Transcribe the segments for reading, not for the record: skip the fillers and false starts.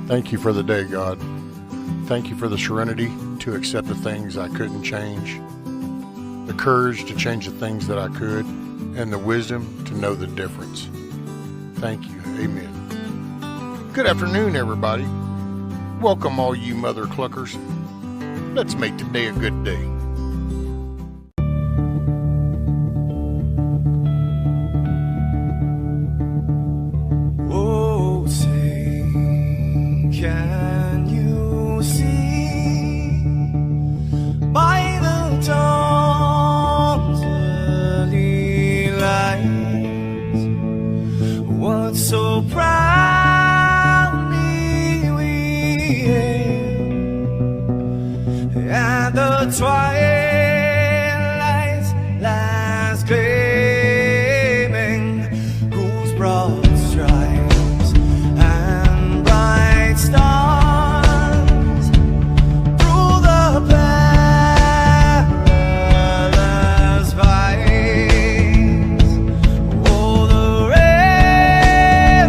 Thank you for the day, God. Thank you for the serenity to accept the things I couldn't change, the courage to change the things that I could, and the wisdom to know the difference. Thank you. Amen. Good afternoon, everybody. Welcome, all you mother cluckers. Let's make today a good day. Oh, say, can you see by the dawn's early light what so proudly we hailed at the twilight's last gleaming, whose broad stripes and bright stars through the perilous fights, oh, the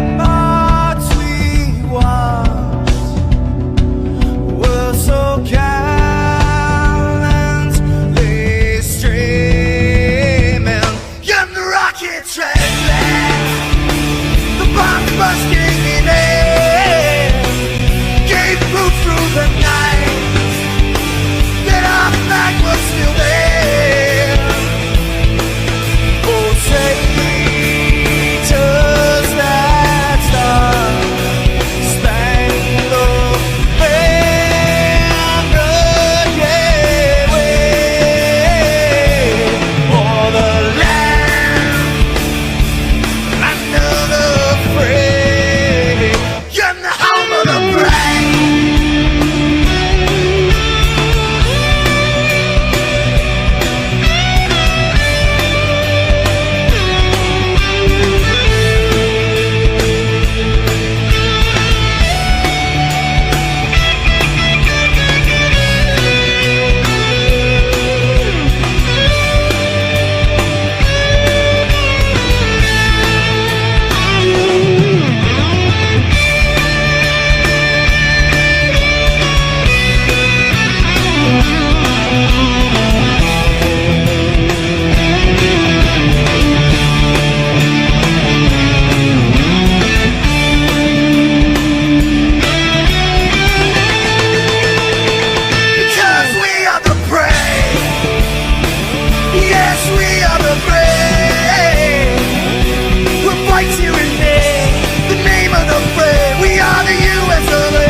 ramparts we watched were so gallantly streaming, and the rockets trembling, the bombs bursting in air, gave proof through the night that our flag was still there. Oh, say, does that star-spangled banner yet wave o'er the land under the free and the home of the brave? Because we are the brave. Yes, we are the brave. We'll fight to remain the name of the brave. We are the US of A.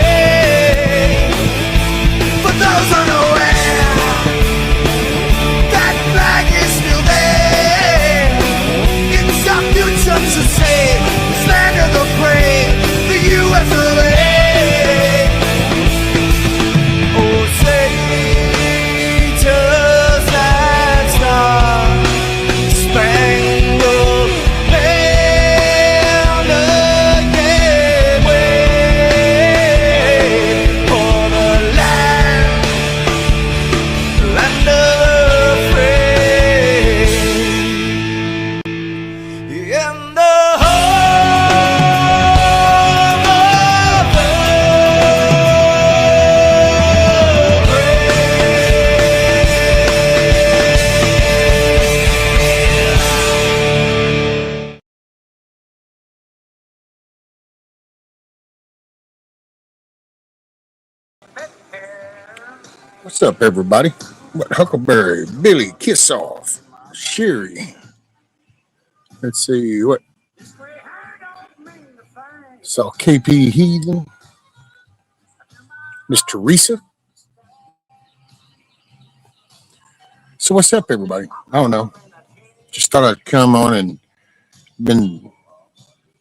For those unaware, that flag is still there. It's our future to save this land of the brave, the US of A. Oh, say, does that star-spangled banner yet wave o'er the land of the free and the home of the What's up, everybody? What Huckleberry, Billy, Kiss Off, Sherry. Let's see what saw KP Heathen, Miss Teresa. So what's up, everybody? I don't know. Just thought I'd come on and been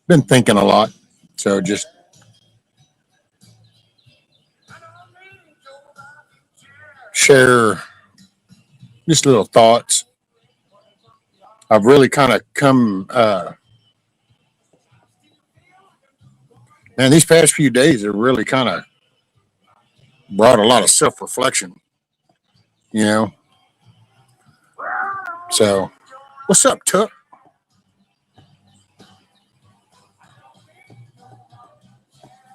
thinking a lot. So just share just little thoughts. I've really kind of come, man, these past few days have really kind of brought a lot of self-reflection, you know. So what's up, Tuck?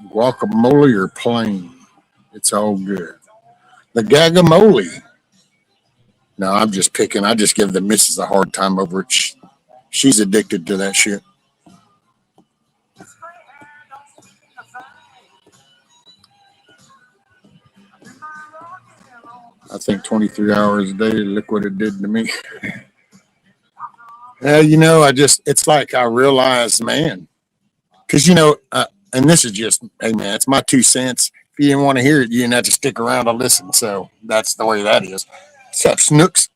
guacamole or plain. It's all good. The gagamole. No, I'm just picking. I just give the missus a hard time over it. She's addicted to that shit. I think 23 hours a day, look what it did to me. It's like I realized, man, because, and this is just, hey, man, it's my 2 cents. If you didn't want to hear it, you didn't have to stick around to listen. So that's the way that is. What's up, Snooks?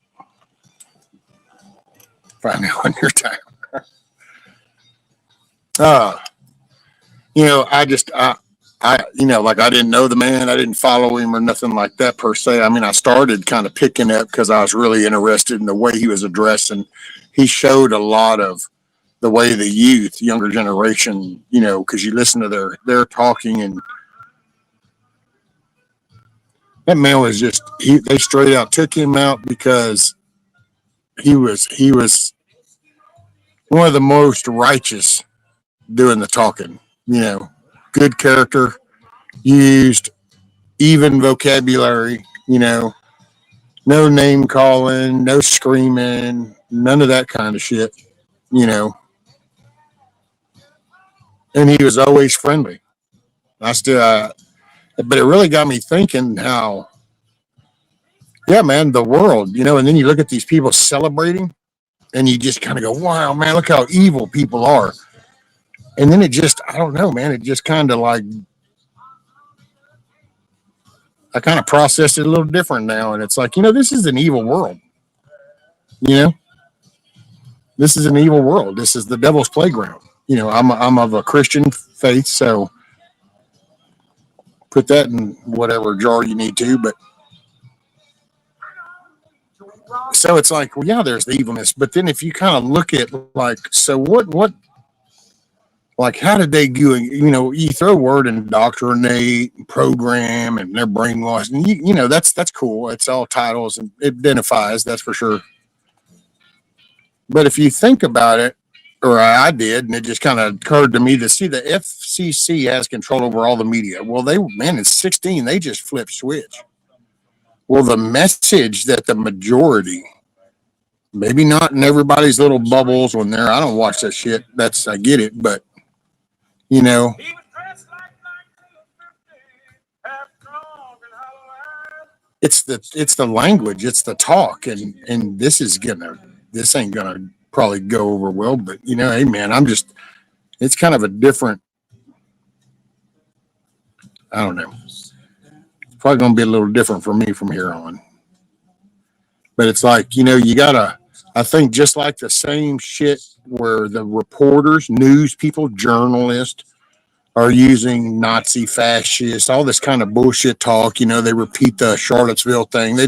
Find out on your time. Uh, like I didn't know the man. I didn't follow him or nothing like that per se. I mean, I started kind of picking up because I was really interested in the way he was addressing. He showed a lot of the way the youth, younger generation, because you listen to their talking, and that man was just they straight out took him out because he was one of the most righteous doing the talking. Good character, used even vocabulary. No name calling, no screaming, none of that kind of shit. You know, and he was always friendly. But it really got me thinking how, yeah, man, the world, and then you look at these people celebrating, and you just kind of go, wow, man, look how evil people are. And then I don't know, man, it just kind of like, I kind of processed it a little different now. And it's like, this is an evil world. You know, this is an evil world. This is the devil's playground. I'm of a Christian faith, so put that in whatever jar you need to. But so it's like, well, yeah, there's the evilness. But then if you kind of look at like, so what, like, how did they do? You throw a word indoctrinate, program, and they're brainwashed, and that's cool. It's all titles and it identifies, that's for sure. But if you think about it, or I did, and it just kind of occurred to me to see the FCC has control over all the media. Well, in 16, they just flipped switch. Well, the message that the majority, maybe not in everybody's little bubbles when I don't watch that shit. I get it, but it's the language, it's the talk, and this ain't gonna probably go over well, but hey, man, it's kind of a different, I don't know, it's probably gonna be a little different for me from here on. But it's like, you gotta, I think, just like the same shit where the reporters, news people, journalists are using Nazi, fascist, all this kind of bullshit talk. They repeat the Charlottesville thing.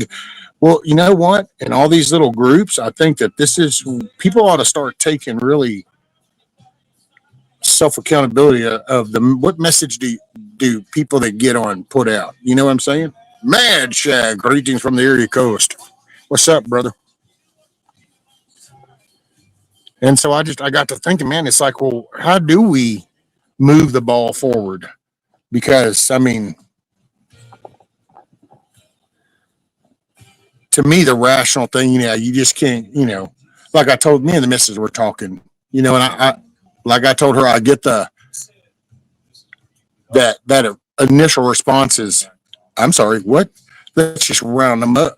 Well, you know what? In all these little groups, I think that people ought to start taking really self accountability of what message do people that get on put out. You know what I'm saying? Mad Shag, greetings from the Erie Coast. What's up, brother? And so I got to thinking, man, it's like, well, how do we move the ball forward? Because, I mean, to me, the rational thing, you just can't, like I told me and the missus were talking, and I like I told her, I get that initial response is, I'm sorry, what? Let's just round them up,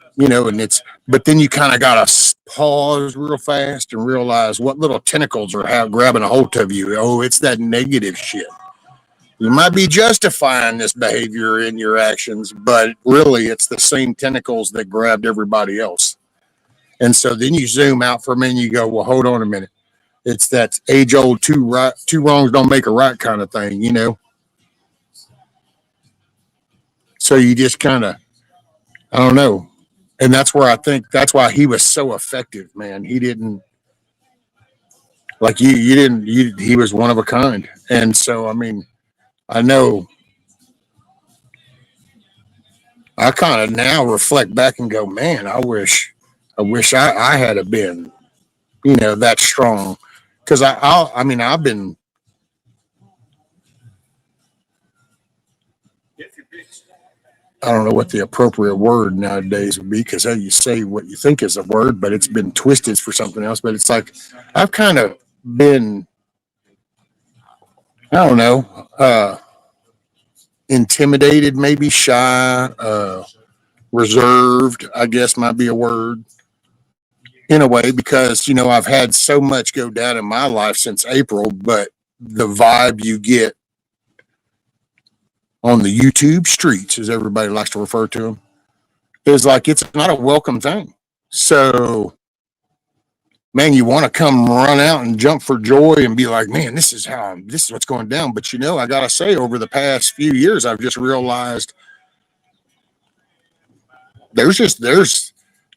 but then you kind of got to pause real fast and realize what little tentacles are grabbing a hold of you. Oh, it's that negative shit. You might be justifying this behavior in your actions, but really it's the same tentacles that grabbed everybody else. And so then you zoom out for a minute and you go, well, hold on a minute. It's that age old two wrongs don't make a right kind of thing, So you just kind of, I don't know. And that's where I think that's why he was so effective, man. He didn't, like he was one of a kind. And so, I mean, I know I kind of now reflect back and go, man, I wish I had been, that strong. Cause I've been, I don't know what the appropriate word nowadays would be because how you say what you think is a word, but it's been twisted for something else. But it's like I've kind of been, I don't know, intimidated, maybe shy, reserved, I guess might be a word in a way because, I've had so much go down in my life since April, but the vibe you get on the YouTube streets, as everybody likes to refer to them, is like it's not a welcome thing. So, man, you want to come run out and jump for joy and be like, man, this is what's going down. But I gotta say, over the past few years, I've just realized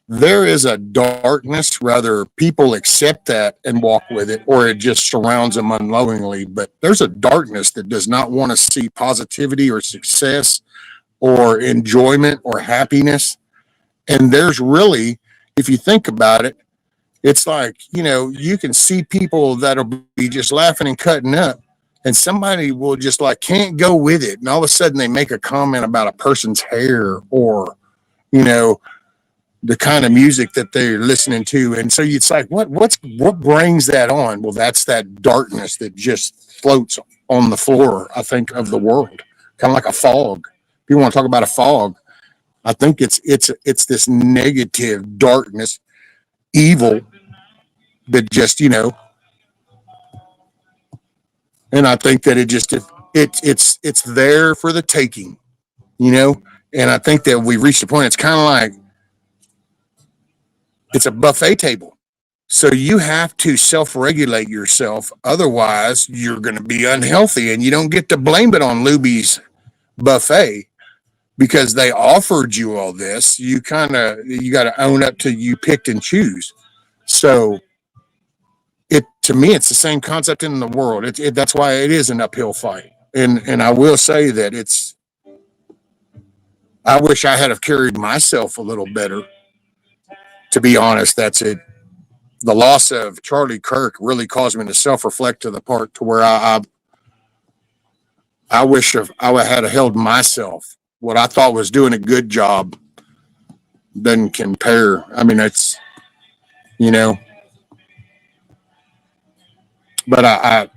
there is a darkness, whether people accept that and walk with it or it just surrounds them unknowingly. But there's a darkness that does not want to see positivity or success or enjoyment or happiness. And there's really, if you think about it, it's like, you can see people that'll be just laughing and cutting up, and somebody will just like can't go with it. And all of a sudden they make a comment about a person's hair or, you know, the kind of music that they're listening to. And so it's like, what brings that on? Well, that's that darkness that just floats on the floor, I think, of the world, kind of like a fog. If you want to talk about a fog, I think it's this negative darkness, evil that just, and I think that it's there for the taking, and I think that we reached a point. It's kind of like it's a buffet table. So you have to self-regulate yourself. Otherwise, you're going to be unhealthy, and you don't get to blame it on Luby's buffet because they offered you all this. You got to own up to you picked and choose. So to me, it's the same concept in the world. That's why it is an uphill fight. And I will say that I wish I had have carried myself a little better. To be honest, that's it. The loss of Charlie Kirk really caused me to self-reflect to the part to where I wish I had held myself. What I thought was doing a good job doesn't compare. I mean, it's, but I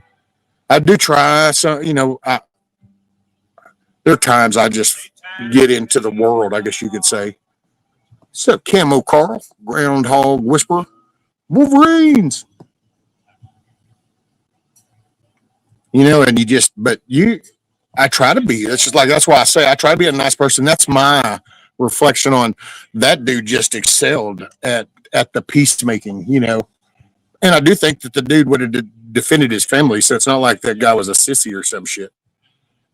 do try. So, there are times I just get into the world, I guess you could say. What's up, Camo Carl, Groundhog Whisperer, Wolverines? And I try to be. That's why I say I try to be a nice person. That's my reflection on that dude just excelled at the peacemaking, And I do think that the dude would have defended his family, so it's not like that guy was a sissy or some shit.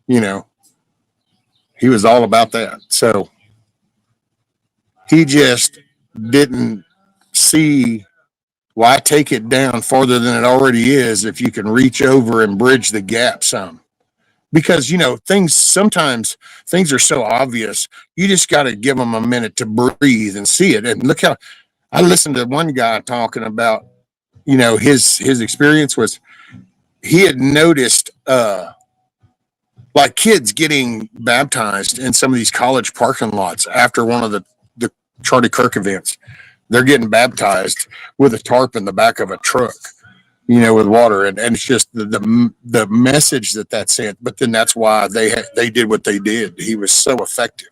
He was all about that. So he just didn't see why take it down farther than it already is if you can reach over and bridge the gap some. Because, sometimes things are so obvious, you just got to give them a minute to breathe and see it. And look how I listened to one guy talking about, his experience was he had noticed like kids getting baptized in some of these college parking lots after one of the Charlie Kirk events. They're getting baptized with a tarp in the back of a truck, with water, and it's just the message that sent. But then that's why they did what they did. He was so effective.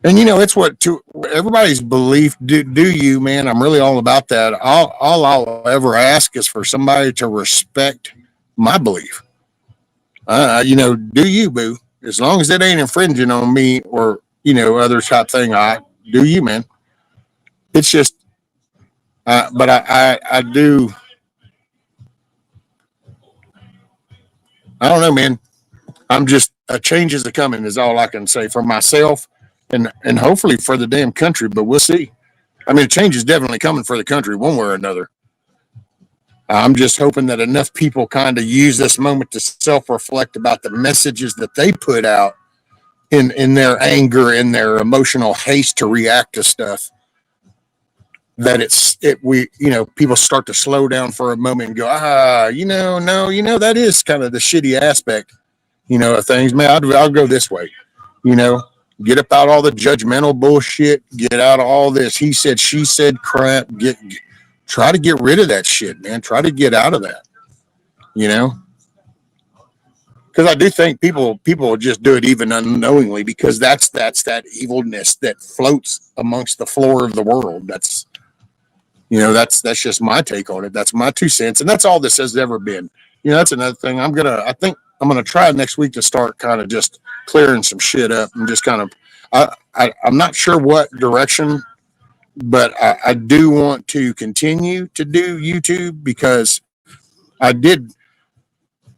And it's what to everybody's belief. Do you, man? I'm really all about that. All I'll ever ask is for somebody to respect my belief. Do you, boo? As long as it ain't infringing on me or other type thing, I do you, man. It's just, but I do. I don't know, man. I'm just a change is a coming is all I can say for myself. And hopefully for the damn country, but we'll see. I mean, change is definitely coming for the country one way or another. I'm just hoping that enough people kind of use this moment to self-reflect about the messages that they put out in their anger, in their emotional haste to react to stuff. That people start to slow down for a moment and go, no, that is kind of the shitty aspect. of things. Man, I'll go this way. You know, get up out all the judgmental bullshit. Get out all this he said, she said crap. Try to get rid of that shit, man. Try to get out of that. You know, because I do think people just do it even unknowingly because that's that evilness that floats amongst the floor of the world. That's just my take on it. That's my 2 cents, and that's all this has ever been. That's another thing. I think I'm gonna try next week to start kind of just clearing some shit up and just kind of. I'm not sure what direction, but I do want to continue to do YouTube because I did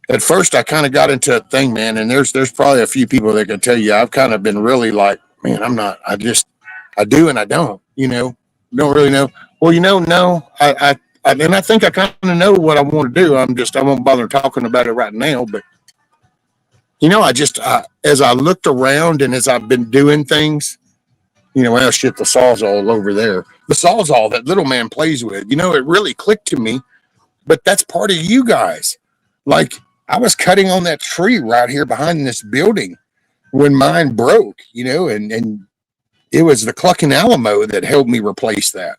at first. I kind of got into a thing, man, and there's probably a few people that can tell you I've kind of been really like, man, I'm not. I do and I don't. Don't really know. Well, no, and I think I kind of know what I want to do. I won't bother talking about it right now. But as I looked around and as I've been doing things, well, shit, the sawzall over there, the sawzall that little man plays with. It really clicked to me. But that's part of you guys. Like I was cutting on that tree right here behind this building when mine broke. And it was the Clucking Alamo that helped me replace that.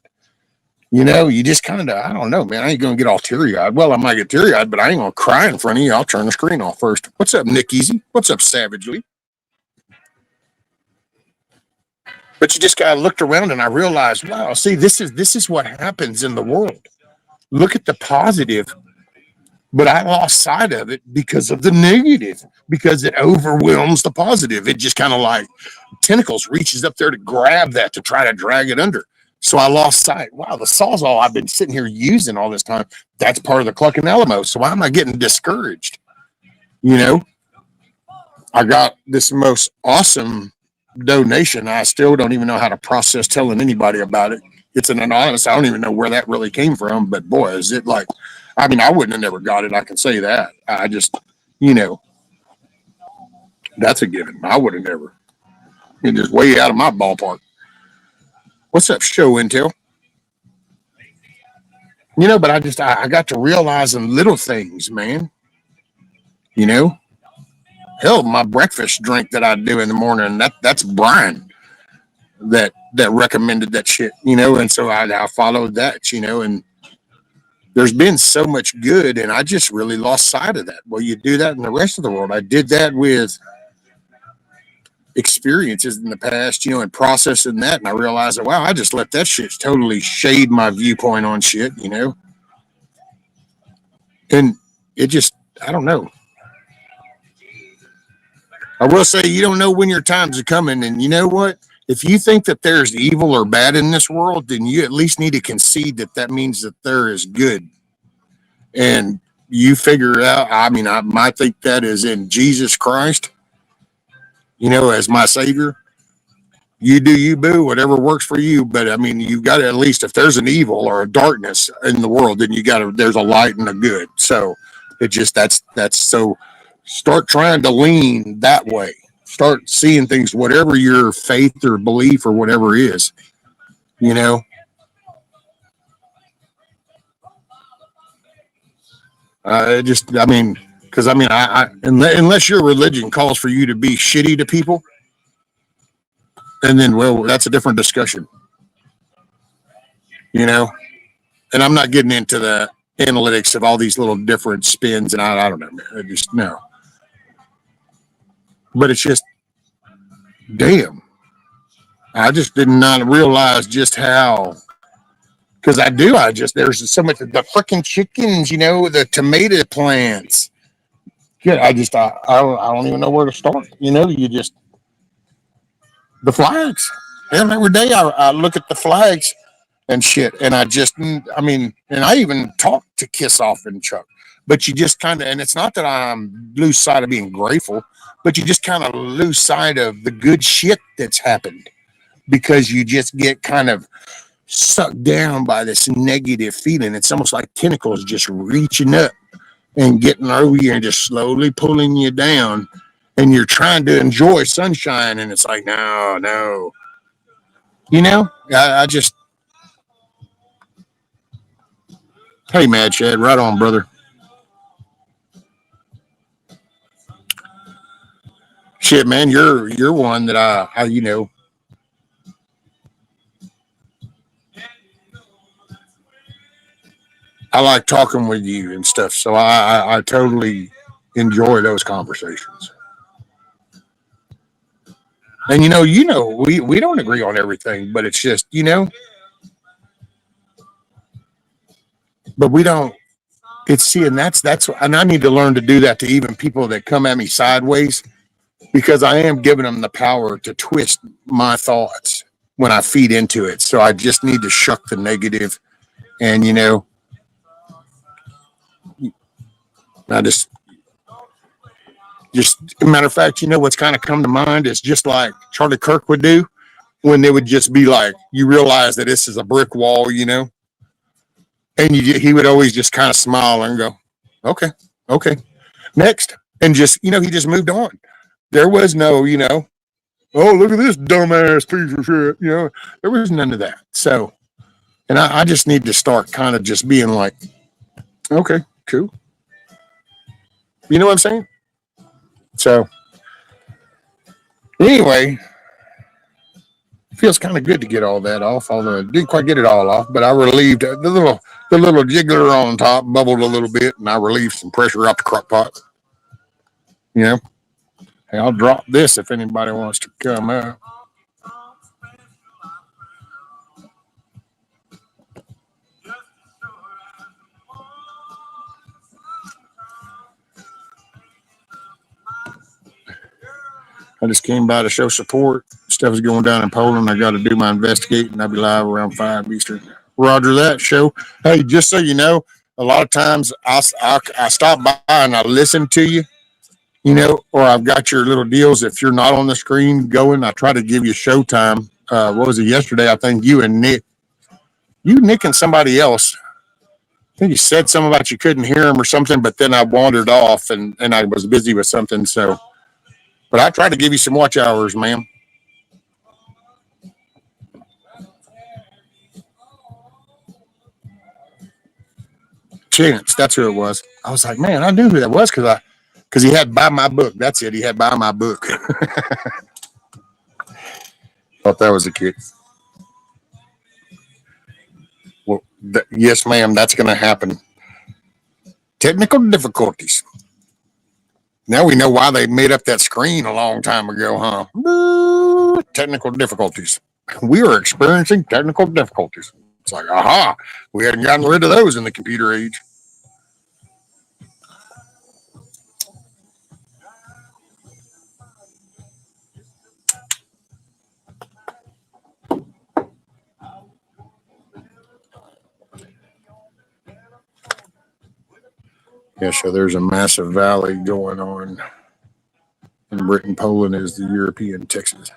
You just kind of, I don't know, man. I ain't going to get all teary eyed. Well, I might get teary eyed, but I ain't going to cry in front of you. I'll turn the screen off first. What's up, Nick Easy? What's up, Savagely? But you just kind of looked around and I realized, wow, see, this is what happens in the world. Look at the positive, but I lost sight of it because of the negative, because it overwhelms the positive. It just kind of like tentacles reaches up there to grab that to try to drag it under. So I lost sight. Wow, the sawzall I've been sitting here using all this time, that's part of the Clucking Alamo. So why am I getting discouraged? I got this most awesome donation. I still don't even know how to process telling anybody about it. It's an anonymous. I don't even know where that really came from. But boy, is it like, I mean, I wouldn't have never got it. I can say that. I just, that's a given. I would have never. It's just way out of my ballpark. What's up, show intel? But I got to realizing little things, man. Hell, my breakfast drink that I do in the morning, that's Brian that recommended that shit, and so I followed that, and there's been so much good, and I just really lost sight of that. Well, you do that in the rest of the world. I did that with experiences in the past, and processing that, and I realized that, wow, I just let that shit totally shade my viewpoint on shit, and it just, I don't know. I will say you don't know when your times are coming, and you know what? If you think that there's evil or bad in this world, then you at least need to concede that means that there is good, and you figure out. I mean, I might think that is in Jesus Christ, as my Savior. You do you, boo, whatever works for you. But I mean, you've got to at least, if there's an evil or a darkness in the world, then there's a light and a good. So it just, that's so start trying to lean that way. Start seeing things, whatever your faith or belief or whatever is, I mean, because unless your religion calls for you to be shitty to people, and then, well, that's a different discussion, And I'm not getting into the analytics of all these little different spins, and I don't know, man. I just no. But it's just, damn. I just did not realize just how. Because there's so much of the fucking chickens, the tomato plants. Yeah, I don't even know where to start. The flags. And every day I look at the flags and shit, and and I even talked to Kiss Off and Chuck, but you just kind of, and it's not that I'm lose sight of being grateful, but you just kind of lose sight of the good shit that's happened because you just get kind of sucked down by this negative feeling. It's almost like tentacles just reaching up and getting over you and just slowly pulling you down, and you're trying to enjoy sunshine, and it's like, no. I just, hey, Mad Chad, right on, brother. Shit, man, you're one that I I like talking with you and stuff. So I totally enjoy those conversations. And we don't agree on everything, but it's just but we don't. It's see, and and I need to learn to do that to even people that come at me sideways because I am giving them the power to twist my thoughts when I feed into it. So I just need to shuck the negative, and I just matter of fact, what's kind of come to mind is just like Charlie Kirk would do when they would just be like, you realize that this is a brick wall, and he would always just kind of smile and go, okay, okay, next, and just he just moved on. There was no, oh, look at this dumbass piece of shit, there was none of that. So, and I just need to start kind of just being like, okay, cool. You know what I'm saying? So, anyway, feels kind of good to get all that off, although I didn't quite get it all off, but I relieved the little jiggler on top bubbled a little bit, and I relieved some pressure off the crock pot. Hey, I'll drop this if anybody wants to come up. I just came by to show support. Stuff is going down in Poland. I got to do my investigating. I'll be live around 5 Eastern. Roger that, show. Hey, just so you know, a lot of times I stop by and I listen to you, or I've got your little deals. If you're not on the screen going, I try to give you showtime. What was it yesterday? I think you, Nick, and somebody else. I think you said something about you couldn't hear him or something, but then I wandered off and I was busy with something. So, but I tried to give you some watch hours, ma'am. Chance, that's who it was. I was like, man, I knew who that was because he had buy my book. That's it. He had buy my book. Thought that was a kid. Well, yes, ma'am, that's going to happen. Technical difficulties. Now we know why they made up that screen a long time ago, huh? Technical difficulties. We are experiencing technical difficulties. It's like, aha, we hadn't gotten rid of those in the computer age. Yeah, so there's a massive valley going on in Britain. Poland is the European Texas.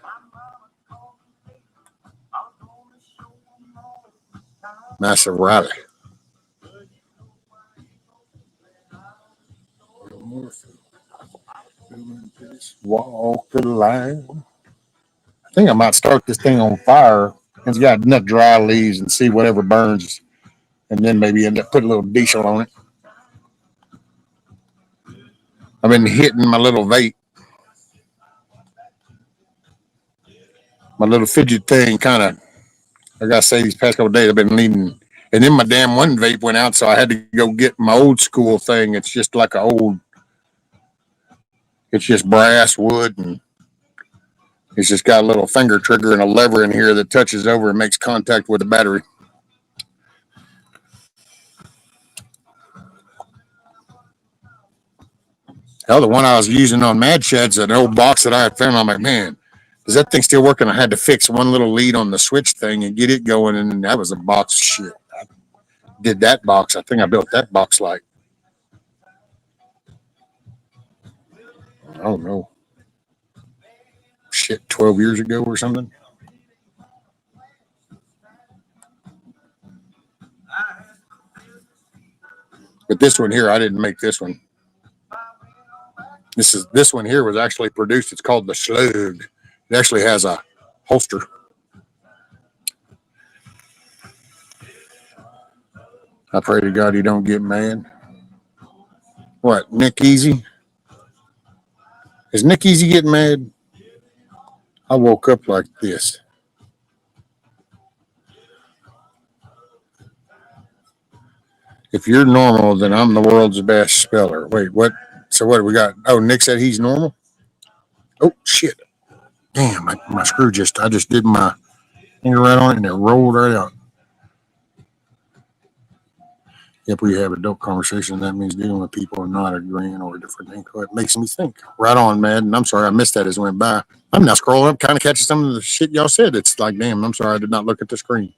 Massive rally. Walk the line. I think I might start this thing on fire. It's got enough dry leaves and see whatever burns, and then maybe end up putting a little diesel on it. I've been hitting my little vape, my little fidget thing. Kind of, I gotta say, these past couple of days I've been needing. And then my damn one vape went out, so I had to go get my old school thing. It's just like it's just brass wood, and it's just got a little finger trigger and a lever in here that touches over and makes contact with the battery. Hell, the one I was using on Mad Shed's an old box that I had found. I'm like, man, is that thing still working? I had to fix one little lead on the switch thing and get it going, and that was a box of shit. I did that box. I think I built that box like, I don't know, shit, 12 years ago or something. But this one here, I didn't make this one. This one here was actually produced. It's called the Slug. It actually has a holster. I pray to God you don't get mad. What, Nick Easy? Is Nick Easy getting mad? I woke up like this. If you're normal, then I'm the world's best speller. Wait, what? So what do we got? Oh, Nick said he's normal? Oh, shit. Damn, my screw I just did my finger right on it and it rolled right out. If we have adult conversation, that means dealing with people and not agreeing or different things. It makes me think. Right on, man. And I'm sorry I missed that as it went by. I'm now scrolling up, kind of catching some of the shit y'all said. It's like, damn, I'm sorry I did not look at the screen.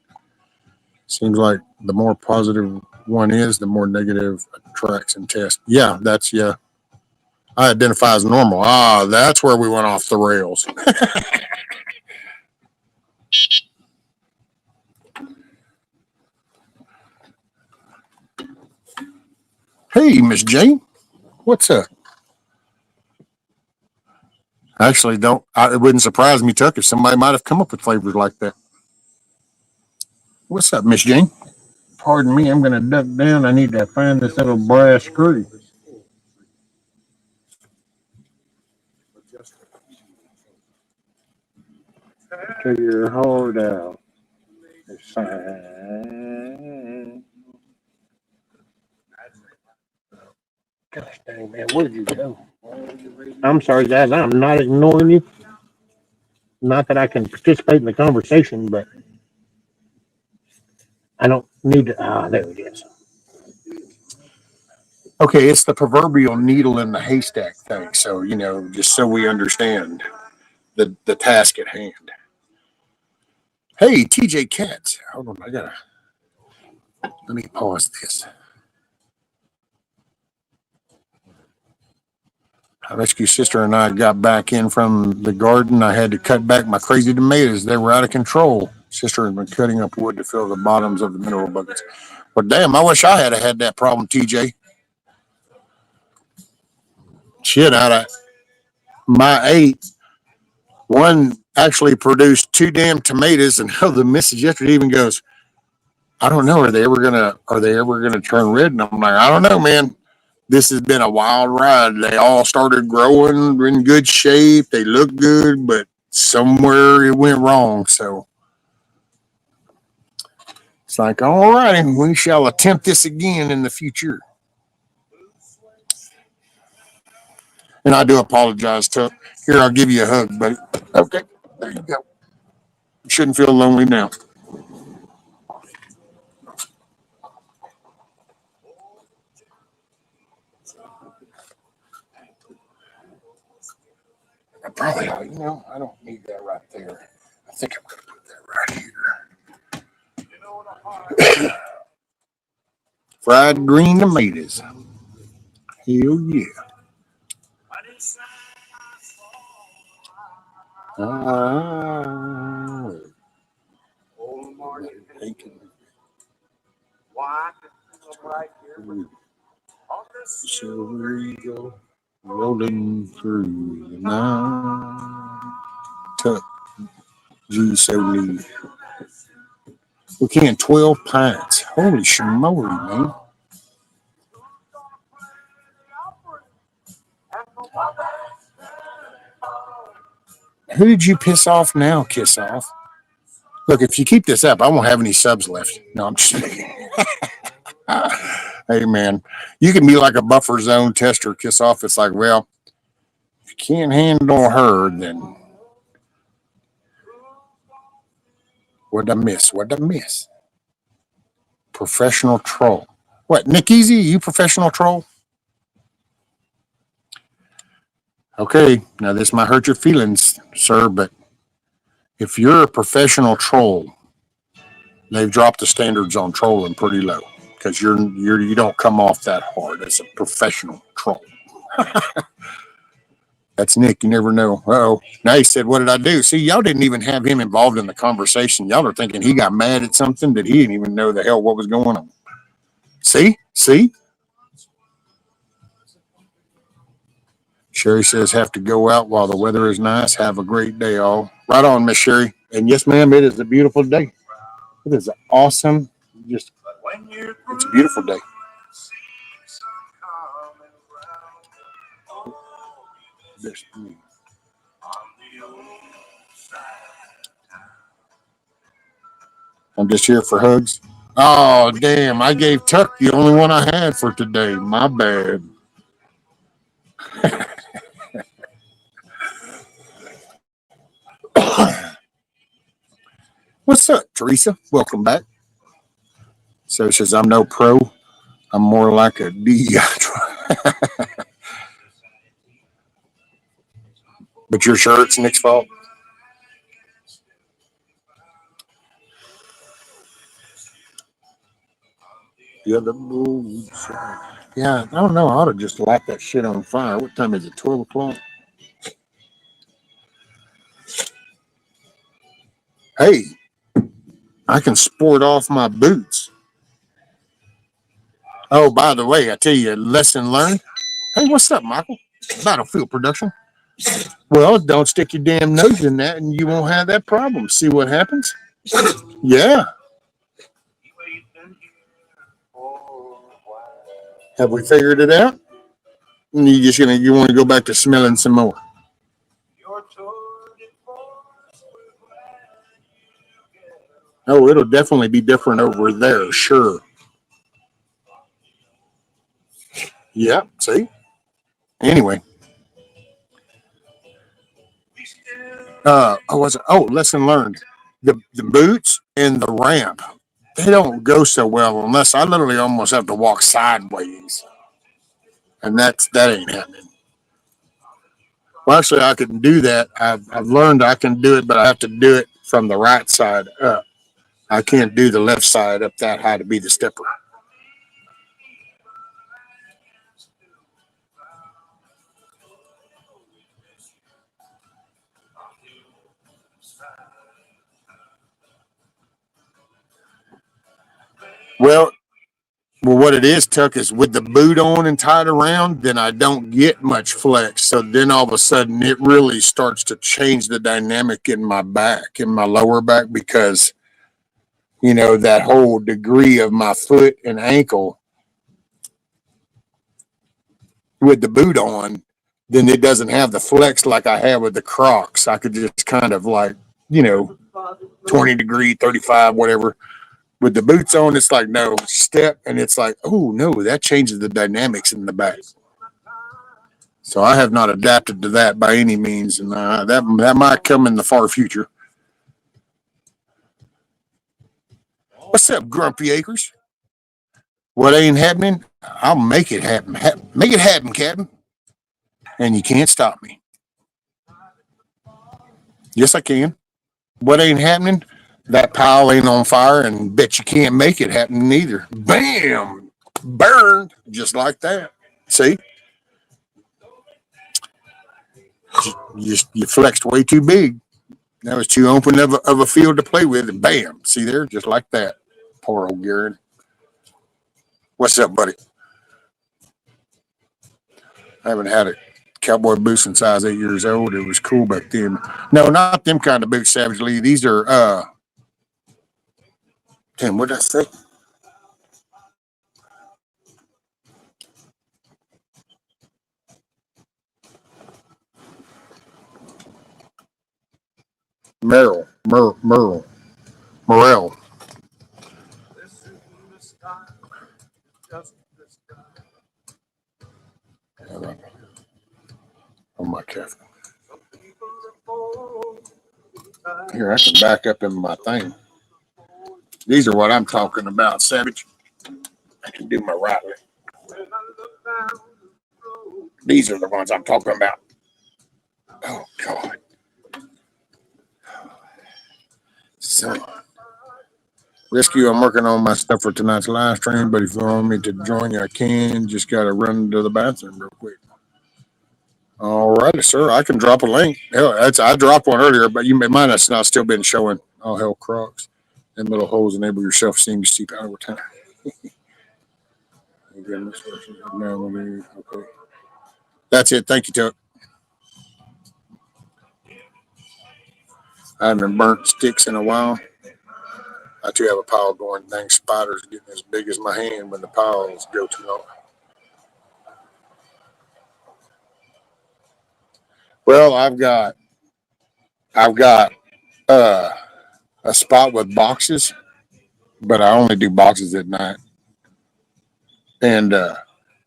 Seems like the more positive one is, the more negative attracts and tests. Yeah, yeah. I identify as normal. Ah, that's where we went off the rails. Hey, Miss Jane, what's up? Actually, it wouldn't surprise me, Tuck, if somebody might have come up with flavors like that. What's up, Miss Jane? Pardon me, I'm going to duck down. I need to find this little brass screw. Take your heart out. It's fine. Gosh dang, man, where did you go? I'm sorry, guys. I'm not ignoring you. Not that I can participate in the conversation, but I don't need to. Ah, there it is. Okay, it's the proverbial needle in the haystack thing. So, just so we understand the task at hand. Hey, TJ Katz. Hold on, let me pause this. My rescue sister and I got back in from the garden. I had to cut back my crazy tomatoes. They were out of control. Sister had been cutting up wood to fill the bottoms of the mineral buckets. But damn, I wish I had that problem, TJ. Shit, out of my 8, one actually produced 2 damn tomatoes, and the message yesterday even goes, I don't know, are they ever gonna turn red? And I'm like, I don't know, man. This has been a wild ride. They all started growing in good shape. They look good, but somewhere it went wrong. So it's like, all righty, we shall attempt this again in the future. And I do apologize, Tuck. Here, I'll give you a hug, buddy. Okay, there you go. You shouldn't feel lonely now. I probably, I don't need that right there. I think I'm going to put that right here. Fried green tomatoes. Hell yeah. Silver Eagle rolling through the night. Tuck, G so neat. We can 12 pints. Holy schmoly, man. Who did you piss off now, Kiss Off? Look, if you keep this up, I won't have any subs left. No, I'm just kidding. Hey, man, you can be like a buffer zone tester, Kiss Off. It's like, well, if you can't handle her, then what'd I miss? Professional troll. What, Nick Easy? You professional troll? Okay, now this might hurt your feelings, sir, but if you're a professional troll, they've dropped the standards on trolling pretty low because you don't come off that hard as a professional troll. That's Nick. You never know. Uh-oh. Now he said, what did I do? See, y'all didn't even have him involved in the conversation. Y'all are thinking he got mad at something that he didn't even know the hell what was going on. See? Sherry says, have to go out while the weather is nice. Have a great day, all. Right on, Miss Sherry. And yes, ma'am, it is a beautiful day. It is awesome. It's a beautiful day. This me. I'm just here for hugs. Oh, damn. I gave Tuck the only one I had for today. My bad. What's up, Teresa? Welcome back. So says, I'm no pro. I'm more like a D. But you're sure it's Nick's fault? Yeah, the moves. Yeah, I don't know. I ought to just light that shit on fire. What time is it? 12 o'clock? Hey, I can sport off my boots. Oh, by the way, I tell you, a lesson learned. Hey, what's up, Michael? Battlefield production. Well, don't stick your damn nose in that and you won't have that problem. See what happens? Yeah. Have we figured it out? And you want to go back to smelling some more. Oh, it'll definitely be different over there, sure. Yeah, see? Anyway. Lesson learned. The boots and the ramp, they don't go so well unless I literally almost have to walk sideways. And that ain't happening. Well, actually, I can do that. I've learned I can do it, but I have to do it from the right side up. I can't do the left side up that high to be the stepper. Well, well, what it is, Tuck, is with the boot on and tied around, then I don't get much flex. So then all of a sudden, it really starts to change the dynamic in my back, in my lower back, because that whole degree of my foot and ankle with the boot on, then it doesn't have the flex like I have with the Crocs. I could just kind of like, you know, 20 degree, 35, whatever. With the boots on, it's like, no, step. And it's like, oh, no, that changes the dynamics in the back. So I have not adapted to that by any means. And that might come in the far future. What's up, Grumpy Acres? What ain't happening? I'll make it happen. Make it happen, Captain. And you can't stop me. Yes, I can. What ain't happening? That pile ain't on fire, and bet you can't make it happen either. Bam! Burned just like that. See? You flexed way too big. That was too open of a field to play with, and bam! See there? Just like that. Poor old Garrett. What's up, buddy? I haven't had a cowboy boot since I was 8 years old. It was cool back then. No, not them kind of boots, Savage Lee. These are Tim, what did I say? Morel. Oh my calf. Here, I can back up in my thing. These are what I'm talking about, Savage. I can do my right leg. These are the ones I'm talking about. Oh God. So Rescue, I'm working on my stuff for tonight's live stream, but if you want me to join you, I can. Just gotta run to the bathroom real quick. All righty, sir. I can drop a link. Hell, I dropped one earlier, but you might have not still been showing. Oh hell, Crocs. And little holes enable your self-esteem to seep out over time. Okay. That's it. Thank you, Tuck. I haven't burnt sticks in a while. I too have a pile going. Dang spiders getting as big as my hand when the piles go too long. Well, I've got uh, a spot with boxes, but I only do boxes at night, and I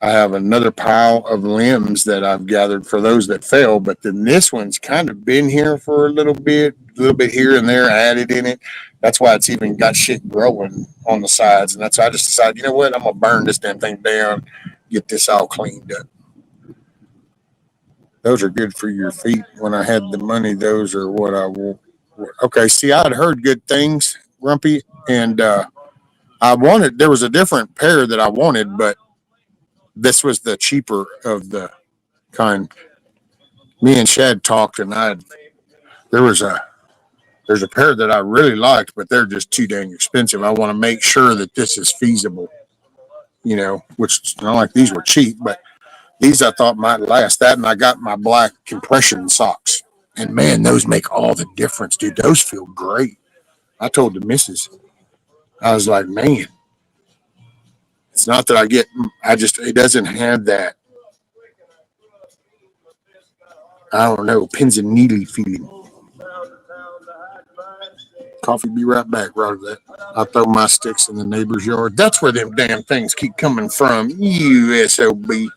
have another pile of limbs that I've gathered for those that fell. But then this one's kind of been here for a little bit here and there added in it. That's why it's even got shit growing on the sides, and that's why I just decided, you know what, I'm gonna burn this damn thing down, get this all cleaned up. Those are good for your feet. When I had the money, those are what I want. Okay, see, I had heard good things, Grumpy, and I wanted. There was a different pair that I wanted, but this was the cheaper of the kind. Me and Shad talked, and there was a there's a pair that I really liked, but they're just too dang expensive. I want to make sure that this is feasible, which not like these were cheap, but these I thought might last. That, and I got my black compression socks, and man, those make all the difference, dude. Those feel great. I told the missus, I was like, man, it's not that I just it doesn't have that, I don't know, pins and needly feeling. Coffee, be right back, Roger that. I throw my sticks in the neighbor's yard. That's where them damn things keep coming from. USOB.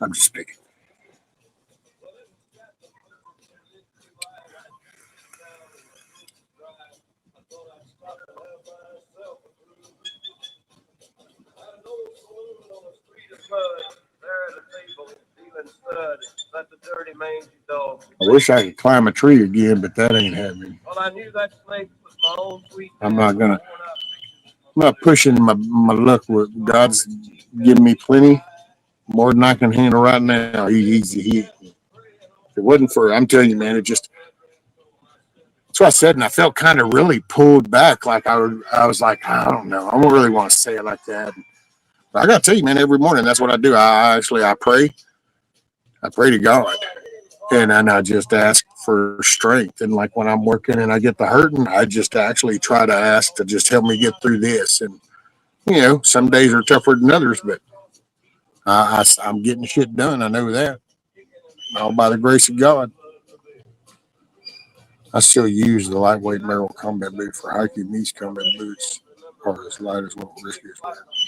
I'm just picking. I wish I could climb a tree again, but that ain't happening. I'm not gonna. I'm not pushing my luck. With God's giving me plenty, more than I can handle right now. He. If it wasn't for, I'm telling you, man, it just. That's what I said, and I felt kind of really pulled back. Like I was like, I don't know. I don't really want to say it like that. But I got to tell you, man, every morning that's what I do. I pray. I pray to God, and I just ask for strength. And like when I'm working and I get the hurting, I just actually try to ask to just help me get through this. And some days are tougher than others, but I'm getting shit done. I know that, all by the grace of God. I still use the lightweight Merrill combat boot for hiking. These combat boots are as light as what risky is.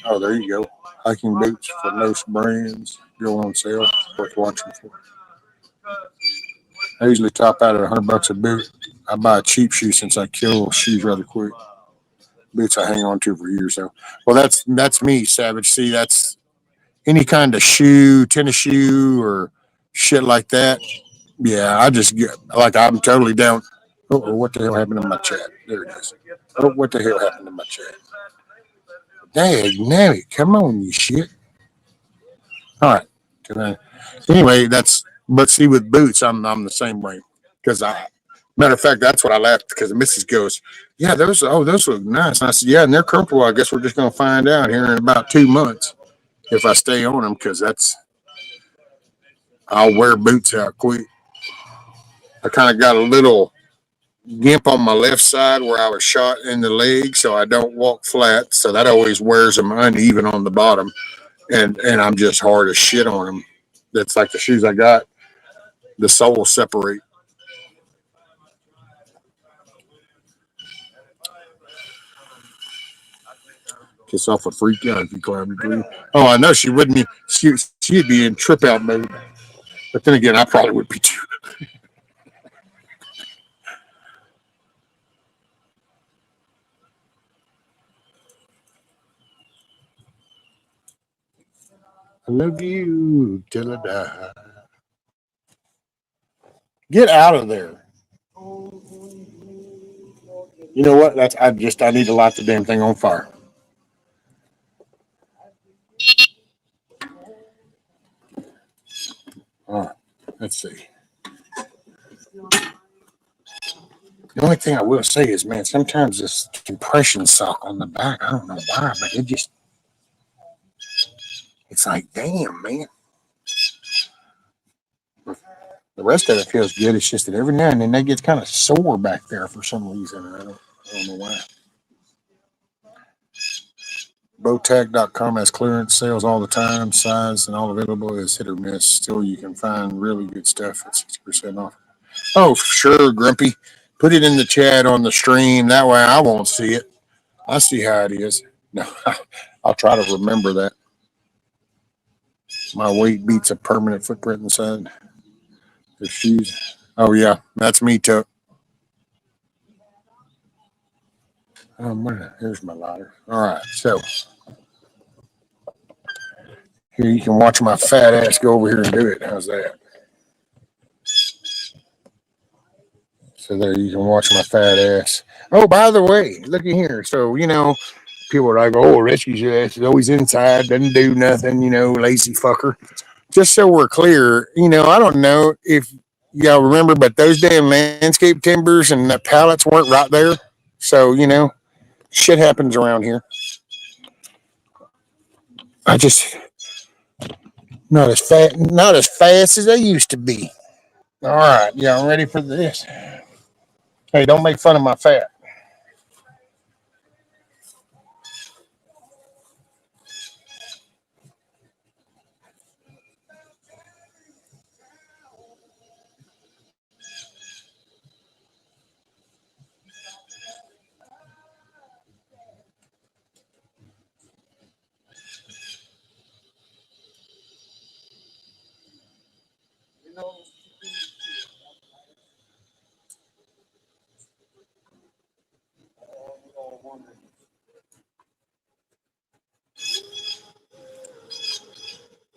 Oh, there you go. Hiking boots for most brands go on sale. Worth watching for. I usually top out at $100 a boot. I buy a cheap shoe since I kill shoes rather quick. Boots I hang on to for years though. Well, that's me, Savage. See, that's any kind of shoe, tennis shoe, or shit like that. Yeah, I just get like I'm totally down. Oh, what the hell happened to my chat? There it is. Oh, what the hell happened to my chat? Dang, nabbit, come on, you shit. All right. Anyway, but see with boots, I'm the same way because I. Matter of fact, that's what I laughed because the missus goes, "Yeah, those look nice." And I said, "Yeah, and they're comfortable. I guess we're just gonna find out here in about 2 months if I stay on them because I'll wear boots out quick." I kind of got a little gimp on my left side where I was shot in the leg, so I don't walk flat. So that always wears them uneven on the bottom, and I'm just hard as shit on them. That's like the shoes I got. The soles separate. Kiss off a freak out if you climb the tree. Oh, I know she wouldn't be. She'd be in trip out mode. But then again, I probably would be too. I love you till I die. Get out of there. You know what? I need to light the damn thing on fire. All right. Let's see. The only thing I will say is, man, sometimes this compression sock on the back, I don't know why, but it's like, damn, man. The rest of it feels good. It's just that every now and then they get kind of sore back there for some reason. I don't know why. Bowtag.com has clearance sales all the time. Size and all available is hit or miss. Still, you can find really good stuff at 60% off. Oh, sure, Grumpy. Put it in the chat on the stream. That way I won't see it. I see how it is. No, I'll try to remember that. My weight beats a permanent footprint inside the shoes. Oh, yeah, that's me, Tuck. Here's my lighter. All right, so here you can watch my fat ass go over here and do it. How's that? So there you can watch my fat ass. Oh, by the way, looky here. So, people are like, oh, Richie's ass is always inside, doesn't do nothing, lazy fucker. Just so we're clear, I don't know if y'all remember, but those damn landscape timbers and the pallets weren't right there. So, shit happens around here. I just not as fast as I used to be. All right, y'all ready for this? Hey, don't make fun of my fat.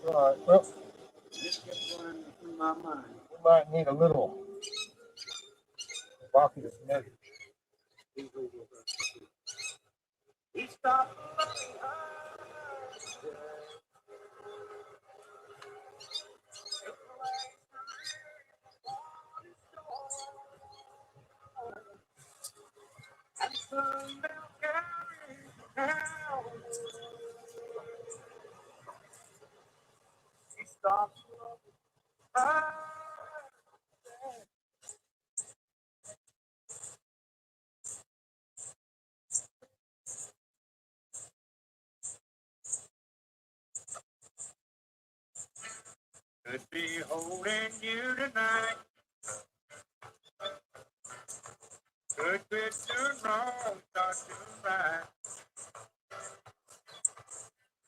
All right, well, we might need a little bucket of milk. Could be holding you tonight. Could be too wrong, not too right.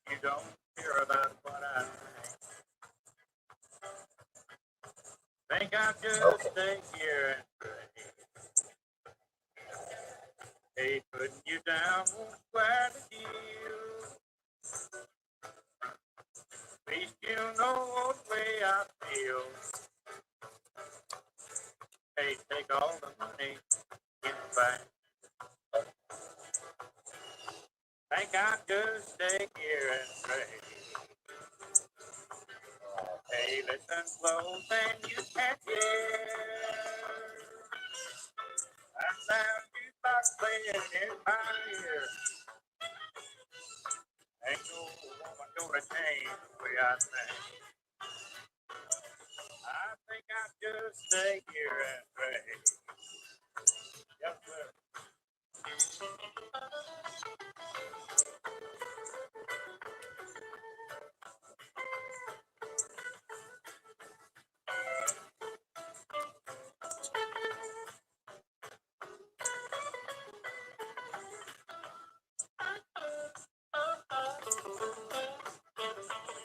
You don't care about what I think. I'll just stay here and pray. Hey, putting you down won't square the deal. At least you know what way I feel. Hey, take all the money in the bank. Think I'll just stay here and pray. Hey, listen close and you can't hear. That sound you start playing in my ear. Ain't no woman gonna change the way I think. I think I'll just stay here and pray. Yes, sir.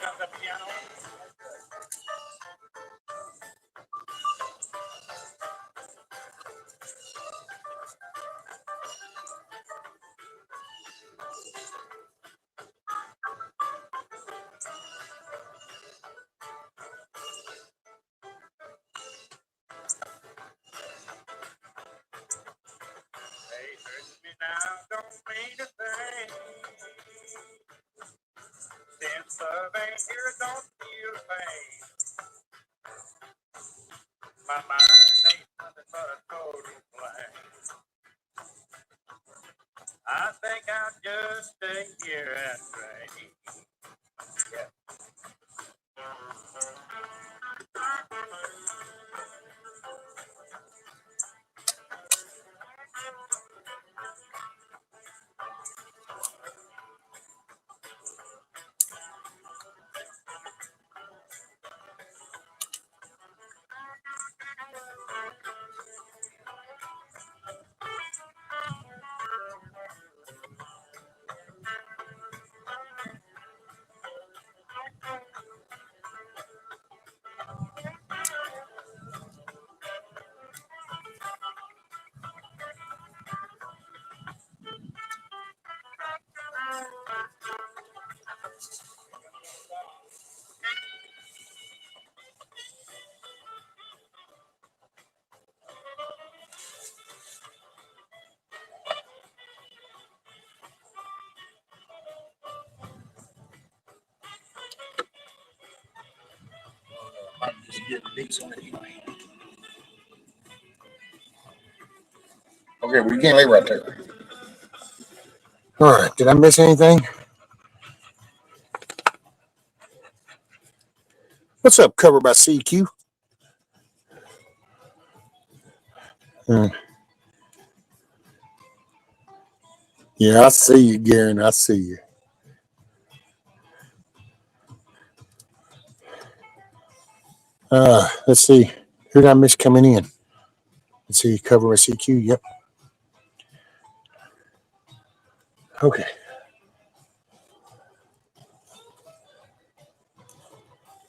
Got the piano. Hey, hurting me now don't mean a thing. Since love ain't here, don't feel pain. My mind ain't nothing but a total blank. I think I'll just stay here and pray. Yeah. might just get diesel anyway. Okay, we can't lay right there. All right, did I miss anything? What's up, covered by CQ? Yeah, I see you, Garen. I see you. Let's see. Who did I miss coming in? Let's see. Cover by CQ. Yep. Okay.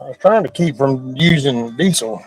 I was trying to keep from using diesel.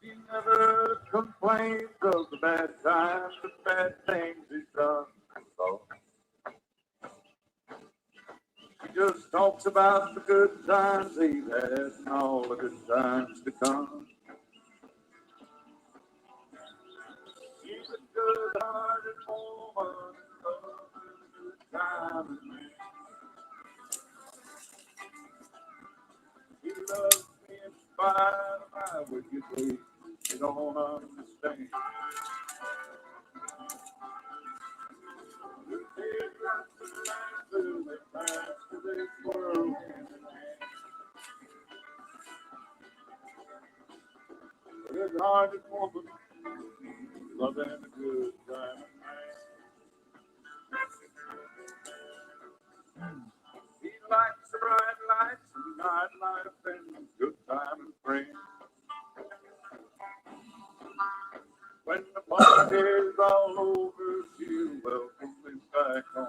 He never complains of the bad times, the bad things he's done. So he just talks about the good times he's had and all the good times to come. He's a good-hearted woman, loves a good time with me. He loves me in spite of my wicked ways. You don't understand. The tears run to the land through the past to this world. A good-hearted woman, loving a good time. He likes the bright lights and nightlife and good time and friends. When the party's all over, she'll welcome me back home.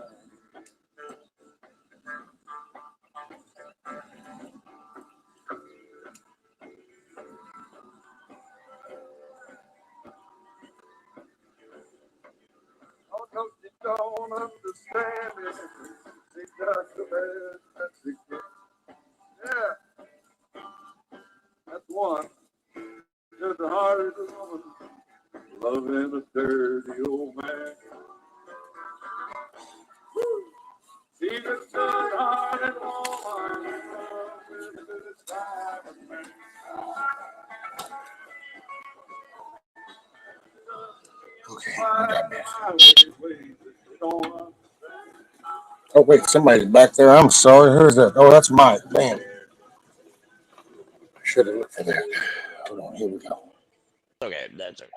Oh, no, she don't understand it. She got the best that she can. Yeah, that's one. Just the hardest woman, loving a dirty old man. She's a good-hearted woman, loving a good time of man. Okay, I got this. Oh wait, somebody's back there. I'm sorry. Who's that? Oh, that's Mike. Man, I should have looked for that. Hold on. Here we go. Okay, that's okay.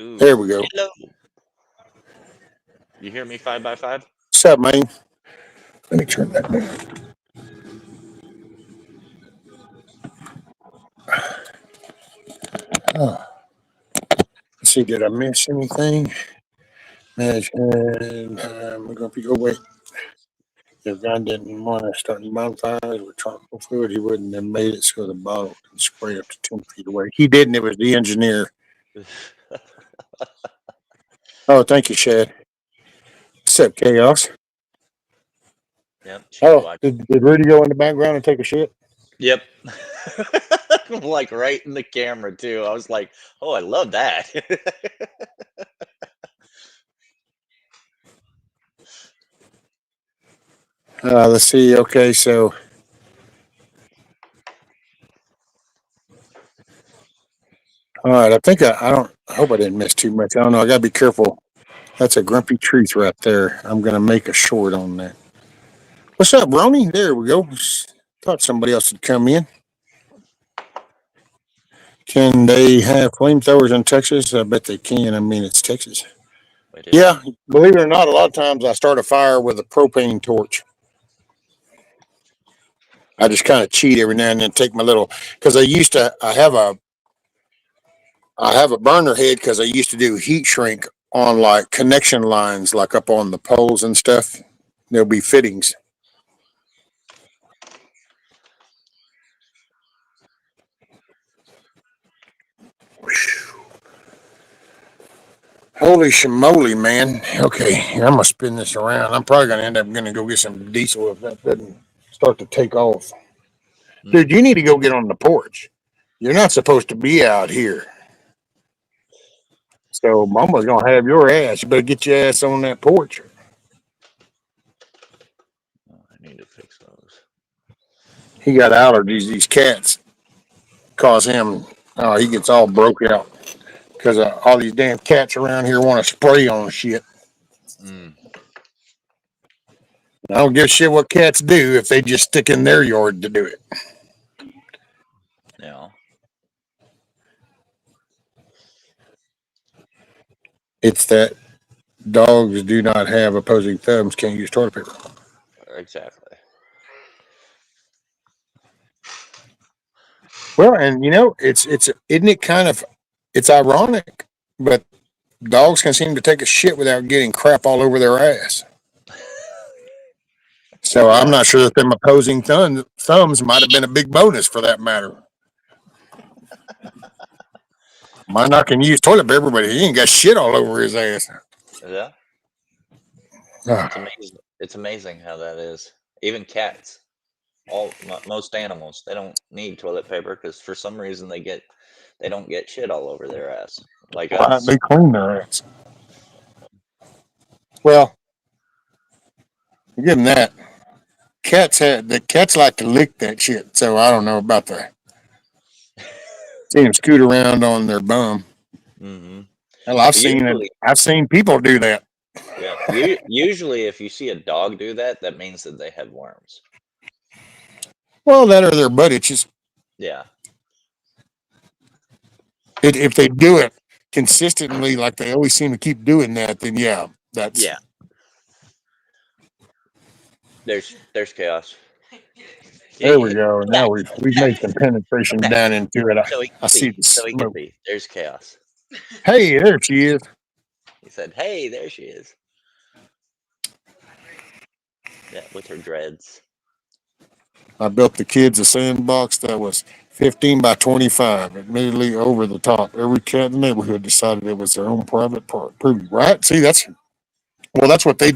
Oh, There we go. hello. You hear me 5x5? What's up, man? Let me turn that down. Oh, let's see. Did I miss anything? Management. We're going to go wait. If God didn't want to start bonfires with tropical fluid, he wouldn't have made it so the bottle can spray up to 10 feet away. He didn't. It was the engineer. Oh, thank you, Shad. What's up, Chaos? Yep, she's Oh, watching. did Rudy go in the background and take a shit? Yep. Like right in the camera too. I was like, oh, I love that. Let's see. Okay, so all right. I don't. I hope I didn't miss too much. I don't know. I gotta be careful. That's a grumpy truth right there. I'm gonna make a short on that. What's up, Ronnie? There we go. Thought somebody else would come in. Can they have flamethrowers in Texas? I bet they can. I mean, it's Texas. We do. Yeah, believe it or not, a lot of times I start a fire with a propane torch. I just kind of cheat every now and then. Take my little because I have a burner head because I used to do heat shrink on like connection lines, like up on the poles and stuff. There'll be fittings. Holy shimoly, man. Okay, I'm going to spin this around. I'm probably going to end up going to go get some diesel if that doesn't start to take off. Dude, you need to go get on the porch. You're not supposed to be out here. So mama's going to have your ass. You better get your ass on that porch. Oh, I need to fix those. He got allergies. These cats cause him, he gets all broke out because all these damn cats around here want to spray on shit. Mm, I don't give a shit what cats do if they just stick in their yard to do it. yeah. It's that dogs do not have opposing thumbs, can't use toilet paper. Exactly. Well, and it's isn't it kind of it's ironic, but dogs can seem to take a shit without getting crap all over their ass. So I'm Yeah. not sure that them opposing thumbs might have been a big bonus for that matter. Mine not can use toilet paper, but he ain't got shit all over his ass. Yeah. It's Ah, amazing. It's amazing how that is. Even cats, most animals, they don't need toilet paper because for some reason they don't get shit all over their ass like why us. they clean their ass? Well, give them that. Cats like to lick that shit. So I don't know about the see them scoot around on their bum. Hmm. Well, I've seen it. Usually, I've seen people do that. yeah. Usually, if you see a dog do that, that means that they have worms. Well, that or their butt itches. Yeah. If they do it consistently, like they always seem to keep doing that, then yeah, that's Yeah. There's chaos. Yeah, there we go. Now cat. we've made some penetration Come back down into it. so he can I see see. the So he can smoke. see. There's chaos. Hey, there she is. He said, "Hey, there she is." Yeah, with her dreads. I built the kids a sandbox that was 15 by 25, admittedly over the top. Every cat in the neighborhood decided it was their own private part. Preview, right? See, that's what they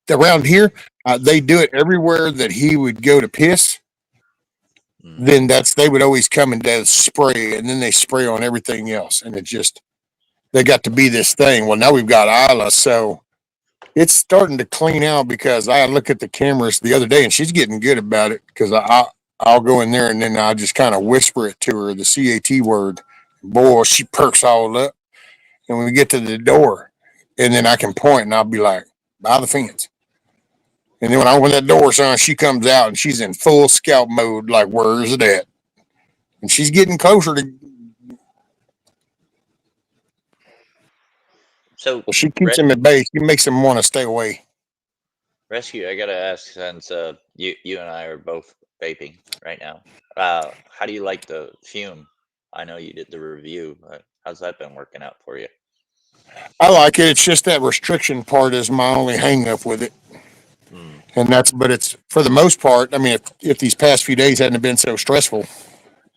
around here. They do it everywhere that he would go to piss. Mm. Then they would always come and do spray, and then they spray on everything else, and it just they got to be this thing. Well, now we've got Isla, so it's starting to clean out because I look at the cameras the other day and she's getting good about it because I'll go in there and then I just kind of whisper it to her, the CAT word. Boy, she perks all up. And when we get to the door, and then I can point and I'll be like, by the fence. And then when I open that door, son, she comes out and she's in full scout mode, like, where's it at? And she's getting closer to, So, well, she keeps him at bay. She makes him want to stay away. rescue. I gotta ask, since you and I are both vaping right now. How do you like the fume? I know you did the review. But how's that been working out for you? I like it. It's just that restriction part is my only hang up with it. Mm, And but it's for the most part. I mean, if these past few days hadn't been so stressful,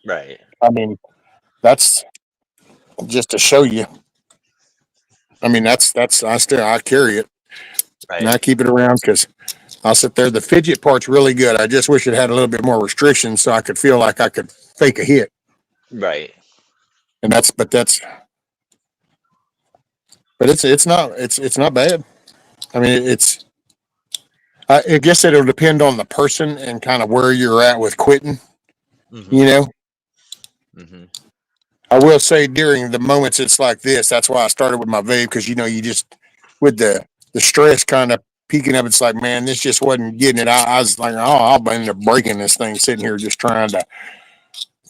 right. I mean, that's just to show you. I mean, that's I carry it and Right. I keep it around because I'll sit there. The fidget part's really good. I just wish it had a little bit more restrictions so I could feel like I could fake a hit. Right. And it's not bad. I mean, I guess it'll depend on the person and kind of where you're at with quitting. Mm-hmm. You know, Mm-hmm. I will say during the moments it's like this. That's why I started with my vape because you just with the stress kind of peeking up. It's like, man, this just wasn't getting it. I was like, oh, I'll end up breaking this thing sitting here just trying to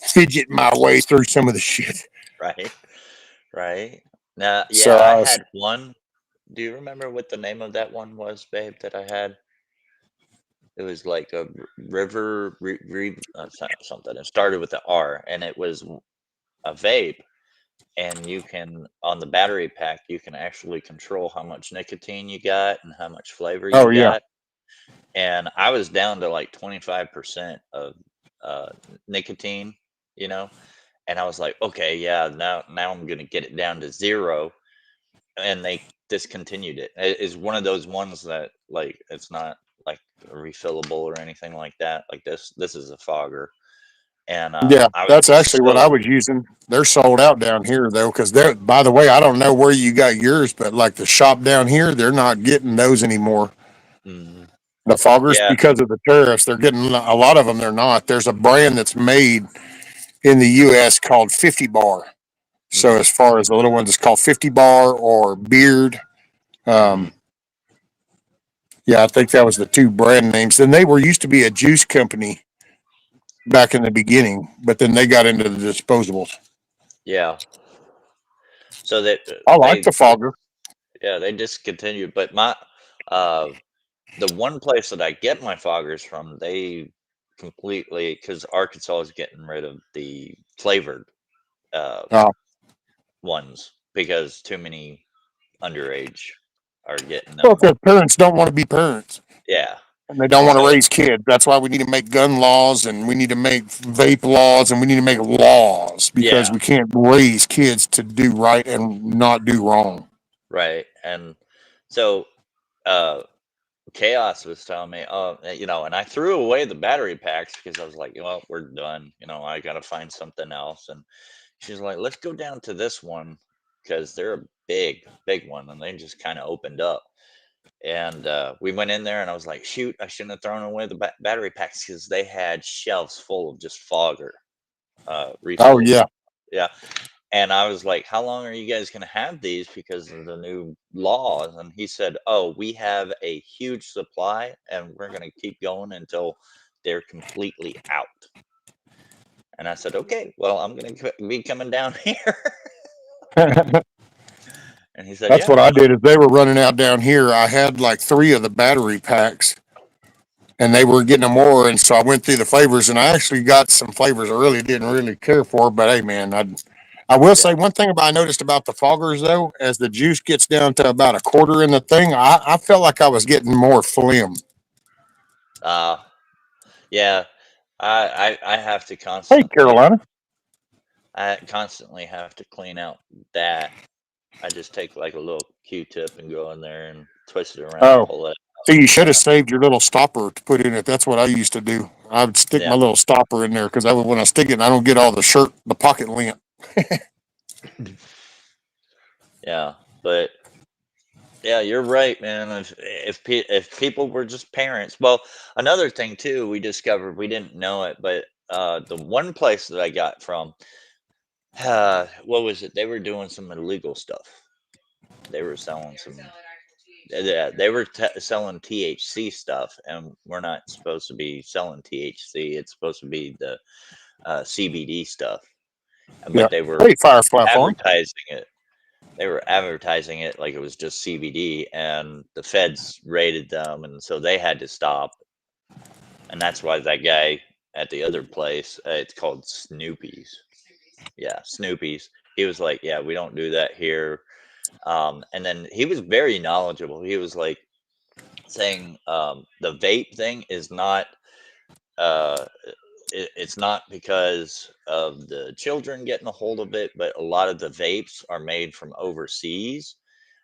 fidget my way through some of the shit. Right. Right. Now, So yeah, I I was, had one. Do you remember what the name of that one was, babe, that I had? It was like a river something. It started with the R, and it was a vape. And you can, on the battery pack, you can actually control how much nicotine you got and how much flavor oh you yeah, got. And I was down to like 25% of nicotine, you know. And I was like, okay, yeah, now I'm gonna get it down to zero. And they discontinued it. It is one of those ones that like it's not like refillable or anything like that. Like this is a fogger, and yeah. I was That's actually what I so was using. They're sold out down here though, because they're. By the way, I don't know where you got yours, but like the shop down here, they're not getting those anymore. mm, The foggers yeah, because of the tariffs. They're getting a lot of them. They're not. There's a brand that's made in the U.S. called 50 Bar. So hmm as far as the little ones, it's called 50 Bar or Beard. hmm Um, yeah, I think that was the two brand names. And they were used to be a juice company back in the beginning, but then they got into the disposables. yeah. So that I like the fogger. yeah, they discontinued. But my uh the one place that I get my foggers from, they completely, because Arkansas is getting rid of the flavored uh Uh, ones because too many underage are getting well, them. because parents don't want to be parents Yeah. and they don't And want to so, raise kids. That's why we need to make gun laws and we need to make vape laws and we need to make laws because yeah, we can't raise kids to do right and not do wrong. right. And so, uh, Chaos was telling me, oh, and I threw away the battery packs because I was like, well, we're done. I got to find something else. And she's like, let's go down to this one because they're a big, big one. And they just kind of opened up. And we went in there and I was like, shoot, I shouldn't have thrown away the battery packs because they had shelves full of just fogger Oh, refills. yeah. Yeah. And I was like, how long are you guys going to have these because of the new laws? And he said, oh, we have a huge supply and we're going to keep going until they're completely out. And I said, okay, well, I'm going to be coming down here. And he said, That's yeah, what I did. Is they were running out down here. I had like three of the battery packs, and they were getting more. And so I went through the flavors, and I actually got some flavors I really didn't really care for. But hey, man, I will yeah. say one thing I noticed about the foggers though, as the juice gets down to about a quarter in the thing, I felt like I was getting more phlegm. Uh, yeah. I have to Hey, Carolina. constantly have to clean out that. I just take like a little Q-tip and go in there and twist it around and Oh, pull it. so you should have Yeah. saved your little stopper to put in it. That's what I used to do. I would stick my Yeah. little stopper in there because when I stick it, I don't get all the pocket lint. Yeah. But yeah, you're right, man. If people were just parents, well, another thing too, we discovered, we didn't know it, but the one place that I got from, what was it? They were doing some illegal stuff. They were selling some, yeah, they were selling THC stuff, and we're not supposed to be selling THC. It's supposed to be the CBD stuff, Yeah. but they were Hey, Firefly Farm. advertising it. They were advertising it like it was just CBD, and the feds raided them, and so they had to stop. And that's why that guy at the other place, it's called Snoopy's. Yeah, Snoopy's. He was like, "Yeah, we don't do that here." And then he was very knowledgeable. He was like saying the vape thing is not. Uh, it's not because of the children getting a hold of it, but a lot of the vapes are made from overseas,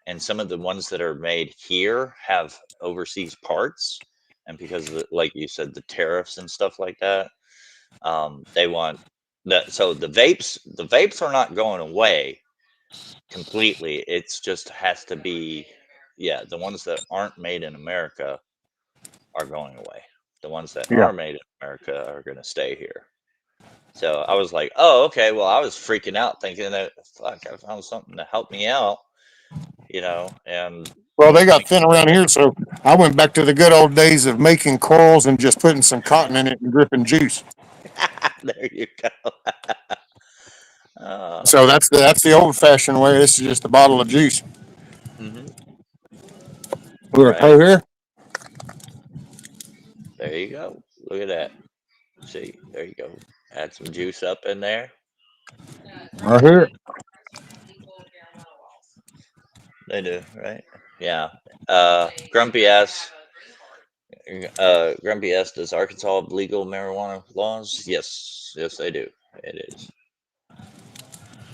and some of the ones that are made here have overseas parts. And because of like you said, the tariffs and stuff like that, they want that. So the vapes are not going away completely. It's just has to be, yeah, the ones that aren't made in America are going away. The ones that Yeah. are made in America are going to stay here. So I was like, oh, okay. Well, I was freaking out thinking that, fuck, I found something to help me out, and Well, they got thin around here, so I went back to the good old days of making corals and just putting some cotton in it and dripping juice. There you go. Oh, So that's the old fashioned way. This is just a bottle of juice. hmm. Look Right. right here. There you go. Look at that. See, there you go. Add some juice up in there. Right here. They do, right? Yeah. Grumpy asks, Grumpy asks, does Arkansas have legal marijuana laws? Yes, yes, they do. It is,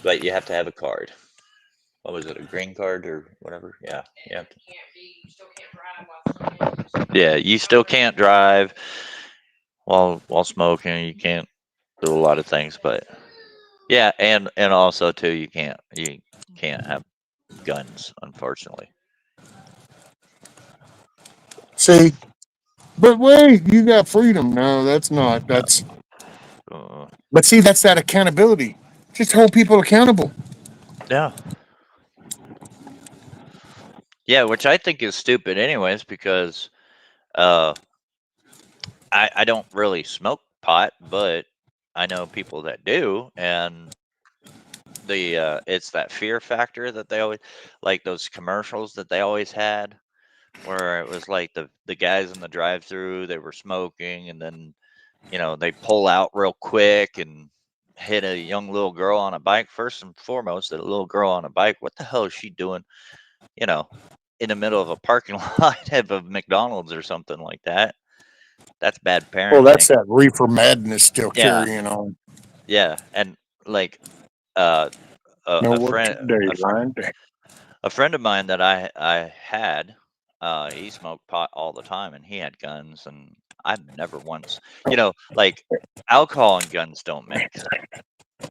but you have to have a card. What was it, a green card or whatever? Yeah, you have to. Yeah, you still can't drive while smoking. You can't do a lot of things, but yeah, and also too, you can't have guns, unfortunately. See, but wait, you got freedom. No, that's not. No. That's Uh, but see, that's that accountability. Just hold people accountable. yeah. Yeah, which I think is stupid anyways, because uh I don't really smoke pot, but I know people that do, and it's that fear factor that they always, like those commercials that they always had, where it was like the guys in the drive-through, they were smoking, and then they pull out real quick and hit a young little girl on a bike. First and foremost, that little girl on a bike, what the hell is she doing, you know in the middle of a parking lot of a McDonald's or something like that? That's bad Well, that's parenting. that reefer madness still Yeah, carrying on. yeah, and like uh, a, No a work friend, today, Ryan. a friend of mine that I had, he smoked pot all the time, and he had guns, and I've never once, like alcohol and guns don't mix.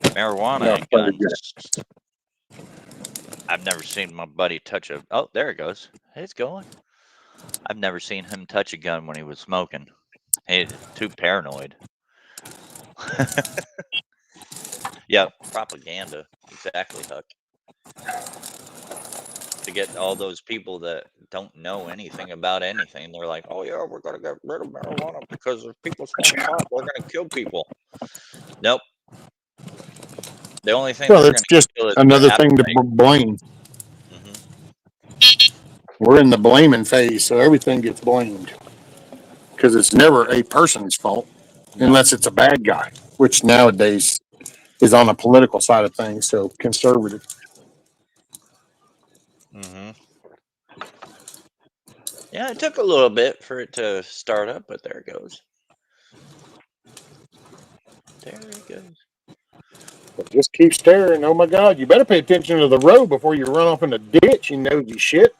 No, Marijuana and pretty good. guns, I've never seen my buddy touch a. Oh, there it goes. It's going. I've never seen him touch a gun when he was smoking. He's too paranoid. Yep, propaganda. Exactly, Huck. To get all those people that don't know anything about anything, they're like, "Oh yeah, we're gonna get rid of marijuana because if people smoke pot, we're gonna kill people." Nope. The only thing Well, they're it's gonna just kill is their another thing to appetite. blame. Hmm. We're in the blaming phase, so everything gets blamed because it's never a person's fault No. unless it's a bad guy, which nowadays is on the political side of things. So conservative. Hmm. Yeah, it took a little bit for it to start up, but there it goes. There it goes. But just keep staring. Oh my God, you better pay attention to the road before you run off in the ditch. You nosy shit.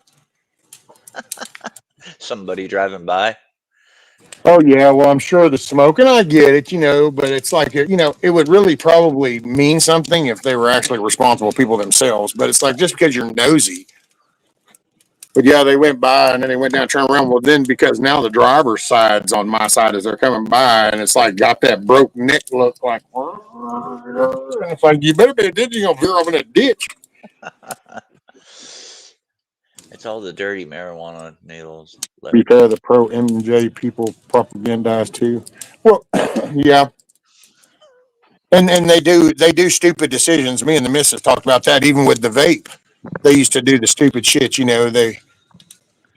Somebody driving by. Oh yeah, well I'm sure the smoke, and I get it, but it's like it would really probably mean something if they were actually responsible people themselves. But it's like just because you're nosy. But yeah, they went by and then they went down, turned around. Well, then because now the driver's side's on my side as they're coming by, and it's like got that broke neck look, like and it's like you better pay attention, you'll veer off in a ditch. It's all the dirty marijuana needles. Be fair, the pro MJ people propagandize too. Well, yeah, and they do stupid decisions. Me and the missus talked about that. Even with the vape, they used to do the stupid shit.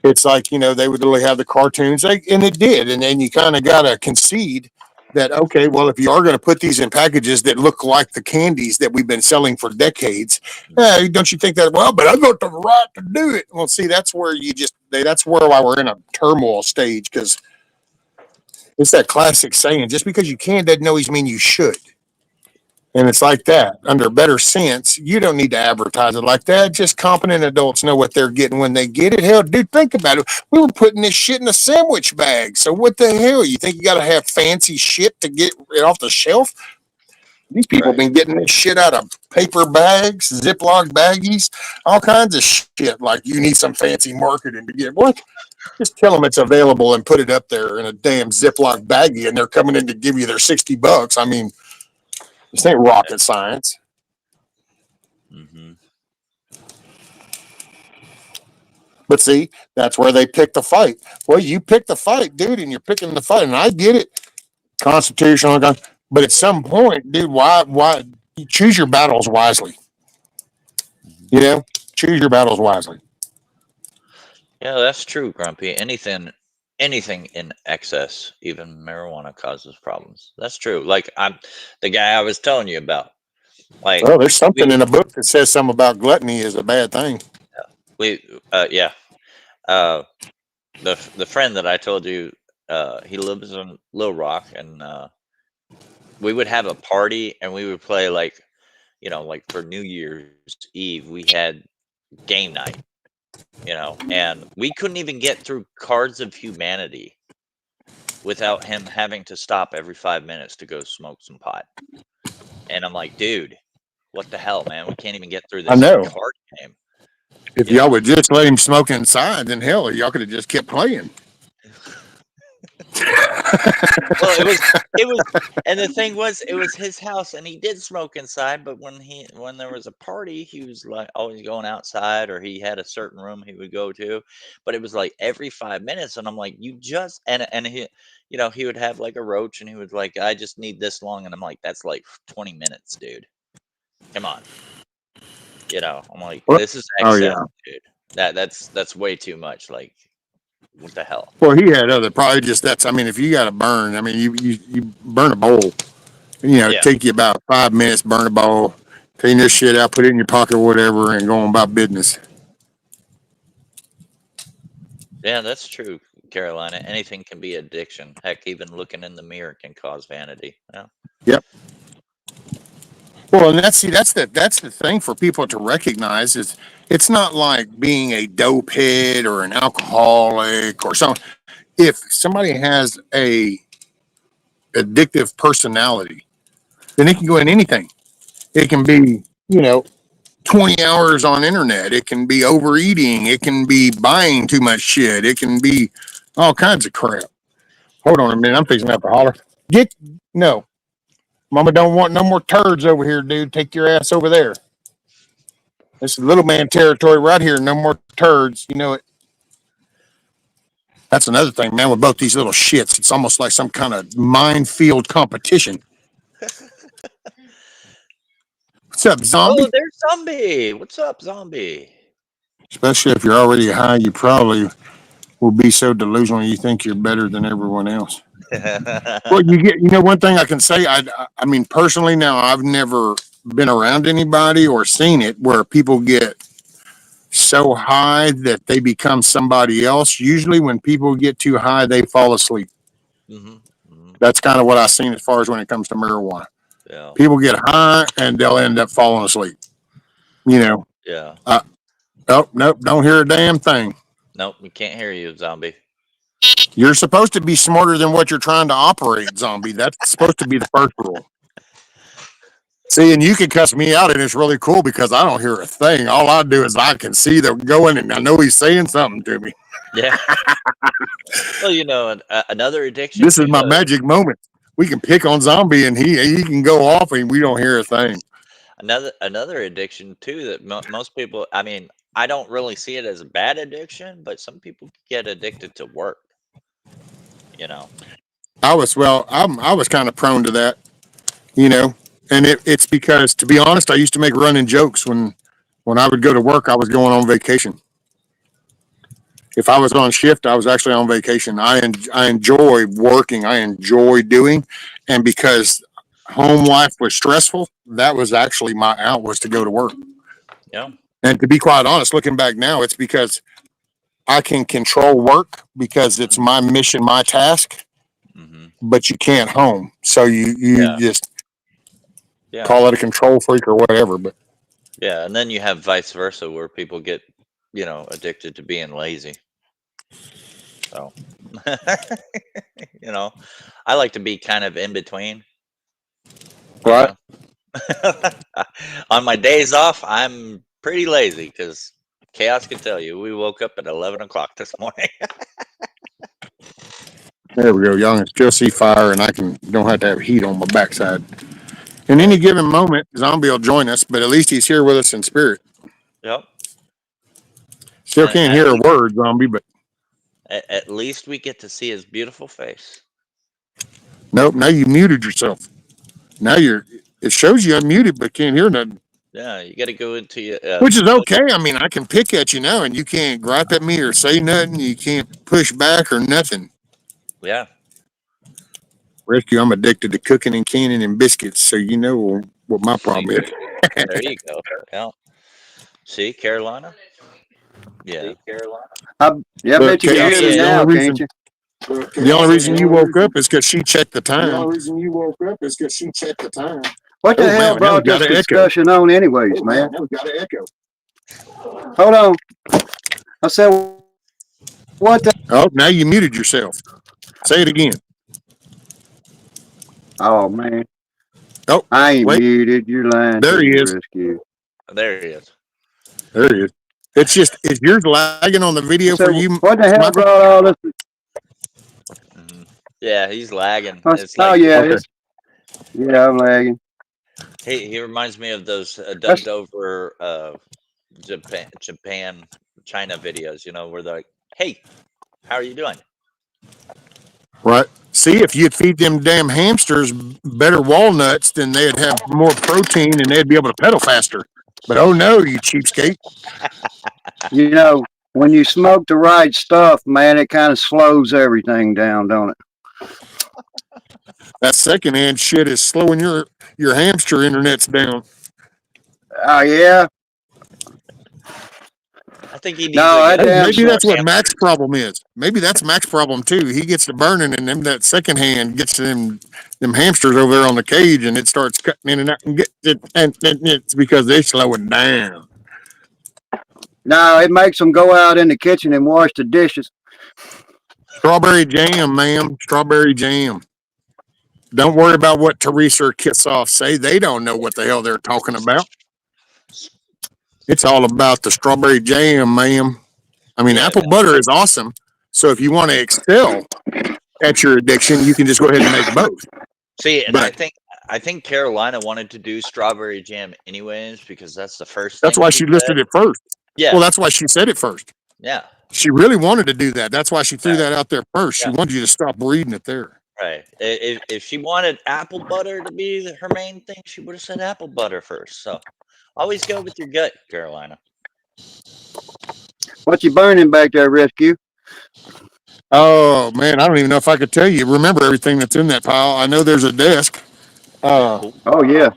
It's like they would literally have the cartoons, and it did. And then you kind of gotta concede that okay, well, if you are going to put these in packages that look like the candies that we've been selling for decades, don't you think that? Well, but I got the right to do it. Well, see, that's where that's why we're in a turmoil stage because it's that classic saying: just because you can doesn't always mean you should. And it's like that. Under better sense, you don't need to advertise it like that. Just competent adults know what they're getting when they get it. Hell, dude, think about it. We were putting this shit in a sandwich bag. So what the hell? You think you got to have fancy shit to get it off the shelf? These people have Right. been getting this shit out of paper bags, Ziploc baggies, all kinds of shit. Like you need some fancy marketing to get what? Just tell them it's available and put it up there in a damn Ziploc baggie, and they're coming in to give you their $60. I mean, this ain't rocket science. Hmm. But see, that's where they pick the fight. Well, you pick the fight, dude, and you're picking the fight, and I get it, constitutional. But at some point, dude, why you choose your battles wisely? Mhm. You know, choose your battles wisely. Yeah, that's true, Grumpy. Anything in excess, even marijuana causes problems. That's true. Like I'm the guy I was telling you about. Like Well, there's something we in a book that says something about gluttony is a bad thing. yeah. Uh the friend that I told you, he lives in Little Rock, and we would have a party and we would play like, like for New Year's Eve, we had game night, and we couldn't even get through Cards of Humanity without him having to stop every 5 minutes to go smoke some pot. And I'm like, dude, what the hell, man? We can't even get through I this know. card game, If you y'all know? would just let him smoke inside, then hell, y'all could have just kept playing. Well, it was, and the thing was, it was his house, and he did smoke inside. But when there was a party, he was like always going outside, or he had a certain room he would go to. But it was like every 5 minutes, and I'm like, you just and he, he would have like a roach, and he would like, I just need this long, and I'm like, that's like 20 minutes, dude. Come on, I'm like, Well, this is oh yeah. excess, dude. That's way too much. Like, what the hell? Well, he had other probably just that's. I mean, if you got to burn, I mean, you burn a bowl. Yeah. Take you about 5 minutes, burn a bowl, clean this shit out, put it in your pocket or whatever, and go on about business. Yeah, that's true, Carolina. Anything can be addiction. Heck, even looking in the mirror can cause vanity. Yeah. Yep. Well, and that's the thing for people to recognize is it's not like being a dope head or an alcoholic or something. If somebody has a addictive personality, then it can go in anything. It can be, 20 hours on internet. It can be overeating. It can be buying too much shit. It can be all kinds of crap. Hold on a minute. I'm fixing up to holler. Get no. Mama don't want no more turds over here, dude. Take your ass over there. This is little man territory right here. No more turds. You know it. That's another thing, man, with both these little shits. It's almost like some kind of minefield competition. What's up, Oh, zombie? there's Zombie. What's up, Zombie? Especially if you're already high, you probably will be so delusional you think you're better than everyone else. Well, one thing I can say, I mean, personally, now I've never been around anybody or seen it where people get so high that they become somebody else. Usually, when people get too high, they fall asleep. hmm hmm That's kind of what I've seen as far as when it comes to marijuana. Yeah. People get high and they'll end up falling asleep. You know, Yeah. uh, oh, nope, don't hear a damn thing. Nope, we can't hear you, Zombie. You're supposed to be smarter than what you're trying to operate, zombie. That's supposed to be the first rule. See, and you can cuss me out, and it's really cool because I don't hear a thing. All I do is I can see them going, and I know he's saying something to me. Yeah. Well, another addiction This is too. my magic moment. We can pick on zombie, and he can go off, and we don't hear a thing. Another addiction too that most people. I mean, I don't really see it as a bad addiction, but some people get addicted to work. You know. I was kind of prone to that, you know, and it's because, to be honest, I used to make running jokes when I would go to work. I was going on vacation. If I was on shift, I was actually on vacation. I enjoy working. I enjoy doing, and because home life was stressful, that was actually my out was to go to work. Yeah. And to be quite honest, looking back now, it's because I can control work because it's hmm my mission, my task, hmm but you can't home. So you Yeah. just Yeah. call it a control freak or whatever. But Yeah. And then you have vice versa where people get, addicted to being lazy. So, you know, I like to be kind of in between, you right, know. On my days off, I'm pretty lazy because Chaos can tell you we woke up at 11 o'clock this morning. there we go. Y'all can still see fire, and I can don't have to have heat on my backside. In Yeah. any given moment, Zombie will join us, but at least he's here with us in spirit. Yep. Still can't hear a word, zombie, but At least we get to see his beautiful face. nope, now you muted yourself. Now it shows you unmuted, but can't hear nothing. Yeah, you got to go into your. Which is okay. I mean, I can pick at you now, and you can't gripe at me or say nothing. You can't push back or nothing. Yeah. Rescue, I'm addicted to cooking and canning and biscuits, so you know what my problem is. There you go. Yeah. See, Carolina? Yeah. I Look, bet you can Chaos hear me says the now, only can't reason you? the only reason you woke up is because she checked the time. What the Oh hell man, now we brought got this an echo. discussion on anyways, man? Hold on. I said, what the? Oh, now you muted yourself. Say it again. Oh, man. Oh, I ain't wait. muted. You're lying There to he me, is. Rescue. There he is. There he is. It's just, is yours lagging on the I video said, for you, what the hell Michael? brought all this? Mhm. Yeah, he's lagging. Oh, It's like yeah. Okay. Yeah, I'm lagging. he reminds me of those That's, dubbed over Japan, China videos. You know, where they're like, "Hey, how are you doing?" Right. See, if you'd feed them damn hamsters better walnuts, then they'd have more protein and they'd be able to pedal faster. But oh no, you cheapskate. you know, when you smoke the right stuff, man, it kind of slows everything down, don't it? That secondhand shit is slowing your hamster internets down. Oh, yeah. I think he needs No, to that get Hey, damn. maybe more that's what Mac's hamsters. problem is. Maybe that's Mac's problem too. He gets to burning, and then that second hand gets them hamsters over there on the cage, and it starts cutting in and out, and and it's because they slow it down. No, it makes them go out in the kitchen and wash the dishes. Strawberry jam, ma'am. Strawberry jam. Don't worry about what Teresa or Kiss Off say. They don't know what the hell they're talking about. It's all about the strawberry jam, ma'am. I mean, Yeah. apple butter is awesome. So if you want to excel at your addiction, you can just go ahead and make both. See, and But I think Carolina wanted to do strawberry jam anyways because that's the first that's thing why she she said. listed it first. Yeah. Well, that's why she said it first. Yeah. She really wanted to do that. That's why she threw Right. that out there first. She Yeah. wanted you to stop reading it there. Right. If she wanted apple butter to be her main thing, she would have said apple butter first. So always go with your gut, Carolina. What you burning back there, Rescue? Oh man, I don't even know if I could tell you. Remember everything that's in that pile. I know there's a desk. Cool. Oh, yeah.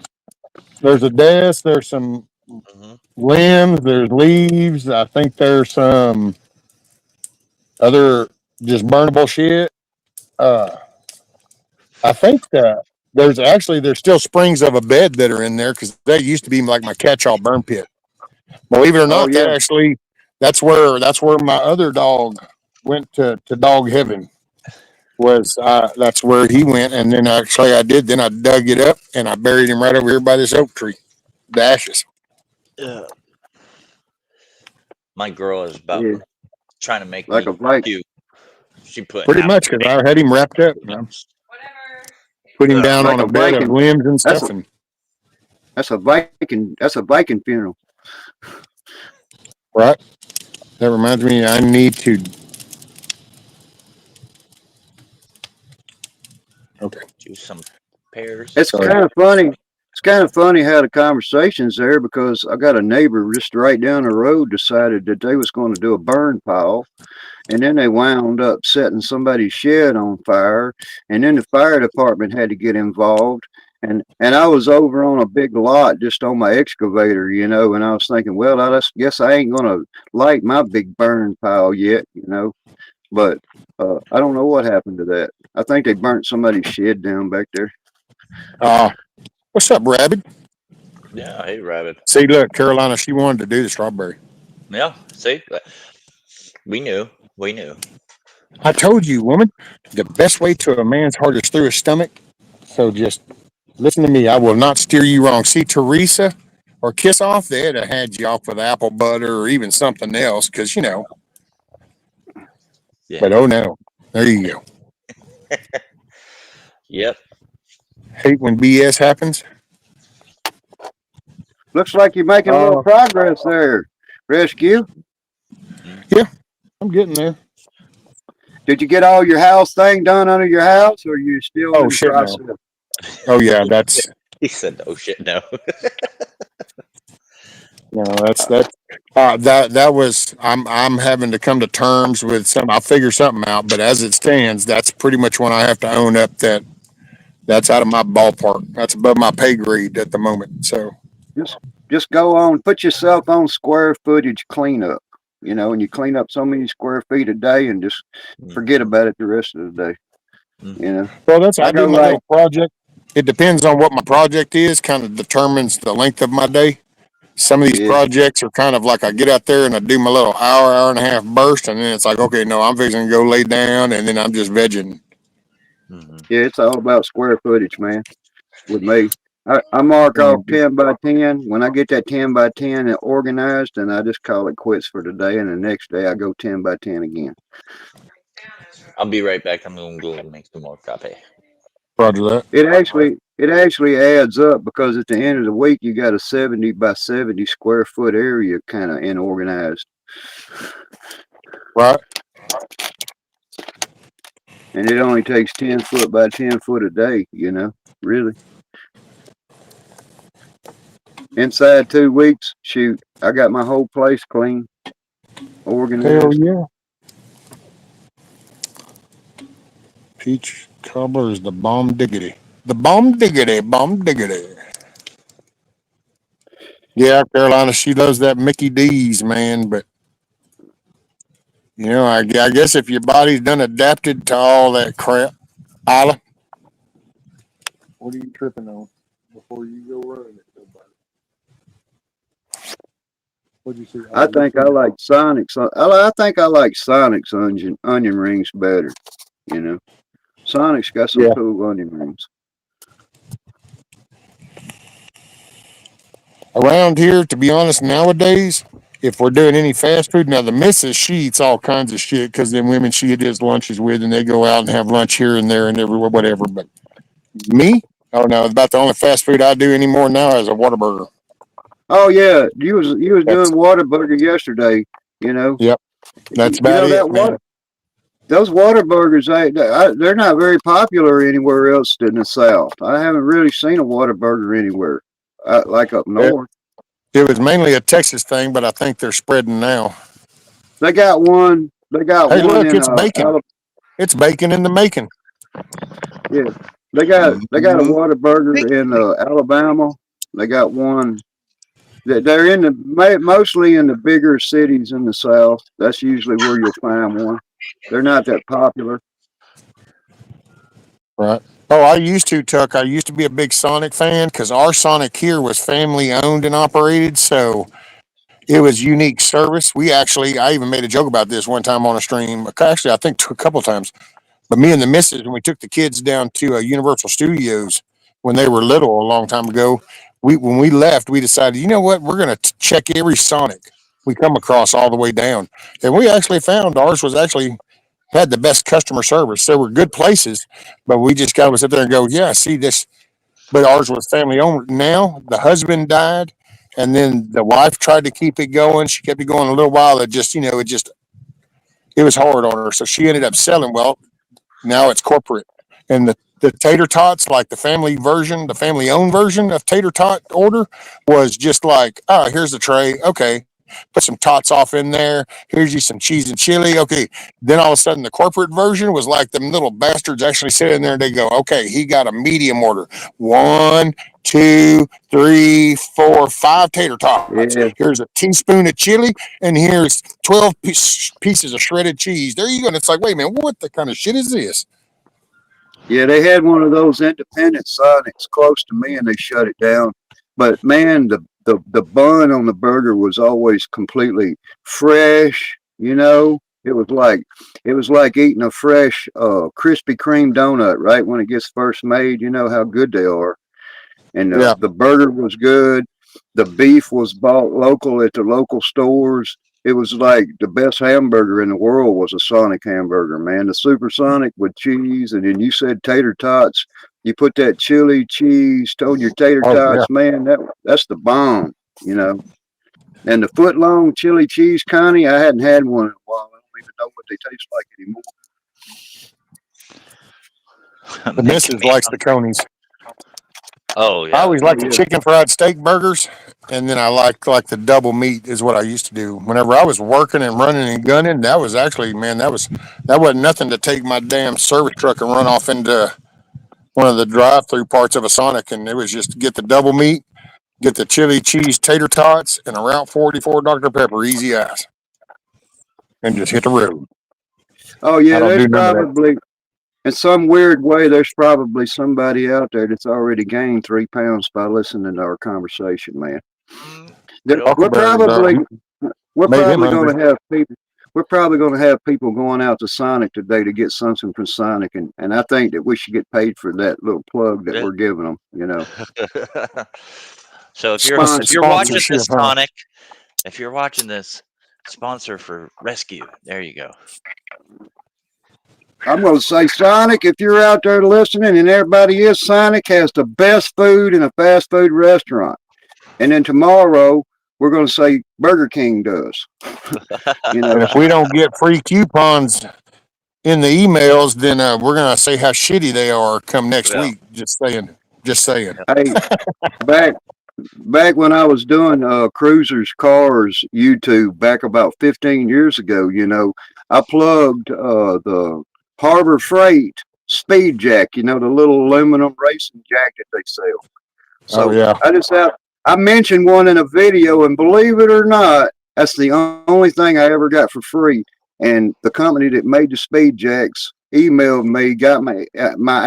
There's a desk. There's some Hmm. limbs. There's leaves. I think there's some other just burnable shit. Uh, I think there's still springs of a bed that are in there because that used to be like my catch-all burn pit. Believe it or Oh, not, yeah. that's where my other dog went to dog heaven. That's where he went, and then actually I did. Then I dug it up and I buried him right over here by this oak tree, the ashes. Yeah. My girl is about Yeah. trying to make Like me a Viking. puke. She put Pretty apple much because I had him wrapped up, put him down Like on a a bed of Viking. limbs and That's stuff, a and that's a Viking. That's a Viking funeral. right. That reminds me, I need to. Okay, do some pears. It's sorry. kind of funny. It's kind of funny how the conversation's there because I got a neighbor just right down the road decided that they was going to do a burn pile, and then they wound up setting somebody's shed on fire, and then the fire department had to get involved. And I was over on a big lot just on my excavator, and I was thinking, well, I just guess I ain't gonna light my big burn pile yet. But I don't know what happened to that. I think they burnt somebody's shed down back there. What's up, Rabbit? Yeah. Hey, rabbit. See, look, Carolina, she wanted to do the strawberry. Yeah. See, we knew. We knew. I told you, woman, the best way to a man's heart is through his stomach. So just listen to me. I will not steer you wrong. See, Teresa or Kiss Off, they'd have had you off with apple butter or even something else because, Yeah. but oh no. There you go. Yep. Hate when BS happens. Looks like you're making a little progress there, Rescue. Yeah, I'm getting there. Did you get all your house thing done under your house, or are you still Oh in the shit, no. process? Oh yeah, that's He said, "Oh shit, no." no, that was I'm having to come to terms with some. I'll figure something out, but as it stands, that's pretty much when I have to own up that that's out of my ballpark. That's above my pay grade at the moment. So Just just go on, put yourself on square footage cleanup. And you clean up so many square feet a day, and just forget Mhm, about it the rest of the day. You mhm, know, well, that's I I go do my like, little project. It depends on what my project is. Kind of determines the length of my day. Some of these yeah, projects are kind of like I get out there and I do my little hour and a half burst, and then it's like, okay, no, I'm fixing to go lay down, and then I'm just vegging. mhm. yeah, it's all about square footage, man. With me, I mark off Mhm. 10 by 10. When I get that 10 by 10 and organized, and I just call it quits for the day. And the next day, I go 10 by 10 again. I'll be right back. I'm gonna go make some more coffee. Roger that. It actually adds up because at the end of the week, you got a 70 by 70 square foot area kind of inorganized, Right. and it only takes 10 foot by 10 foot a day. Really. Inside 2 weeks, shoot, I got my whole place clean, Hell organized. yeah. Peach cobbler is the bomb diggity. The bomb diggity, bomb diggity. Yeah, Carolina, she loves that Mickey D's, man. But, I guess if your body's done adapted to all that crap, Isla, what are you tripping on before you go running it, somebody? What'd you see, I Isla? What think I you like Sonic's. I think I like Sonic's onion rings better. You know, Sonic's got some Yeah. cool onion rings. Around here, to be honest, nowadays, if we're doing any fast food, now the missus, she eats all kinds of shit because them women she does lunches with, and they go out and have lunch here and there and everywhere, whatever. But me, oh no, about the only fast food I do anymore now is a Whataburger. Oh yeah, you was doing That's Whataburger yesterday. You know, Yep, that's about it, that man. water those Whataburgers, they're not very popular anywhere else in the South. I haven't really seen a Whataburger anywhere, like up It, north. it was mainly a Texas thing, but I think they're spreading now. They got one. They got Hey, one look, in it's bacon. Alabama. It's bacon in the making. Yeah, they got a Mhm. Whataburger in Alabama. They got one. They're mostly in the bigger cities in the South. That's usually where you'll find one. They're not that popular. Right. Oh, I used to, Tuck. I used to be a big Sonic fan because our Sonic here was family owned and operated. So it was unique service. I even made a joke about this one time on a stream. Actually, I think a couple of times. But me and the missus, when we took the kids down to Universal Studios when they were little a long time ago, when we left, we decided, you know what, we're going to check every Sonic we come across all the way down, and we actually found ours was actually had the best customer service. There were good places, but we just got to sit there and go, yeah, see this. But ours was family owned. Now the husband died, and then the wife tried to keep it going. She kept it going a little while. It was hard on her, so she ended up selling. Well, now it's corporate. And the tater tots, like the family version, the family owned version of tater tot order, was just like, oh, here's the tray. Okay. Put some tots off in there. Here's you some cheese and chili. Okay. Then all of a sudden, the corporate version was like them little bastards actually sit in there and they go, okay, he got a medium order. One, two, three, four, five tater tots. Yeah, Here's a teaspoon of chili, and here's 12 pieces of shredded cheese. There you go. And it's like, wait a minute, what the kind of shit is this? yeah. They had one of those independent Sonics close to me, and they shut it down. But man, the bun on the burger was always completely fresh. It was like eating a fresh Krispy Kreme donut right when it gets first made. You know how good they are. And Yeah. the burger was good. The beef was bought local at the local stores. It was like the best hamburger in the world was a Sonic hamburger, man. The supersonic with cheese, and then you said tater tots. You put that chili cheese on your tater Oh, yeah. tots, man. That's the bomb, you know. And the foot long chili cheese Connie, I hadn't had one in a while. I don't even know what they taste like anymore. The Making missus me likes the hungry. conies. Oh I yeah. always Oh like the yeah. chicken fried steak burgers, and then I like the double meat is what I used to do. Whenever I was working and running and gunning, that was actually man, that wasn't nothing to take my damn service truck and run off into one of the drive-through parts of a Sonic, and it was just get the double meat, get the chili cheese tater tots, and a Route 44 Dr Pepper, easy ass, and just hit the road. Oh I yeah, don't there's do none of that. probably in some weird way there's probably somebody out there that's already gained 3 pounds by listening to our conversation, man. Nope. We're Huckleberries probably we're made him probably hungry. going to have people. We're probably going to have people going out to Sonic today to get something from Sonic, and I think that we should get paid for that little plug that Yeah. we're giving them. So if you're watching Sponsorship, this, huh? Sonic, if you're watching this, sponsor for Rescue. There you go. I'm going to say Sonic, if you're out there listening, and everybody is, Sonic has the best food in a fast food restaurant. And then tomorrow we're going to say Burger King does. And if we don't get free coupons in the emails, then we're gonna say how shitty they are come next Yeah. week. Just saying. Just saying. Hey, back back when I was doing Cruisers Cars YouTube back about 15 years ago, I plugged the Harbor Freight Speed Jack, the little aluminum racing jack that they sell. Oh So yeah. I mentioned one in a video, and believe it or not, that's the only thing I ever got for free. And the company that made the Speed Jacks emailed me, got my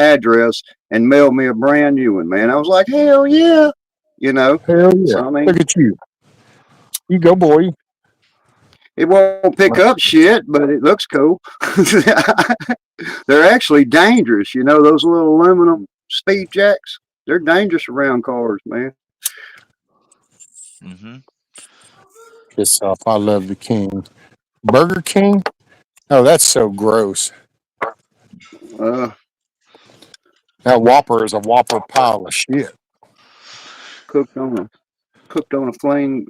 address, and mailed me a brand new one. Man, I was like, hell yeah, you know. Hell yeah. So I mean, Look at you. You go, boy. it won't pick up shit, but it looks cool. They're actually dangerous, those little aluminum Speed Jacks. They're dangerous around cars, man. Mm-hmm. Piss off. I love the King. Burger King? Oh, that's so gross. Uh, That Whopper is a Whopper pile of shit. cooked on a flame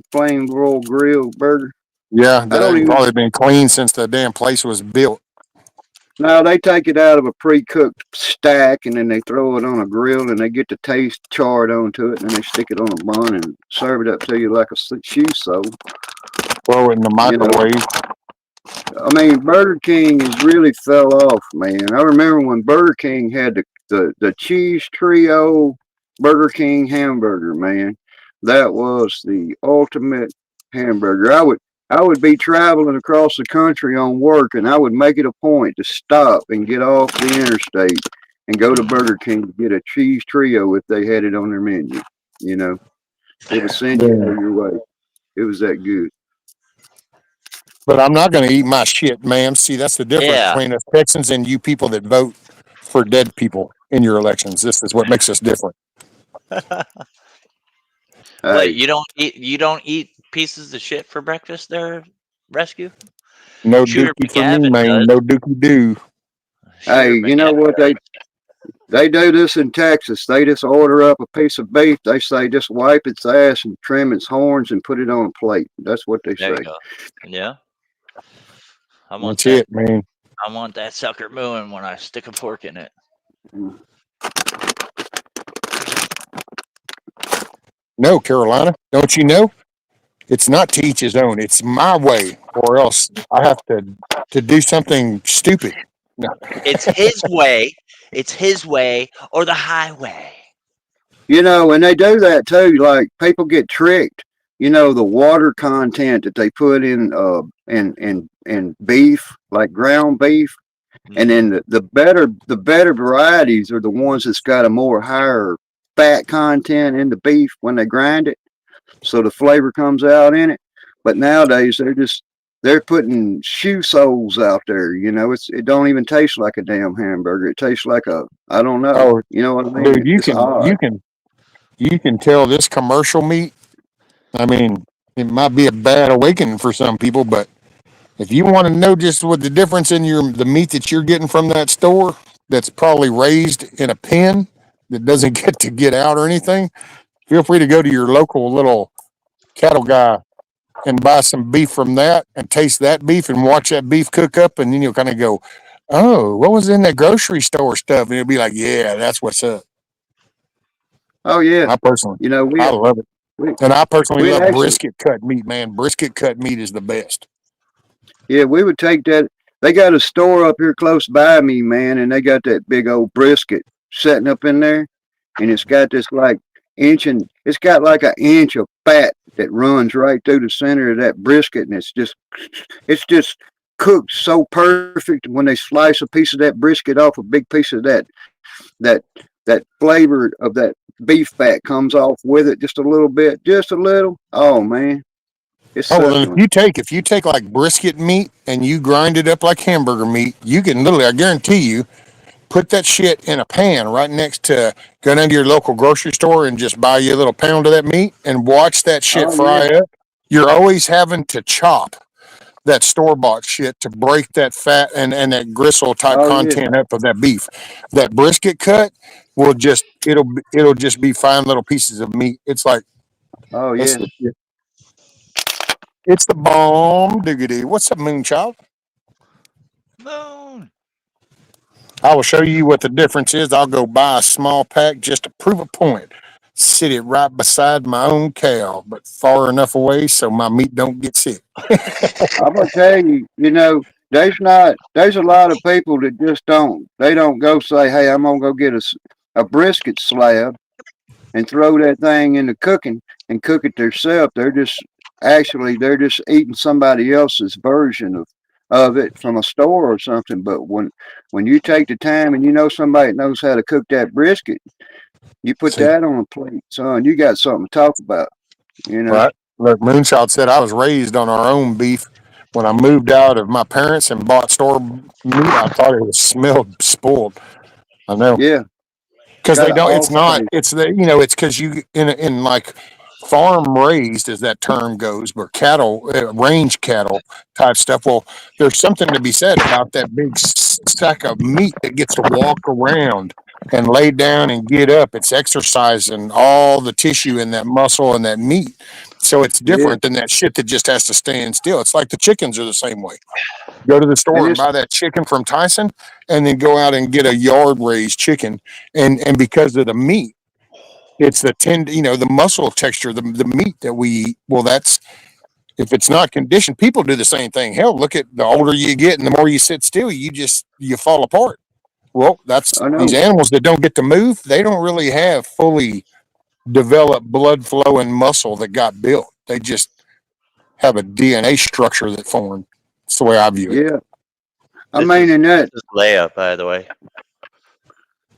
broiled grill burger. Yeah, I that don't ain't even. probably been clean since the damn place was built. No, they take it out of a pre-cooked stack and then they throw it on a grill and they get the taste charred onto it and then they stick it on a bun and serve it up to you like a shoe sole. Throw it in the You know, microwave. I mean, Burger King has really fell off, man. I remember when Burger King had the cheese trio Burger King hamburger, man. That was the ultimate hamburger. I would be traveling across the country on work, and I would make it a point to stop and get off the interstate and go to Burger King to get a cheese trio if they had it on their menu. You know, it would send you out Yeah. of your way. It was that good. But I'm not going to eat my shit, ma'am. See, that's the difference Yeah. between us Texans and you people that vote for dead people in your elections. This is what makes us different. What Hey, you don't eat pieces of shit for breakfast there, Rescue? No Shooter dookie for me, McGavin man. does. No dookie do. hey, Shooter you know McGavin what they do this in Texas. They just order up a piece of beef. They say just wipe its ass and trim its horns and put it on a plate. That's what they There you say. go. Yeah. I want That's that. it, man. I want that sucker mooing when I stick a fork in it. No, Carolina, don't you know? It's not to each his own. It's my way, or else I have to do something stupid. No. It's his way. It's his way or the highway. And they do that too. Like people get tricked. The water content that they put in beef, like ground beef, and Mm-hmm. then the better varieties are the ones that's got a more higher fat content in the beef when they grind it, so the flavor comes out in it. But nowadays they're putting shoe soles out there. It don't even taste like a damn hamburger. It tastes like I don't know. Oh, You know what I mean? dude, you It's can odd. you can tell this commercial meat. I mean, it might be a bad awakening for some people, but if you want to know just what the difference in the meat that you're getting from that store, that's probably raised in a pen that doesn't get out or anything, feel free to go to your local little cattle guy and buy some beef from that and taste that beef and watch that beef cook up, and then you'll kind of go, "Oh, what was in that grocery store stuff?" And you'll be like, "Yeah, that's what's up." Oh yeah. I personally, You know, I love it, we and I personally we'd love actually, brisket cut meat. Man, brisket cut meat is the best. yeah, we would take that. They got a store up here close by me, man, and they got that big old brisket setting up in there, and it's got this like it's got like an inch of fat that runs right through the center of that brisket, and it's just cooked so perfect. When they slice a piece of that brisket off, a big piece of that that flavor of that beef fat comes off with it just a little bit, just a little. Oh man, it's Oh well, then succulent. if you take like brisket meat and you grind it up like hamburger meat, you can literally, I guarantee you, put that shit in a pan right next to go down to your local grocery store and just buy you a little pound of that meat and watch that shit Oh yeah, fry up. You're always having to chop that store bought shit to break that fat and that gristle type oh yeah, content up of that beef. That brisket cut will just it'll just be fine little pieces of meat. It's like oh that's yeah. the shit. It's the bomb diggity. What's up, Moonchild? Moon. I will show you what the difference is. I'll go buy a small pack just to prove a point. Sit it right beside my own cow, but far enough away so my meat don't get sick. I'm gonna tell you, you know, there's a lot of people that just they don't go say, hey, I'm gonna go get a brisket slab and throw that thing in the cooking and cook it themselves. They're just eating somebody else's version of it from a store or something. But when you take the time and you know somebody that knows how to cook that brisket, you put See, that on a plate, son. You got something to talk about. You know. right? Look, Moonshot said I was raised on our own beef. When I moved out of my parents and bought store meat, I thought it was smelled spoiled. I know. Yeah. Because Got they an don't. It's off not. taste. It's the it's because you in like farm raised as that term goes, but cattle range cattle type stuff. Well, there's something to be said about that big sack of meat that gets to walk around and lay down and get up. It's exercising all the tissue in that muscle and that meat. So it's Yeah. different than that shit that just has to stand still. It's like the chickens are the same way. Go to the And store and it's buy that chicken from Tyson, and then go out and get a yard raised chicken. And because of the meat, it's the the muscle texture, the meat that we eat. Well, that's if it's not conditioned. People do the same thing. Hell, look at the older you get and the more you sit still, you fall apart. Well, that's I these know. animals that don't get to move. They don't really have fully developed blood flow and muscle that got built. They just have a DNA structure that formed. That's the way I view it. Yeah. I This mean, is in this that, is Leia, by the way.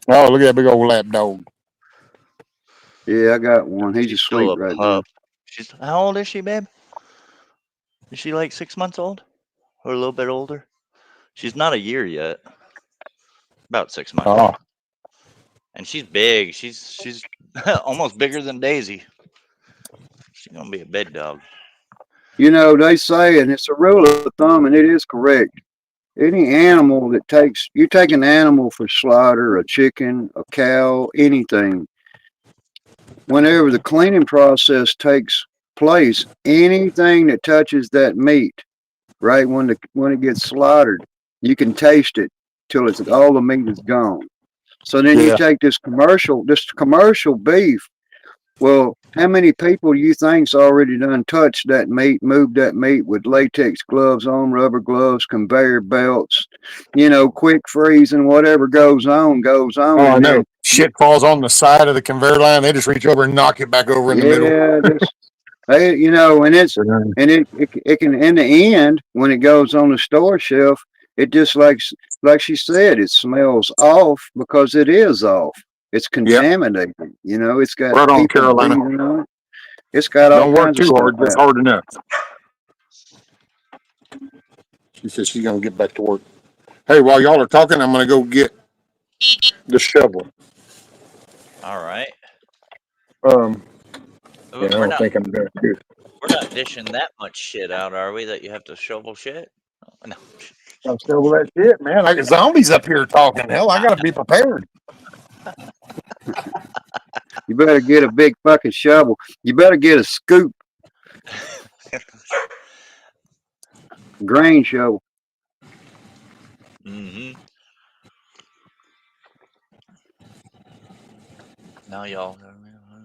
Oh, look at that big old lap dog. yeah, I got one. He's She's still asleep a right now. pup. She's how old is she, babe? Is she like 6 months old or a little bit older? She's not a year yet. About 6 months. Oh, And she's big. She's almost bigger than Daisy. She's gonna be a big dog. You know, they say, and it's a rule of thumb, and it is correct. Any animal that you take an animal for slaughter, a chicken, a cow, anything, whenever the cleaning process takes place, anything that touches that meat, right, when it gets slaughtered, you can taste it till it's all the meat is gone. So then you yeah. take this commercial beef. Well, how many people do you think's already done touched that meat, moved that meat with latex gloves on, rubber gloves, conveyor belts, quick freezing, whatever goes Oh, on, I and know. then Shit falls on the side of the conveyor line. They just reach over and knock it back over in the middle. yeah, and it can in the end when it goes on the store shelf, it just like she said, it smells off because it is off. It's Yep. contaminated. It's got Right on, people Carolina. breathing on it. It's got all Don't work kinds of too stuff hard, just out. hard enough. She says she's going to get back to work. Hey, while y'all are talking, I'm going to go get the shovel. All right. Um, We're yeah, I don't think I'm going to do it. we're not dishing that much shit out, are we? That you have to shovel shit? Oh, no. I'm shovel that shit, man. Like zombies up here talking. Hell, I got to be prepared. You better get a big fucking shovel. You better get a scoop. Grain show. Mm-hmm. Now y'all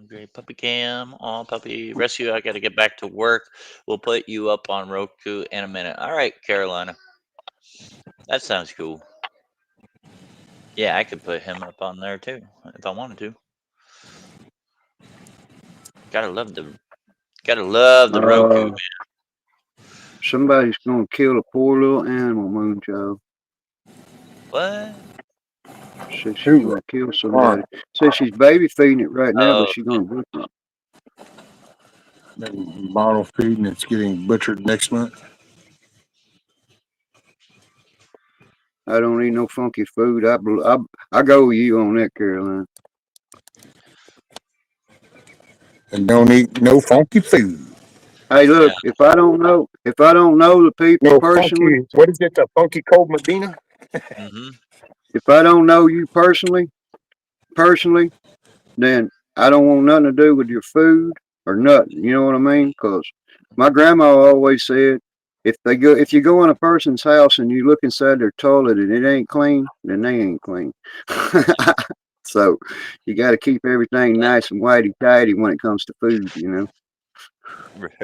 great puppy cam, all puppy rescue. I got to get back to work. We'll put you up on Roku in a minute. All right, Carolina. That sounds cool. Yeah, I could put him up on there too if I wanted to. Gotta love the Roku, man. Somebody's gonna kill a poor little animal, Moonchild. What? Says she's Who? gonna kill somebody. Says she's baby feeding it right now, but Oh, she's gonna butcher it. Bottle feed and it's getting butchered next month. I don't eat no funky food. I go with you on that, Caroline. And don't eat no funky food. Hey, yeah. look, if I don't know the people No personally, funky. What is it? The funky cold Medina? Mm-hmm. if I don't know you personally, then I don't want nothing to do with your food or nothing. You know what I mean? Because my grandma always said, if you go in a person's house and you look inside their toilet and it ain't clean, then they ain't clean. So you got to keep everything nice and whitey tidy when it comes to food. You know.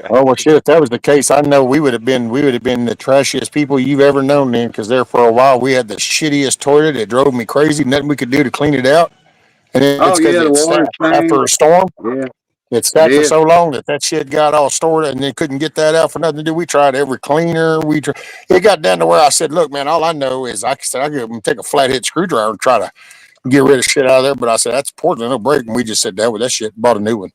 Oh well, Right. shit. If that was the case, I know we would have been the trashiest people you've ever known. Then, because there for a while we had the shittiest toilet. It drove me crazy. Nothing we could do to clean it out. And it's Oh because yeah, the it sat water after stain. a storm. Yeah, It sat for yeah, so long that shit got all stored and then couldn't get that out for nothing to do. We tried every cleaner. It got down to where I said, "Look, man, all I know is I said I could take a flathead screwdriver and try to get rid of shit out of there." But I said that's Portland, no break, and we just said that with that shit, bought a new one.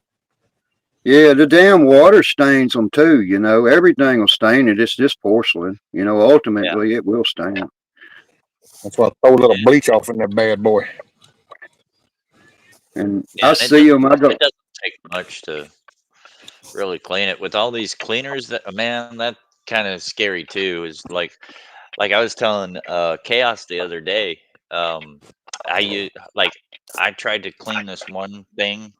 yeah. The damn water stains them too. You know, everything will stain it. It's just porcelain. You know, Yeah. ultimately it will stain. That's why I throw a little bleach off in that bad boy. And Yeah, I and see them. I go, it doesn't take much to really clean it. With all these cleaners, that man, that kind of scary too. Is like I was telling Chaos the other day. Like I tried to clean this one thing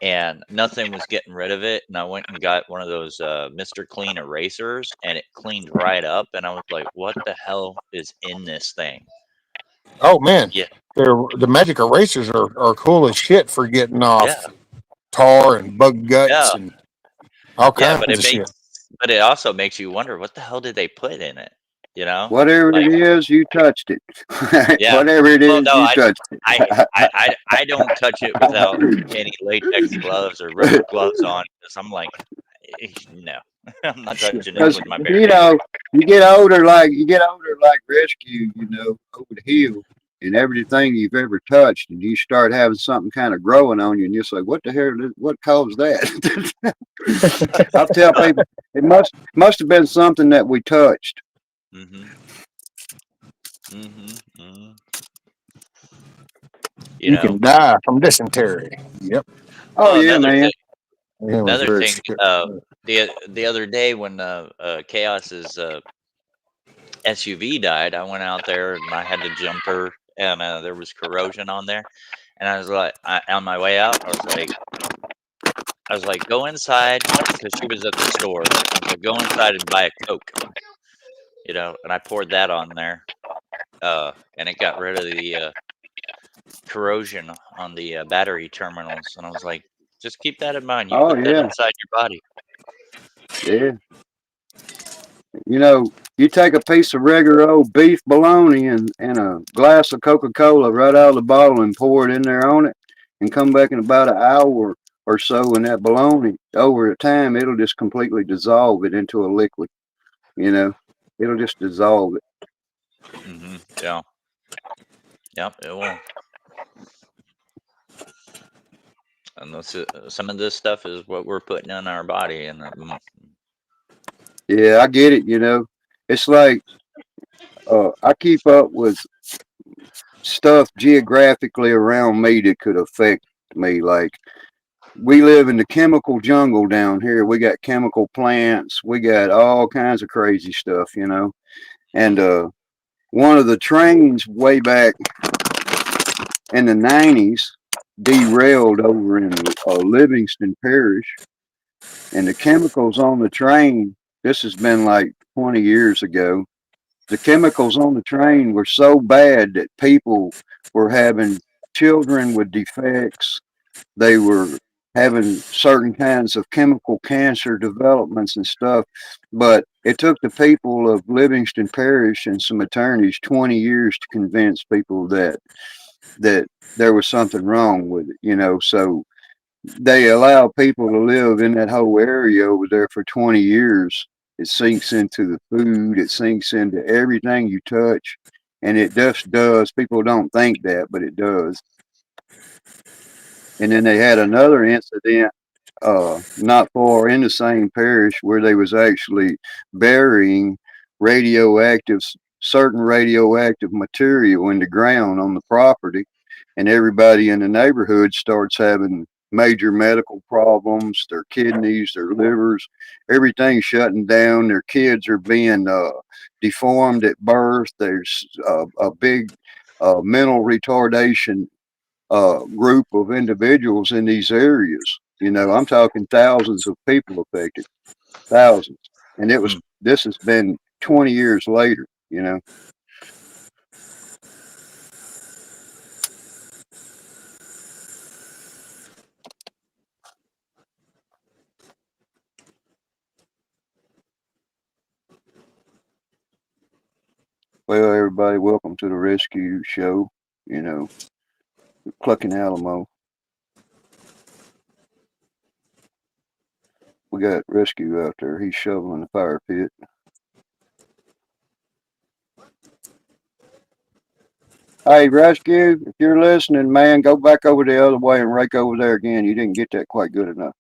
and nothing was getting rid of it. And I went and got one of those Mr. Clean erasers and it cleaned right up. And I was like, what the hell is in this thing? Oh man, Yeah. the magic erasers are cool as shit for getting Yeah. off tar and bug guts Yeah. and all Yeah. kinds of shit. But it also makes you wonder what the hell did they put in it? You know? whatever Like, it is, you touched it. yeah. Whatever it Well, is, no, you touched I don't touch it without any latex gloves or rubber gloves on because I'm like, no, I'm not Shit, touching it Because with my bare you hands. know, you get older like rescue. You know, over the hill, and everything you've ever touched, and you start having something kind of growing on you, and you're just like, what the hell? What caused that? I'll tell people it must have been something that we touched. Mm-hmm. Mm-hmm. Mm-hmm. You you know, can die from dysentery. Yep. Oh well, yeah, man. Yeah, it was another very thing, scary. the other day when Chaos's SUV died, I went out there and I had to jump her, and there was corrosion on there, and I was like, on my way out, I was like, go inside because she was at the store. I was like, go inside and buy a Coke, and I poured that on there, and it got rid of the corrosion on the battery terminals. And I was like, just keep that in mind. You Oh put that yeah, inside your body. yeah. You know, you take a piece of regular old beef bologna and a glass of Coca-Cola right out of the bottle and pour it in there on it, and come back in about an hour or so, and that bologna over time it'll just completely dissolve it into a liquid. You know, it'll just dissolve it. Yeah. Yep. It will. And some of this stuff is what we're putting in our body, and Yeah, I get it. You know, it's like I keep up with stuff geographically around me that could affect me. Like we live in the chemical jungle down here. We got chemical plants. We got all kinds of crazy stuff, you know. And one of the trains way back in the 90s derailed over in Livingston Parish. And the chemicals on the train, this has been like 20 years ago. The chemicals on the train were so bad that people were having children with defects. They were having certain kinds of chemical cancer developments and stuff. But it took the people of Livingston Parish and some attorneys 20 years to convince people that there was something wrong with it, you know. So they allow people to live in that whole area over there for 20 years. It sinks into the food, it sinks into everything you touch, and it just does. People don't think that, but it does. And then they had another incident not far in the same parish where they was actually burying radioactive certain radioactive material in the ground on the property, and everybody in the neighborhood starts having major medical problems. Their kidneys, their livers, everything's shutting down. Their kids are being deformed at birth. There's a big mental retardation group of individuals in these areas. You know, I'm talking thousands of people affected, thousands. And it was, this has been 20 years later, you know. Well, everybody, welcome to the rescue show, you know, Clucking Alamo. We got rescue out there. He's shoveling the fire pit. Hey, rescue, if you're listening, man, go back over the other way and rake over there again. You didn't get that quite good enough.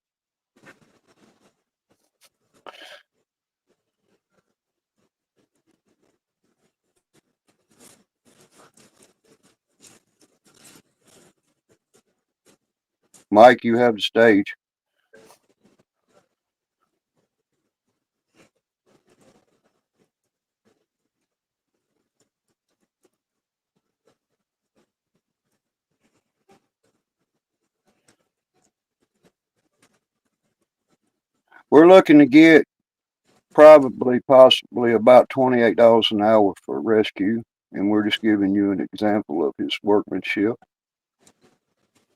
Mike, you have the stage. We're looking to get possibly about $28 an hour for rescue, and we're just giving you an example of his workmanship.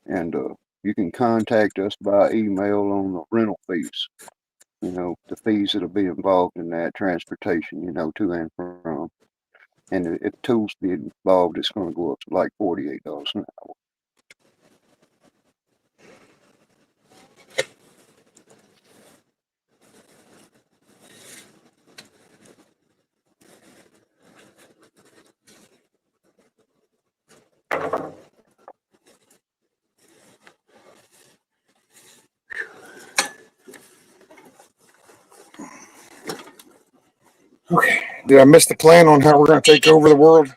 And you can contact us by email on the rental fees. You know, the fees that'll be involved in that transportation, you know, to and from. And if tools be involved, it's going to go up to like $48 an hour. Okay. Did I miss the plan on how we're going to take over the world?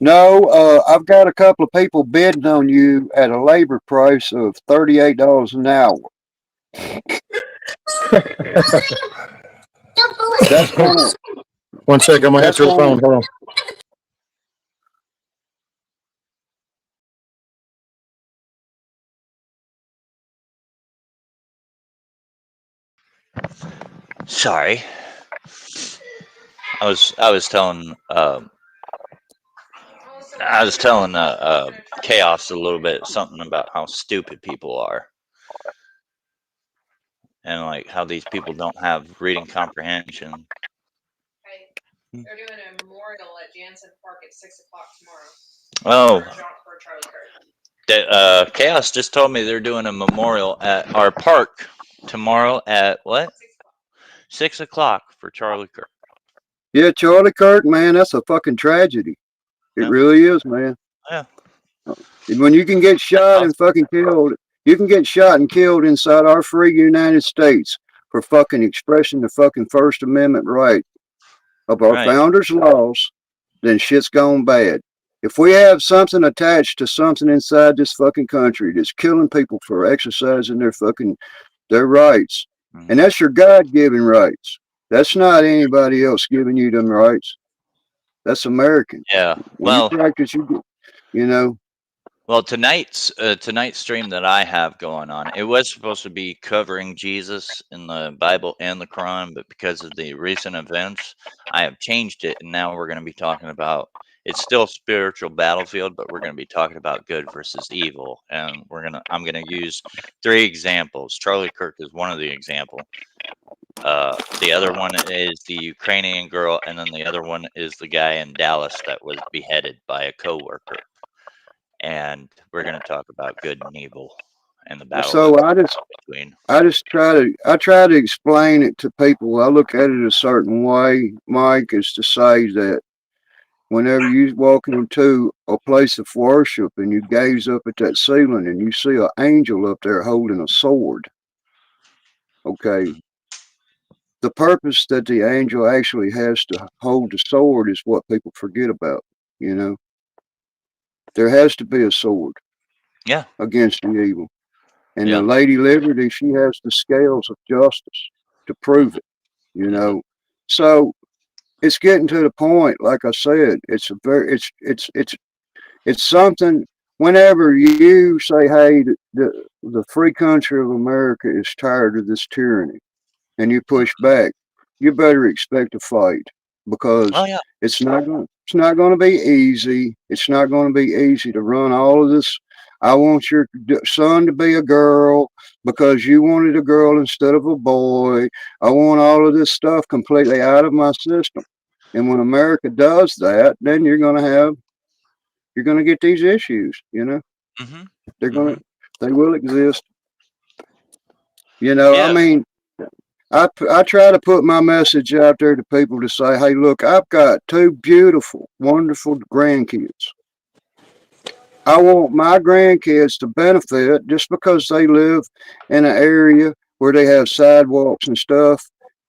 No, I've got a couple of people bidding on you at a labor price of $38 an hour. That's gonna. One sec, I'm going to answer the phone. Hold on. Sorry. I was telling Chaos a little bit something about how stupid people are, and like how these people don't have reading comprehension. They're doing a memorial at Jansen Park at 6 o'clock tomorrow. Oh, For Charlie Kirk. Chaos just told me they're doing a memorial at our park tomorrow at what? 6 o'clock for Charlie Kirk. Yeah, Charlie Kirk, man, that's a fucking tragedy. It really is, man. Yeah. When you can get shot and fucking killed, you can get shot and killed inside our free United States for fucking expressing the fucking First Amendment right of our founders' laws, then shit's gone bad. If we have something attached to something inside this fucking country that's killing people for exercising their rights, and that's your God-given rights. That's not anybody else giving you them rights. That's American. Yeah. When you practice, you know. Well, tonight's stream that I have going on, it was supposed to be covering Jesus in the Bible and the Quran, but because of the recent events, I have changed it, and now we're going to be talking about. It's still spiritual battlefield, but we're going to be talking about good versus evil, and I'm gonna use three examples. Charlie Kirk is one of the example. The other one is the Ukrainian girl, and then the other one is the guy in Dallas that was beheaded by a coworker. And we're going to talk about good and evil and the battle that's So between. I try to explain it to people. I look at it a certain way, Mike, is to say that whenever you walk into a place of worship and you gaze up at that ceiling and you see an angel up there holding a sword, okay, Mhm. the purpose that the angel actually has to hold the sword is what people forget about. You know, there has to be a sword Yeah, against the evil. And the yeah. Lady Liberty, she has the scales of justice to prove Hmm. it, you Hmm. know. So it's getting to the point, like I said, it's something. Whenever you say, "Hey, the free country of America is tired of this tyranny," and you push back, you better expect a fight Oh because yeah. it's not going to be easy. It's not going to be easy to run all of this. I want your son to be a girl because you wanted a girl instead of a boy. I want all of this stuff completely out of my system. And when America does that, then you're going to get these issues, you know. Hmm. They're going Hmm. to they will exist. You know, I Yeah. mean, I try to put my message out there to people to say, hey, look, I've got two beautiful, wonderful grandkids. I want my grandkids to benefit just because they live in an area where they have sidewalks and stuff.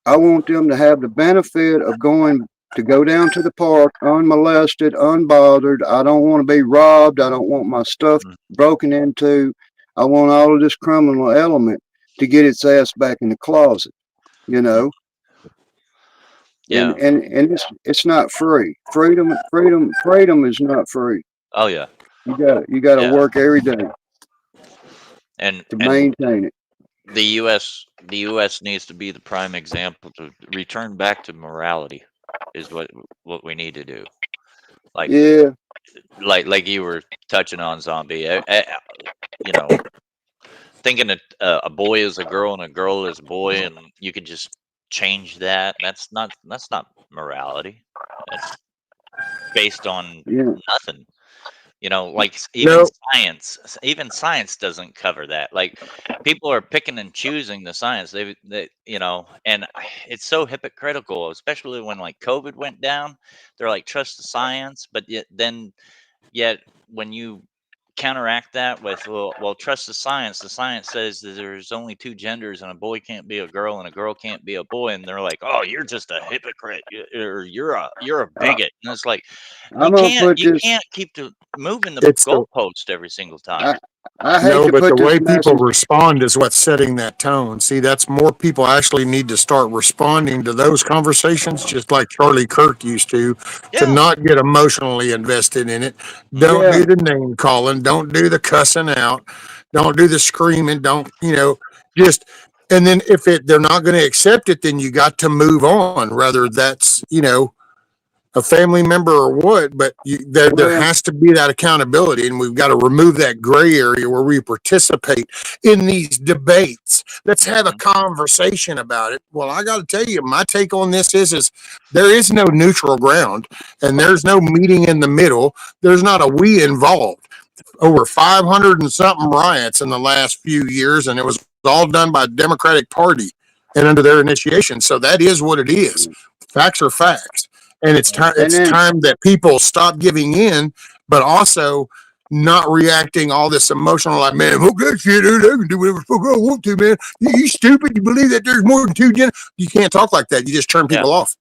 I want them to have the benefit of going to go down to the park unmolested, unbothered. I don't want to be robbed. I don't want my stuff Mm. broken into. I want all of this criminal element to get its ass back in the closet, you Mm. know. And Yeah. it's not free. Freedom is not free. Oh yeah. You gotta Yeah. work every day to And maintain it. the U.S. needs to be the prime example to return back to morality, is what we need to do. Like Yeah, like you were touching on, zombie. You know, thinking that a boy is a girl and a girl is a boy, and you could just change that. That's not morality. That's based on yeah. nothing. You know, like No, even science doesn't cover that. Like people are picking and choosing the science. And it's so hypocritical, especially when like COVID went down. They're like trust the science, but yet when you counteract that with well trust the science says that there's only two genders and a boy can't be a girl and a girl can't be a boy, and they're like, oh, you're just a hypocrite, or you're a I, bigot. And it's like I'm gonna put you this. can't keep moving the it's the goalpost every single time. I I hate no, to but put the this way people message. respond is what's setting that tone. See, that's more people actually need to start responding to those conversations, just like Charlie Kirk used to Yeah. not get emotionally invested in it. Hmm. Don't Yeah, do the name calling. Don't do the cussing out. Don't do the screaming. Don't, just, and then if they're not going to accept it, then you got to move on. Whether that's, a family member or what, but there well, has to be that accountability, and we've got to remove that gray area where we participate in these debates. Let's have a Hmm. conversation about it. Well, I got to tell you, my take on this is there is no neutral ground, and there's no meeting in the middle. There's not a we involved. Over 500 and something riots in the last few years, and it was all done by the Democratic Party and under their initiation. So that is what it is. Facts are facts, and it's Yeah. time. and It's then time that people stop giving in, but also not reacting all this emotional. Like, man, fuck that shit, dude. I can do whatever the fuck I want to, man. You stupid. You believe that there's more than two genders? You can't talk like that. You just turn Yeah. people off.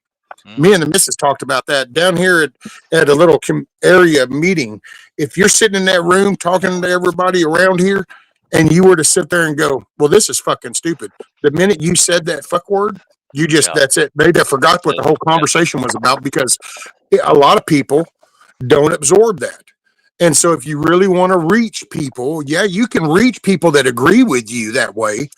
Me Hmm. and the missus talked about that down here at a little area meeting. If you're sitting in that room talking to everybody around here, and you were to sit there and go, well, this is fucking stupid. The minute you said that fuck word, Yeah. that's it. They forgot That's what it. the whole Yeah. conversation was about because a lot of people don't absorb that. And so if you really want to reach people, yeah, you can reach people that agree with you that way.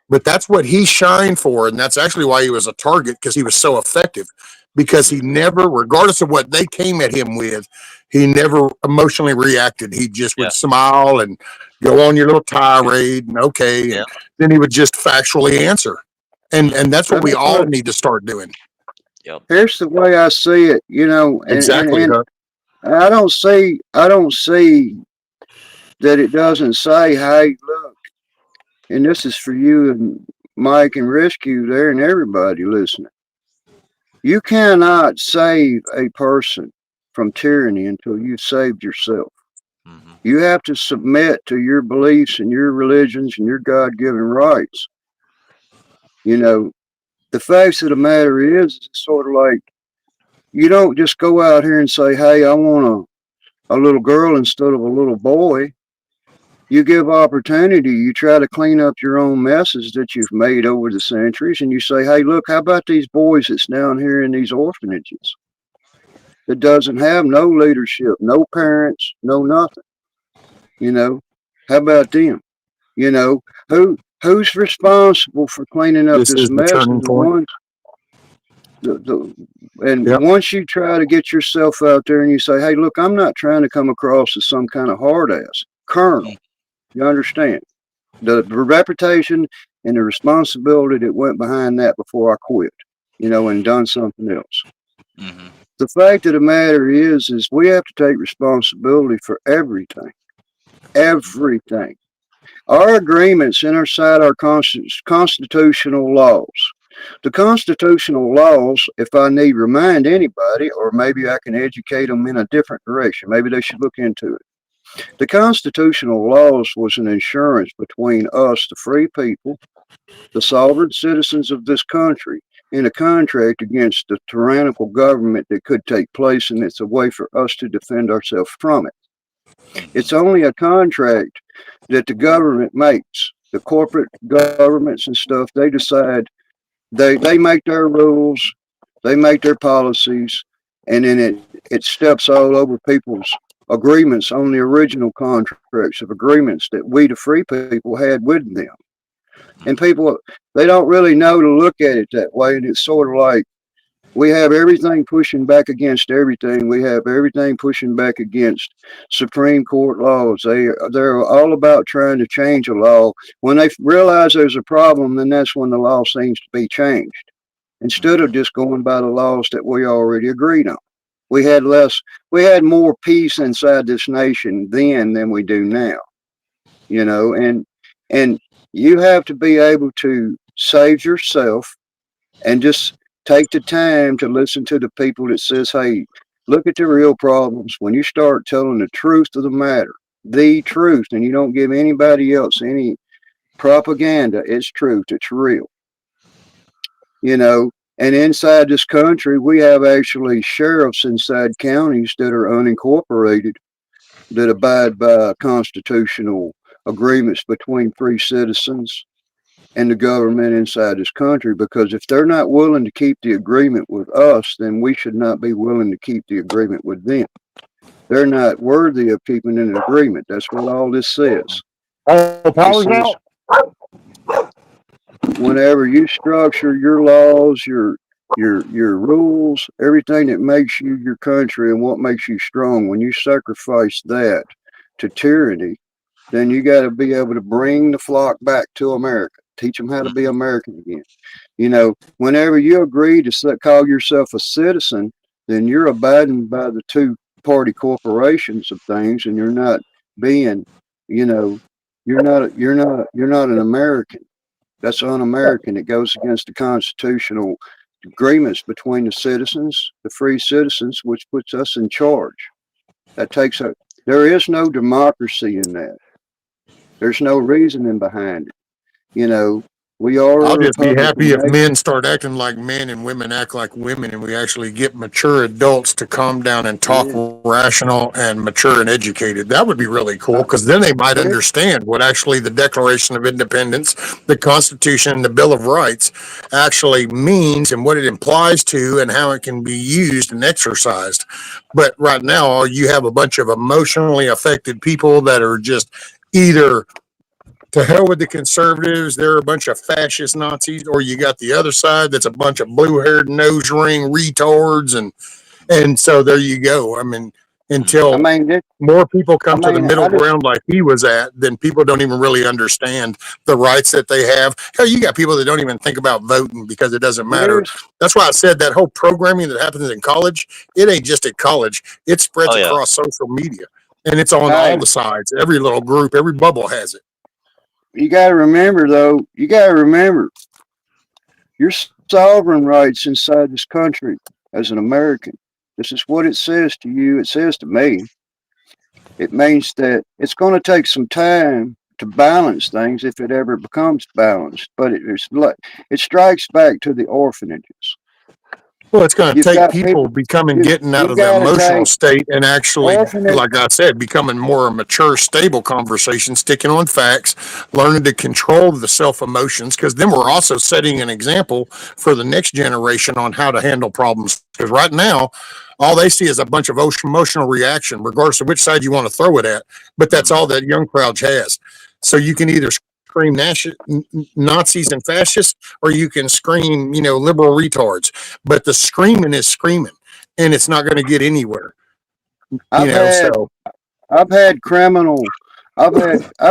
But that's what he shined for. And that's actually why he was a target, because he was so effective. Because he never, regardless of what they came at him with, he never emotionally reacted. He just would Yeah. smile and go on your little tirade and okay. Yeah. And then he would just factually answer. And that's what we all need to start doing. Yep. Here's the way I see it, you know, Exactly, and Huck. I don't see that it doesn't say, hey, look, and this is for you and Mike and Rescue there and everybody listening. You cannot save a person from tyranny until you've saved yourself. Mm-hmm. You have to submit to your beliefs and your religions and your God given rights. You know, the facts of the matter is, it's sort of like you don't just go out here and say, hey, I want a little girl instead of a little boy. You give opportunity, you try to clean up your own messes that you've made over the centuries, and you say, hey, look, how about these boys that's down here in these orphanages that doesn't have no leadership, no parents, no nothing? You know, how about them? You know, who's responsible for cleaning up This this is the mess? turning And the point. one, and Yep. once you try to get yourself out there and you say, hey, look, I'm not trying to come across as some kind of hard ass colonel. You understand the reputation and the responsibility that went behind that before I quit, you know, and done something else. Mm-hmm. The fact of the matter is we have to take responsibility for everything. Everything. Our agreements inside our constitutional laws. The constitutional laws, if I need remind anybody, or maybe I can educate them in a different direction, maybe they should look into it. The constitutional laws was an insurance between us, the free people, the sovereign citizens of this country, in a contract against the tyrannical government that could take place, and it's a way for us to defend ourselves from it. It's only a contract that the government makes. The corporate governments and stuff, they decide, they make their rules, they make their policies, and then it steps all over people's agreements on the original contracts of agreements that we, the free people, had with them. And people, they don't really know to look at it that way. And it's sort of like we have everything pushing back against everything. We have everything pushing back against Supreme Court laws. They're all about trying to change a law. When they realize there's a problem, then that's when the law seems to be changed, instead of just going by the laws that we already agreed on. We had more peace inside this nation then than we do now, you know, and you have to be able to save yourself and just take the time to listen to the people that says, hey, look at the real problems. When you start telling the truth of the matter, the truth, and you don't give anybody else any propaganda, it's truth, it's real, you know. And inside this country, we have actually sheriffs inside counties that are unincorporated that abide by constitutional agreements between free citizens and the government inside this country. Because if they're not willing to keep the agreement with us, then we should not be willing to keep the agreement with them. They're not worthy of keeping an agreement. That's what all this says. Oh, It power's says out. whenever you structure your laws, your rules, everything that makes you your country and what makes you strong, when you sacrifice that to tyranny, then you got to be able to bring the flock back to America. Teach them how to be American again. You know, whenever you agree to call yourself a citizen, then you're abiding by the two-party corporations of things, and you're not being, you know, you're not an American. That's un-American. It goes against the constitutional agreements between the citizens, the free citizens, which puts us in charge. There is no democracy in that. There's no reasoning behind it. You know, We are I'll a just be happy Republican if nation. men start acting like men and women act like women, and we actually get mature adults to calm down and talk Yeah. rational and mature and educated. That would be really cool Uh, because then they might yeah. understand what actually the Declaration of Independence, the Constitution, and the Bill of Rights actually means and what it implies to and how it can be used and exercised. But right now, you have a bunch of emotionally affected people that are just either to hell with the conservatives. They're a bunch of fascist Nazis, or you got the other side that's a bunch of blue-haired nose ring retards, and so there you go. I mean, I until mean, more people I come to the mean, middle I just, ground like he was at, then people don't even really understand the rights that they have. Hell, you got people that don't even think about voting because it doesn't matter. here's, That's why I said that whole programming that happens in college, it ain't just at college. It spreads Oh yeah. across social media, and it's on all hey, the sides. Every little group, every bubble has it. you got to remember though, you got to remember your sovereign rights inside this country as an American. This is what it says to you. It says to me. It means that it's going to take some time to balance things if it ever becomes balanced. But it strikes back to the orphanages. Well, it's going to You've take got people people. becoming You getting out you of the got to emotional take state and actually, orphanage. like I said, becoming more a mature, stable conversation, sticking on facts, learning to control the self emotions, because then we're also setting an example for the next generation on how to handle problems. Because right now, all they see is a bunch of emotional reaction, regardless of which side you want to throw it at. But that's Mm. all that young crowd has. So you can either scream Nazis and fascists, or you can scream, liberal retards, but the screaming is screaming and it's not going to get anywhere, I've had so I've had criminal. I've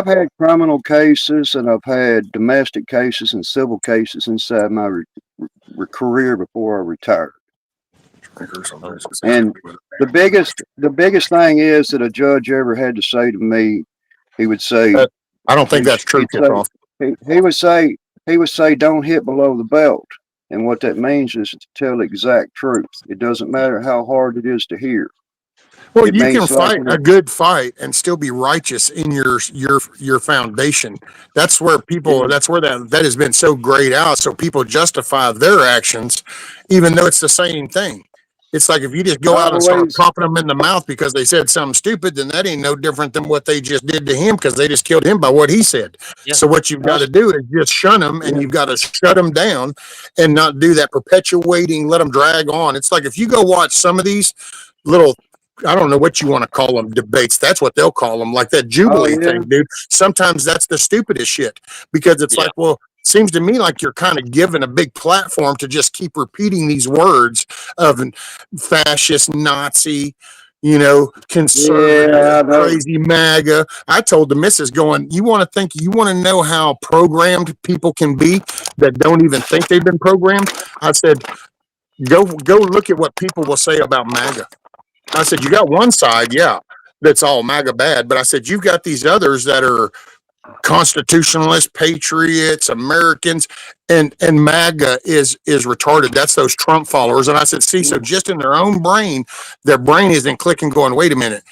had criminal cases and I've had domestic cases and civil cases inside my career before I retired. Oh. And the biggest thing is that a judge ever had to say to me, he would say, I don't think he'd, that's true, he'd say, Kickoff. he would say, don't hit below the belt. And what that means is to tell the exact truth. It doesn't matter how hard it is to hear. Well, It you can means like, fight a good fight and still be righteous in your foundation. That's where yeah, people. That's where that has been so grayed out. So people justify their actions, even though it's the same thing. It's like if you just go out and start always, popping them in the mouth because they said something stupid, then that ain't no different than what they just did to him because they just killed him by what he said. Yeah. So what you've got to that's, do is just shun them, and yeah, you've got to shut them down, and not do that perpetuating. Let them drag on. It's like if you go watch some of these little, I don't know what you want to call them, debates. That's what they'll call them, like that oh Jubilee yeah, thing, dude. Sometimes that's the stupidest shit because it's Yeah. like, well, seems to me like you're kind of given a big platform to just keep repeating these words of fascist, Nazi, yeah, conservative, I know. crazy MAGA. I told the missus, going, you want to know how programmed people can be that don't even think they've been programmed? I said, go look at what people will say about MAGA. I said, you got one side, yeah, that's all MAGA bad. But I said, you've got these others that are constitutionalists, patriots, Americans, and MAGA is retarded. That's those Trump followers. And I said, see, so just in their own brain, their brain isn't clicking, going, wait a minute.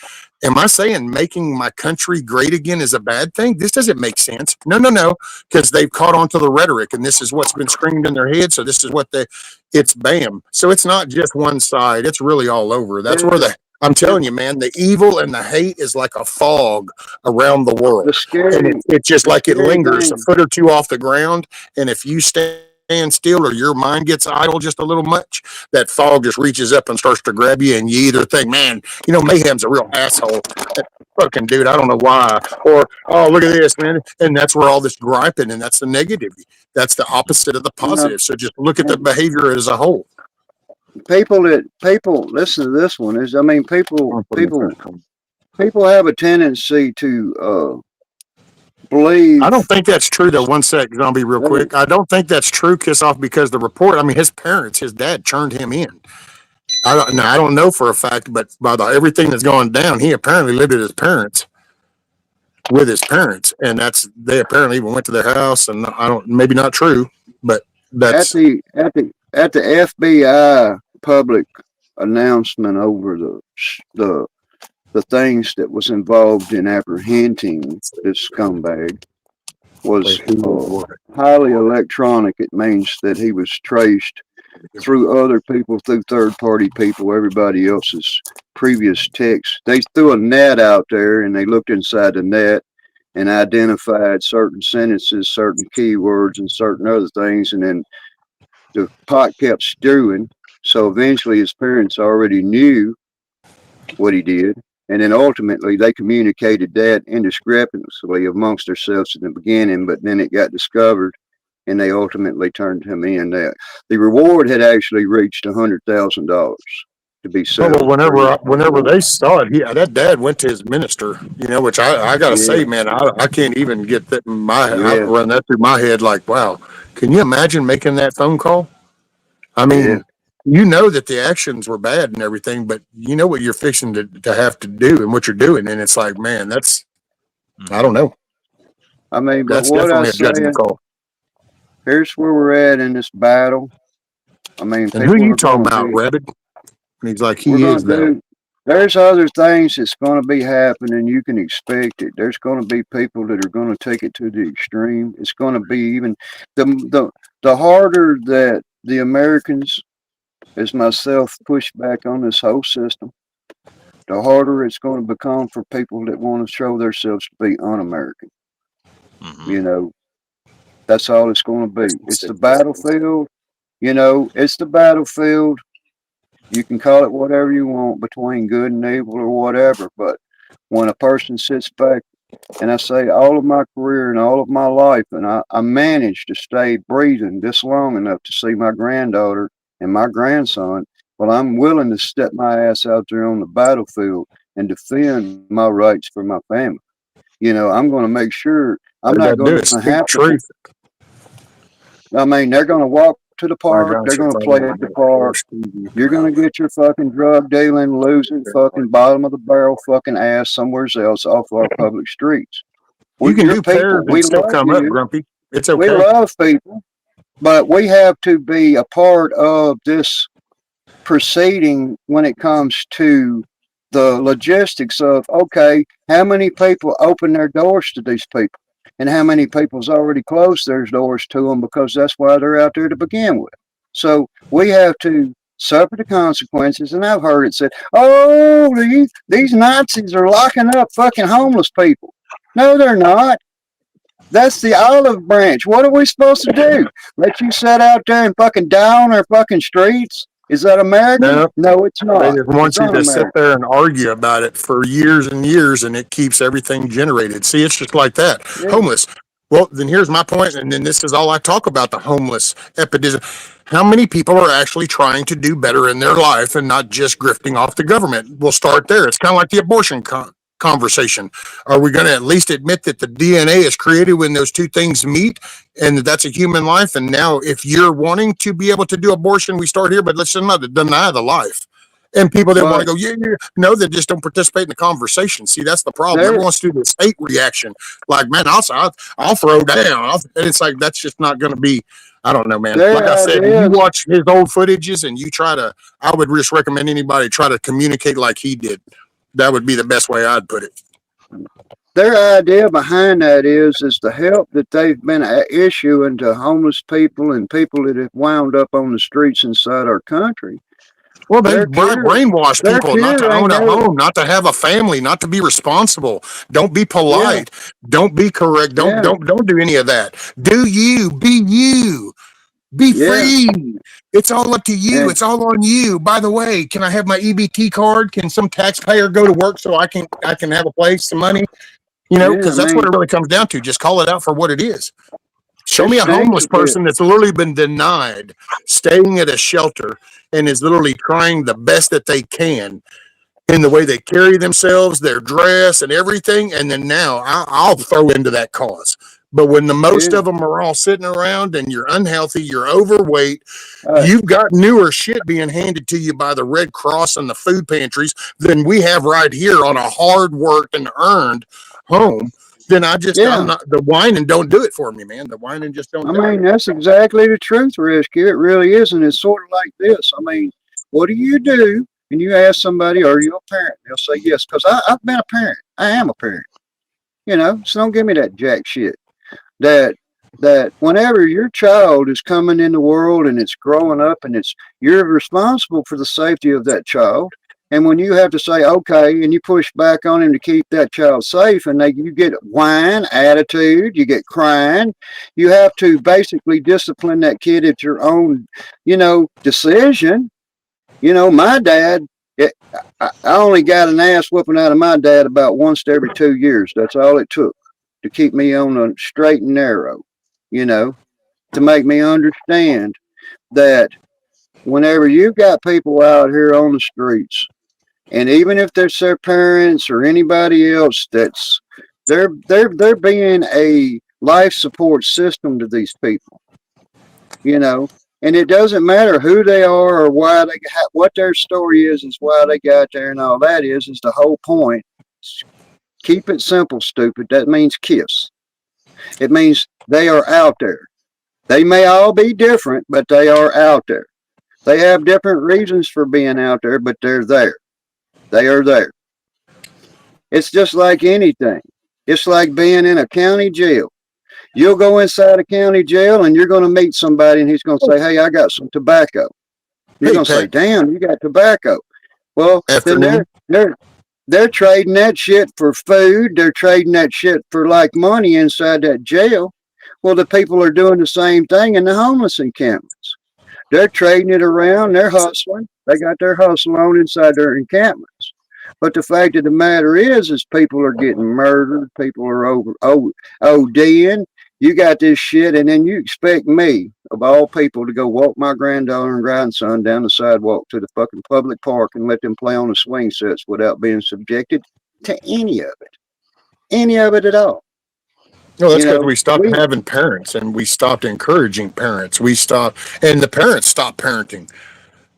Am I saying making my country great again is a bad thing? This doesn't make sense. No, no, no, because they've caught on to the rhetoric, and this is what's been screamed in their head. So this is what it's bam. So it's not just one side. It's really all over. That's where Yeah, I'm telling you, man, the evil and the hate is like a fog around the the world. And scary, it's just the like it scary lingers a thing. foot or two off the ground. And if you stand still or your mind gets idle just a little much, that fog just reaches up and starts to grab you. And you either think, man, Mayhem's a real asshole. That fucking dude, I don't know why. Or, oh, look at this, man. And that's where all this griping, and that's the negative. That's the opposite of the You know, positive. So just look at the and behavior as a whole. people listen to this one is, I mean, people have a tendency to I believe don't think that's true though. One sec, zombie, real they, quick. I don't think that's true, Kiss Off, because the report. I mean, his dad turned him in. I don't know for a fact, but by everything that's going down, he apparently lived with his parents, and they apparently even went to their house. And I don't, maybe not true, but at that's the FBI public announcement over the the things that was involved in apprehending this scumbag. was Who was what? highly electronic. It means that he was traced through other people, through third party people, everybody else's previous texts. They threw a net out there and they looked inside the net and identified certain sentences, certain keywords, and certain other things. And then the pot kept stewing. So eventually his parents already knew what he did. And then ultimately they communicated that indiscrepancy amongst themselves in the beginning, but then it got discovered and they ultimately turned him in. The reward had actually reached $100,000 to be Well, settled. whenever they saw it, that dad went to his minister, which I gotta say, Yeah, man, I can't even get that in I yeah, run that through my head like, wow, can you imagine making that phone call? I yeah. mean, you know that the actions were bad and everything, but you know what you're fixing to have to do and what you're doing, and it's like, man, I don't know, I mean, but that's what I definitely a say, judgment call. here's where we're at in this battle. I mean, And who people you are talking going to about, be, Rabbit? And he's like, we're he going is to though. do, there's other things that's going to be happening. You can expect it. There's going to be people that are going to take it to the extreme. It's going to be even the harder that the Americans, as myself, push back on this whole system, the harder it's going to become for people that want to show themselves to be un-American. Mm-hmm. You know, that's all it's going to be. It's the battlefield. It's the battlefield. You can call it whatever you want between good and evil or whatever, but when a person sits back, and I say all of my career and all of my life, and I managed to stay breathing this long enough to see my granddaughter and my grandson, well, I'm willing to step my ass out there on the battlefield and defend my rights for my family. I'm going to make sure I'm All you not gotta do going is to speak have to. truth. I mean, they're going to walk to the My park. They're gosh, if going to I play want at to the get park. horse TV. You're going to get your fucking drug dealing, losing, fucking bottom of the barrel fucking ass somewhere else off our public streets. You can You're do pairs people. and We still love come up, you. Grumpy. It's We okay. love people, but we have to be a part of this proceeding when it comes to the logistics of, okay, how many people open their doors to these people and how many people's already closed their doors to them because that's why they're out there to begin with. So we have to suffer the consequences. And I've heard it said, oh, these Nazis are locking up fucking homeless people. No, they're not. That's the olive branch. What are we supposed to do? Let you sit out there and fucking die on our fucking streets? Is that American? No, No, it's they not. just want It's you to sit un-American. there and argue about it for years and years, and it keeps everything generated. See, it's just like that. Yeah. Homeless. Well, then here's my point, and then this is all I talk about the homeless epidemic. How many people are actually trying to do better in their life and not just grifting off the government? We'll start there. It's kind of like the abortion conversation. Are we going to at least admit that the DNA is created when those two things meet and that's a human life? And now, if you're wanting to be able to do abortion, we start here, but let's not deny the life. And people that want to But go, yeah, yeah, no, they just don't participate in the conversation. See, that's the problem. there, Everyone wants to do this hate reaction. Like, man, I'll throw down. And it's like, that's just not going to be, I don't know, man. Like I there it said, when you is. watch his old footages and you I would just recommend anybody try to communicate like he did. That would be the best way I'd put it. Their idea behind that is the help that they've been issuing to homeless people and people that have wound up on the streets inside our country. Well, they Their cure, brainwash their people not to cure ain't own a never. home, not to have a family, not to be responsible. Don't be Yeah, polite. Don't be correct. Don't yeah, don't don't do any of that. Do you be you? Be yeah, free. It's all up to you. and It's all on you. By the way, can I have my EBT card? Can some taxpayer go to work so I can have a place, some money? yeah. I Because that's what mean, it really comes down to. Just call it out for what it is. Show it me a stinks homeless a bit. person that's literally been denied staying at a shelter and is literally trying the best that they can in the way they carry themselves, their dress, and everything. And then now I'll throw into that cause. But when the most Yeah. of them are all sitting around and you're unhealthy, you're overweight, Uh, you've got newer shit being handed to you by the Red Cross and the food pantries than we have right here on a hard worked and earned home. Then I'm yeah. not, the whining don't do it for me, man. The whining just don't I do it. mean, that's exactly the truth, Rescue. It really is. And it's sort of like this. I mean, what do you do? And you ask somebody, are you a parent? They'll say yes, because I've been a parent. I am a parent. So don't give me that jack shit. that that whenever your child is coming in the world and it's growing up and it's you're responsible for the safety of that child. And when you have to say okay and you push back on him to keep that child safe and you get whine, attitude, you get crying, you have to basically discipline that kid at your own, decision. My dad, it, I only got an ass whooping out of my dad about once every 2 years. That's all it took to keep me on the straight and narrow, you know, to make me understand that whenever you've got people out here on the streets, and even if it's their parents or anybody else, they're being a life support system to these people, you know. And it doesn't matter who they are or why what their story is why they got there, and all that is the whole point. Keep it simple, stupid. That means KISS. It means they are out there. They may all be different, but they are out there. They have different reasons for being out there, but they're there. They are there. It's just like anything. It's like being in a county jail. You'll go inside a county jail and you're going to meet somebody and he's going to say, hey, I got some tobacco. You're going to say, damn, you got tobacco. Well, then they're trading that shit for food. They're trading that shit for like money inside that jail. Well, the people are doing the same thing in the homeless encampments. They're trading it around. They're hustling. They got their hustle on inside their encampments. But the fact of the matter is people are getting murdered. People are ODing. You got this shit, and then you expect me, of all people, to go walk my granddaughter and grandson down the sidewalk to the fucking public park and let them play on the swing sets without being subjected to any of it. Any of it at all. No, that's because we stopped having parents and we stopped encouraging parents. And the parents stopped parenting.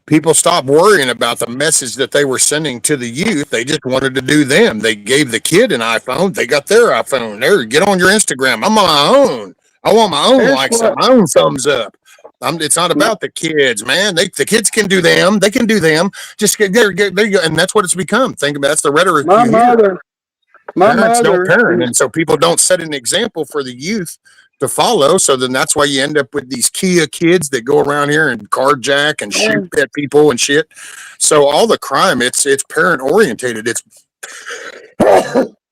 People stopped worrying about the message that they were sending to the youth. They just wanted to do them. They gave the kid an iPhone. They got their iPhone. There, get on your Instagram. I'm on my own. I want my own likes, my own thumbs up. It's not about the kids, man. The kids can do them. They can do them. Just there you go. And that's what it's become. Think about that's the rhetoric. My mother don't parent, and so people don't set an example for the youth to follow. So then that's why you end up with these Kia kids that go around here and carjack and shoot at people and shit. So all the crime, it's parent orientated. It's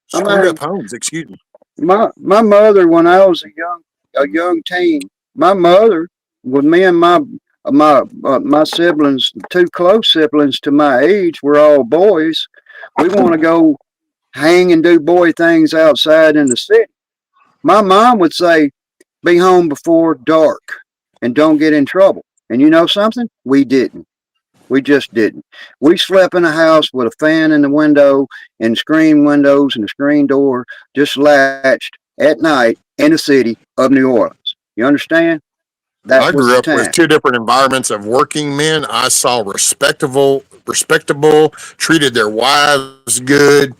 screwed up homes. Excuse me. My mother, when I was a young teen, my mother, with me and my siblings, two close siblings to my age, we're all boys. We want to go hang and do boy things outside in the city. My mom would say, be home before dark and don't get in trouble. And you know something? We didn't. We just didn't. We slept in a house with a fan in the window and screen windows and the screen door just latched at night in the city of New Orleans. You understand? I grew up with two different environments of working men. I saw respectable, treated their wives good.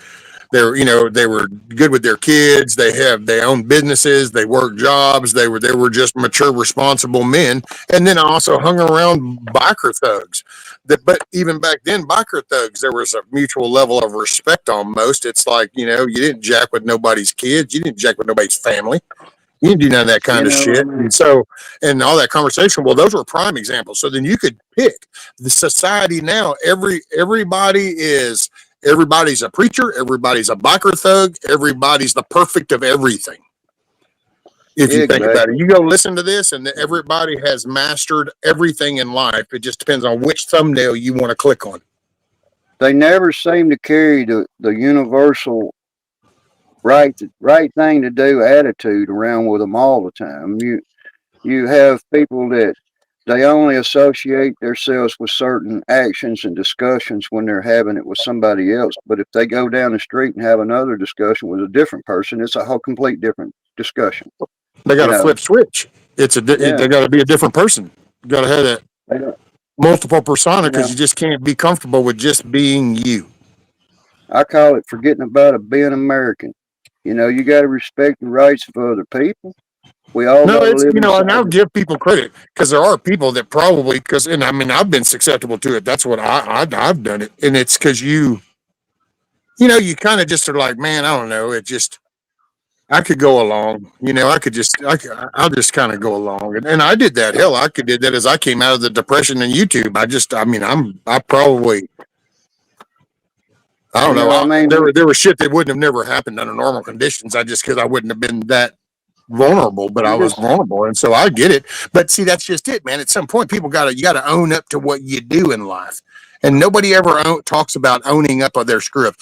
They were good with their kids. They owned businesses. They worked jobs. They were just mature, responsible men. And then I also hung around biker thugs. But even back then, biker thugs, there was a mutual level of respect almost. It's like, you didn't jack with nobody's kids. You didn't jack with nobody's family. You didn't do none of that kind of shit. And so, and all that conversation, well, those were prime examples. So then you could pick the society now. Everybody's a preacher. Everybody's a biker thug. Everybody's the perfect of everything. If you think about it, you go listen to this, and everybody has mastered everything in life. It just depends on which thumbnail you want to click on. They never seem to carry the universal right thing to do attitude around with them all the time. You have people that they only associate themselves with certain actions and discussions when they're having it with somebody else. But if they go down the street and have another discussion with a different person, it's a whole complete different discussion. They got to flip switch. They got to be a different person. You got to have that multiple persona because you just can't be comfortable with just being you. I call it forgetting about being American. You got to respect the rights of other people. We all and I'll give people credit because there are people that probably I've been susceptible to it. That's what I've done it, and it's because you kind of just are like, man, I don't know. I could go along. You know, I'll just kind of go along. And I did that. Hell, did that as I came out of the depression in YouTube. I don't know. I mean, There was shit that wouldn't have never happened under normal conditions. Because I wouldn't have been that vulnerable, but I I'm was just, vulnerable. And so I get it. But see, that's just it, man. At some point, you got to own up to what you do in life. And nobody ever talks about owning up of their screw up.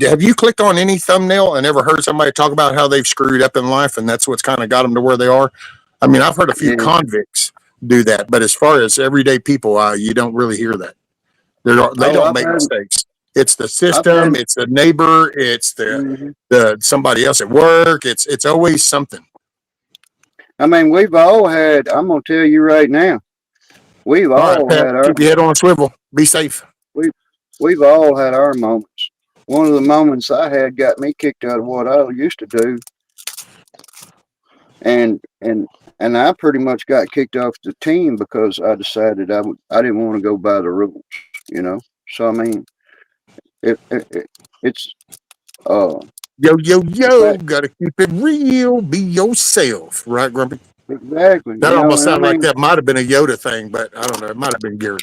Have you clicked on any thumbnail and ever heard somebody talk about how they've screwed up in life and that's what's kind of got them to where they are? I mean, I've heard a few yeah, convicts do that, but as far as everyday people, you don't really hear that. They oh, don't make mistakes. It's the I've system, had, it's the neighbor, it's mhm. the somebody else at work. It's always something. I mean, we've all had, I'm going to tell you right now, we've All right, all Pat, had our, keep your head on a swivel. Be safe. we, we've all had our moments. One of the moments I had got me kicked out of what I used to do. And, and, and I pretty much got kicked off the team because I decided I didn't want to go by the rules, you know? So, I mean, it's, uh, Yo, yo, the yo, fact, gotta keep it real. Be yourself. Right, Grumpy? exactly, That you know, almost and I sounded like mean, that might have been a Yoda thing, but I don't know. It might have been Gary.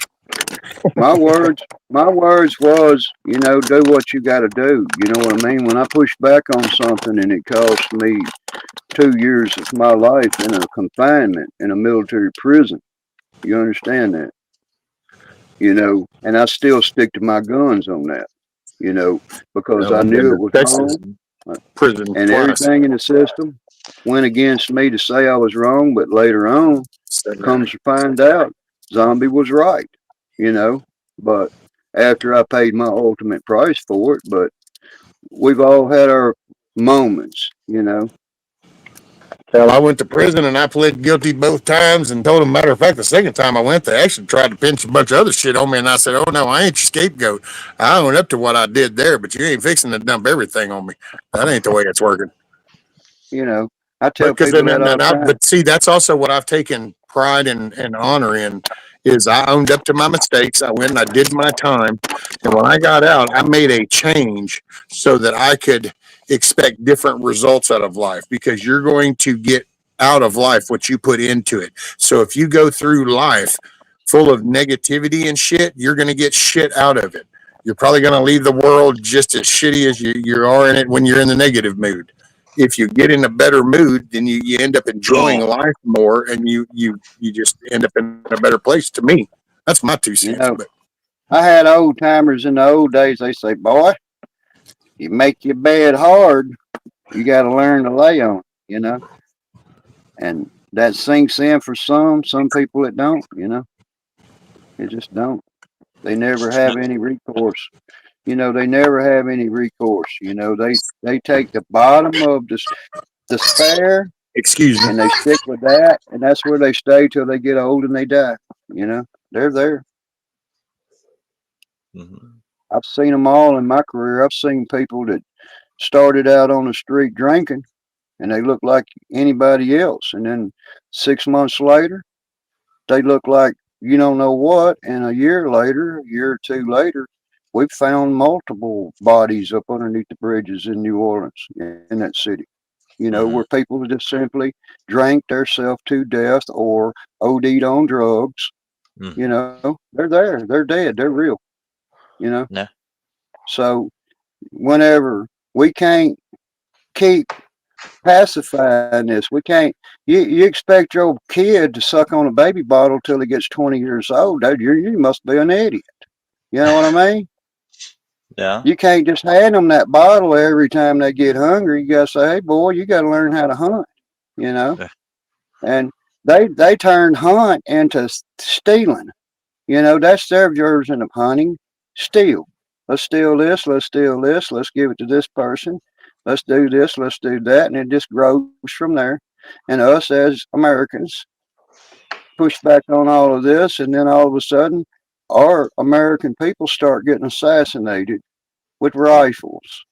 my words was, you know, do what you got to do. You know what I mean? When I pushed back on something and it cost me 2 years of my life in a confinement in a military prison, you understand that, you know, and I still stick to my guns on that, you know, because Well, I I've been knew it to was Texas wrong prison and twice. everything in the system went against me to say I was wrong, but later on, comes to find out, Zombie was right, you know. But after I paid my ultimate price for it, but we've all had our moments, you know. Hell, I went to prison and I pled guilty both times and told them, matter of fact, the second time I went, they actually tried to pinch a bunch of other shit on me. And I said, oh, no, I ain't your scapegoat. I own up to what I did there, but you ain't fixing to dump everything on me. That ain't the way it's working. You know, I But tell people that all the time. but see, that's also what I've taken pride and honor in is I owned up to my mistakes. I went and I did my time. And when I got out, I made a change so that I could expect different results out of life because you're going to get out of life what you put into it. So if you go through life full of negativity and shit, you're going to get shit out of it. You're probably going to leave the world just as shitty as you are in it when you're in the negative mood. If you get in a better mood, then you end up enjoying Boom. life more, and you just end up in a better place. To me, that's my two You cents. know, But I had old timers in the old days. They say, "Boy, you make your bed hard, you got to learn to lay on it," you know, and that sinks in for some. Some people it don't, you know, it just don't. They never have any recourse. You know, they never have any recourse. You know, they take the bottom of the despair excuse me. and they stick with that, and that's where they stay till they get old and they die. You know, they're there. Mhm. I've seen them all in my career. I've seen people that started out on the street drinking and they look like anybody else, and then 6 months later they look like you don't know what, and a year later, a year or two later, we've found multiple bodies up underneath the bridges in New Orleans, in that city. You know, where Mhm. people just simply drank themselves to death or OD'd on drugs. You Mhm. know, they're there, they're dead, they're real. You know, Yeah. so whenever we can't keep pacifying this, we can't. You expect your kid to suck on a baby bottle till he gets 20 years old? You must be an idiot. You know what I mean? Yeah. You can't just hand them that bottle every time they get hungry. You gotta say, "Hey, boy, you gotta learn how to hunt." You know, Yeah. and they turned hunt into stealing. You know, that's their version of hunting. Steal. Let's steal this. Let's steal this. Let's give it to this person. Let's do this. Let's do that, and it just grows from there. And us as Americans push back on all of this, and then all of a sudden, our American people start getting assassinated with rifles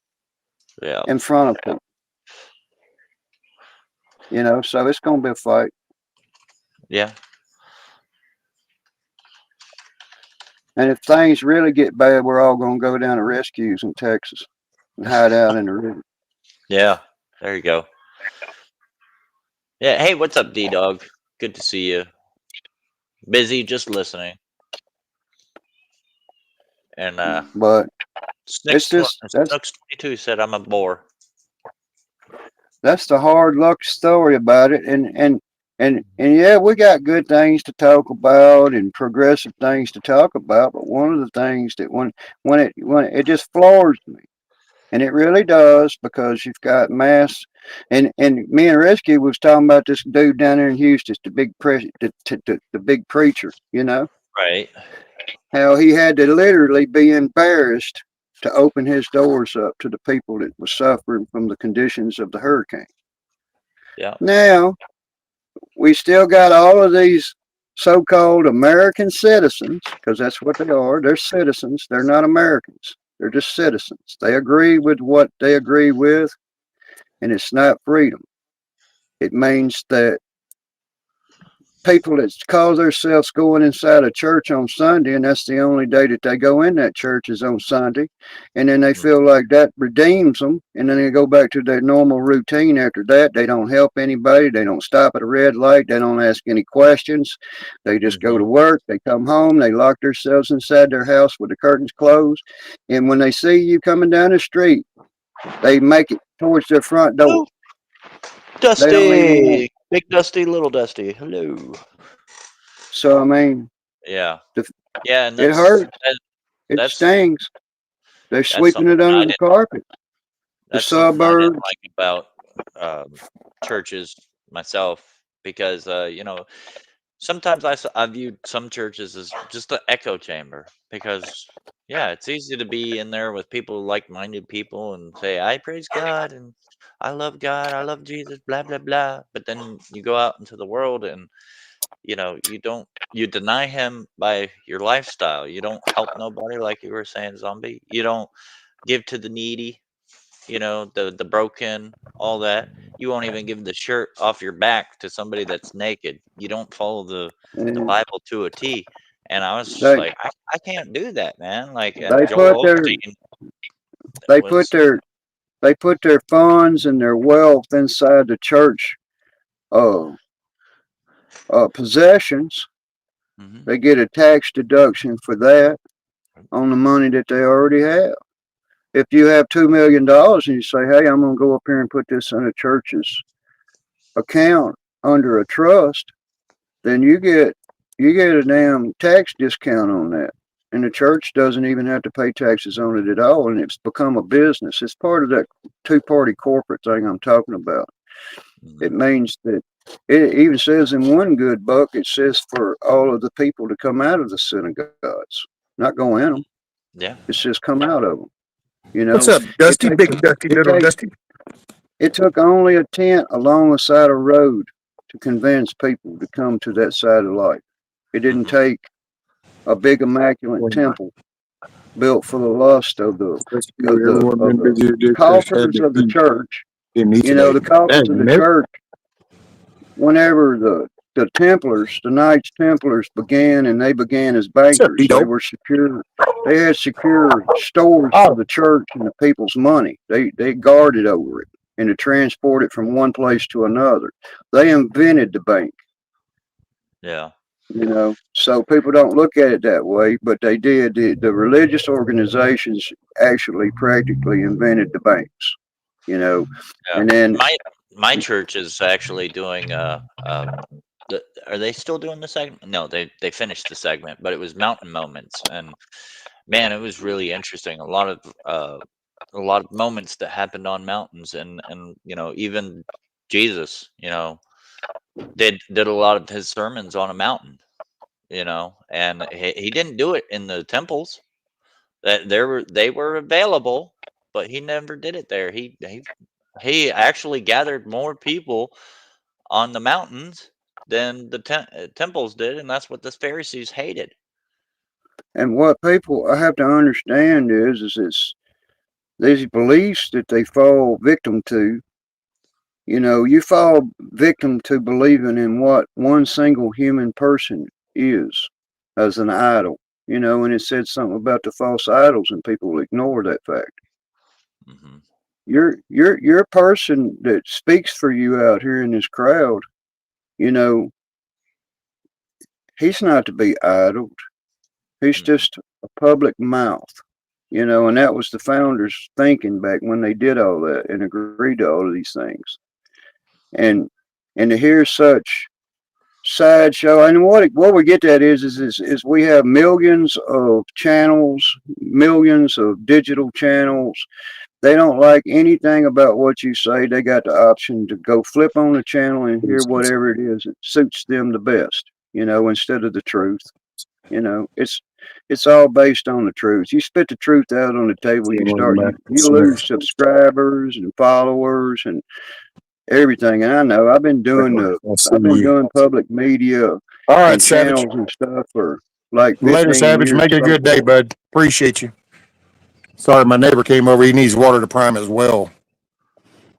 Yeah. in front of them. You know, so it's going to be a fight. Yeah. And if things really get bad, we're all going to go down to rescues in Texas and hide out in the river. Yeah. There you go. Yeah. Hey, what's up, D Dog? Good to see you. Busy, just listening. And But it's just Snooks 22 said I'm a bore. that's the hard luck story about it. And yeah, we got good things to talk about and progressive things to talk about. But one of the things that when it just floors me, and it really does, because you've got mass. And me and Rescue was talking about this dude down there in Houston, the big preacher. You know Right. how he had to literally be embarrassed to open his doors up to the people that were suffering from the conditions of the hurricane. Yeah. Now, we still got all of these so-called American citizens, because that's what they are. They're citizens. They're not Americans. They're just citizens. They agree with what they agree with, and it's not freedom. It means that people that call themselves going inside a church on Sunday, and that's the only day that they go in that church is on Sunday, and then they feel like that redeems them, and then they go back to their normal routine after that. They don't help anybody. They don't stop at a red light. They don't ask any questions. They just go to work. They come home. They lock themselves inside their house with the curtains closed, and when they see you coming down the street, they make it towards their front door. They don't even want. Dusty, big Dusty, little Dusty. Hello. So I mean, Yeah. the, Yeah, and it hurts. It that's stings. They're that's sweeping something it under the carpet. The that's something I didn't suburbs. like about churches myself because sometimes I viewed some churches as just an echo chamber because yeah, it's easy to be in there with people like-minded people and say I praise God and I love Jesus, blah blah blah. But then you go out into the world and you deny him by your lifestyle. You don't help nobody like you were saying, zombie. You don't give to the needy, the broken, all that. You won't even give the shirt off your back to somebody that's naked. You don't follow the And Bible to a T. And I was just they like, I can't do that, man. Like, and they put Joel their Osteen they put was, their they put their funds and their wealth inside the church uh, possessions. mhm, They get a tax deduction for that on the money that they already have. If you have $2 million and you say, "Hey, I'm going to go up here and put this in a church's account under a trust," then you get a damn tax discount on that. And the church doesn't even have to pay taxes on it at all, and it's become a business. It's part of that two-party corporate thing I'm talking about. It mhm, means that it even says in one good book, it says for all of the people to come out of the synagogues, not go in them. yeah, It says come out of them. You What's know, up, it Dusty? takes Big Dusty, it little takes Dusty. it took only a tent along the side of the road to convince people to come to that side of life. It didn't mhm, take a big immaculate temple built for the lust of the of the Everyone of been the busy. Just had coffers to of the eat. church. Didn't eat You know, today. the coffers of Dang, the man. church. Whenever the Templars, the Knights Templars began, and they began as What's up, bankers, they D-Dog? were secure. They had secure stores for Oh, the church and the people's money. They guarded over it and to transport it from one place to another. They invented the bank. yeah, So people don't look at it that way, but they did. The religious organizations actually practically invented the banks, you know, yeah. and then My church is actually doing are they still doing the segment? No, they finished the segment, but it was Mountain Moments, and man, it was really interesting. A lot of moments that happened on mountains, and even Jesus, did a lot of his sermons on a mountain, and he didn't do it in the temples. That they were available, but he never did it there. He actually gathered more people on the mountains than the temples did, and that's what the Pharisees hated. and what people I have to understand is it's these beliefs that they fall victim to. You fall victim to believing in what one single human person is as an idol. And it said something about the false idols, and people ignore that fact. Hmm. you're a person that speaks for you out here in this crowd. You know, he's not to be idled. He's Mhm. just a public mouth. You know, and that was the founders thinking back when they did all that and agreed to all of these things. And to hear such sideshow, and what we get at is we have millions of channels, millions of digital channels. They don't like anything about what you say. They got the option to go flip on the channel and hear whatever it is that suits them the best, you know, instead of the truth. You know, it's all based on the truth. You spit the truth out on the table, you lose subscribers and followers and everything. And I know I've been doing public media All right, and Savage. channels and stuff for like Later, 15 Savage. years. Make it a So good day, bud. Appreciate you. Sorry, my neighbor came over. He needs water to prime as well.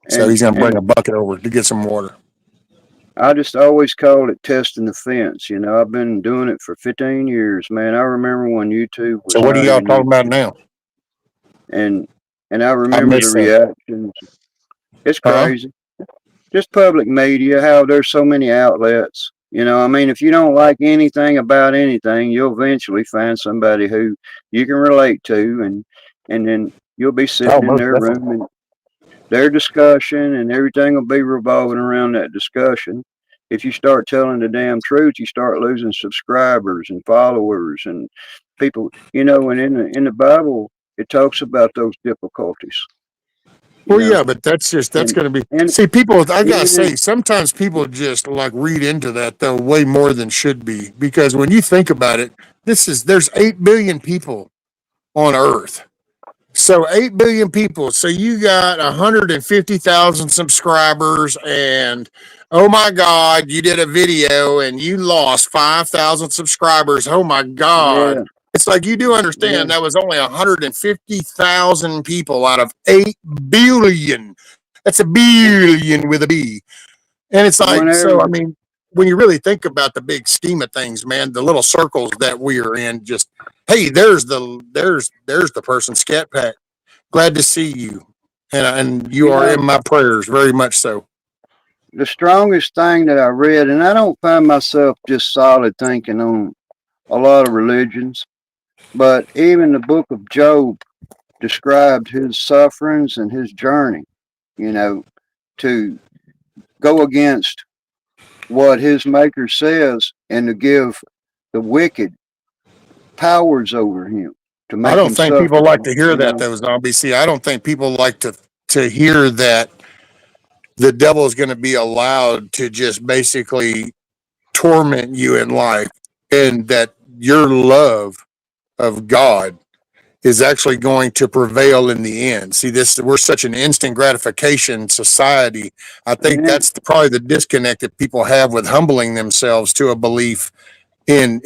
So and he's going to bring and a bucket over to get some water. I just always called it testing the fence. You know, I've been doing it for 15 years, man. I remember when YouTube So was what are not y'all in talking use, about now? and I I remember the missed that. reactions. It's Huh? crazy. Just public media, how there's so many outlets. You know, I mean, if you don't like anything about anything, you'll eventually find somebody who you can relate to, and then you'll be Oh, sitting in most their definitely. room and their discussion, and everything will be revolving around that discussion. If you start telling the damn truth, you start losing subscribers and followers and people. You know, and in the Bible, it talks about those difficulties. You Well, know, yeah, but that's and going to be. and See, people, I got to even in say, sometimes people just like read into that, though, way more than should be. Because when you think about it, there's 8 billion people on Earth. So 8 billion people. So you got 150,000 subscribers, and oh my God, you did a video and you lost 5,000 subscribers. Oh my God. yeah, It's like you do yeah. understand that was only 150,000 people out of 8 billion. That's a billion with a B. And it's like, so, I Whenever mean, when you really think about the big scheme of things, man, the little circles that we are in, just, hey, there's the person, Scat Pack. Glad to see you, and you you are know in my prayers very much so. the strongest thing that I read, and I don't find myself just solid thinking on a lot of religions, but even the book of Job described his sufferings and his journey, you know, to go against what his maker says and to give the wicked powers over him to I make don't him think people suffer, like to hear you that know. though, Zombie. See, I don't think people like to hear that the devil is going to be allowed to just basically torment you in life, and that your love of God is actually going to prevail in the end. See, this we're such an instant gratification society. I think And that's probably the disconnect that people have with humbling themselves to a belief in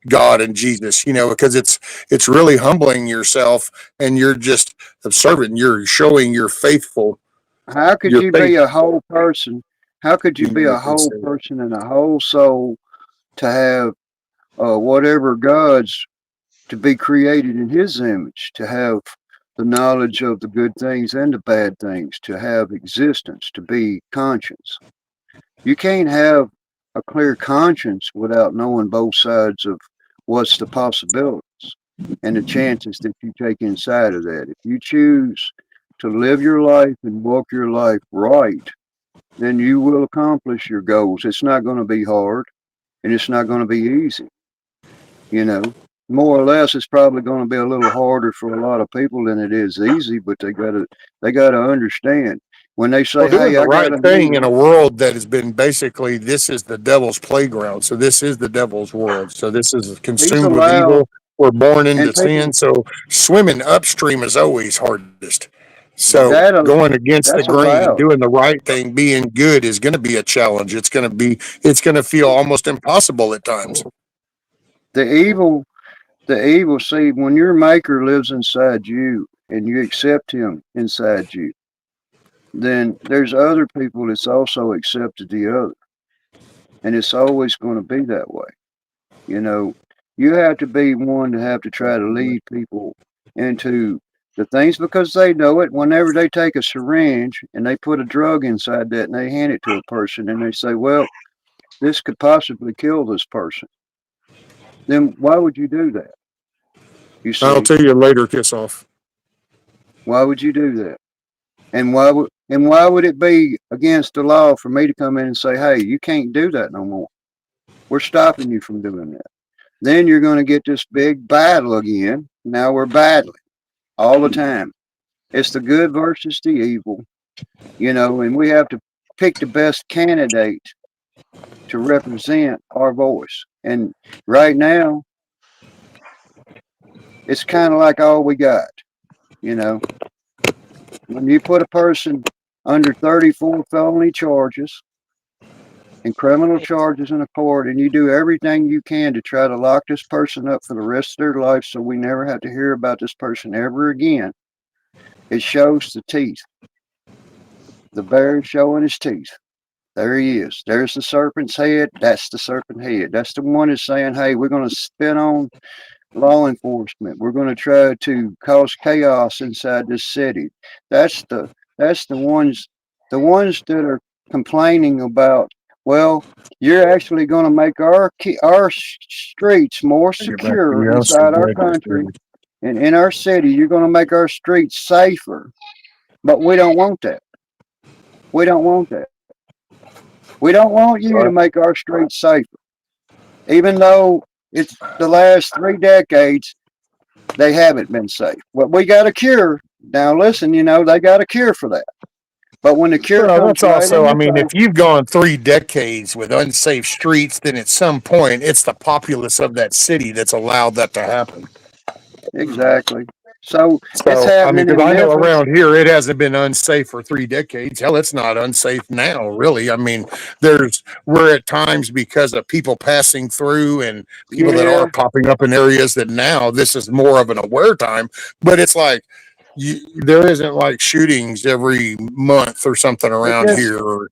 God and Jesus, because it's really humbling yourself, and you're just observant. You're showing how could your you faith. be a whole person? How could you be a whole person and a whole soul to have whatever God's to be created in his image, to have the knowledge of the good things and the bad things, to have existence, to be conscious. You can't have a clear conscience without knowing both sides of what's the possibilities and the chances that you take inside of that. If you choose to live your life and walk your life right, then you will accomplish your goals. It's not going to be hard and it's not going to be easy. You know, more or less, it's probably going to be a little harder for a lot of people than it is easy, but they gotta understand when they Well, say, doing "Hey, the I got right to thing in do," a world that has been basically, this is the devil's playground. So this is the devil's world. So this is he's consumed with allowed, evil. We're born and into people sin. So swimming upstream is always hardest. So that going against the that's grain, allowed. doing the right thing, being good is going to be a challenge. It's going to feel almost impossible at times. The evil, the evil. See, when your maker lives inside you and you accept him inside you, then there's other people that's also accepted the other, and it's always going to be that way. You know, you have to be one to have to try to lead people into The things because they know it. Whenever they take a syringe and they put a drug inside that and they hand it to a person and they say, well, this could possibly kill this person, then why would you do that? You I'll see, tell you later, kiss off. why would you do that? And why would it be against the law for me to come in and say, hey, you can't do that no more? We're stopping you from doing that. Then you're going to get this big battle again. Now we're battling all the time. It's the good versus the evil, and we have to pick the best candidate to represent our voice. And right now, it's kind of like all we got, you know. When you put a person under 34 felony charges and criminal charges in a court, and you do everything you can to try to lock this person up for the rest of their life so we never have to hear about this person ever again, it shows the teeth. The bear showing his teeth. There he is. There's the serpent's head. That's the serpent head. That's the one that's saying, hey, we're going to spin on law enforcement. We're going to try to cause chaos inside this city. That's the ones that are complaining about, well, you're actually going to make our streets more secure inside our country and in our city. You're going to make our streets safer. But we don't want that. We don't want that. We don't want you to make our streets safer. Even though it's the last 3 decades, they haven't been safe. Well, we got a cure. Now, listen, they got a cure for that. But when the cure Well, comes that's right also, in I your mean, face, if you've gone 3 decades with unsafe streets, then at some point it's the populace of that city that's allowed that to happen. exactly. So it's So, I mean, happening because in I know Memphis. around here it hasn't been unsafe for 3 decades. Hell, it's not unsafe now, really. I mean, we're at times because of people passing through and people that are Yeah, popping up in areas that now this is more of an aware time, but it's like, there isn't like shootings every month or something it around just here.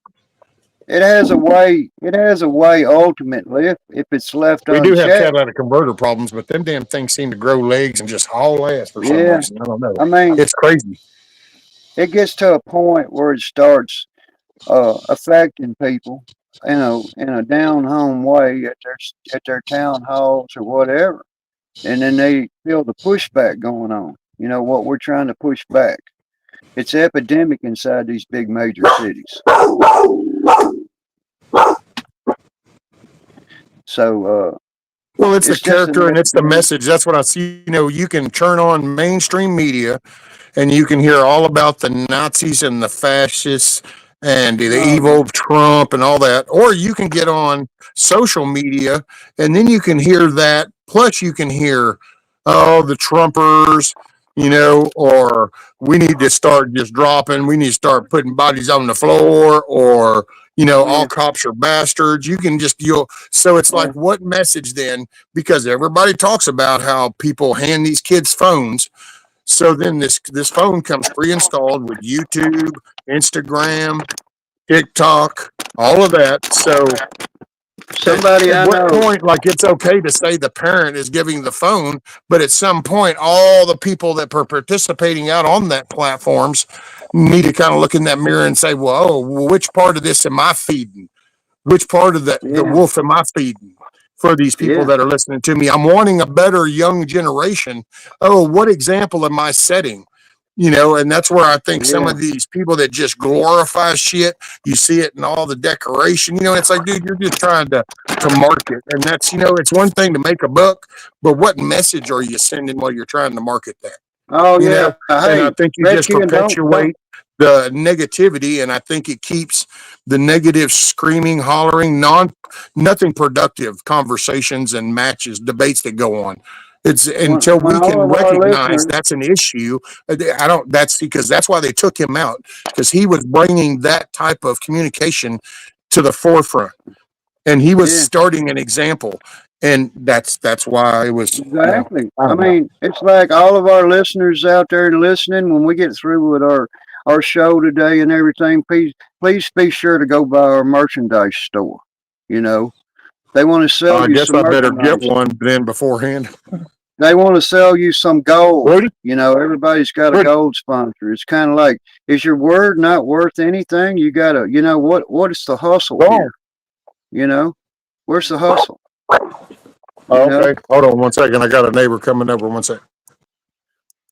it has a way. It has a way ultimately if it's left We do have unchecked. catalytic converter problems, but them damn things seem to grow legs and just haul ass for some Yeah, reason. I don't know. I mean, It's crazy. it gets to a point where it starts affecting people, in a down home way at their town halls or whatever, and then they feel the pushback going on. What we're trying to push back. It's epidemic inside these big major cities. So Well, it's the it's just an character and it's the epidemic. message. That's what I see. You can turn on mainstream media and you can hear all about the Nazis and the fascists and the Oh evil yeah, of Trump and all that. Or you can get on social media and then you can hear that. Plus, you can hear, oh, the Trumpers, or we need to start just dropping, we need to start putting bodies on the floor, or, all yeah, cops are bastards. So it's yeah, like, what message then? Because everybody talks about how people hand these kids phones, so then this phone comes pre-installed with YouTube, Instagram, TikTok, all of that. So somebody at I what know. point, like, it's okay to say the parent is giving the phone, but at some point, all the people that are participating out on that platforms need to kind of look in that mirror and say, well, which part of this am I feeding? Which part of the Yeah, wolf am I feeding for these people yeah, that are listening to me? I'm wanting a better young generation. Oh, what example am I setting? And that's where I think some yeah. of these people that just glorify shit, you see it in all the decoration, it's like, dude, you're just trying to market. And that's, it's one thing to make a buck, but what message are you sending while you're trying to market that? Oh you know yeah. and I Hey, think you just Redskin, don't. perpetuate the negativity, and I think it keeps the negative screaming, hollering, nothing productive conversations and matches, debates that go on. It's until When we all can of our recognize listeners, that's an issue. I don't That's because that's why they took him out, because he was bringing that type of communication to the forefront, and he was yeah. starting an example, and that's why it was, Exactly. I I don't know. mean, it's like all of our listeners out there and listening. When we get through with our show today and everything, please be sure to go by our merchandise store. You know, they want to sell I you guess some I better get merchandise. one then beforehand. they want to sell you some gold. Rudy, You know, everybody's got a Rudy, gold sponsor. It's kind of like, is your word not worth anything? You gotta, you know, what is the hustle go on. here? You know, where's the hustle? You Oh, know, okay. Hold on 1 second. I got a neighbor coming over. 1 second.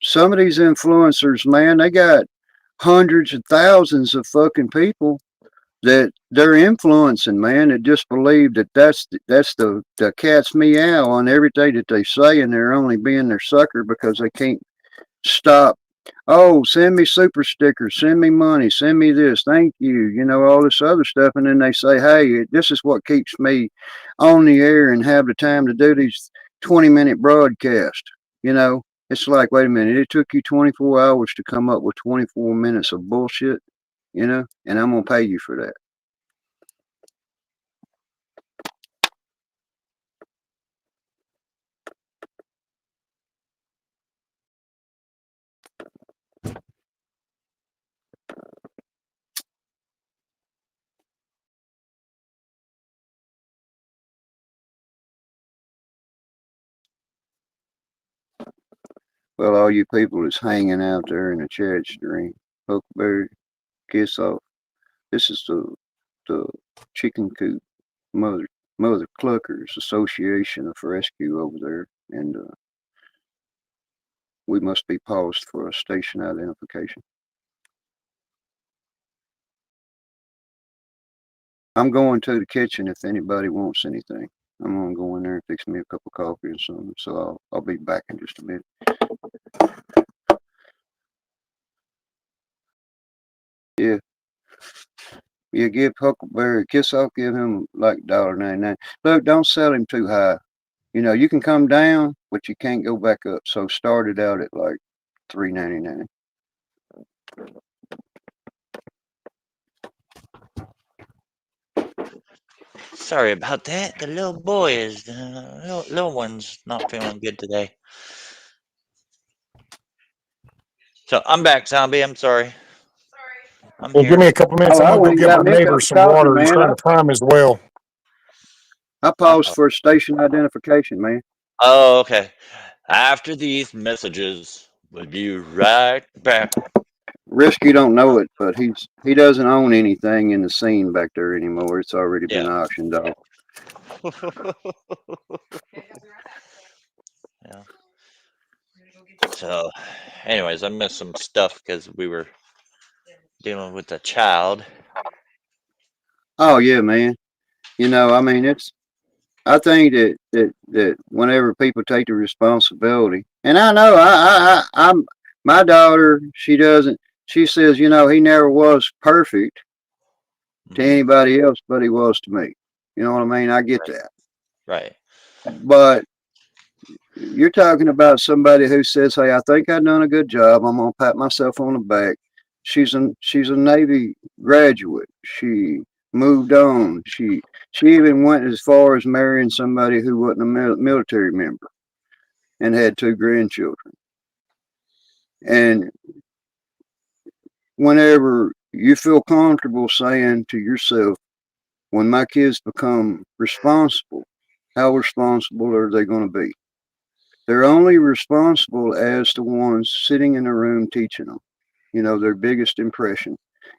some of these influencers, man, they got hundreds of thousands of fucking people that they're influencing, man, that just believe that that's the cat's meow on everything that they say, and they're only being their sucker because they can't stop. Oh, send me super stickers, send me money, send me this, thank you, you know, all this other stuff. And then they say, hey, this is what keeps me on the air and have the time to do these 20-minute broadcasts. You know, it's like, wait a minute, it took you 24 hours to come up with 24 minutes of bullshit, you know, and I'm going to pay you for that. Well, all you people that's hanging out there in the chat stream, Huckleberry, Kiss Off, this is the chicken coop mother cluckers association of rescue over there, and we must be paused for a station identification. I'm going to the kitchen if anybody wants anything. I'm gonna go in there and fix me a cup of coffee or something, so I'll be back in just a minute. Yeah. Yeah, give Huckleberry Kiss Off, give him like $1.99. Look, don't sell him too high. You know, you can come down, but you can't go back up. So start it out at like $3.99. Sorry about that. The little boy is the little one's not feeling good today. So I'm back, zombie. I'm sorry. I'm Well, give me here. a couple minutes. Oh, I'm I gonna go went and get my got me a cup neighbor of some coffee, water. He's man. trying to prime his well. I paused for station identification, man. Oh, okay. After these messages, we'll be right back. Risky don't know it, but he doesn't own anything in the scene back there anymore. It's already been Yeah. auctioned off. Yeah. So, anyways, I missed some stuff because we were dealing with a child. Oh yeah, man. You know, I mean, I think that whenever people take the responsibility, and I know I'm my daughter, she doesn't. She says, you know, he never was perfect to Hmm. anybody else, but he was to me. You know what I mean? I get Right. that, Right. but you're talking about somebody who says, "Hey, I think I've done a good job. I'm gonna pat myself on the back." She's a Navy graduate. She moved on. She even went as far as marrying somebody who wasn't a military member and had 2 grandchildren. And whenever you feel comfortable saying to yourself, "When my kids become responsible, how responsible are they going to be?" They're only responsible as the ones sitting in a room teaching them, you know, their biggest impression.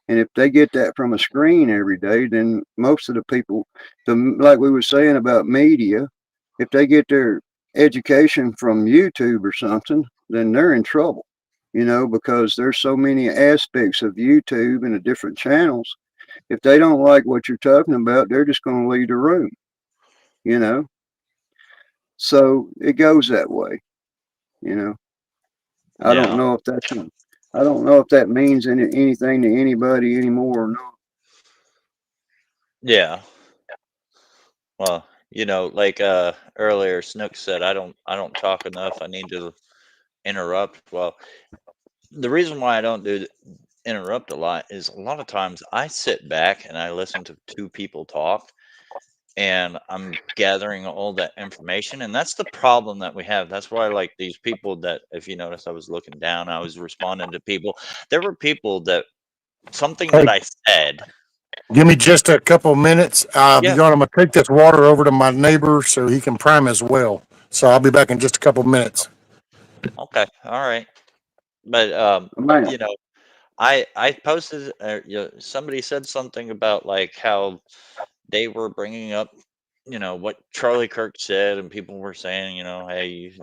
And if they get that from a screen every day, then most of the people, like we were saying about media, if they get their education from YouTube or something, then they're in trouble, you know, because there's so many aspects of YouTube and the different channels. If they don't like what you're talking about, they're just going to leave the room, you know. So it goes that way, you know. I don't Yeah. know if that's I don't know if that means anything to anybody anymore or not. Yeah. Well, like earlier Snook said, I don't talk enough. I need to interrupt. Well, the reason why I don't interrupt a lot is a lot of times I sit back and I listen to two people talk and I'm gathering all that information. And that's the problem that we have. That's why, like, these people that, if you notice, I was looking down, I was responding to people. There were people that something Hey, that I said. give me just a couple minutes. Yeah. I'm gonna take this water over to my neighbor so he can prime his well. So I'll be back in just a couple minutes. Okay, all right. But Man, you know, I posted, somebody said something about like how they were bringing up, what Charlie Kirk said, and people were saying, hey,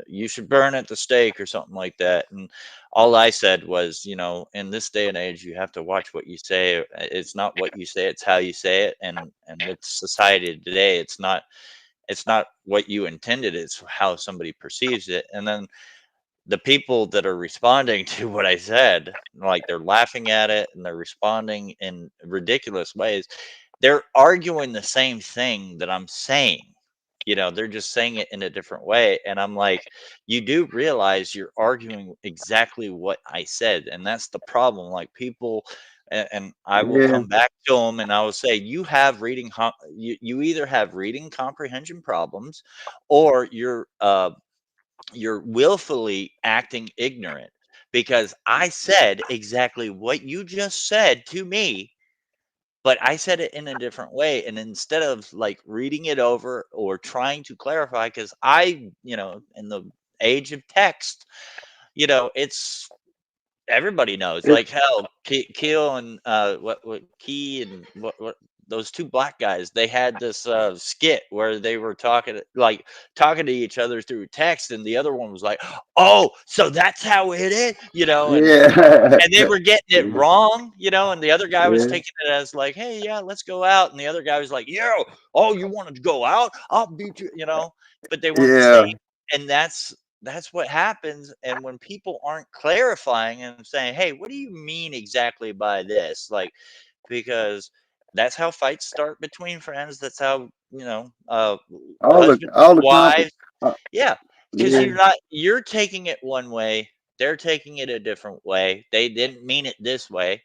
you should burn at the stake or something like that. And all I said was, in this day and age, you have to watch what you say. It's not what you say, it's how you say it. And with society today, it's not what you intended, it's how somebody perceives it. And then the people that are responding to what I said, like they're laughing at it and they're responding in ridiculous ways. They're arguing the same thing that I'm saying. They're just saying it in a different way. And I'm like, you do realize you're arguing exactly what I said. And that's the problem. Like people, and I will yeah, come back to them and I will say, you have you either have reading comprehension problems or you're willfully acting ignorant, because I said exactly what you just said to me, but I said it in a different way. And instead of like reading it over or trying to clarify, because in the age of text, it's everybody knows. it, Like hell, Keel and what Key and what those two black guys. They had this skit where they were talking to each other through text, and the other one was like, "Oh, so that's how it is," and yeah, they were getting it yeah, wrong, and the other guy was yeah, taking it as like, "Hey, yeah, let's go out," and the other guy was like, "Yeah, oh, you wanted to go out? I'll beat you," but they weren't saying, yeah. and that's what happens. And when people aren't clarifying and saying, hey, what do you mean exactly by this, like, because that's how fights start between friends. That's how, husbands All the wives. uh, Yeah, because yeah, you're taking it one way, they're taking it a different way, they didn't mean it this way.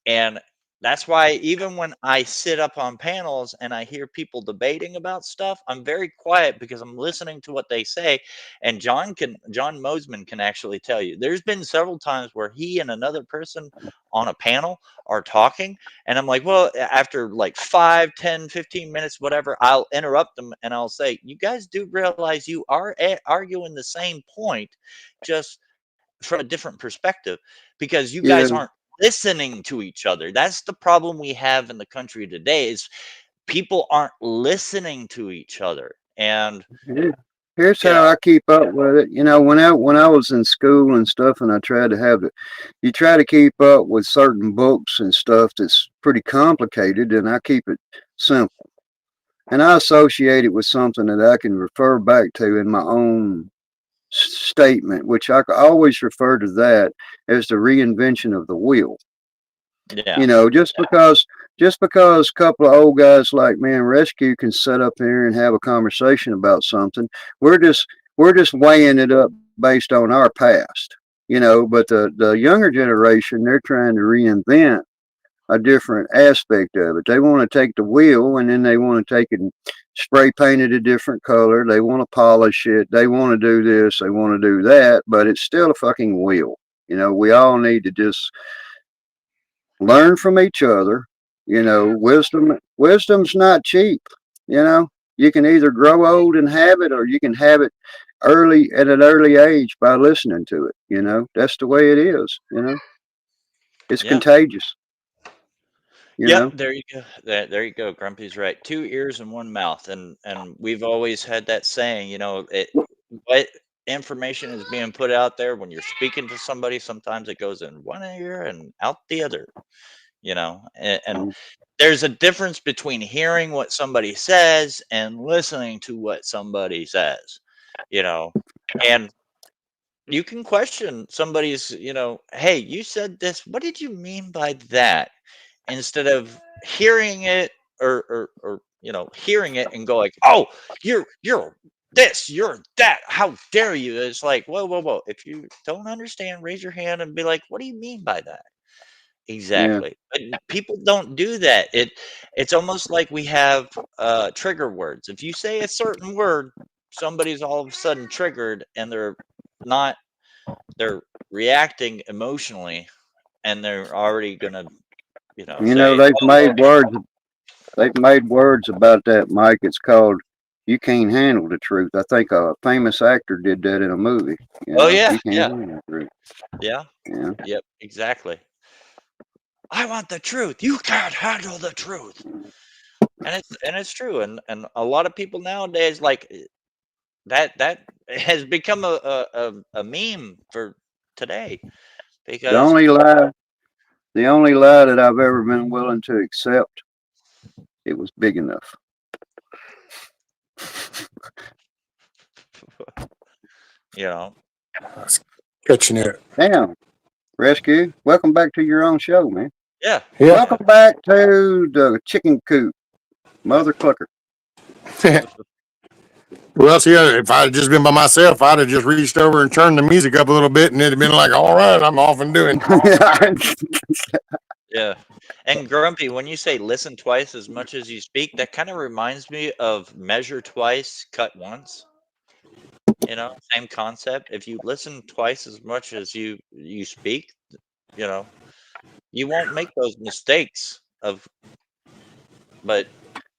And that's why even when I sit up on panels and I hear people debating about stuff, I'm very quiet because I'm listening to what they say. And John Mosman can actually tell you. There's been several times where he and another person on a panel are talking, and I'm like, well, after like 5, 10, 15 minutes, whatever, I'll interrupt them and I'll say, you guys do realize you are arguing the same point, just from a different perspective, because you yeah. guys aren't listening to each other. That's the problem we have in the country today, is people aren't listening to each other. And Yeah. Here's you how know I keep up with it. When I was in school and stuff, and I tried to have it, you try to keep up with certain books and stuff that's pretty complicated, and I keep it simple. And I associate it with something that I can refer back to in my own statement, which I always refer to that as the reinvention of the wheel. yeah, You know, just because a couple of old guys like me and Rescue can sit up here and have a conversation about something, we're just we're just weighing it up based on our past. But the younger generation, they're trying to reinvent a different aspect of it. They want to take the wheel and then they want to take it and spray paint it a different color. They want to polish it. They want to do this. They want to do that, but it's still a fucking wheel. We all need to just learn from each other. Wisdom's not cheap. You know, you can either grow old and have it, or you can have it early at an early age by listening to it. That's the way it is. It's yeah, contagious. You yep. know, There you go. There you go. Grumpy's right. Two ears and one mouth, and we've always had that saying. What information is being put out there when you're speaking to somebody. Sometimes it goes in one ear and out the other. And there's a difference between hearing what somebody says and listening to what somebody says, you know, and you can question somebody's, hey, you said this. What did you mean by that? Instead of hearing it or hearing it and go like, oh, you're this, you're that. How dare you? It's like, whoa, whoa, whoa. If you don't understand, raise your hand and be like, what do you mean by that? yeah. Exactly. But people don't do that. It's almost like we have trigger words. If you say a certain word, somebody's all of a sudden triggered and not they're reacting emotionally, and they're already gonna, You know, say, they've oh, well, made words. They've made words about that, Mike. It's called you can't handle the truth. I think a famous actor did that in a movie. You Oh know, yeah, you can't yeah, handle the truth. yeah, Yeah. yep, exactly. I want the truth. You can't handle the truth. And it's true. And a lot of people nowadays like that has become a meme for today The because only lie, the only lie that I've ever been willing to accept, it was big enough. you know, Catching it. Damn, Rescue, welcome back to your own show, man. yeah, Yeah. Welcome back to the chicken coop, Mother Clucker. Well, see, if I had just been by myself, I'd have just reached over and turned the music up a little bit, and it'd have been like, all right, I'm off and doing. yeah. And Grumpy, when you say listen twice as much as you speak, that kind of reminds me of measure twice, cut once. Same concept. If you listen twice as much as you speak, you know, you won't make those mistakes of. But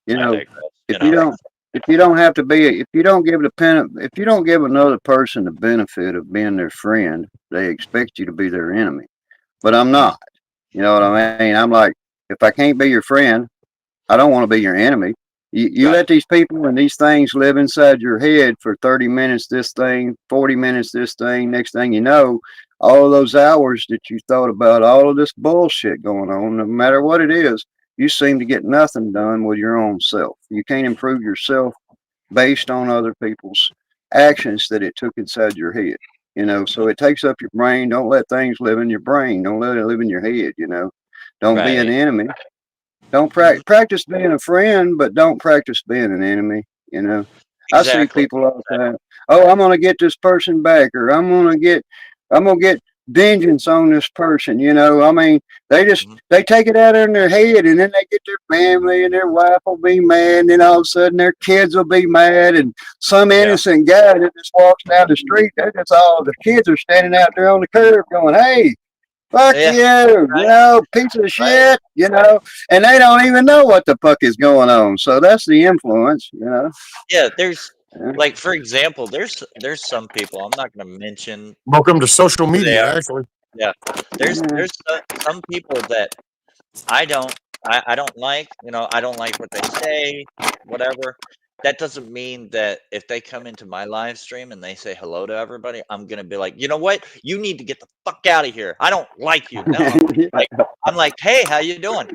You I know, digress. if you don't, if you don't have to be, if you don't give if you don't give another person the benefit of being their friend, they expect you to be their enemy. But I'm Mm, not. You know what I mean? I'm like, if I can't be your friend, I don't want to be your enemy. You right. let these people and these things live inside your head for 30 minutes, this thing, 40 minutes, this thing. Next thing you know, all of those hours that you thought about all of this bullshit going on, no matter what it is, you seem to get nothing done with your own self. You can't improve yourself based on other people's actions that it took inside your head. You know, so it takes up your brain. Don't let things live in your brain. Don't let it live in your head, you know. Don't be an Right. enemy. Don't Mhm. practice being a friend, but don't practice being an enemy. You know, I see Exactly. people all the time. Oh, I'm gonna get this person back, or I'm gonna get vengeance on this person. You know, I mean, Mhm. they take it out in their head, and then they get their family and their wife will be mad, and then all of a sudden their kids will be mad, and some Yeah. innocent guy that just walks down the street, that's all the kids are standing out there on the curb going, "Hey, fuck Yeah. you Right. know, piece of Right. shit, you know," and they don't even know what the fuck is going on. So that's the influence, you know. Yeah. There's Yeah. like, for example, there's some people. I'm not going to mention Welcome to social who they media, are. actually. Yeah. There's some people that I don't I don't like. I don't like what they say. Whatever. That doesn't mean that if they come into my live stream and they say hello to everybody, I'm gonna be like, you know what? You need to get the fuck out of here. I don't like you. No, like I'm like, hey, how you doing?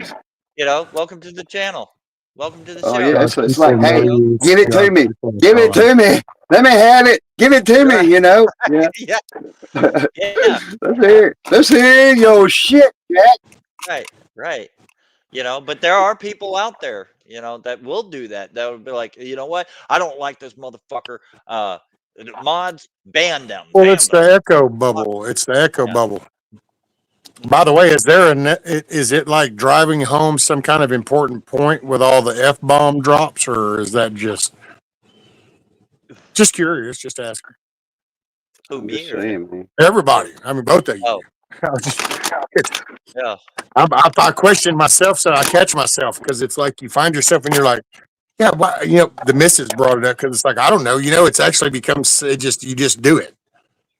Welcome to the channel. Welcome to the Oh show. yeah, God it's people like, hey, You know? knows. give it to God me, people give it God. to me, let me have it, give it to me, Right. you know. Yeah, Yeah. Yeah. let's hear your shit, Jack. Right. Right. But there are people out there, that will do that. That would be like, you know what? I don't like this motherfucker. Mods, ban them, Well, ban it's them. the echo bubble. It's the echo Yeah. bubble. Hmm. By the way, is there is it like driving home some kind of important point with all the f bomb drops, or is that just curious? Just asking Who, I'm me just or him? saying, man. everybody. I mean, both of you. Oh, I was just, it's, yeah. I question myself, so I catch myself because it's like you find yourself and you're like, yeah, why, the missus brought it up because it's like I don't know, it's actually becomes it just you just do it.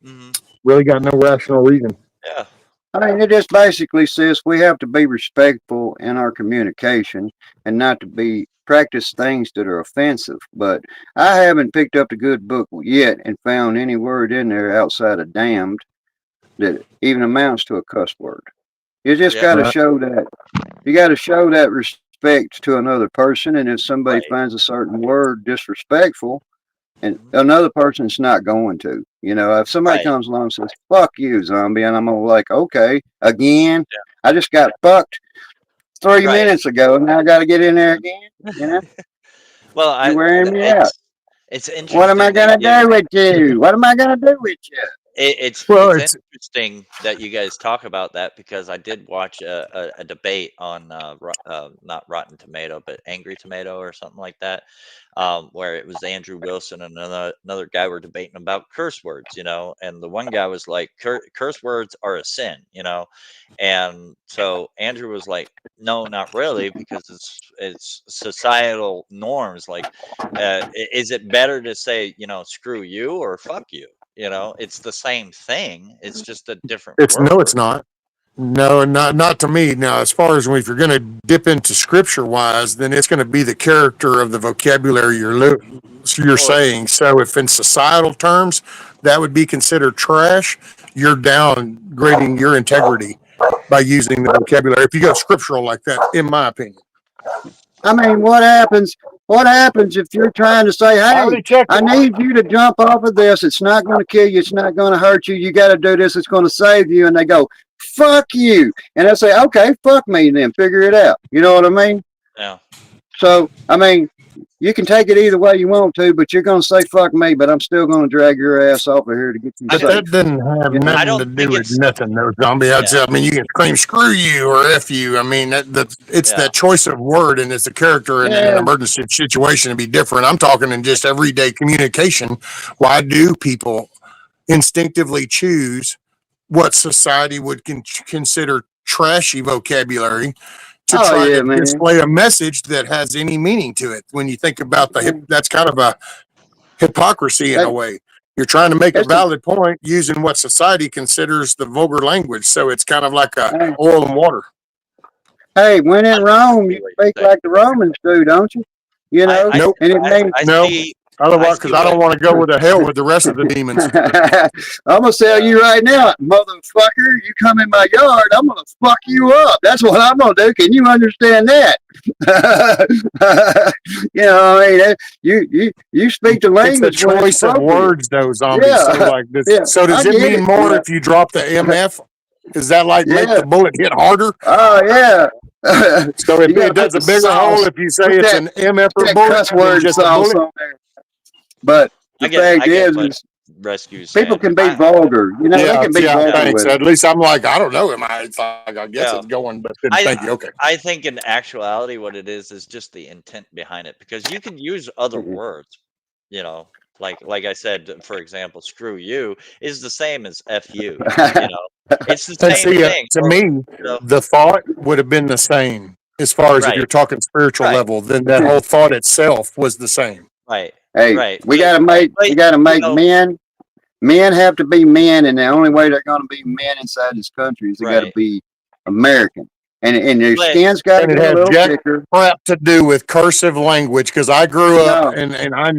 Hmm. Really got no rational reason. Yeah. I mean, it just basically says we have to be respectful in our communication and not to be practice things that are offensive. But I haven't picked up a good book yet and found any word in there outside of damned that even amounts to a cuss word. You just Yeah. got to Right. show that respect to another person, and if somebody Right. finds a certain word disrespectful, and Hmm. another person's not going to. You know, if somebody Right. comes along and says, "Fuck you, zombie," and I'm gonna like, okay, again, Yeah. I just got fucked three Right. minutes ago, and now I got to get in there again. You know, Well, you're wearing me out. it's What am I interesting that gonna do with you? What am I gonna do with you? Well, it's it's interesting that you guys talk about that because I did watch a debate on not Rotten Tomato but Angry Tomato or something like that, where it was Andrew Wilson and another guy were debating about curse words, and the one guy was like, curse words are a sin, and so Andrew was like, no, not really, because it's societal norms. Like, is it better to say, screw you or fuck you? It's the same thing. It's just a different no, word. it's not. No, not to me. Now, as far as if you're going to dip into scripture wise, then it's going to be the character of the vocabulary you're Well, saying. So, if in societal terms that would be considered trash, you're downgrading your integrity by using the vocabulary. If you go scriptural like that, in my opinion, I mean, what happens? What happens if you're trying to say, I "Hey, already checked I it. need you to jump off of this. It's not going to kill you. It's not going to hurt you. You got to do this. It's going to save you." And they go, "Fuck you," and I say, "Okay, fuck me then. Figure it out." You know what I mean? yeah. So, I mean, you can take it either way you want to, but you're going to say "fuck me," but I'm still going to drag your ass off of here to get you I but don't. safe. that doesn't have You know? I nothing to don't do think with it's. nothing. No zombie. Yeah. I mean, you can scream "screw you" or "f you." I mean, it's Yeah. that choice of word, and it's a character in an Yeah. emergency situation to be different. I'm talking in just everyday communication. Why do people instinctively choose what society would consider trashy vocabulary to Oh try yeah, to man. display a message that has any meaning to it? When you think about Yeah. that's kind of a hypocrisy in a Hey, way. You're trying to make a it's a, valid point using what society considers the vulgar language. So it's kind of like a hey, oil and water. hey, when I in know Rome, exactly you what speak you're saying. like the Romans do, don't you? You I know, I Nope. and it I means I No. see. I Otherwise, see because I what. don't want to go with the hell with the rest of the demons. I'm gonna tell Yeah. you right now, motherfucker, you come in my yard, I'm gonna fuck you up. That's what I'm gonna do. Can you understand that? You know, I mean, you speak the It's the language when it's choice of appropriate. words, though, zombies. So, Yeah, like this. yeah, So, I does it get mean it. You more know, if you drop the MF? Does that like make yeah. the bullet hit harder? Oh yeah. So, You got it to put does a the bigger hole sauce, if you say put it's an MFer that bullet cuss than word just a sauce bullet? on there. But I the get. fact I get is, what Rescue's people saying. can be vulgar. You know, they Yeah, can be yeah, vulgar Yeah. thanks. with it. At least I'm like, I don't know. Am I? It's like, I guess Yeah. it's going, but then I thank you. Okay. I think in actuality, what it is just the intent behind it because you can use other words. You know, like I said, for example, "screw you" is the same as "f you." You know, it's the And same see, thing. to me, So, the thought would have been the same as far as if you're right, talking spiritual right, level, then that whole thought itself was the same. right, Hey, right. we gotta make But we gotta you make know, men have to be men, and the only way they're gonna be men inside this country is they gotta right. be American. And their But skin's gotta And it get a has little jack thicker. crap to do with cursive language because I grew up No. and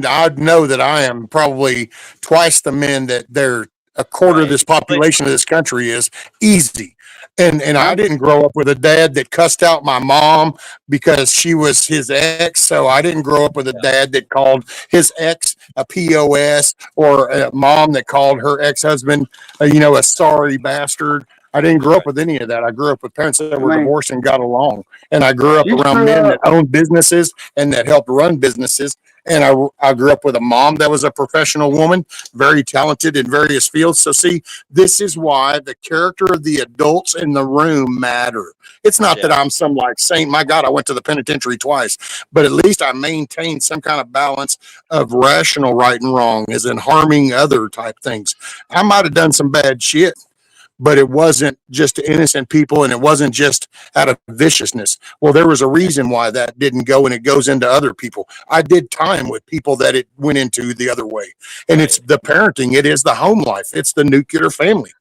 I know that I am probably twice the men that they're a quarter of right, this but population of this country is easy. And I I'm didn't grow up with a dad that cussed out my mom because she was his ex. So I didn't grow up with a yeah, dad that called his ex a POS or a mom that called her ex husband, a sorry bastard. I didn't grow up right, with any of that. I grew up with parents that I were mean, divorced and got along. And I grew right, up you around screw men up. that owned businesses and that helped run businesses. And I grew up with a mom that was a professional woman, very talented in various fields. So, see, this is why the character of the adults in the room matter. It's not that yeah, I'm some like saint. My God, I went to the penitentiary twice, but at least I maintained some kind of balance of rational right and wrong, as in harming other type things. I might have done some bad shit, but it wasn't just to innocent people and it wasn't just out of viciousness. Well, there was a reason why that didn't go and it goes into other people. I did time with people that it went into the other way. And it's right, the parenting, it is the home life, it's the nuclear family.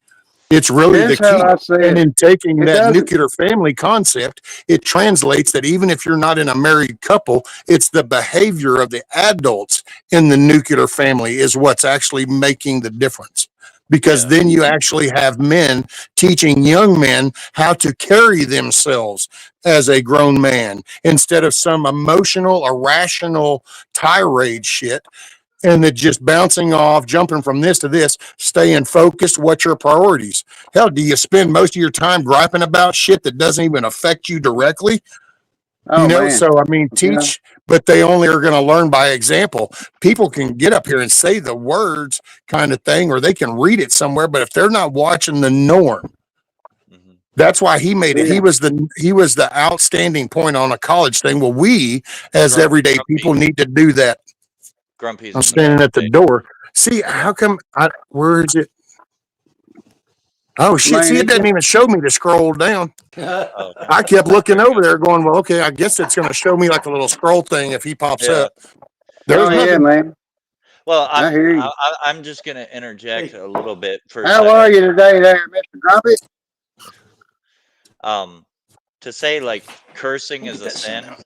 It's really the Here's how key. I see And it. in taking It that doesn't. nuclear family concept, it translates that even if you're not in a married couple, it's the behavior of the adults in the nuclear family is what's actually making the difference. Because yeah, then you actually have men teaching young men how to carry themselves as a grown man instead of some emotional, irrational tirade shit and that just bouncing off, jumping from this to this, staying focused. What's your priorities? Hell, do you spend most of your time griping about shit that doesn't even affect you directly? Oh man. So I mean, Yeah. teach, but they only are going to learn by example. People can get up here and say the words kind of thing, or they can read it somewhere, but if they're not watching the norm, Mhm. that's why he made it. Yeah. He was the outstanding point on a college thing. Well, we as Grump, everyday people grumpy, need to do that. grumpy's I'm in the standing back. at the door. See, how come where is it? Oh shit! Man, See, it it doesn't just, even show me to scroll down. Oh, I kept looking over there, going, "Well, okay, I guess it's going to show me like a little scroll thing if he pops yeah. up." There's oh yeah, nothing. man. Well, I hear you. I'm just gonna interject Hey, a little bit for a How second. are you today there, Mr. Grumpy? Um, to say like cursing we'll is get a that soon sin,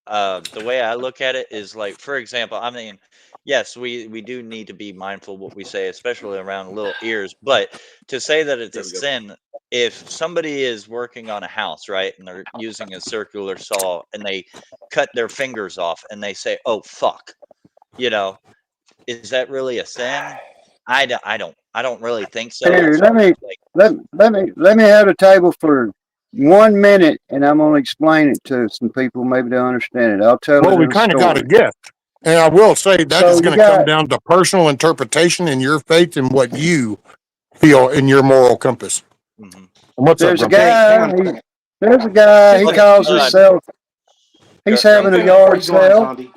now. the way I look at it is like, for example, I mean, yes, we do need to be mindful what we say, especially around little ears. But to say that it's There a we go. sin, if somebody is working on a house, right, and they're using a circular saw and they cut their fingers off and they say, "Oh fuck," you know, is that really a sin? I don't really think so. Here, It's just like, let me have the table for 1 minute, and I'm gonna explain it to some people. Maybe they'll understand it. I'll tell Well, it we in a kind of got a story. gift, and I will say that So is you going to come got down to personal interpretation and your faith and what you feel in your moral compass. mhm. And what's up, there's a Grumpy? Hey, hang guy. on a second. There's a guy. He Okay, calls two things. himself. He's Two having a things before yard you go on, sale. Zombie.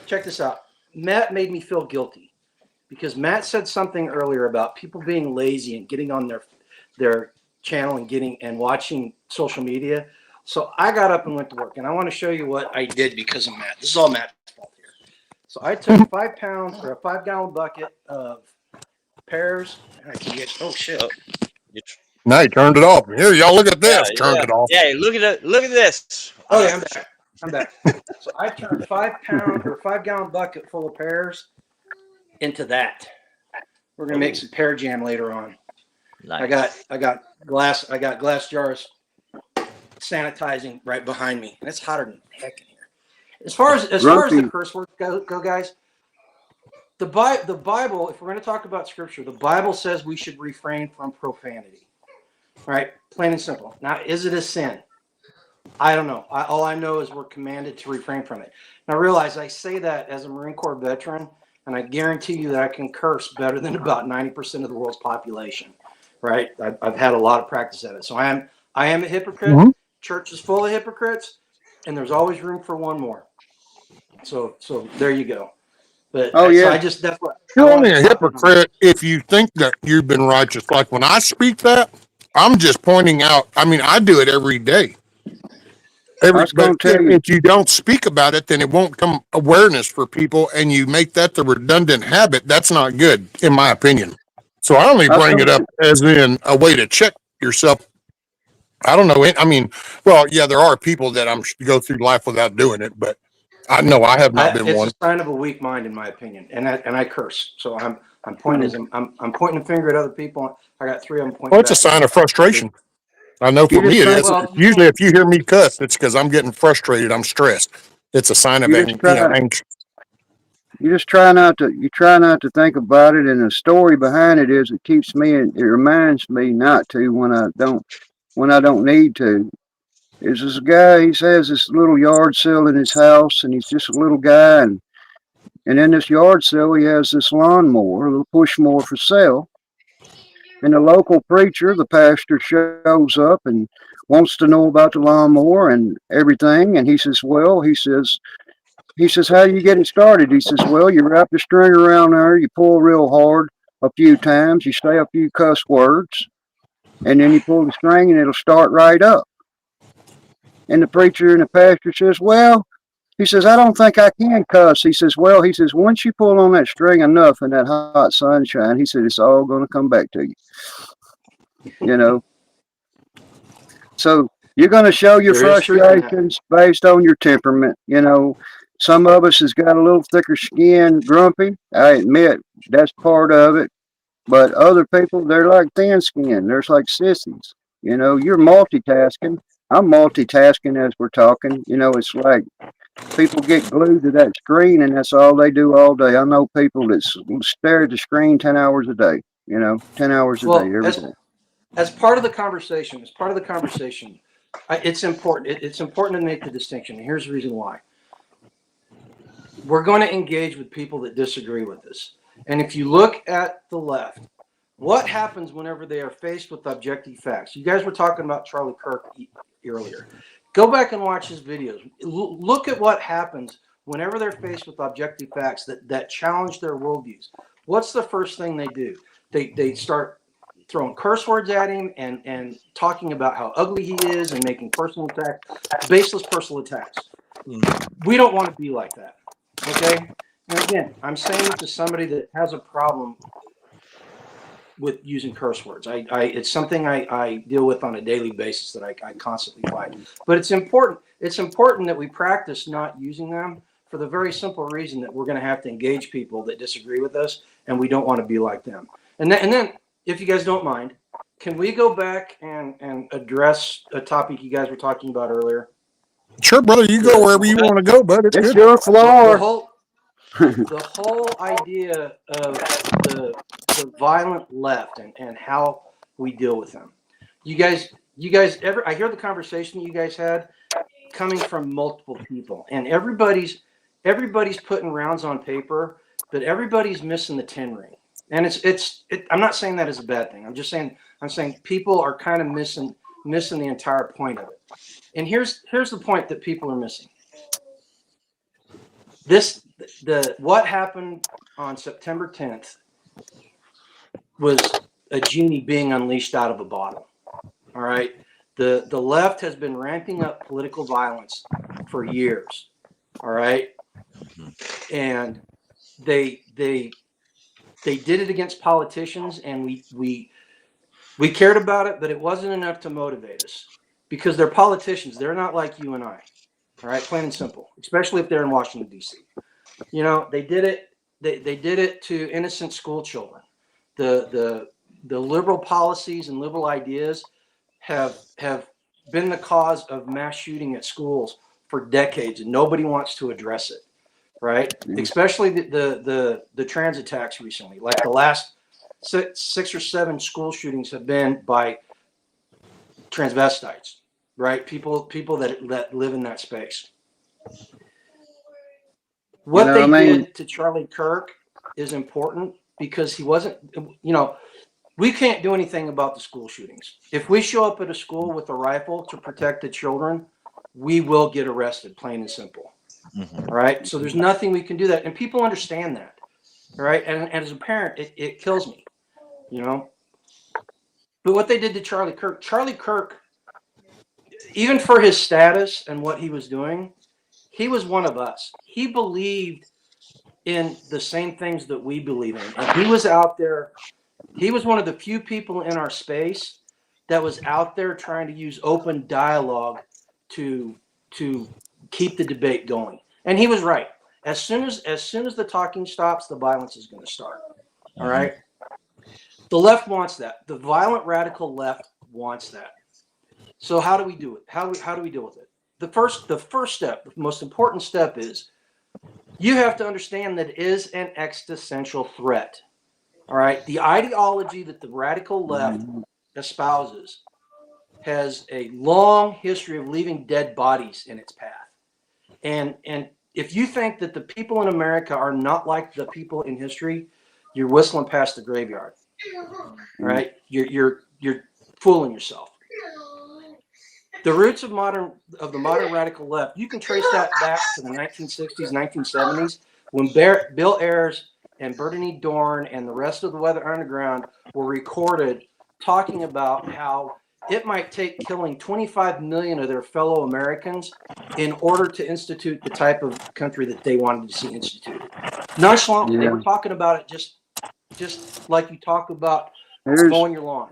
Check this out. Matt made me feel guilty because Matt said something earlier about people being lazy and getting on their channel and getting and watching social media. So I got up and went to work, and I want to show you what I did because of Matt. This is all Matt's fault here. So I took 5 pounds or a 5-gallon bucket of pears. I can get, oh shit. Oh, you tr- Now you turned it off. Here, y'all look at yeah, this. Turned yeah, it off. yeah. Look at it. Look at this. Okay, I'm back. I'm back. So I turned 5-pound or 5-gallon bucket full of pears into that. We're gonna make some pear jam later on. Nice. I got glass jars sanitizing right behind me. And it's hotter than heck in here. As far as the Grumpy. curse words go guys, the Bible, if we're going to talk about scripture, the Bible says we should refrain from profanity. Right? Plain and simple. Now, is it a sin? I don't know. All I know is we're commanded to refrain from it. Now, realize I say that as a Marine Corps veteran, and I guarantee you that I can curse better than about 90% of the world's population. Right? I've had a lot of practice at it. So I am a hypocrite. Mhm. Church is full of hypocrites, and there's always room for one more. So there you go. But Oh so yeah. I just that's what I You're wanted only to a pop in on that. hypocrite if you think that you've been righteous. Like when I speak that, I'm just pointing out. I mean, I do it every day. I was But gonna tell you. if you don't speak about it, then it won't come awareness for people, and you make that the redundant habit. That's not good, in my opinion. So I only I was bring gonna. it up as in a way to check yourself. I don't know. I mean, well, yeah, there are people that go through life without doing it, but I know I have not been It's one. a sign of a weak mind, in my opinion, and I curse. So I'm pointing I'm pointing a finger at other people. I got 3 of them pointing. Well, it's a back sign at me. of frustration. I know for You me just it try. is. Well, Usually, if you hear me cuss, it's because I'm getting frustrated. I'm stressed. It's a sign of You just try. anxious. You just try not to. You try not to think about it. And the story behind it is it keeps me. It reminds me not to when I don't. When I don't need to. Is this guy? He has this little yard sale in his house, and he's just a little guy. And in this yard sale, he has this lawnmower, a little push mower for sale. And the local preacher, the pastor, shows up and wants to know about the lawnmower and everything. And he says, how do you get it started? He says, well, you wrap the string around there, you pull real hard a few times, you say a few cuss words, and then you pull the string and it'll start right up. And the preacher and the pastor says, well, he says, I don't think I can cuss. He says, once you pull on that string enough in that hot sunshine, he said, it's all going to come back to you. You know, so you're going to show your There is truth in that. frustrations based on your temperament. You know, some of us has got a little thicker skin, grumpy. I admit that's part of it. But other people, they're like thin skin. They're like sissies. You know, you're multitasking. I'm multitasking as we're talking. You know, it's like people get glued to that screen and that's all they do all day. I know people that stare at the screen 10 hours a day. You know, 10 hours a day Well, every day. as part of the conversation, It's important. It's important to make the distinction. And here's the reason why. We're going to engage with people that disagree with us. And if you look at the left, what happens whenever they are faced with objective facts? You guys were talking about Charlie Kirk earlier. Go back and watch his videos. Look at what happens whenever they're faced with objective facts that challenge their worldviews. What's the first thing they do? They start throwing curse words at him and talking about how ugly he is and making personal attacks, baseless personal attacks. We don't want to be like that. Okay? And again, I'm saying it to somebody that has a problem with using curse words. It's something I deal with on a daily basis that I constantly fight. But it's important. It's important that we practice not using them for the very simple reason that we're going to have to engage people that disagree with us, and we don't want to be like them. And then, if you guys don't mind, can we go back and address a topic you guys were talking about earlier? Sure, brother. You go wherever you want to go, bud. It's It's good. your floor. The whole idea of the violent left and how we deal with them. You guys ever, I hear the conversation you guys had coming from multiple people, and everybody's putting rounds on paper, but everybody's missing the 10 ring. And I'm not saying that is a bad thing. I'm saying people are kind of missing the entire point of it. And here's the point that people are missing. What happened on September 10th was a genie being unleashed out of a bottle. All right. The left has been ramping up political violence for years. All right. And they did it against politicians, and we cared about it, but it wasn't enough to motivate us, because they're politicians. They're not like you and I. All right, plain and simple, especially if they're in Washington, D.C. You know, they did it. They did it to innocent school children. The liberal policies and liberal ideas have been the cause of mass shooting at schools for decades, and nobody wants to address it. Right? Especially the trans attacks recently. Like the last six or seven school shootings have been by transvestites. Right? People that live in that space. What they did to Charlie Kirk is important, because he wasn't, we can't do anything about the school shootings. If we show up at a school with a rifle to protect the children, we will get arrested, plain and simple. All right. So there's nothing we can do that. And people understand that. All right. And as a parent, it kills me, But what they did to Charlie Kirk, even for his status and what he was doing, he was one of us. He believed in the same things that we believe in. And he was out there. He was one of the few people in our space that was out there trying to use open dialogue to keep the debate going. And he was right. As soon as the talking stops, the violence is going to start. All right. The left wants that. The violent radical left wants that. So how do we do it? How do we deal with it? The first step, the most important step, is you have to understand that it is an existential threat. All right. The ideology that the radical left espouses has a long history of leaving dead bodies in its path. And if you think that the people in America are not like the people in history, you're whistling past the graveyard. All right? You're fooling yourself. The roots of the modern radical left, you can trace that back to the 1960s, 1970s, when Bill Ayers and Bernie Dorn and the rest of the Weather Underground were recorded talking about how it might take killing 25 million of their fellow Americans in order to institute the type of country that they wanted to see instituted. Nonchalantly, they were talking about it just like you talk about mowing your lawn.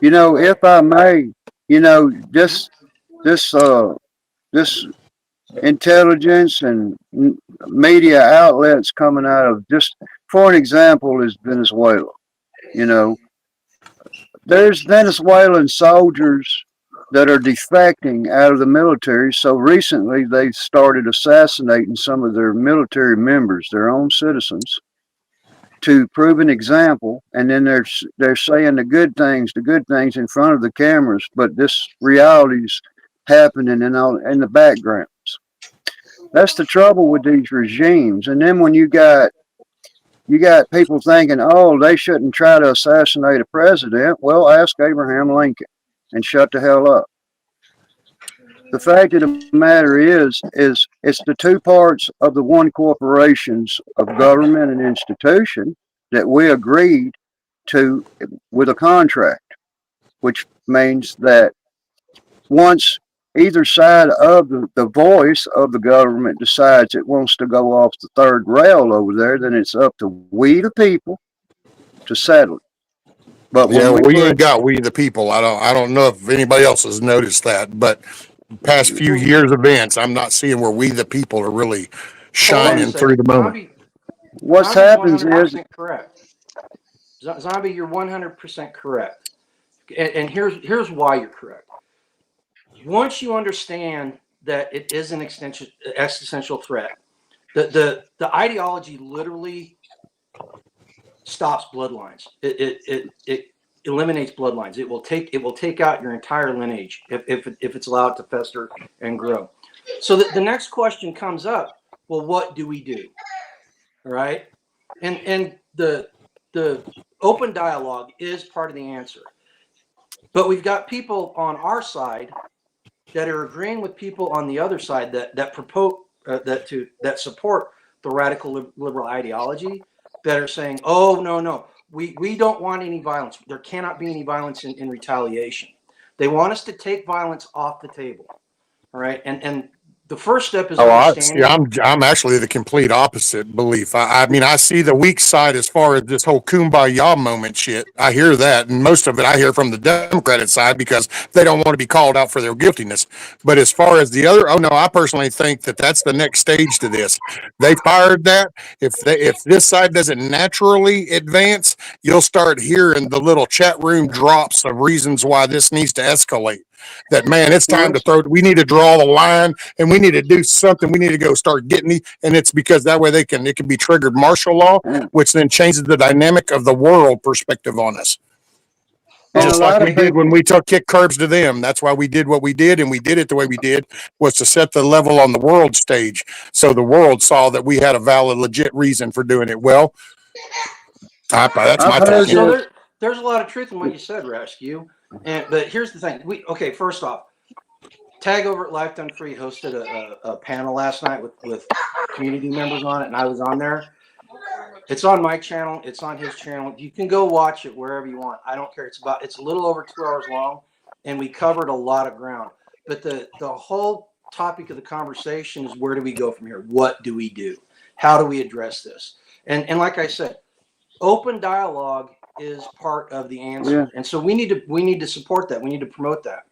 If I may, this intelligence and media outlets coming out of, just for an example, is Venezuela. There's Venezuelan soldiers that are defecting out of the military. So recently they started assassinating some of their military members, their own citizens. to prove an example, and then they're saying the good things in front of the cameras, but this reality's happening in the backgrounds. That's the trouble with these regimes. And then when you got people thinking, oh, they shouldn't try to assassinate a president. Well, ask Abraham Lincoln and shut the hell up. The fact of the matter is it's the two parts of the one corporations of government and institution that we agreed to with a contract, which means that once either side of the voice of the government decides it wants to go off the third rail over there, then it's up to we the people to settle it. But Yeah, when we ain't got we the people. I don't know if anybody else has noticed that, but past few years events, I'm not seeing where we the people are really Hold on a shining through second. the moment. what's Zombie's happens is 100% correct. Zombie, you're 100% correct. And here's why you're correct. Once you understand that it is an existential threat, the ideology literally stops bloodlines. It eliminates bloodlines. It will take out your entire lineage if it's allowed to fester and grow. So the next question comes up. Well, what do we do? All right, and the open dialogue is part of the answer. But we've got people on our side that are agreeing with people on the other side that propose that support the radical liberal ideology, that are saying, oh, no, we don't want any violence. There cannot be any violence in retaliation. They want us to take violence off the table. All right, and the first step is understanding. I'm actually the complete opposite belief. I mean, I see the weak side as far as this whole kumbaya moment shit. I hear that, and most of it I hear from the Democratic side because they don't want to be called out for their guiltiness. But as far as the other, oh no, I personally think that that's the next stage to this. They fired that. If this side doesn't naturally advance, you'll start hearing the little chat room drops of reasons why this needs to escalate. That man, it's time to throw. We need to draw the line, and we need to do something. We need to go start getting and it's because that way it can be triggered martial law, which then changes the dynamic of the world perspective on us. And Just like we did when we took kick curbs to them. That's why we did what we did, and we did it the way we did was to set the level on the world stage, so the world saw that we had a valid, legit reason for doing it. Well, that's my heard take. So there's a lot of truth in what you said, Rescue. But here's the thing. First off, Tag over at Life Done Free hosted a panel last night with community members on it, and I was on there. It's on my channel. It's on his channel. You can go watch it wherever you want. I don't care. It's a little over 2 hours long, and we covered a lot of ground. But the whole topic of the conversation is, where do we go from here? What do we do? How do we address this? And like I said, open dialogue is part of the answer. Yeah. And so we need to support that. We need to promote that.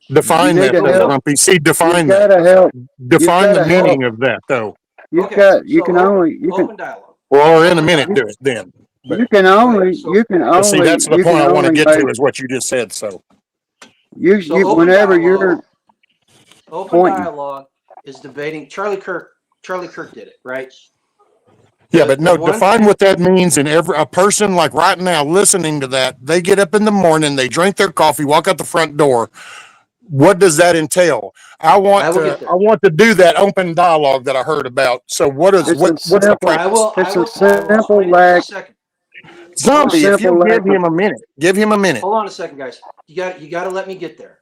Define that, though, Grumpy. See, define that. Define the meaning of that, though. Open dialogue. Well, in a minute, do it then. But, you can only see, that's the point I want to get to is what you just said. So whenever you're open dialogue is debating. Charlie Kirk did it, right? Yeah, but no, define what that means. And a person like right now listening to that, they get up in the morning, they drink their coffee, walk out the front door. What does that entail? I want to do that open dialogue that I heard about. So what's the practice? It's a simple lack. Zombie, if you give him a minute. Hold on a second, guys. You got to let me get there.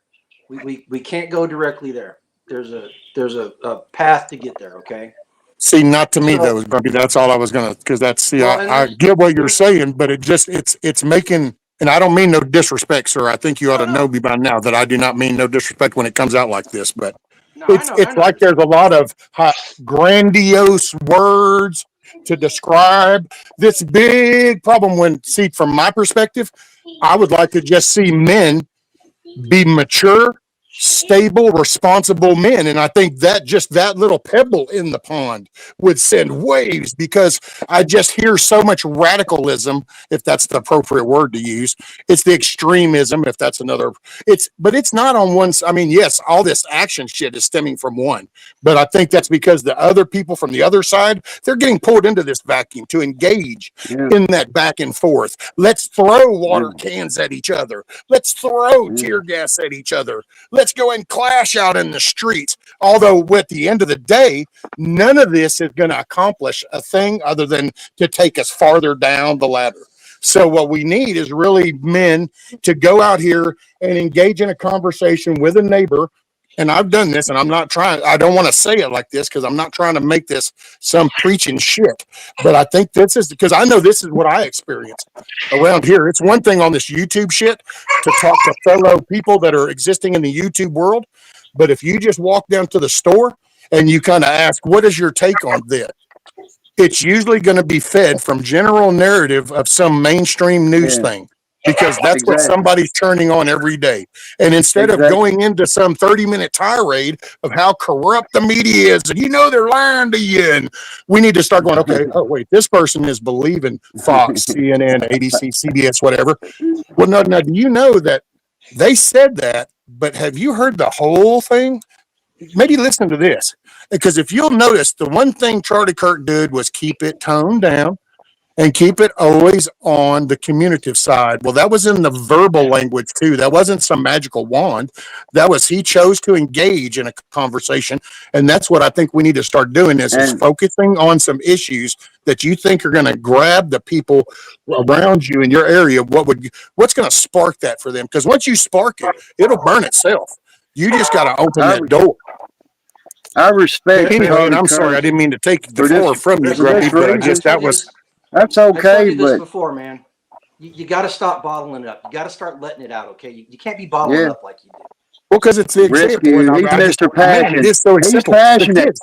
We can't go directly there. There's a path to get there. Okay. See, not to me though, Grumpy. That's all I was gonna, because I get what you're saying, but it's making. And I don't mean no disrespect, sir. I think you ought to know me by now that I do not mean no disrespect when it comes out like this. But it's like there's a lot of grandiose words to describe this big problem. When, see, from my perspective, I would like to just see men be mature stable, responsible men. And I think that just that little pebble in the pond would send waves, because I just hear so much radicalism, if that's the appropriate word to use. It's the extremism, if that's another. But it's not on one. I mean, yes, all this action shit is stemming from one, but I think that's because the other people from the other side, they're getting pulled into this vacuum to engage in that back and forth. Let's throw water cans at each other. Let's throw tear gas at each other. Let's go and clash out in the streets. Although at the end of the day, none of this is going to accomplish a thing other than to take us farther down the ladder. So what we need is really men to go out here and engage in a conversation with a neighbor. And I've done this, and I'm not trying, I don't want to say it like this because I'm not trying to make this some preaching shit. But I think this is, because I know this is what I experience around here. It's one thing on this YouTube shit to talk to fellow people that are existing in the YouTube world. But if you just walk down to the store and you kind of ask, what is your take on this? It's usually going to be fed from general narrative of some mainstream news thing, because that's what somebody's turning on every day. And instead of going into some 30-minute tirade of how corrupt the media is, and they're lying to you, and we need to start going, okay, oh wait, this person is believing Fox, CNN, ABC, CBS, whatever. Well, no, do you know that they said that, but have you heard the whole thing? Maybe listen to this, because if you'll notice, the one thing Charlie Kirk did was keep it toned down and keep it always on the communicative side. Well, that was in the verbal language too. That wasn't some magical wand. That was, he chose to engage in a conversation. And that's what I think we need to start doing is focusing on some issues that you think are going to grab the people around you in your area. What's going to spark that for them? Because once you spark it, it'll burn itself. You just got to open that door. I respect. Anyway, and I'm sorry, I didn't mean to take the floor from you, Grumpy, but I guess that was. That's I told okay, you this but before, man. You got to stop bottling it up. You got to start letting it out, okay? You can't be bottling up like you do. Well, because it's the example. Rescue. He's Mr. Passion. It is so He's simple. passionate.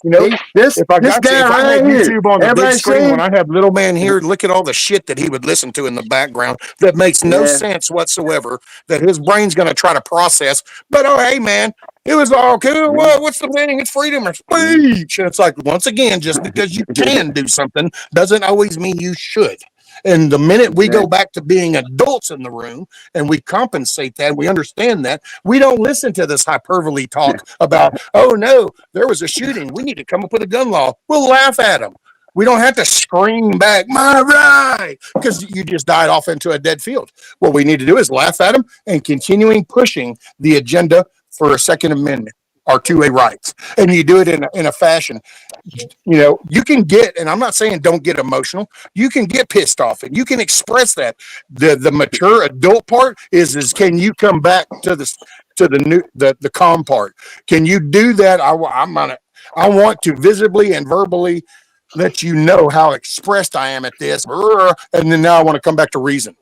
Kids, if I got guy if I right had here, YouTube on the big everybody screen, see? when I have little man here, look at all the shit that he would listen to in the background that makes no sense whatsoever, that his brain's going to try to process. But oh, hey, man, it was all cool. Well, what's the meaning? It's freedom or speech. And it's like, once again, just because you can do something doesn't always mean you should. And the minute we go back to being adults in the room and we compensate that, we understand that, we don't listen to this hyperbole talk about, oh no, there was a shooting, we need to come up with a gun law. We'll laugh at them. We don't have to scream back, my right, because you just died off into a dead field. What we need to do is laugh at them and continuing pushing the agenda for a Second Amendment, our 2A rights. And you do it in a fashion. You can get, and I'm not saying don't get emotional, you can get pissed off and you can express that. The mature adult part is can you come back to the calm part? Can you do that? I want to visibly and verbally let you know how expressed I am at this, and then now I want to come back to reason.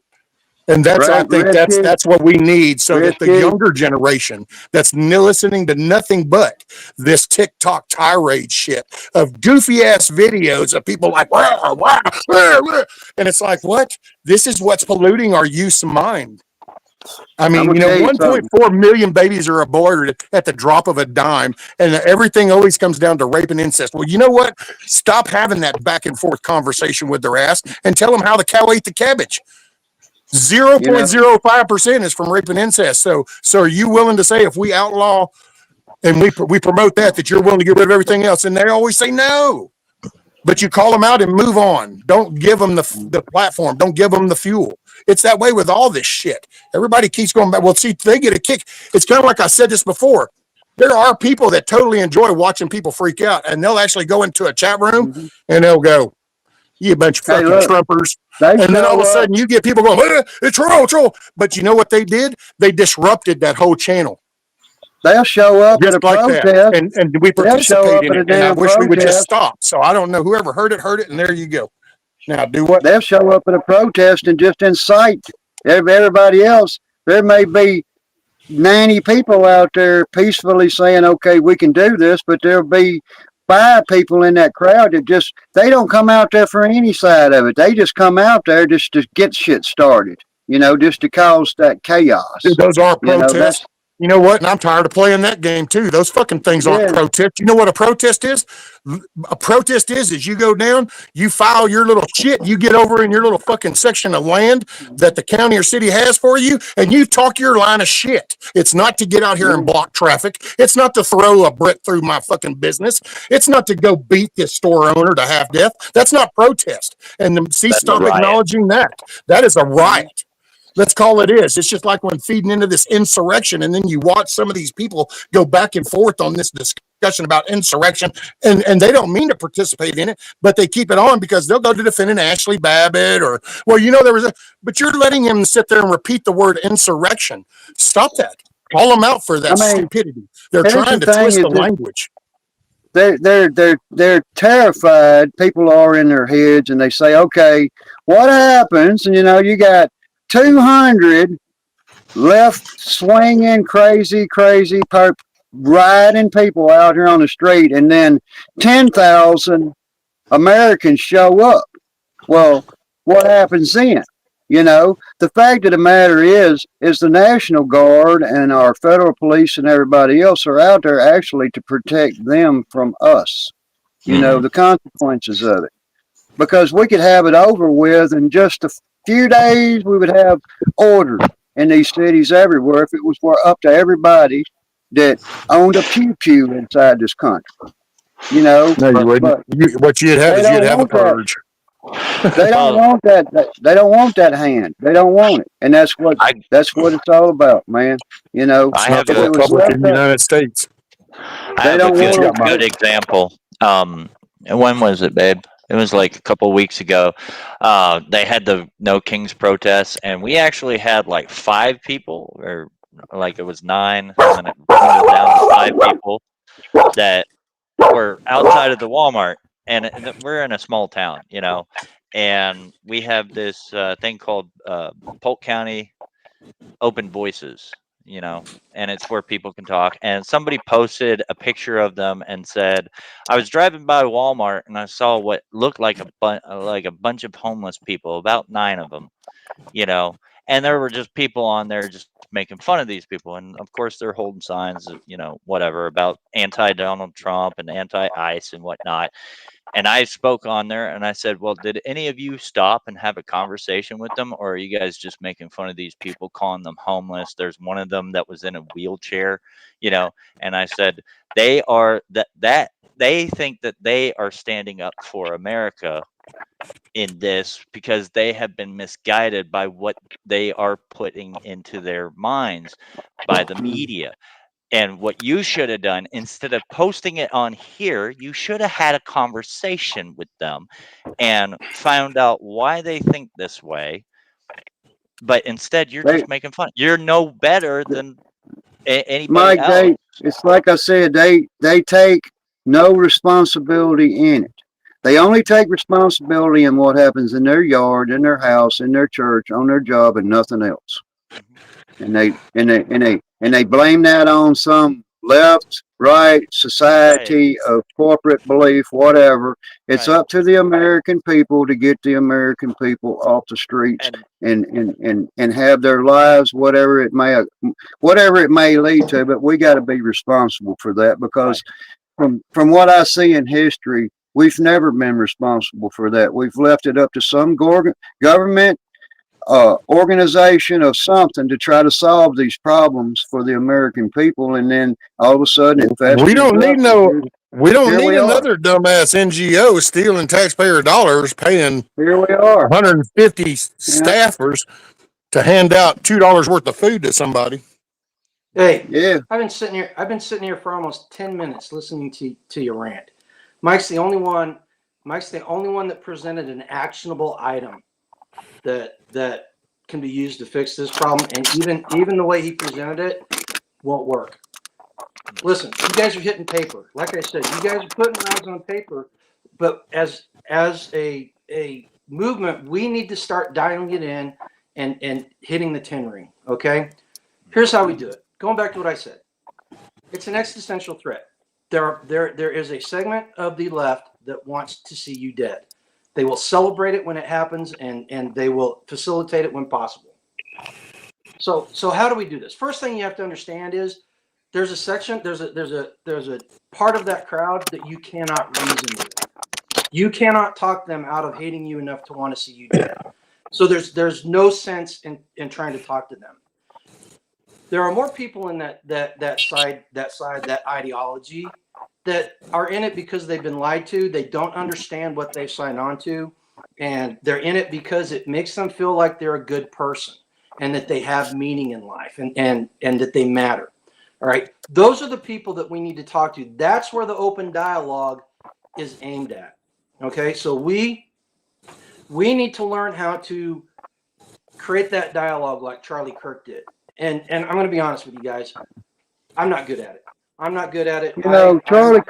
And I think that's what we need, so that the younger generation that's listening to nothing but this TikTok tirade shit of goofy ass videos of people like, wow, and it's like, what? This is what's polluting our youth's mind. I mean, 1.4 million babies are aborted at the drop of a dime, and everything always comes down to rape and incest. Well, you know what? Stop having that back and forth conversation with their ass and tell them how the cow ate the cabbage. 0.05% is from rape and incest. So are you willing to say, if we outlaw and we promote that you're willing to get rid of everything else? And they always say no. But you call them out and move on. Don't give them the platform. Don't give them the fuel. It's that way with all this shit. Everybody keeps going back. Well, see, they get a kick. It's kind of like I said this before. There are people that totally enjoy watching people freak out, and they'll actually go into a chat room and they'll go, you bunch of fucking Trumpers. And then all of a sudden you get people going, it's troll. But you know what they did? They disrupted that whole channel. They'll show up at a protest. And we participate in it. And I wish we would just stop. So I don't know. Whoever heard it. And there you go. Now do what? They'll show up at a protest and just incite everybody else. There may be 90 people out there peacefully saying, okay, we can do this, but there'll be 5 people in that crowd that they don't come out there for any side of it. They just come out there just to get shit started, just to cause that chaos. Those are protests. You know what? And I'm tired of playing that game too. Those fucking things aren't Yeah. protest. You know what a protest is? A protest is you go down, you file your little shit, you get over in your little fucking section of land that the county or city has for you, and you talk your line of shit. It's not to get out here and block traffic. It's not to throw a brick through my fucking business. It's not to go beat this store owner to half death. That's not protest. And see, That's a stop riot. acknowledging that. That is a riot. Let's call it is. It's just like when feeding into this insurrection, and then you watch some of these people go back and forth on this discussion about insurrection, and they don't mean to participate in it, but they keep it on because they'll go to defending Ashley Babbitt or, well, you know, there was a, but you're letting him sit there and repeat the word insurrection. Stop that. Call them out for that stupidity. They're trying to twist the language. They're terrified. People are in their heads, and they say, okay, what happens? And you got 200 left swinging crazy riding people out here on the street, and then 10,000 Americans show up. Well, what happens then? The fact of the matter is the National Guard and our federal police and everybody else are out there actually to protect them from us. The consequences of it. Because we could have it over with in just a few days. We would have order in these cities everywhere if it was up to everybody that owned a pew inside this country. No, you wouldn't. What you'd have is you'd have a purge. They don't want that. They don't want that hand. They don't want it, and that's what it's all about, man. It's not the Republic in the United States. I have a good example. When was it, babe? It was like a couple weeks ago. They had the No Kings protests, and we actually had like 5 people, or like it was 9, and then it went down to 5 people that were outside of the Walmart. And we're in a small town, and we have this thing called Polk County Open Voices, and it's where people can talk. And somebody posted a picture of them and said, I was driving by Walmart and I saw what looked like a bunch of homeless people, about 9 of them, and there were just people on there just making fun of these people. And of course they're holding signs, whatever, about anti-Donald Trump and anti-ICE and whatnot. And I spoke on there and I said, well, did any of you stop and have a conversation with them? Or are you guys just making fun of these people, calling them homeless? There's one of them that was in a wheelchair, and I said, they are that they think that they are standing up for America in this because they have been misguided by what they are putting into their minds by the media. And what you should have done, instead of posting it on here, you should have had a conversation with them and found out why they think this way. But instead, you're just making fun. You're no better than anybody else. It's like I said, they take no responsibility in it. They only take responsibility in what happens in their yard, in their house, in their church, on their job, and nothing else. And they blame that on some left, right, society of corporate belief, whatever. It's up to the American people to get the American people off the streets and have their lives, whatever it may lead to. But we got to be responsible for that, because from what I see in history, we've never been responsible for that. We've left it up to some government organization of something to try to solve these problems for the American people, and then all of a sudden we don't need another dumbass NGO stealing taxpayer dollars, paying here we are 150 staffers to hand out $2 worth of food to somebody. Hey, I've been sitting here for almost 10 minutes listening to your rant. Mike's the only one that presented an actionable item that can be used to fix this problem, and even the way he presented it won't work. Listen, you guys are hitting paper. Like I said, you guys are putting rounds on paper, but as a movement, we need to start dialing it in and hitting the 10 ring. Okay, here's how we do it. Going back to what I said, it's an existential threat. There is a segment of the left that wants to see you dead. They will celebrate it when it happens, and they will facilitate it when possible. So how do we do this? First thing you have to understand is there's a section, there's a part of that crowd that you cannot reason with. You cannot talk them out of hating you enough to want to see you dead. So there's no sense in trying to talk to them. There are more people in that side, that ideology, that are in it because they've been lied to. They don't understand what they've signed on to, and they're in it because it makes them feel like they're a good person and that they have meaning in life and that they matter. All right. Those are the people that we need to talk to. That's where the open dialogue is aimed at. Okay. So we need to learn how to create that dialogue like Charlie Kirk did. And I'm going to be honest with you guys. I'm not good at it. I'm not good at it. You know, Charlie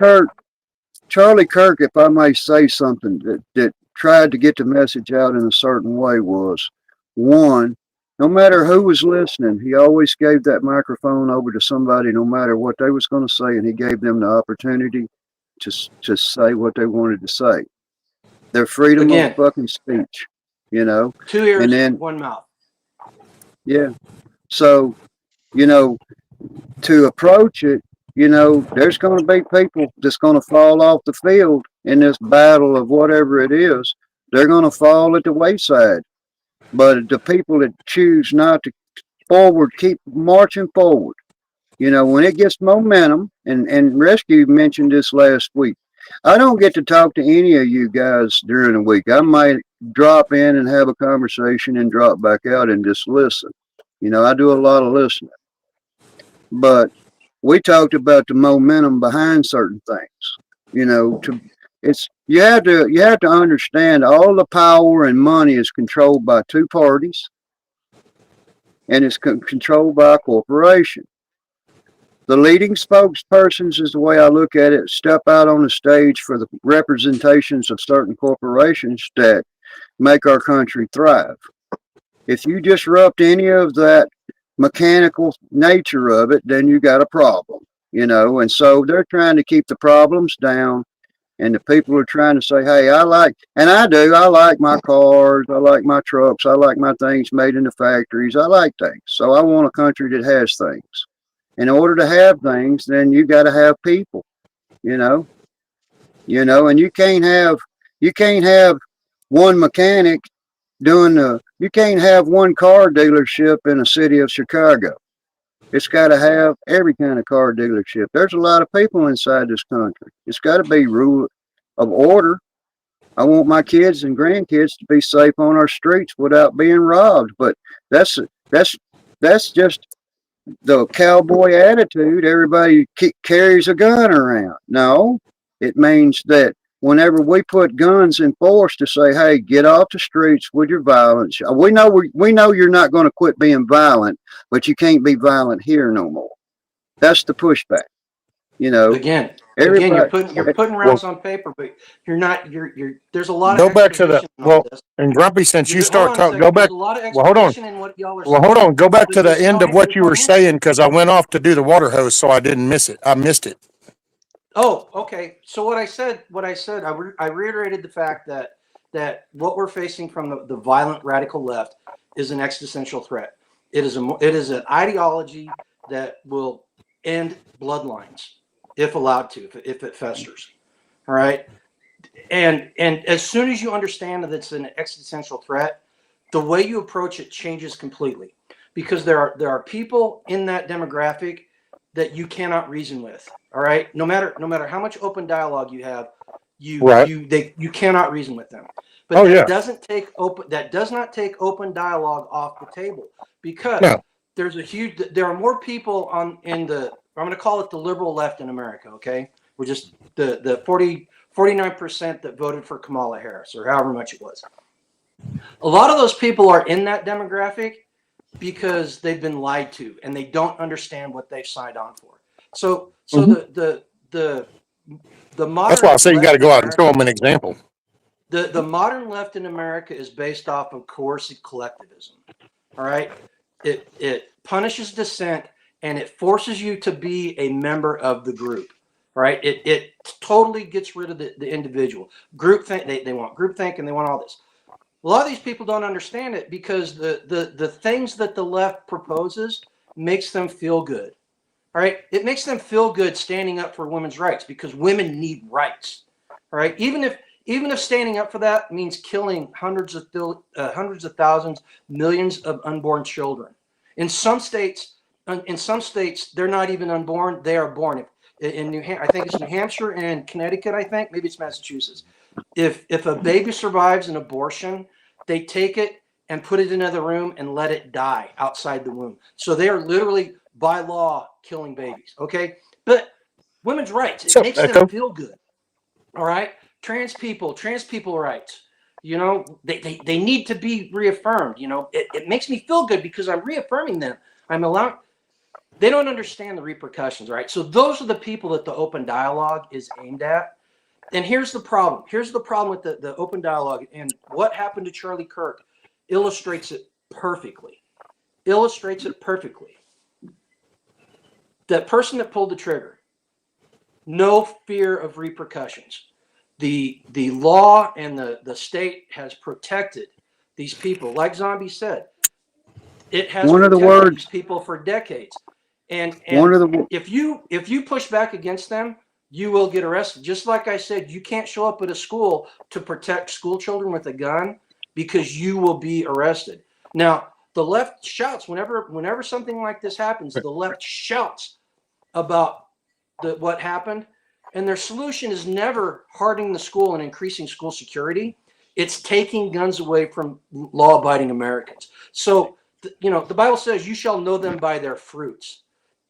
Kirk, if I may say something that tried to get the message out in a certain way was, one, no matter who was listening, he always gave that microphone over to somebody, no matter what they was going to say, and he gave them the opportunity to say what they wanted to say. Their freedom Again, of fucking speech, you know. 2 ears, And then, 1 mouth. yeah. So, you know, to approach it, you know, there's going to be people that's going to fall off the field in this battle of whatever it is. They're going to fall at the wayside. But the people that choose not to forward, keep marching forward. You know, when it gets momentum, and Rescue mentioned this last week, I don't get to talk to any of you guys during the week. I might drop in and have a conversation and drop back out and just listen. You know, I do a lot of listening. But we talked about the momentum behind certain things. You know, you have to understand all the power and money is controlled by two parties, and it's controlled by a corporation. The leading spokespersons, is the way I look at it, step out on the stage for the representations of certain corporations that make our country thrive. If you disrupt any of that mechanical nature of it, then you got a problem, you know. And so they're trying to keep the problems down, and the people are trying to say, hey, I like my cars, I like my trucks, I like my things made in the factories, I like things. So I want a country that has things. In order to have things, then you got to have people, you know, and you can't have one mechanic you can't have one car dealership in the city of Chicago. It's got to have every kind of car dealership. There's a lot of people inside this country. It's got to be rule of order. I want my kids and grandkids to be safe on our streets without being robbed. But that's just the cowboy attitude. Everybody carries a gun around. No, it means that whenever we put guns in force to say, hey, get off the streets with your violence. We know you're not going to quit being violent, but you can't be violent here no more. That's the pushback. You know, Again, you're putting rounds on paper, but you're not. There's a lot of Go back to the exposition in all this. and Grumpy, since you Hold start on a talking, second. go back. There's a lot of Well, hold on. exposition in what y'all are Well, saying. hold on. Go back to the There's end no- of what there's you no were answer. saying, because I went off to do the water hose, so I didn't miss it. I missed it. Oh, okay. So what I said, I reiterated the fact that what we're facing from the violent radical left is an existential threat. It is an ideology that will end bloodlines if allowed to, if it festers. All right. And as soon as you understand that it's an existential threat, the way you approach it changes completely, because there are people in that demographic that you cannot reason with. All right. No matter how much open dialogue you have, you cannot reason with them. But that does not take open dialogue off the table, because there are more people I'm going to call it the liberal left in America. Okay. We're just the 49% that voted for Kamala Harris, or however much it was. A lot of those people are in that demographic because they've been lied to and they don't understand what they've signed on for. So the modern, that's why I say you got to go out and show them an example. The modern left in America is based off of coercive collectivism. All right. It punishes dissent and it forces you to be a member of the group. Right? It totally gets rid of the individual. Groupthink, they want groupthink and they want all this. A lot of these people don't understand it because the things that the left proposes makes them feel good. All right. It makes them feel good standing up for women's rights because women need rights. All right. Even if standing up for that means killing hundreds of thousands, millions of unborn children. In some states, they're not even unborn; they are born. I think it's New Hampshire and Connecticut. I think maybe it's Massachusetts. If a baby survives an abortion, they take it and put it in another room and let it die outside the womb. So they are literally by law killing babies. Okay, but women's rights, it So, makes them feel good. All right, trans people rights. You know, they need to be reaffirmed. You know, it makes me feel good because I'm reaffirming them. I'm allowing. They don't understand the repercussions, right? So those are the people that the open dialogue is aimed at. And here's the problem. Here's the problem with the open dialogue, and what happened to Charlie Kirk illustrates it perfectly. That person that pulled the trigger, no fear of repercussions. The law and the state has protected these people. Like Zombie said, it has One of the protected words, these people for decades. And one of the, if you push back against them, you will get arrested. Just like I said, you can't show up at a school to protect school children with a gun because you will be arrested. Now, the left shouts whenever something like this happens, the left shouts about what happened, and their solution is never hardening the school and increasing school security. It's taking guns away from law-abiding Americans. So, the Bible says you shall know them by their fruits.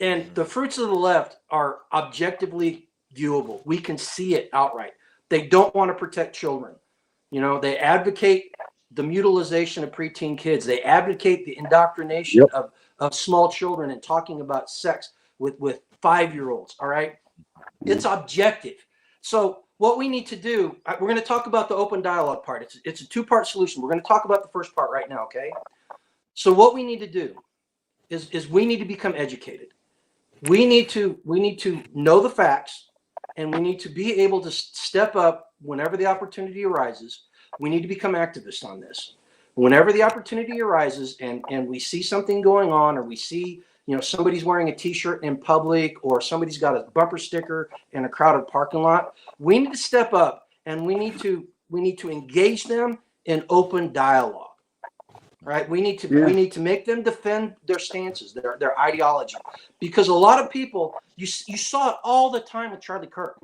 And the fruits of the left are objectively viewable. We can see it outright. They don't want to protect children. They advocate the mutilization of preteen kids. They advocate the indoctrination of small children and talking about sex with 5-year-olds. All right. It's objective. So what we need to do, we're going to talk about the open dialogue part. It's a 2-part solution. We're going to talk about the first part right now. Okay. So what we need to do is we need to become educated. We need to know the facts, and we need to be able to step up whenever the opportunity arises. We need to become activists on this. Whenever the opportunity arises and we see something going on, or we see, somebody's wearing a t-shirt in public, or somebody's got a bumper sticker in a crowded parking lot, we need to step up and we need to engage them in open dialogue. Right? We need to make them defend their stances, their ideology, because a lot of people, you saw it all the time with Charlie Kirk.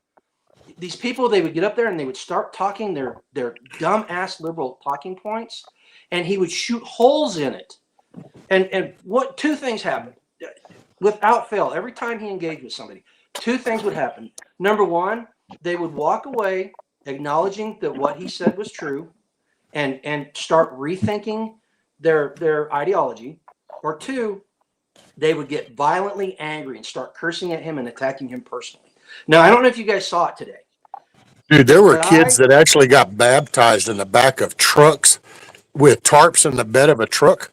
These people, they would get up there and they would start talking their dumb ass liberal talking points, and he would shoot holes in it. And what 2 things happened without fail every time he engaged with somebody? 2 things would happen. Number 1, they would walk away acknowledging that what he said was true, and start rethinking their ideology. Or 2, they would get violently angry and start cursing at him and attacking him personally. Now, I don't know if you guys saw it today. dude, there were kids that actually got baptized in the back of trucks with tarps in the bed of a truck.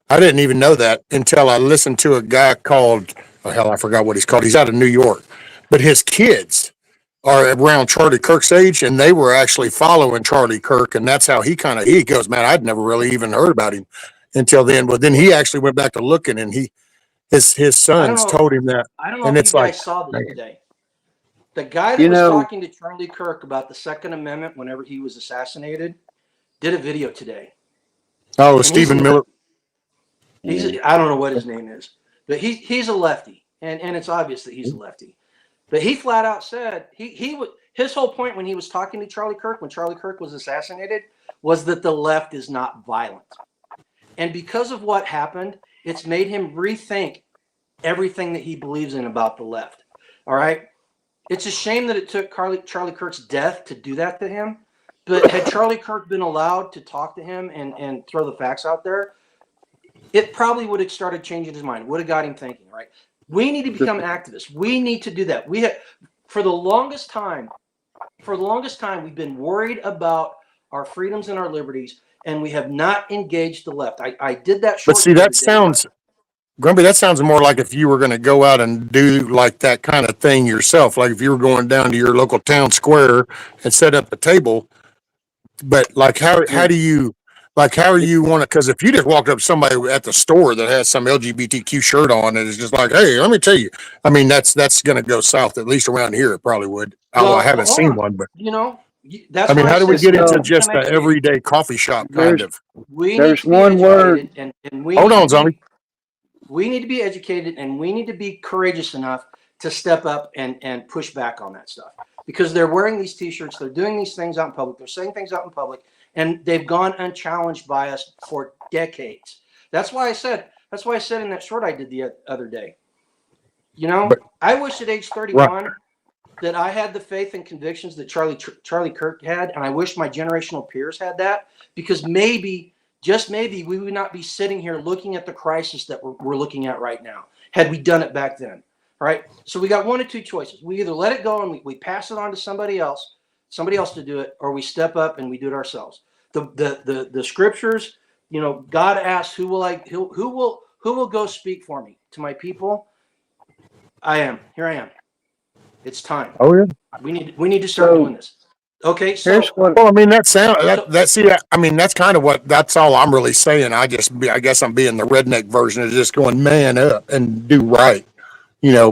I didn't even know that until I listened to a guy called, oh hell, I forgot what he's called. He's out of New York, but his kids are around Charlie Kirk's age, and they were actually following Charlie Kirk, and that's how he goes, man, I'd never really even heard about him until then. But then he actually went back to looking, and his sons told him that. I don't know And if it's you like, guys saw this today. The guy that was talking to Charlie Kirk about the Second Amendment whenever he was assassinated did a video today. oh, And Stephen Miller. I don't know what his name is, but he's a lefty, and it's obvious that he's a lefty. But he flat out said his whole point when he was talking to Charlie Kirk, when Charlie Kirk was assassinated, was that the left is not violent. And because of what happened, it's made him rethink everything that he believes in about the left. All right. It's a shame that it took Charlie Kirk's death to do that to him. But had Charlie Kirk been allowed to talk to him and throw the facts out there, it probably would have started changing his mind, would have got him thinking, right? We need to become activists. We need to do that. For the longest time, we've been worried about our freedoms and our liberties, and we have not engaged the left. I did that short. But see, that sounds, Grumpy, that sounds more like if you were going to go out and do like that kind of thing yourself. Like if you were going down to your local town square and set up a table. But like, how do you, Like, how are you want to? Because if you just walked up to somebody at the store that has some LGBTQ shirt on and is just like, "Hey, let me tell you," I mean, that's going to go south. At least around here, it probably would. Although I Well, haven't hold seen on. one, but That's I mean, why I how do we said get into So just become the educated. everyday coffee shop kind there's of? We need there's to be one word. educated, and we Hold need to on, zombie. be we need to be educated, and we need to be courageous enough to step up and push back on that stuff, because they're wearing these T-shirts, they're doing these things out in public, they're saying things out in public, and they've gone unchallenged by us for decades. That's why I said in that short I did the other day. But I wish at age right, 31 that I had the faith and convictions that Charlie Kirk had, and I wish my generational peers had that, because maybe, just maybe, we would not be sitting here looking at the crisis that we're looking at right now had we done it back then. All right, so we got one of two choices: we either let it go and we pass it on to somebody else to do it, or we step up and we do it ourselves. The scriptures, God asks, who will go speak for me to my people? Here I am. It's time. oh yeah. We need to start So doing this. Okay, here's so what Well, I mean, so I mean, that's kind of that's all I'm really saying. I guess I'm being the redneck version of just going man up and do right,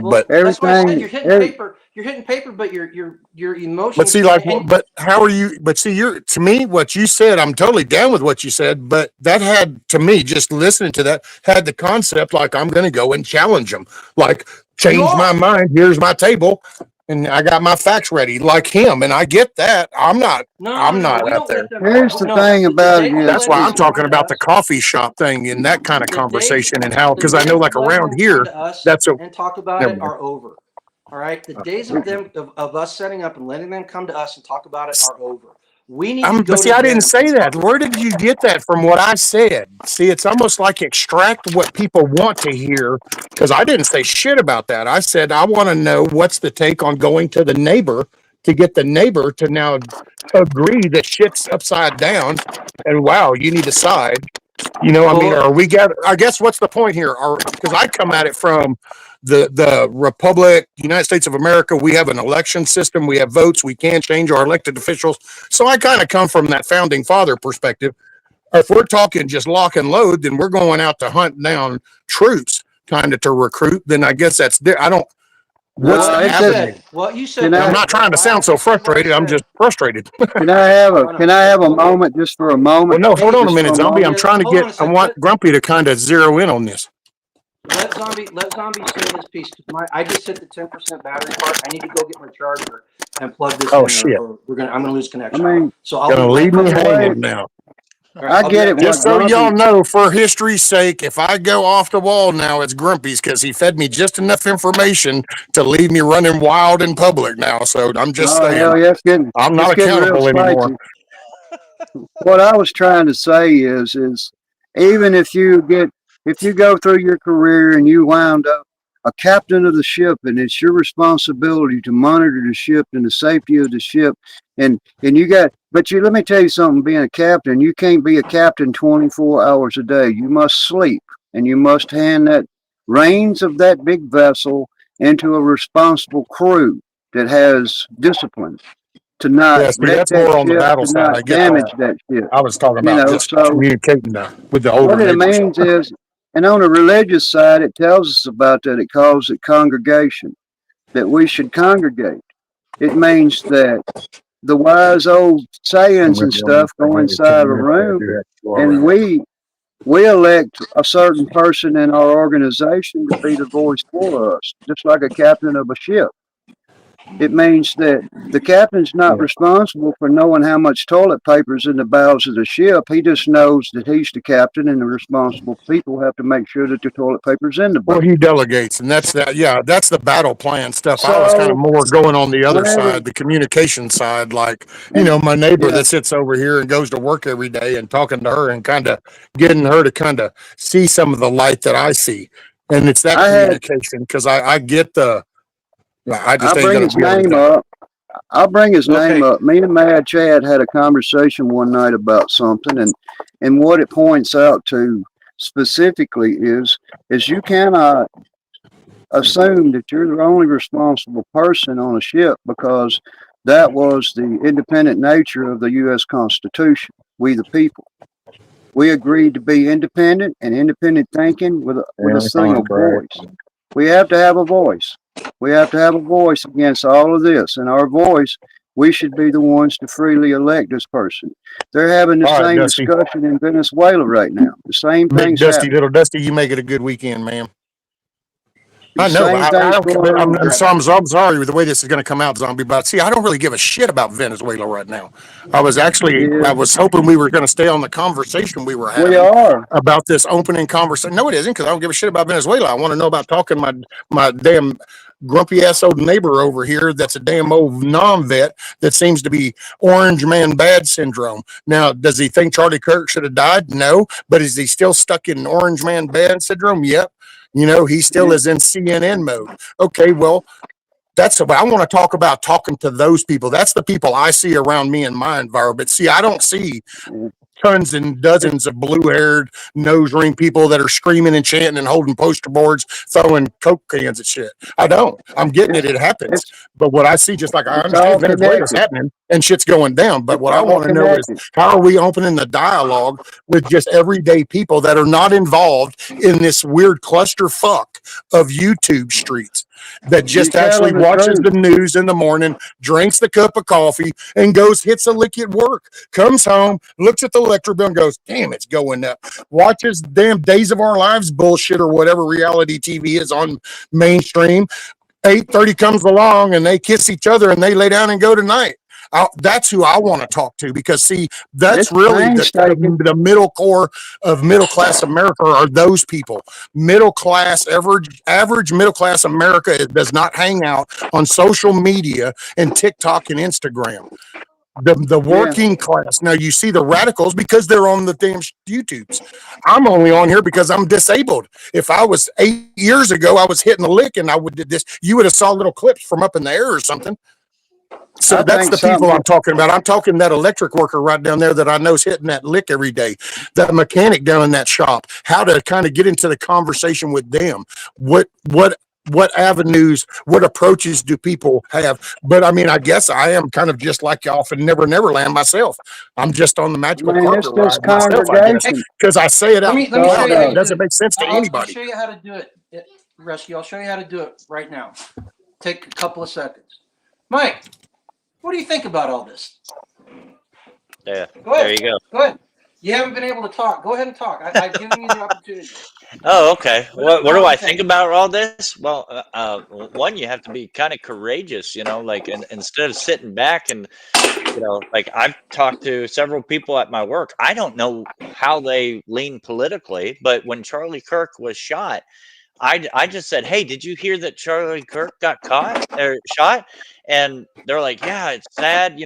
well, but that's why I said everything. you're hitting paper. You're hitting paper, but your But emotions see, like, and but how are you? But see, to me, what you said, I'm totally down with what you said. But that had, to me, just listening to that, had the concept like I'm going to go and challenge them, like you change my are. mind. Here's my table, and I got my facts ready, like him. And I get that. I'm No. not We out don't there. let them. Here's the No, thing the about day it we That's is let why I'm them is talking come to about the us, coffee shop thing and that kind of the days conversation and how, the because I know, days like of letting around them come here, to us that's a and talk about never it mind. are over. All right, the days of them of us setting up and letting them come to us and talk about it are over. We need to But go see, to I didn't them and say that. talk. Where did you get that from? What I said? See, it's almost like extract what people want to hear. Because I didn't say shit about that. I said I want to know what's the take on going to the neighbor to get the neighbor to now agree that shit's upside down, and wow, you need to side. I mean, Well, are we got? I guess what's the point here? Because I come at it from the Republic, United States of America. We have an election system. We have votes. We can change our elected officials. So I kind of come from that founding father perspective. If we're talking just lock and load, then we're going out to hunt down troops, kind of to recruit. Then I guess that's I don't. What's no. the It just avenue? what you can said And I'm I there. not trying to Why sound so I said what I frustrated. I'm just said. frustrated. No, can no. I have a Okay. moment just for a Well, moment? no, hold on a Just for minute, a zombie. moment. I'm trying to Hold on a I second. want Grumpy to kind of zero in on this. Let zombie say his piece. I just hit the 10% battery part. I need to go get my charger and plug this Oh in, shit! or I'm gonna lose I connection. mean, So I'll be Gonna right leave from me the back. way hanging now. All right, I I'll be get right it, back. what Just so y'all Grumpy. know, for history's sake, if I go off the wall now, it's Grumpy's because he fed me just enough information to leave me running wild in public now. So I'm just Oh saying, hell yeah, I'm not it's getting real accountable anymore. spicy. What I was trying to say is even if you go through your career and you wound up a captain of the ship and it's your responsibility to monitor the ship and the safety of the ship and you got but you let me tell you something, being a captain, you can't be a captain 24 hours a day. You must sleep and you must hand that reins of that big vessel into a responsible crew that has discipline to not Yeah, see, wreck that's that more on the ship, battle to side. not I get damage that. that ship. I was talking You about know, just so communicating with the older what it neighbors. means is, and on the religious side, it tells us about that. It calls it congregation, that we should congregate. It means that the wise old sayings and stuff go inside a room, and we elect a certain person in our organization to be the voice for us, just like a captain of a ship. It means that the captain's not Yeah. responsible for knowing how much toilet paper's in the bowels of the ship. He just knows that he's the captain, and the responsible people have to make sure that the toilet paper's in the Well, boat. he delegates, and that's that. Yeah, that's the battle plan stuff. I was kind of So more going on the other whenever side, the communication side. Like, and my neighbor yeah, that sits over here and goes to work every day, and talking to her and kind of getting her to kind of see some of the light that I see, and it's that I had communication because I get the. I I just ain't bring gonna his be able to name do it. up. I'll bring his name Okay. up. Me and Mad Chad had a conversation one night about something, and what it points out to specifically is you cannot assume that you're the only responsible person on a ship, because that was the independent nature of the U.S. Constitution. We the people. We agreed to be independent and independent thinking with a Yeah, single Brad. voice. We have to have a voice. We have to have a voice against all of this. And our voice, we should be the ones to freely elect this person. They're having the All right, same Dusty. discussion in Venezuela right now. The same Big thing's Dusty, happening. little Dusty, you make it a good weekend, man. The I know, but same I thing's don't. going But on I'm, here. so I'm sorry with the way this is going to come out, Zombie. But see, I don't really give a shit about Venezuela right now. I Yeah, was hoping we were going to stay on the conversation we were we having are. about this opening conversation. No, it isn't, because I don't give a shit about Venezuela. I want to know about talking my damn grumpy ass old neighbor over here. That's a damn old non-vet that seems to be orange man bad syndrome. Now, does he think Charlie Kirk should have died? No, but is he still stuck in orange man bad syndrome? Yep. You know, he still Yeah, is in CNN mode. Okay, well, that's what I want to talk about, talking to those people. That's the people I see around me in my environment. See, I don't see yeah. tons and dozens of blue-haired nose ring people that are screaming and chanting and holding poster boards, throwing Coke cans at shit. I don't. I'm getting it. It's It happens. it's But what I see, just like I it's all understand Venezuela's connected. happening and shit's going down. But It's what I all want to know is, connected. how are we opening the dialogue with just everyday people that are not involved in this weird clusterfuck of YouTube streets, that You just actually telling the watches truth. the news in the morning, drinks the cup of coffee, and goes, hits a lick at work, comes home, looks at the electric bill and goes, damn, it's going up. Watches damn Days of Our Lives bullshit or whatever reality TV is on mainstream. 8:30 comes along and they kiss each other and they lay down and go to night. That's who I want to talk to, because see, that's It's really painstaking. the middle core of middle class America are those people. Middle class, average middle class America does not hang out on social media and TikTok and Instagram. The Yeah. working class. Now you see the radicals because they're on the damn YouTubes. I'm only on here because I'm disabled. If I was 8 years ago, I was hitting a lick and I would did this. You would have saw little clips from up in the air or something. So I that's think the people something I'm talking about. I'm talking that electric worker right down there that I know's hitting that lick every day, that mechanic down in that shop. How to kind of get into the conversation with them. What avenues, what approaches do people have? But I mean, I guess I am kind of just like y'all from Never Neverland myself. I'm just on the magical man, it's carpet this ride myself, I guess, Hey, congregation. because I say it out let me show loud you and how it to do Stardust. doesn't it. make sense to I'll anybody. show you how to do it, Rescue. I'll show you how to do it right now. Take a couple of seconds. Mike, what do you think about all this? Yeah, Go there ahead. you go. Go ahead. You haven't been able to talk. Go ahead and talk. I've given you the opportunity. Oh, okay. What do What do I you think think? about all this? Well, one, you have to be kind of courageous, like, and instead of sitting back and, like, I've talked to several people at my work. I don't know how they lean politically, but when Charlie Kirk was shot, I just said, "Hey, did you hear that Charlie Kirk got caught or shot?" And they're like, "Yeah, it's sad,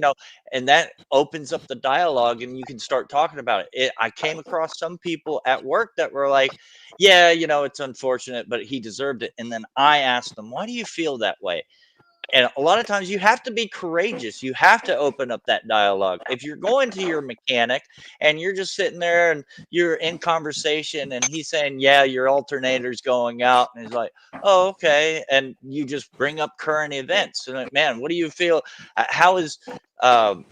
and that opens up the dialogue and you can start talking about it. I came across some people at work that were like, "Yeah, it's unfortunate, but he deserved it." And then I asked them, "Why do you feel that way?" And a lot of times you have to be courageous. You have to open up that dialogue. If you're going to your mechanic and you're just sitting there and you're in conversation and he's saying, "Yeah, your alternator's going out." And he's like, "Oh, okay." And you just bring up current events. And like, man, what do you feel? How is, how,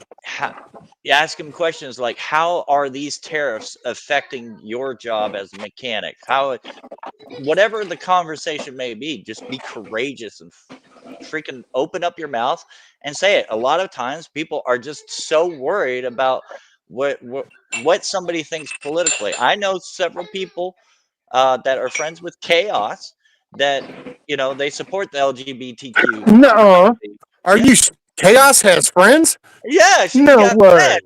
you ask him questions like, how are these tariffs affecting your job as a mechanic? Whatever the conversation may be, just be courageous and freaking open up your mouth and say it. A lot of times people are just so worried about what somebody thinks politically. I know several people that are friends with chaos that they support the LGBTQ No, community. are Yeah. you? Chaos has friends? Yeah, she's No got way. friends.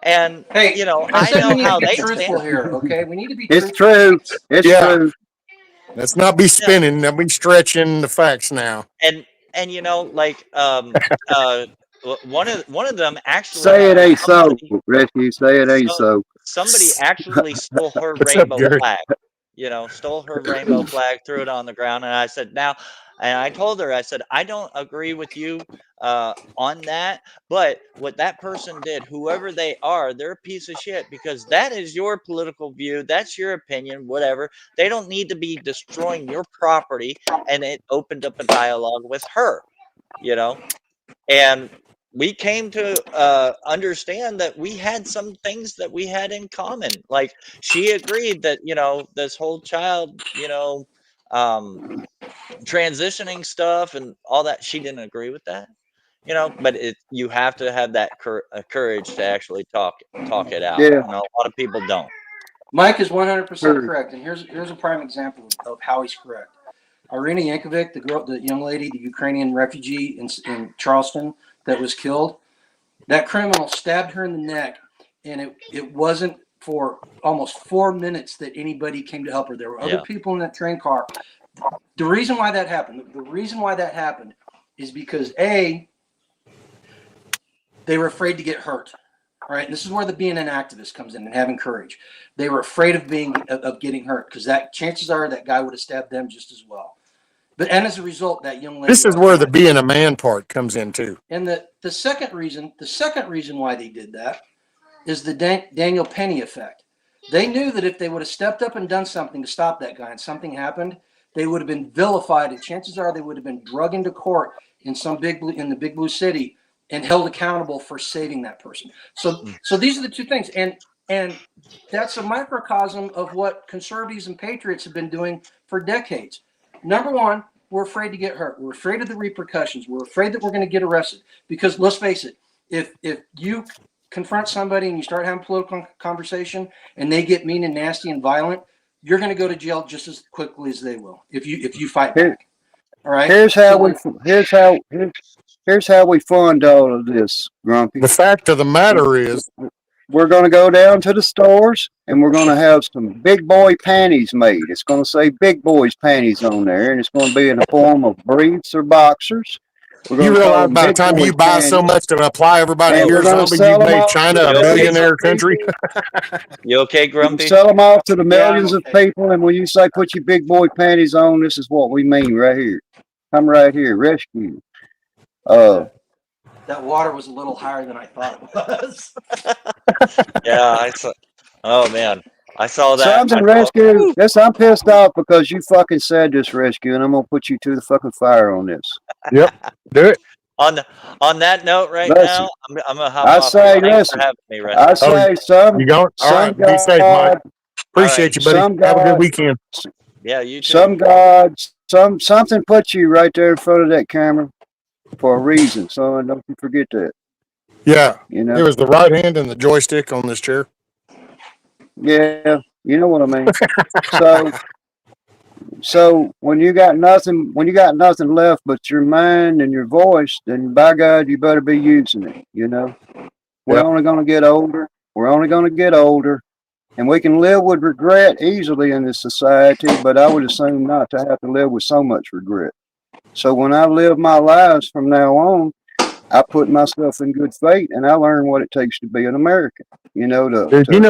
And Hey, I I said we know need to how be they truthful stand. here, okay? We need to be It's truthful. true. It's Yeah, true. let's not be Yeah. spinning. Let me stretching the facts now. And like one of them actually Say it had ain't so, somebody. Rescue. Say it ain't So so. somebody actually stole her What's up, rainbow Gary? flag, stole her rainbow flag, threw it on the ground, and I said, now, and I told her, I said, I don't agree with you on that, but what that person did, whoever they are, they're a piece of shit because that is your political view, that's your opinion, whatever. They don't need to be destroying your property, and it opened up a dialogue with her, you know, and we came to understand that we had some things that we had in common. Like she agreed that, this whole child, transitioning stuff and all that, she didn't agree with that. But you have to have that courage to actually talk it out. Yeah. A lot of people don't. Mike is 100% Sure. correct, and here's a prime example of how he's correct. Irina Yankovic, the young lady, the Ukrainian refugee in Charleston that was killed, that criminal stabbed her in the neck, and it wasn't for almost 4 minutes that anybody came to help her. There were other Yeah. people in that train car. The reason why that happened is because they were afraid to get hurt. All right, and this is where the being an activist comes in and having courage. They were afraid of getting hurt because that chances are that guy would have stabbed them just as well. And as a result, that young lady. This is where the being a man part comes in too. And the second reason why they did that is the Daniel Penny effect. They knew that if they would have stepped up and done something to stop that guy and something happened, they would have been vilified, and chances are they would have been drug into court in the big blue city and held accountable for saving that person. So these are the two things, and that's a microcosm of what conservatives and patriots have been doing for decades. Number one, we're afraid to get hurt. We're afraid of the repercussions. We're afraid that we're going to get arrested. Because let's face it, if you confront somebody and you start having political conversation and they get mean and nasty and violent, you're going to go to jail just as quickly as they will if you fight back. All right. Here's how we fund all of this, Grumpy. The fact of the matter is, we're going to go down to the stores and we're going to have some big boy panties made. It's going to say big boys panties on there, and it's going to be in the form of briefs or boxers. You realize by the time you buy so much to apply everybody in your zombie, you've made China a billionaire country. You okay, Grumpy? You sell them off to the millions of people, and when you say put your big boy panties on, this is what we mean right here. Come right here, rescue. That water was a little higher than I thought it was. Yeah, I saw. Oh man, I saw that. Something rescue. Yes, I'm pissed off because you fucking said this, rescue, and I'm gonna put you to the fucking fire on this. Yep, do it. On that note, now, I'm gonna hop off. Thanks for having me, Rescue. I say some. You going? All right, be safe, Mike. Appreciate you, buddy. Have a good weekend. Yeah, you too. Something put you right there in front of that camera for a reason. So don't you forget that. Yeah, it was the right hand and the joystick on this chair. Yeah, you know what I mean. So when you got nothing left but your mind and your voice, then by God, you better be using it. We're only going to get older. And we can live with regret easily in this society, but I would assume not to have to live with so much regret. So when I live my lives from now on, I put myself in good fate, and I learn what it takes to be an American. You know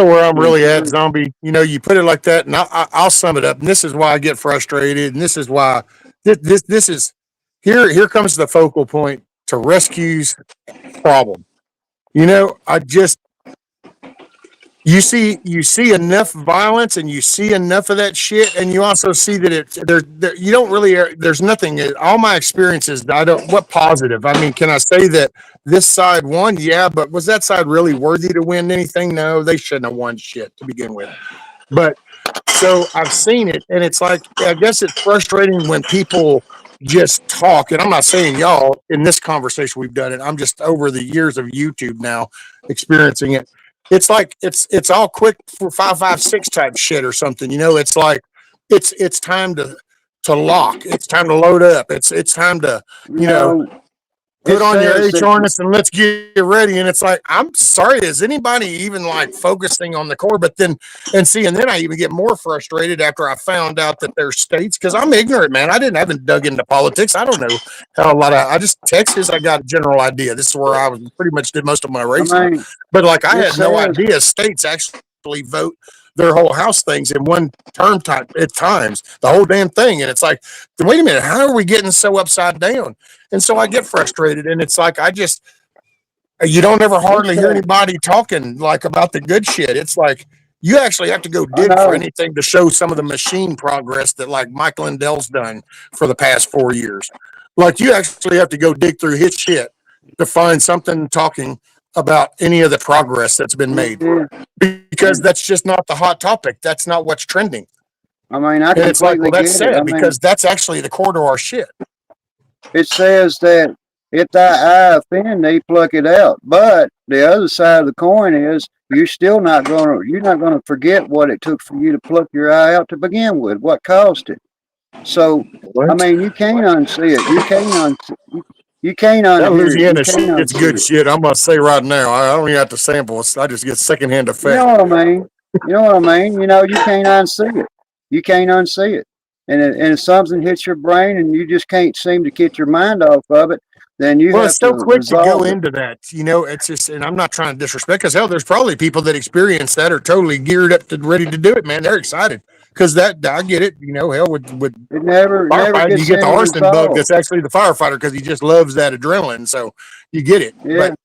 where I'm really at, zombie. You put it like that, and I'll sum it up. And this is why I get frustrated, and this is why this is here comes the focal point to Rescue's problem. You see enough violence, and you see enough of that shit, and you also see that you don't really. There's nothing. All my experiences, what positive? I mean, can I say that this side won? Yeah, but was that side really worthy to win anything? No, they shouldn't have won shit to begin with. But so I've seen it, and it's like, I guess it's frustrating when people just talk. And I'm not saying y'all in this conversation we've done it. I'm just over the years of YouTube now experiencing it. It's like it's all quick for 5.56 type shit or something. It's like it's time to lock. It's time to load up. It's time to put on your H harness and let's get ready. And it's like, I'm sorry, is anybody even like focusing on the core? But then I even get more frustrated after I found out that there's states, because I'm ignorant, man. I haven't dug into politics. I don't know how I just Texas, I got a general idea. This is where I was pretty much did most of my racing. But like, I had no idea states actually vote their whole house things in one term type at times, the whole damn thing. And it's like, wait a minute, how are we getting so upside down? And so I get frustrated, and it's like, you don't ever hardly hear anybody talking like about the good shit. It's like, you actually have to go dig for anything to show some of the machine progress that like Mike Lindell's done for the past 4 years. Like, you actually have to go dig through his shit to find something talking about any of the progress that's been made, Yeah. because that's just not the hot topic. That's not what's trending. I mean, I And it's like, well, completely that's get it. I sad mean, because that's actually the core to our shit. it says that if thy eye offend thee, pluck it out. But the other side of the coin is you're not gonna forget what it took for you to pluck your eye out to begin with, what caused it. So I What? mean, you can't unsee it. You can't That unhear it. You Louisiana can't shit's unsee good it. shit. I'm gonna say right now, I don't even have to sample it. I just get secondhand You know effect. what I mean? You know what I mean? You can't unsee it. You can't unsee it. And if something hits your brain and you just can't seem to get your mind off of it, then you Well, have it's to so quick to go resolve it. into that. It's just, and I'm not trying to disrespect, because hell, there's probably people that experience that are totally geared up to ready to do it, man. They're excited because that, I get it. Hell, with It never firefighting, you gets get the any arson bug resolve. that's actually the firefighter because he just loves that adrenaline. So you get it. Yeah, But,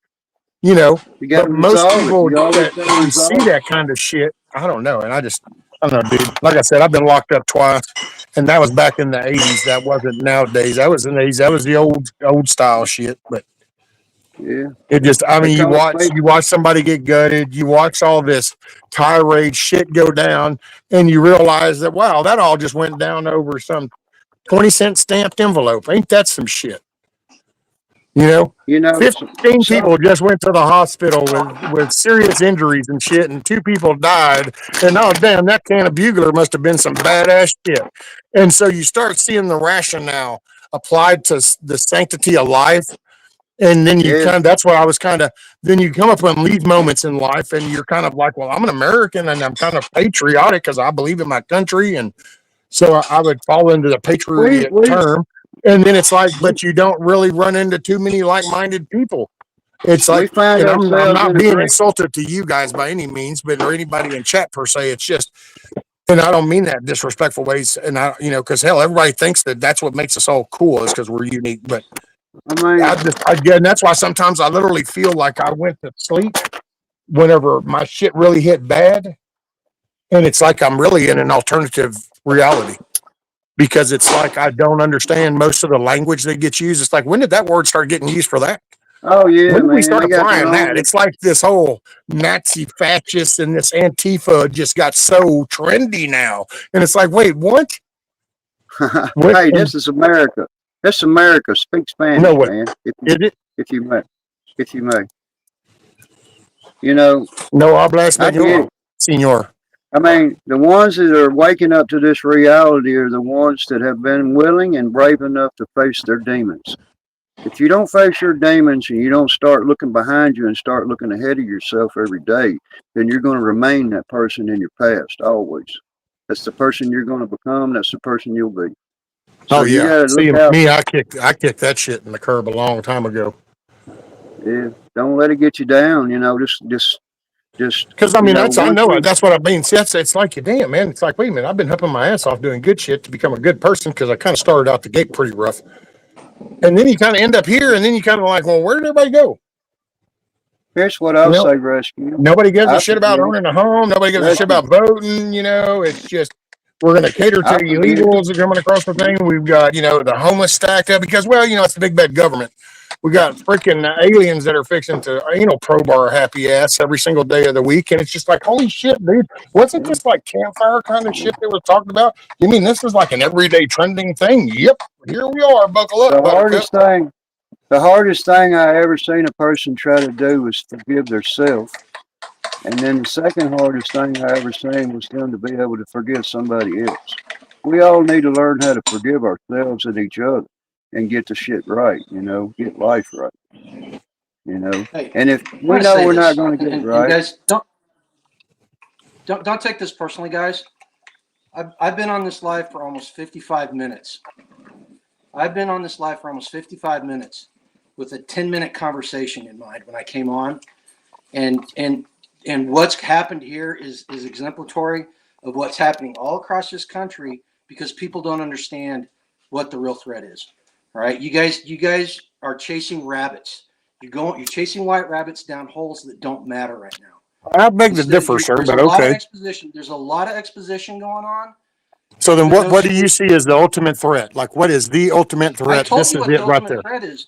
you know, you got but to most resolve it. people You always that got to you see resolve it. that kind of shit, I don't know. And I don't know, dude. Like I said, I've been locked up twice, and that was back in the 80s. That wasn't nowadays. That was in the 80s. That was the old style shit. But Yeah, it just, I they mean, call it fake. you watch somebody get gutted, you watch all this tirade shit go down, and you realize that, wow, that all just went down over some 20-cent stamped envelope. Ain't that some shit? You know, You know, 15 some people just went to the hospital with serious injuries and shit, and 2 people died. And oh, damn, that can of bugler must have been some badass shit. And so you start seeing the rationale applied to the sanctity of life. And then yeah, that's what I was then you come up on these moments in life and you're kind of like, well, I'm an American and I'm kind of patriotic because I believe in my country. And so I would fall into the we patriot we term. And then it's like, we but you don't really run into too many like-minded people. It's we like, find and I'm ourselves not in a being great. insulted to you guys by any means, but or anybody in chat per se. It's just, and I don't mean that disrespectful ways. And because hell, everybody thinks that that's what makes us all cool is because we're unique. But I mean, again, that's why sometimes I literally feel like I went to sleep whenever my shit really hit bad, and it's like I'm really in an alternative reality because it's like I don't understand most of the language that gets used. It's like, when did that word start getting used for that? oh yeah, When did we man, start they got the applying that? wrong. It's like this whole Nazi fascist and this Antifa just got so trendy now, and it's like, wait, what? What? Hey, this is America. This is America. Speak No, Spanish, what man. is it? If you may, if you may. You know, No habla I get español, it. senor. I mean, the ones that are waking up to this reality are the ones that have been willing and brave enough to face their demons. If you don't face your demons and you don't start looking behind you and start looking ahead of yourself every day, then you're going to remain that person in your past always. That's the person you're going to become. That's the person you'll be. So Oh you yeah. got to See look out. me, I kicked that shit in the curb a long time ago. Yeah, don't let it get you down. Just Because I mean, I once know it. you. That's what I mean. See, it's like you, damn man. It's like, wait a minute, I've been humping my ass off doing good shit to become a good person because I kind of started out the gate pretty rough, and then you kind of end up here, and then you kind of like, well, where did everybody go? Here's what You I'll know, say, Rescue. nobody gives a I shit about forgive owning a home. Nobody gives a shit Rescue. about voting. It's just we're going to cater to I the forgive you. illegals that are coming across the thing. We've got the homeless stacked up because it's the big bad government. We got freaking aliens that are fixing to probe our happy ass every single day of the week, and it's just like, holy shit, dude! Wasn't Yeah, this like campfire kind of yeah. shit they were talking about? You mean this is like an everyday trending thing? Yep, here we are. Buckle up, The Buttercup. hardest thing, the hardest thing I ever seen a person try to do was forgive themselves. And then the second hardest thing I ever seen was them to be able to forgive somebody else. We all need to learn how to forgive ourselves and each other and get the shit right, get life right, Hey, And if I we want to know say we're not this, going to get it and right, guys, don't take this personally, guys. I've been on this live for almost 55 minutes. I've been on this live for almost 55 minutes with a 10-minute conversation in mind when I came on, and what's happened here is exemplary of what's happening all across this country because people don't understand what the real threat is. All right, you guys are chasing rabbits. You're chasing white rabbits down holes that don't matter right now. I beg to differ, sir, There's a but lot of okay. exposition. There's a lot of exposition going on. So then, But what do you see as the ultimate threat? Like, what is the ultimate I threat? told This you is what the it right ultimate there. threat is.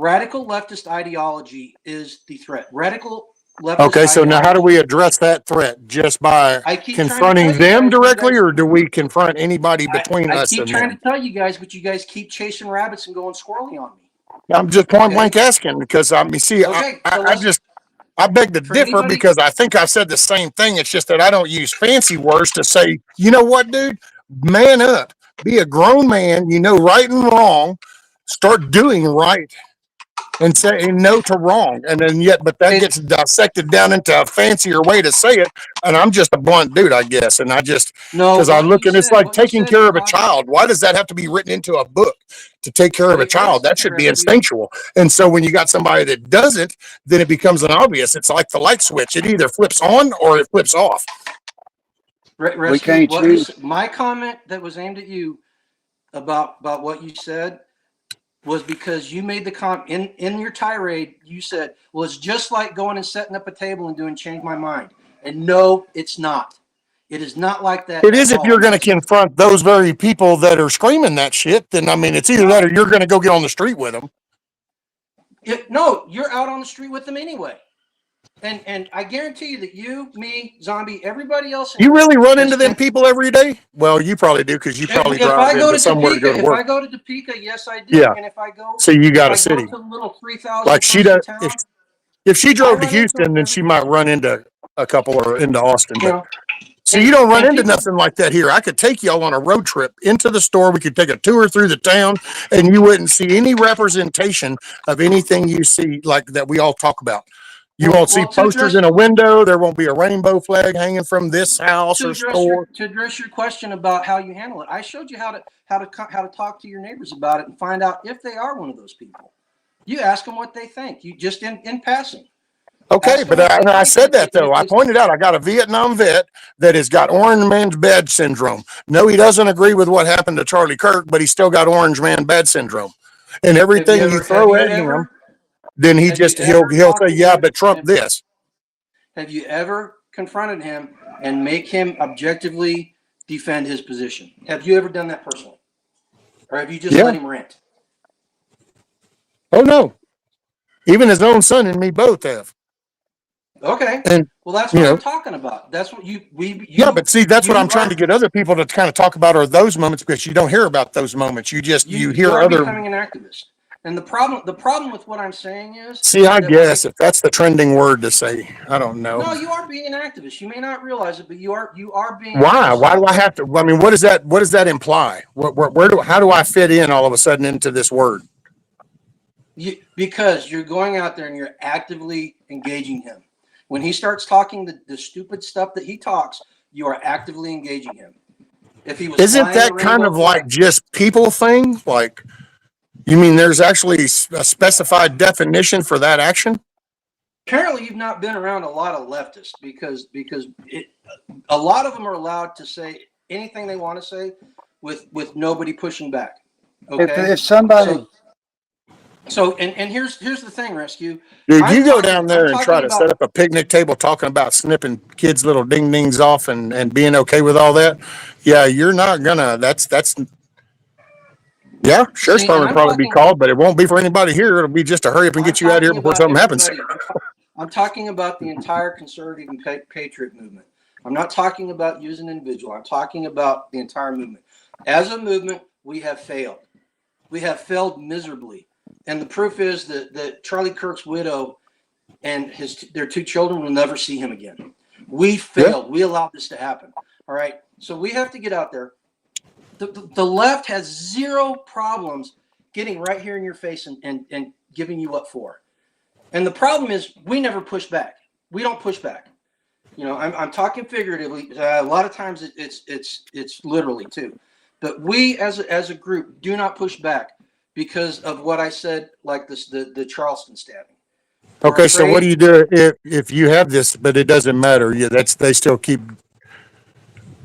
Radical leftist ideology is the threat. Radical leftist Okay, so now how do we ideology. address that threat? Just by I keep trying to confronting tell you them guys, directly, or do we confront anybody between I us keep and trying to them? tell you guys, but you guys keep chasing rabbits and going squirrely on me. I'm just point Okay. blank asking because I mean, see, Okay. So I beg to for differ anybody, because I think I've said the same thing. It's just that I don't use fancy words to say, you know what, dude, man up, be a grown man, you know right and wrong, start doing right and saying no to wrong. And then yet, but that okay, gets dissected down into a fancier way to say it. And I'm just a blunt dude, I guess. And I just, no, because I look and it's like what you taking said care of a caused. child. Why does that have to be written into a book to take care of a Wait a child? That second, should be Rescue. instinctual. And so when you got somebody that doesn't, then it becomes an obvious. It's like the light switch. It either flips on or it flips off. Rescue. We can't What you choose. my comment that was aimed at you about what you said was because you made the comment in your tirade. You said, well, it's just like going and setting up a table and doing change my mind. And no, it's not. It is not like that It at is if you're all. going to confront those very people that are screaming that shit. Then I mean, it's either that or you're going to go get on the street with them. No, you're out on the street with them anyway. And I guarantee you that you, me, Zombie, everybody else. You really run has into them spent. people every day? Well, you probably do because you probably If drive I go into to somewhere to go Topeka, to if I work. go to Topeka, yes, I do. Yeah. And if I go, So you if got I a go city. to the little 3,000 Like she person does. town, If she I drove to run into Houston, them then every, she might run into a couple or into Austin. you But know, see, you don't run and into people. nothing like that here. I could take y'all on a road trip into the store. We could take a tour through the town, and you wouldn't see any representation of anything you see like that we all talk about. You won't see Well, posters in a window. There won't be a rainbow flag hanging from this house or store. to address your question about how you handle it, I showed you how to talk to your neighbors about it and find out if they are one of those people. You ask them what they think. You just in passing. Okay, Ask them but what they I think, said that and though. if I they pointed out I got a Vietnam vet that has got orange man's bad syndrome. No, he doesn't agree with what happened to Charlie Kirk, but he's still got orange man bad syndrome. And everything you throw at him, then have you he'll talked say, to "Yeah, him? but Trump this." Have you ever confronted him and make him objectively defend his position? Have you ever done that personally, or have you just Yeah. let him rant? Oh no. Even his own son and me both have. Okay. And Well, that's you what I'm know, talking about. That's what yeah, but see, that's what I'm you trying to get other people to kind of talk about are those moments because you don't hear about those moments. You you hear are other. becoming an activist. And the problem with what I'm saying is See, I that when guess if that's the trending word to say, I don't know. no, you are being an activist. You may not realize it, but you are being Why? just Why like do I have to? I mean, what does that? What does that imply? How do I fit in all of a sudden into this word? because you're going out there and you're actively engaging him. When he starts talking the stupid stuff that he talks, you are actively engaging him. If he was Isn't flying the that kind rainbow of like flag, just people thing? Like, you mean there's actually a specified definition for that action? apparently you've not been around a lot of leftists because a lot of them are allowed to say anything they want to say with nobody pushing back. Okay, If somebody, and here's the thing, Rescue. Dude, you go down I'm there and try talking to about. set up a picnic table talking about snipping kids' little ding dings off and being okay with all that. Yeah, you're not gonna. Yeah, sheriff's See, and department will probably be called, but it won't be for anybody here. It'll be just to hurry up and I'm get you out of here talking before about something happens. everybody. I'm talking about the entire conservative and patriot movement. I'm not talking about you as an individual. I'm talking about the entire movement. As a movement, we have failed. We have failed miserably. And the proof is that Charlie Kirk's widow and their two children will never see him again. We failed. Yeah. We allowed this to happen. All right. So we have to get out there. The left has zero problems getting right here in your face and giving you what for. And the problem is we never push back. We don't push back. You know, I'm talking figuratively. A lot of times it's literally too. But we as a group do not push back because of what I said, like the Charleston stabbing. Okay, so what do you do if you have this, but it doesn't matter? Yeah, they still keep.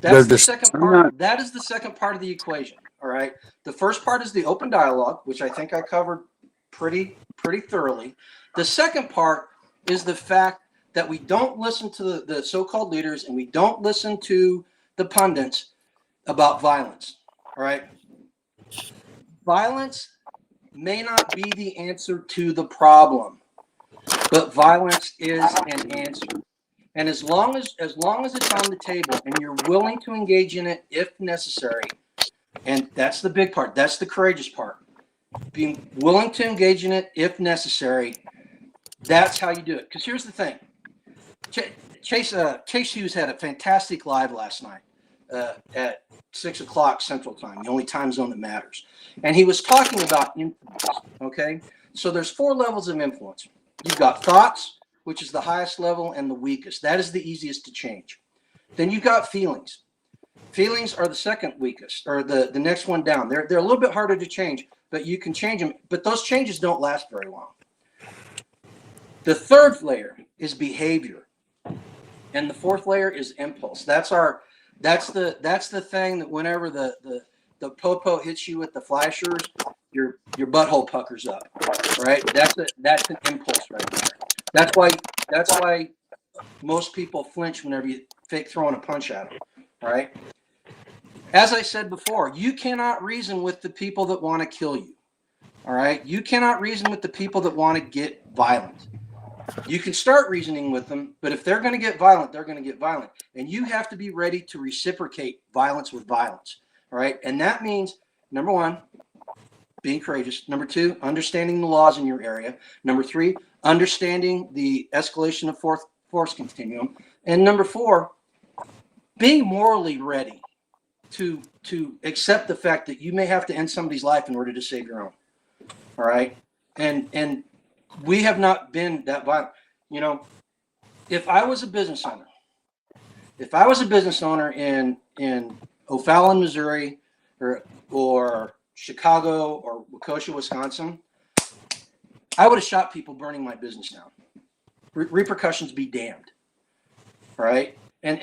That's the second part. That is the second part of the equation. All right. The first part is the open dialogue, which I think I covered pretty thoroughly. The second part is the fact that we don't listen to the so-called leaders and we don't listen to the pundits about violence. All right. Violence may not be the answer to the problem, but violence is an answer. And as long as it's on the table and you're willing to engage in it if necessary, and that's the big part, that's the courageous part, being willing to engage in it if necessary, that's how you do it. Because here's the thing, Chase Hughes had a fantastic live last night at 6 o'clock Central Time, the only time zone that matters. And he was talking about influence, okay? So there's 4 levels of influence. You've got thoughts, which is the highest level and the weakest. That is the easiest to change. Then you've got feelings. Feelings are the second weakest, or the next one down. They're a little bit harder to change, but you can change them. But those changes don't last very long. The third layer is behavior, and the fourth layer is impulse. That's the thing that whenever the popo hits you with the flashers, your butthole puckers up, right? That's an impulse right there. That's why most people flinch whenever you fake throwing a punch at them, right? As I said before, you cannot reason with the people that want to kill you, all right? You cannot reason with the people that want to get violent. You can start reasoning with them, but if they're going to get violent, they're going to get violent. And you have to be ready to reciprocate violence with violence, all right? And that means, number 1, being courageous. Number 2, understanding the laws in your area. Number 3, understanding the escalation of force continuum. And number 4, being morally ready to accept the fact that you may have to end somebody's life in order to save your own, all right? And we have not been that violent. You know, if I was a business owner in O'Fallon, Missouri, or Chicago or Waukesha, Wisconsin, I would have shot people burning my business down. Repercussions be damned. All right. And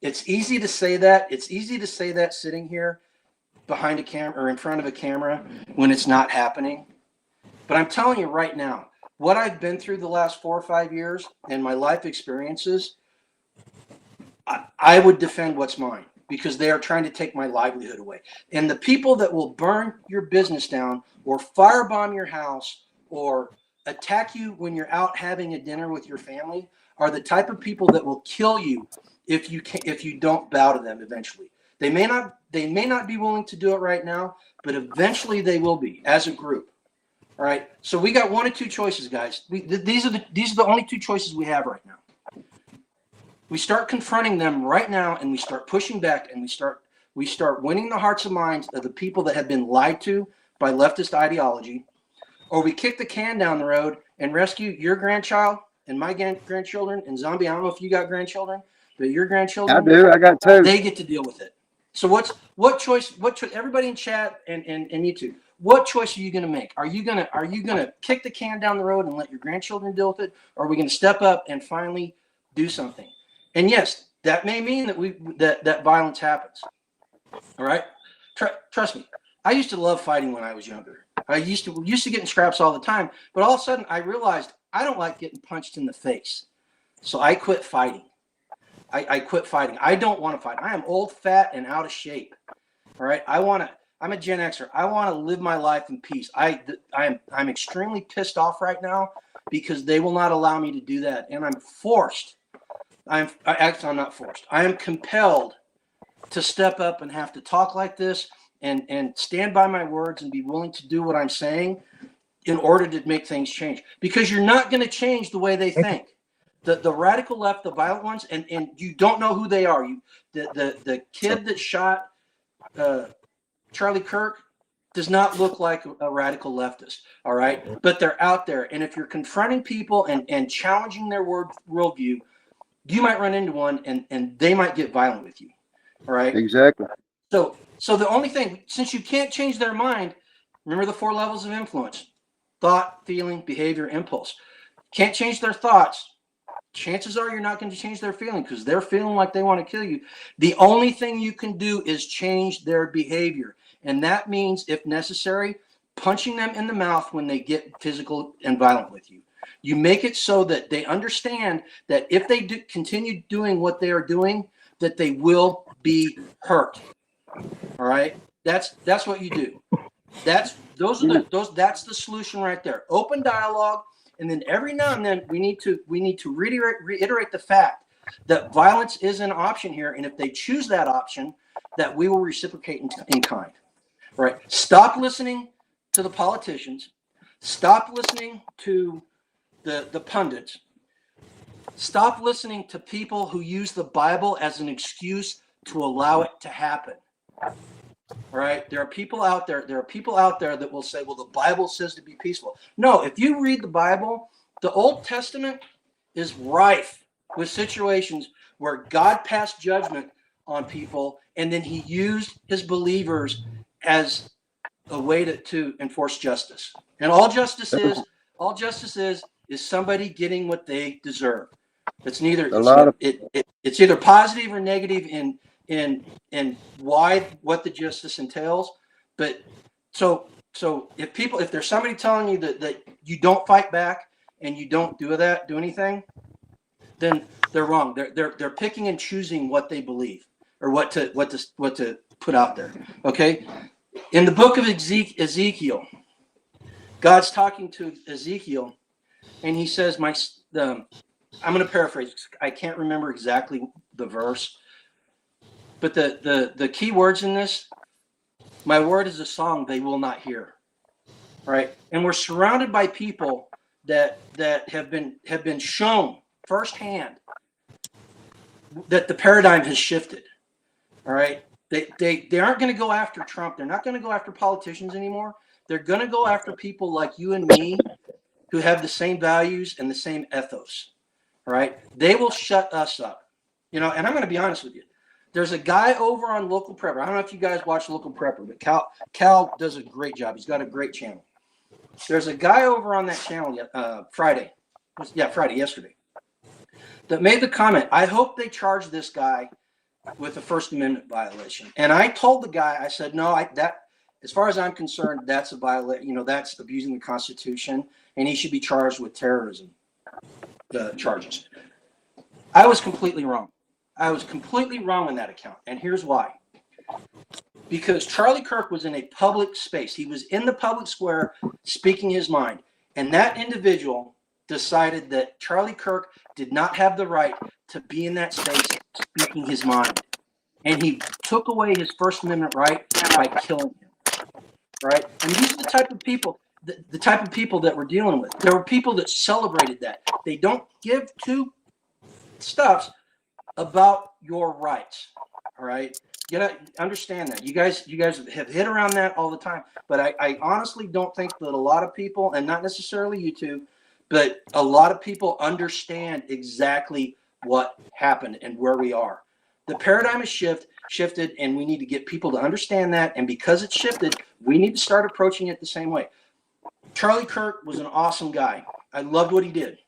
it's easy to say that. It's easy to say that sitting here behind a camera or in front of a camera when it's not happening. But I'm telling you right now, what I've been through the last 4 or 5 years and my life experiences, I would defend what's mine because they are trying to take my livelihood away. And the people that will burn your business down or firebomb your house or attack you when you're out having a dinner with your family are the type of people that will kill you if you don't bow to them eventually. They may not be willing to do it right now, but eventually they will be as a group. All right. So we got 1 or 2 choices, guys. These are the only 2 choices we have right now. We start confronting them right now, and we start pushing back, and we start winning the hearts and minds of the people that have been lied to by leftist ideology, or we kick the can down the road and rescue your grandchild and my grandchildren. And Zombie, I don't know if you got grandchildren, but your grandchildren, I do. I got 2. they get to deal with it. So what choice? Everybody in chat and YouTube, what choice are you going to make? Are you going to kick the can down the road and let your grandchildren deal with it, or are we going to step up and finally do something? And yes, that may mean that violence happens. All right, trust me. I used to love fighting when I was younger. I used to get in scraps all the time, but all of a sudden I realized I don't like getting punched in the face, so I quit fighting. I quit fighting. I don't want to fight. I am old, fat, and out of shape. All right. I'm a Gen Xer. I want to live my life in peace. I'm extremely pissed off right now because they will not allow me to do that. And I'm forced. I'm not forced. I am compelled to step up and have to talk like this and stand by my words and be willing to do what I'm saying in order to make things change, because you're not going to change the way they think. The radical left, the violent ones, and you don't know who they are. The kid that shot Charlie Kirk does not look like a radical leftist, all right? But they're out there, and if you're confronting people and challenging their worldview, you might run into one, and they might get violent with you, all right? Exactly. So the only thing, since you can't change their mind, remember the 4 levels of influence: thought, feeling, behavior, impulse. Can't change their thoughts. Chances are you're not going to change their feeling because they're feeling like they want to kill you. The only thing you can do is change their behavior. And that means, if necessary, punching them in the mouth when they get physical and violent with you. You make it so that they understand that if they continue doing what they are doing, that they will be hurt. All right? That's what you do. That's that's the solution right there. Open dialogue, and then every now and then we need to reiterate the fact that violence is an option here, and if they choose that option, that we will reciprocate in kind. Right? Stop listening to the politicians. Stop listening to the pundits. Stop listening to people who use the Bible as an excuse to allow it to happen. All right. There are people out there that will say, well, the Bible says to be peaceful. No, if you read the Bible, the Old Testament is rife with situations where God passed judgment on people, and then he used his believers as a way to enforce justice. And all justice is somebody getting what they deserve. It's neither it's either positive or negative in why what the justice entails. But so if there's somebody telling you that you don't fight back and you don't do anything, then they're wrong. They're picking and choosing what they believe or what to put out there. Okay. In the book of Ezekiel, God's talking to Ezekiel, and he says, I'm going to paraphrase. I can't remember exactly the verse, but the key words in this, my word is a song they will not hear. Right? And we're surrounded by people that have been shown firsthand that the paradigm has shifted. All right? They aren't going to go after Trump. They're not going to go after politicians anymore. They're going to go after people like you and me who have the same values and the same ethos. All right. They will shut us up. And I'm going to be honest with you. There's a guy over on Local Prepper. I don't know if you guys watch Local Prepper, but Cal does a great job. He's got a great channel. There's a guy over on that channel Friday, yesterday, that made the comment, I hope they charge this guy with a First Amendment violation. And I told the guy, I said, no, as far as I'm concerned, that's a violation. That's abusing the Constitution, and he should be charged with terrorism charges. I was completely wrong. I was completely wrong on that account. And here's why. Because Charlie Kirk was in a public space. He was in the public square speaking his mind. And that individual decided that Charlie Kirk did not have the right to be in that space speaking his mind. And he took away his First Amendment right by killing him. Right? And these are the type of people that we're dealing with. There were people that celebrated that. They don't give two stuffs about your rights. All right. You gotta understand that. You guys have hit around that all the time. But I honestly don't think that a lot of people, and not necessarily you two, but a lot of people understand exactly what happened and where we are. The paradigm has shifted, and we need to get people to understand that. And because it's shifted, we need to start approaching it the same way. Charlie Kirk was an awesome guy. I loved what he did.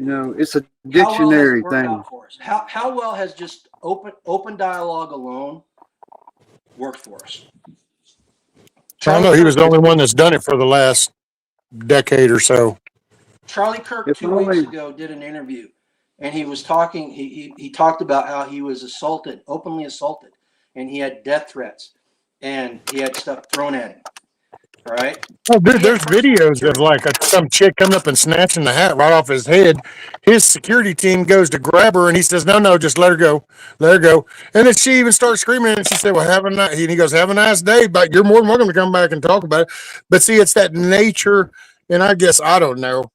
It's a dictionary thing. How well has just open dialogue alone worked for us? I know he was the only one that's done it for the last decade or so. Charlie Kirk 2 weeks ago did an interview, and he was talking. He talked about how he was openly assaulted, and he had death threats, and he had stuff thrown at him. All right. Oh, dude, there's videos of like some chick coming up and snatching the hat right off his head. His security team goes to grab her, and he says, "No, just let her go, let her go." And then she even starts screaming, and she said, "Well, and he goes, have a nice day, but you're more than welcome to come back and talk about it." But see, it's that nature, and I guess I don't know.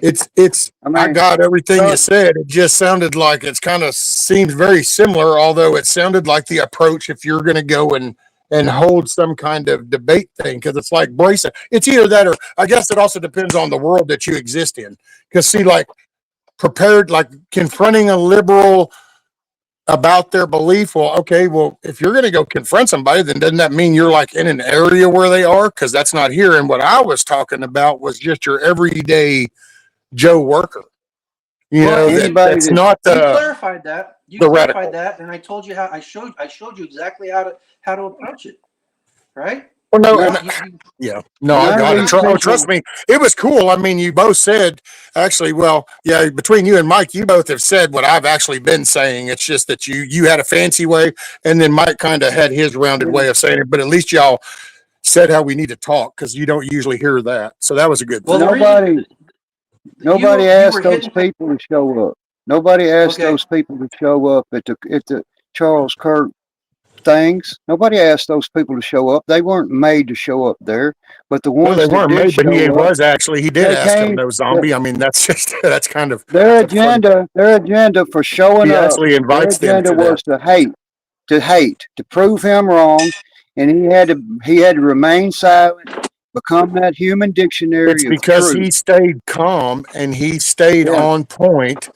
I got everything you said. It just sounded like it's kind of seems very similar, although it sounded like the approach if you're going to go and hold some kind of debate thing, because it's like bracing. It's either that, or I guess it also depends on the world that you exist in. Because see, like confronting a liberal about their belief. Well, okay, if you're going to go confront somebody, then doesn't that mean you're like in an area where they are? Because that's not here. And what I was talking about was just your everyday Joe worker. That's not the. You clarified that. You clarified that, and I told you how. I showed you exactly how to approach it. Right? Well, no, None, yeah, no, I none of got it. these Trust people. me, it was cool. I mean, you both said actually, well, yeah, between you and Mike, you both have said what I've actually been saying. It's just that you had a fancy way, and then Mike kind of had his rounded Yeah. way of saying it. But at least y'all said how we need to talk because you don't usually hear that. So that was a good Well, thing. the reason Nobody, you nobody you were asked those hitting. people to show up. Nobody asked Okay. those people to show up at the Charles Kirk things. Nobody asked those people to show up. They weren't made to show up there. But the No, they ones that weren't did made, but he show up, was actually. He did they ask him, came. no zombie. I mean, that's just that's kind of a fun. Their agenda for showing He up, actually their invites them agenda to that. was to hate, to prove him wrong, and he had to remain silent, become that human It's dictionary of because truth. he stayed calm and he stayed Yeah, on point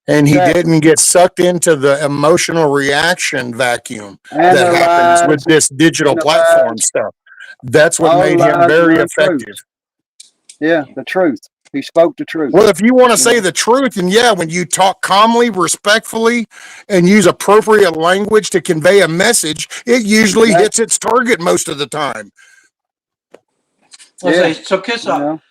and he exactly. didn't get sucked into the emotional reaction vacuum And that the happens with lies this digital and the platform lies, stuff. That's what all the made him lies and very effective. untruths. Yeah, the truth. He spoke the truth. Well, if you want to You say know, the truth, and yeah, when you talk calmly, respectfully, and use appropriate language to convey a message, it usually hits exactly. its target most of the time. Let's say Yeah, so. you know.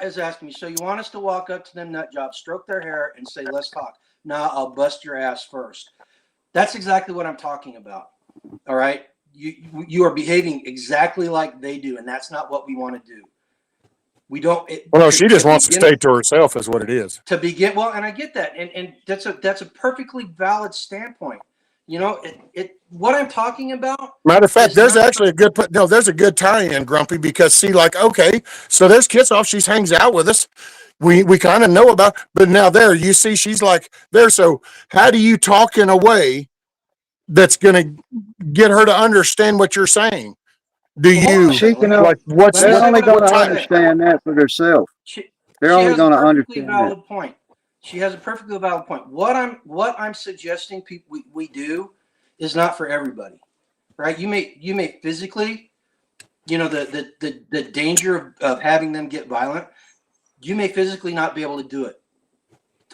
Is asking me. So you want us to walk up to them nut jobs, stroke their hair, and say, "Let's talk." Nah, I'll bust your ass first. That's exactly what I'm talking about. All right. You are behaving exactly like they do, and that's not what we want to do. We don't Well, no, to, she to just wants to begin stay to herself, is what it is. to begin. Well, and I get that, and that's a perfectly valid standpoint. You know, what I'm talking about Matter of fact, is there's not for actually a good no, there's a good tie-in, Grumpy, because see, like, okay, so there's Kiss Off, she hangs out with us. We kind of know about, but now there you see she's like there. So how do you talk in a way that's gonna get her to understand what you're saying? Do so. Hold on a you She second. can. Let me They're say only what I going want to to type? say. understand that for themselves. She They're she only has a going to perfectly understand that. valid point. She has a perfectly valid point. What I'm suggesting people we do is not for everybody, right? You may physically, the danger of having them get violent. You may physically not be able to do it.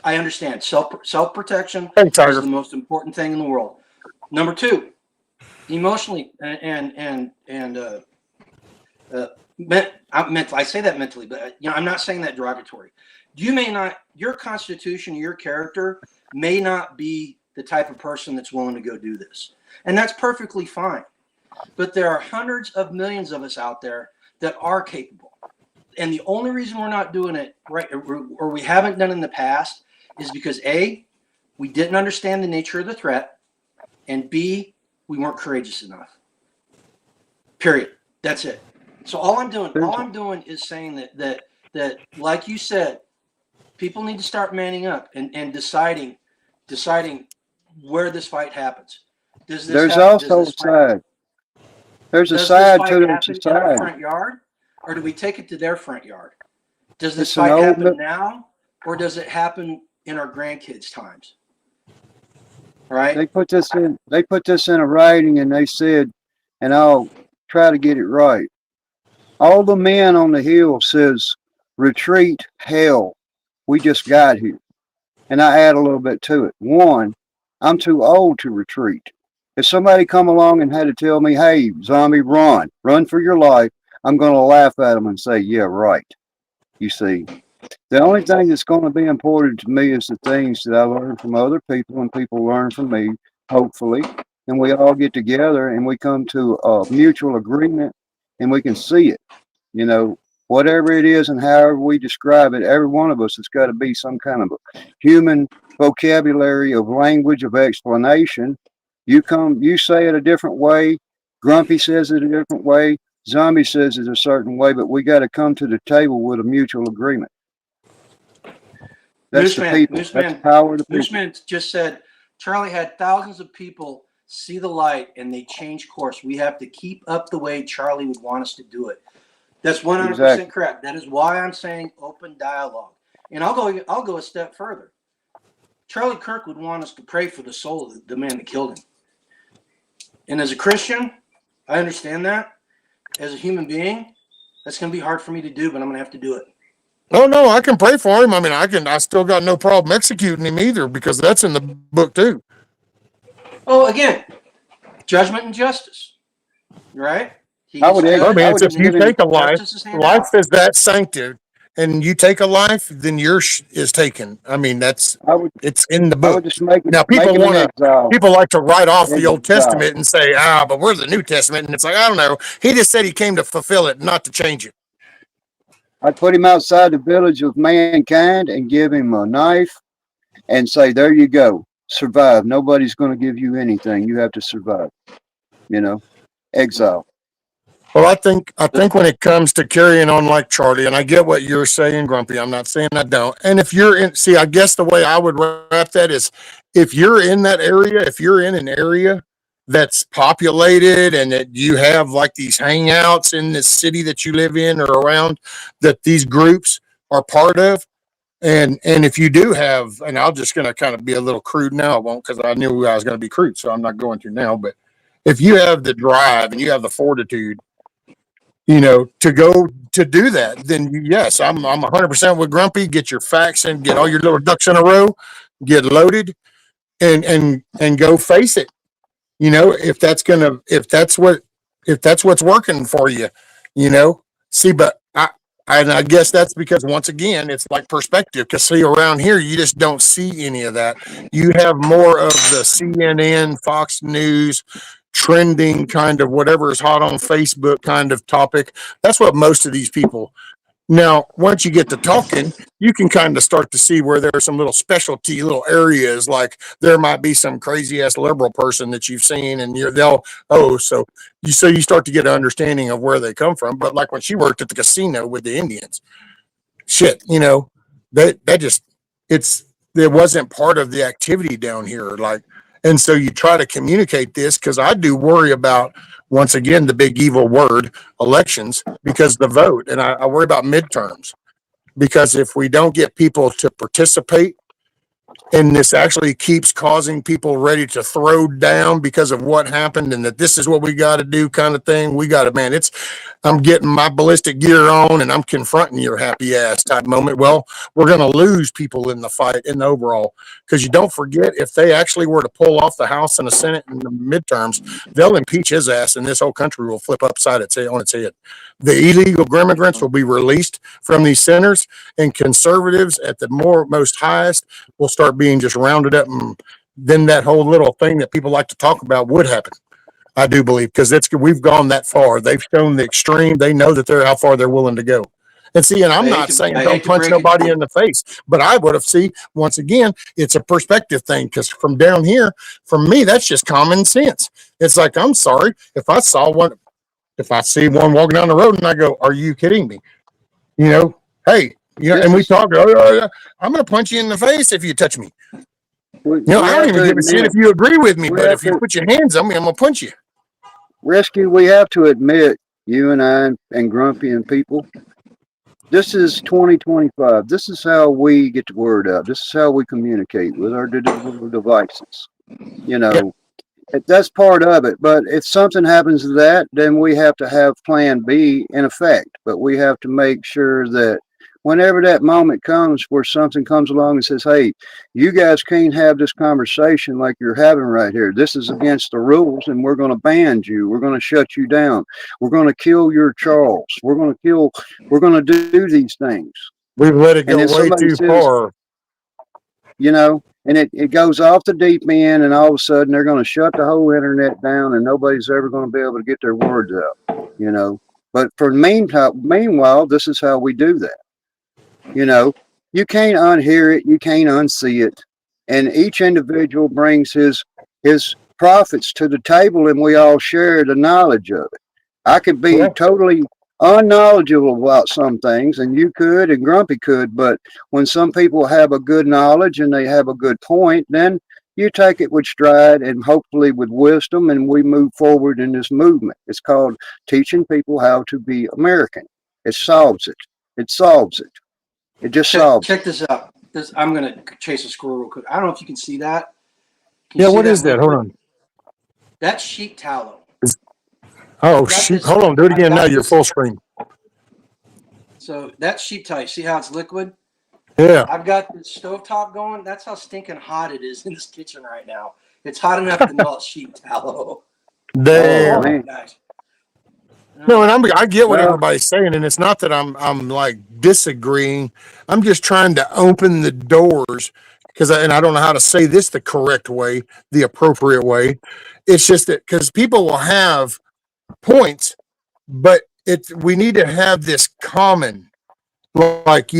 I understand. Self protection Hey, is Tiger. the most important thing in the world. Number two, emotionally uh, I say that mentally, but I'm not saying that derogatory. You may not, your constitution, your character may not be the type of person that's willing to go do this, and that's perfectly fine. But there are hundreds of millions of us out there that are capable, and the only reason we're not doing it right, or we haven't done in the past, is because A, we didn't understand the nature of the threat, and B, we weren't courageous enough. Period. That's it. So all I'm doing is saying that like you said, people need to start manning up and deciding where this fight happens. Does this There's happen? Does also this a fight side. There's a does this side to fight their happen in our society. front yard, or do we take it to their front yard? Does this It's an fight old. happen now, or does it happen in our grandkids' times? Right? They put this in. They put this in a writing, and they said, and I'll try to get it right. All the men on the hill says, "Retreat, hell. We just got here." And I add a little bit to it. One, I'm too old to retreat. If somebody come along and had to tell me, "Hey, zombie, run for your life," I'm going to laugh at them and say, "Yeah, right." You see, the only thing that's going to be important to me is the things that I learn from other people and people learn from me, hopefully. And we all get together and we come to a mutual agreement and we can see it. You know, whatever it is and however we describe it, every one of us has got to be some kind of a human vocabulary of language of explanation. You say it a different way. Grumpy says it a different way. Zombie says it a certain way, but we got to come to the table with a mutual agreement. That's the people. That's the power of the people. Mooseman just said Charlie had thousands of people see the light and they changed course. We have to keep up the way Charlie would want us to do it. That's 100% Exactly. correct. That is why I'm saying open dialogue. And I'll go a step further. Charlie Kirk would want us to pray for the soul of the man that killed him. And as a Christian, I understand that. As a human being, that's going to be hard for me to do, but I'm going to have to do it. Oh no, I can pray for him. I mean, I still got no problem executing him either because that's in the book too. Oh, again, judgment and justice, right? He I gets would, judged. I mean, I it's would if just you give him, take a life, Justice is handed life out. is that sanctive, and you take a life, then yours is taken. I mean, I would, it's in the I would book. just make Now, make him an exile, people like to write off the Old exile. Testament and say, but we're the New Testament. And it's like, I don't know. He just said he came to fulfill it, not to change it. I'd put him outside the village with mankind and give him a knife and say, there you go. Survive. Nobody's going to give you anything. You have to survive. You know, exile. Well, I think when it comes to carrying on like Charlie, and I get what you're saying, Grumpy. I'm not saying I don't. And if you're in, see, I guess the way I would wrap that is, if you're in that area, if you're in an area that's populated and that you have like these hangouts in the city that you live in or around, that these groups are part of, and if you do have, and I'm just going to kind of be a little crude now, I won't, because I knew I was going to be crude, so I'm not going to now. But if you have the drive and you have the fortitude, to go to do that, then yes, I'm 100% with Grumpy. Get your facts and get all your little ducks in a row, get loaded, and go face it. If that's what's working for you, you know. See, but I guess that's because, once again, it's like perspective. Because see, around here, you just don't see any of that. You have more of the CNN, Fox News, trending kind of whatever is hot on Facebook kind of topic. That's what most of these people. Now, once you get to talking, you can kind of start to see where there's some little specialty little areas. Like there might be some crazy ass liberal person that you've seen, and so you start to get an understanding of where they come from. But like when she worked at the casino with the Indians, shit, that just it's it wasn't part of the activity down here. Like, and so you try to communicate this, because I do worry about, once again, the big evil word, elections, because the vote, and I worry about midterms, because if we don't get people to participate, and this actually keeps causing people ready to throw down because of what happened, and that this is what we got to do, kind of thing. We got to, man, I'm getting my ballistic gear on and I'm confronting your happy ass type moment. Well, we're going to lose people in the fight in the overall, because you don't forget, if they actually were to pull off the House and the Senate in the midterms, they'll impeach his ass and this whole country will flip upside on its head. The illegal immigrants will be released from these centers, and conservatives at the most highest will start being just rounded up, and then that whole little thing that people like to talk about would happen. I do believe, because we've gone that far. They've shown the extreme. They know that they're how far they're willing to go. And see, and I'm not saying I don't hate to punch break it. nobody in the face, but I would have seen, once again, it's a perspective thing, because from down here, for me, that's just common sense. It's like, I'm sorry if I see one walking down the road and I go, "Are you kidding me?" Hey, This and we is, talk. Oh, yeah, I'm going to punch you in the face if you touch me. we I don't have even to give a shit admit, if you agree with me, we but have if you to, put your hands on me, I'm going to punch you. Rescue, we have to admit, you and I and Grumpy and people, this is 2025. This is how we get the word out. This is how we communicate with our digital devices. You Yeah. know, that's part of it. But if something happens to that, then we have to have plan B in effect. But we have to make sure that whenever that moment comes where something comes along and says, hey, you guys can't have this conversation like you're having right here. This is against the rules, and we're going to ban you. We're going to shut you down. We're going to kill your Charles. We're going to do these things. We've let it And go then way somebody too says, far. and it goes off the deep end, and all of a sudden they're going to shut the whole internet down, and nobody's ever going to be able to get their words out. But for the meanwhile, this is how we do that. You can't unhear it, you can't unsee it, and each individual brings his profits to the table, and we all share the knowledge of it. I could be totally unknowledgeable about some things, and you could, and Grumpy could, but when some people have a good knowledge and they have a good point, then you take it with stride and hopefully with wisdom, and we move forward in this movement. It's called teaching people how to be American. It solves it. It solves it. It just solves it. Check this out. I'm going to chase a squirrel real quick. I don't know if you can see that. Can you Yeah, see what that is that? Hold liquid? on. That's sheep tallow. Oh, shoot. Hold on. Do it again now. You're full screen. So that's sheep tallow. See how it's liquid? Yeah. I've got the stovetop going. That's how stinking hot it is in this kitchen right now. It's hot enough to melt sheep tallow. Oh Damn. Oh, man, nice. No, and I get what Well, everybody's saying, and it's not that I'm like disagreeing. I'm just trying to open the doors because and I don't know how to say this the correct way, the appropriate way. It's just that because people will have points, but we need to have this common, like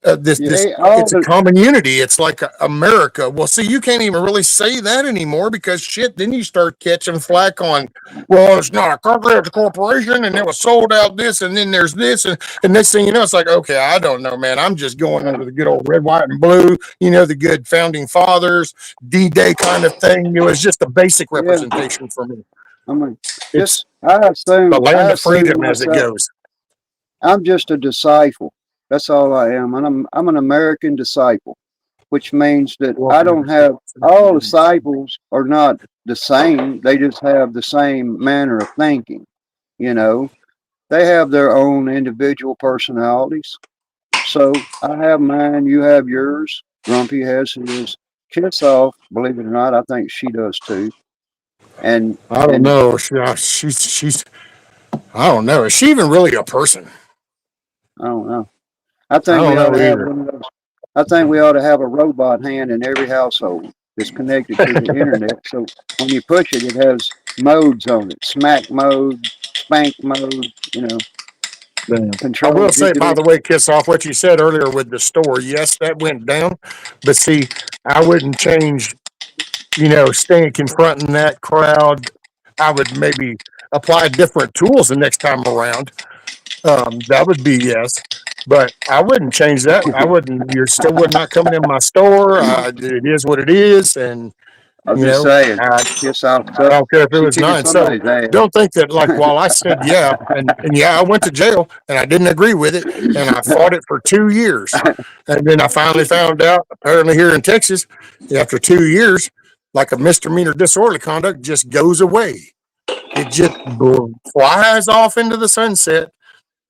this all it's a the common unity. It's like America. Well, see, you can't even really say that anymore because shit. Then you start catching flack on. Well, it's not a company; it's a corporation, and it was sold out this, and then there's this, and next thing you know, it's like, okay, I don't know, man. I'm just going under the good old red, white, and blue. The good founding fathers, D-Day kind of thing. It was just a basic yeah. representation for me. I mean, It's just I the assume land of freedom as it myself. goes. I'm just a disciple. That's all I am, and I'm an American disciple, which means that I Welcome to don't the state. have all disciples are not the same. They just have the same manner of thinking. You know, they have their own individual personalities. So I have mine, you have yours. Grumpy has his. Kiss off, believe it or not, I think she does too. And I don't and know. She's I don't know. Is she even really a person? I don't know. I I think don't we ought know to have either. one of those. I think we ought to have a robot hand in every household that's connected to the internet. So when you push it, it has modes on it: smack mode, spank mode. Damn. I Control will say, by digital. the way, Kiss off what you said earlier with the store. Yes, that went down, but see, I wouldn't change. Staying confronting that crowd. I would maybe apply different tools the next time around. That would be yes, but I wouldn't change that. I wouldn't. You're still would not coming in my store. It is what it is, and I'm you just know, saying, I, kiss off I stuff. don't care if it She was kicking nine. So somebody's ass. don't think that like while I said yeah, and yeah, I went to jail and I didn't agree with it and I fought it for 2 years. And then I finally found out apparently here in Texas, after 2 years, like a misdemeanor disorderly conduct just goes away. It just flies off into the sunset.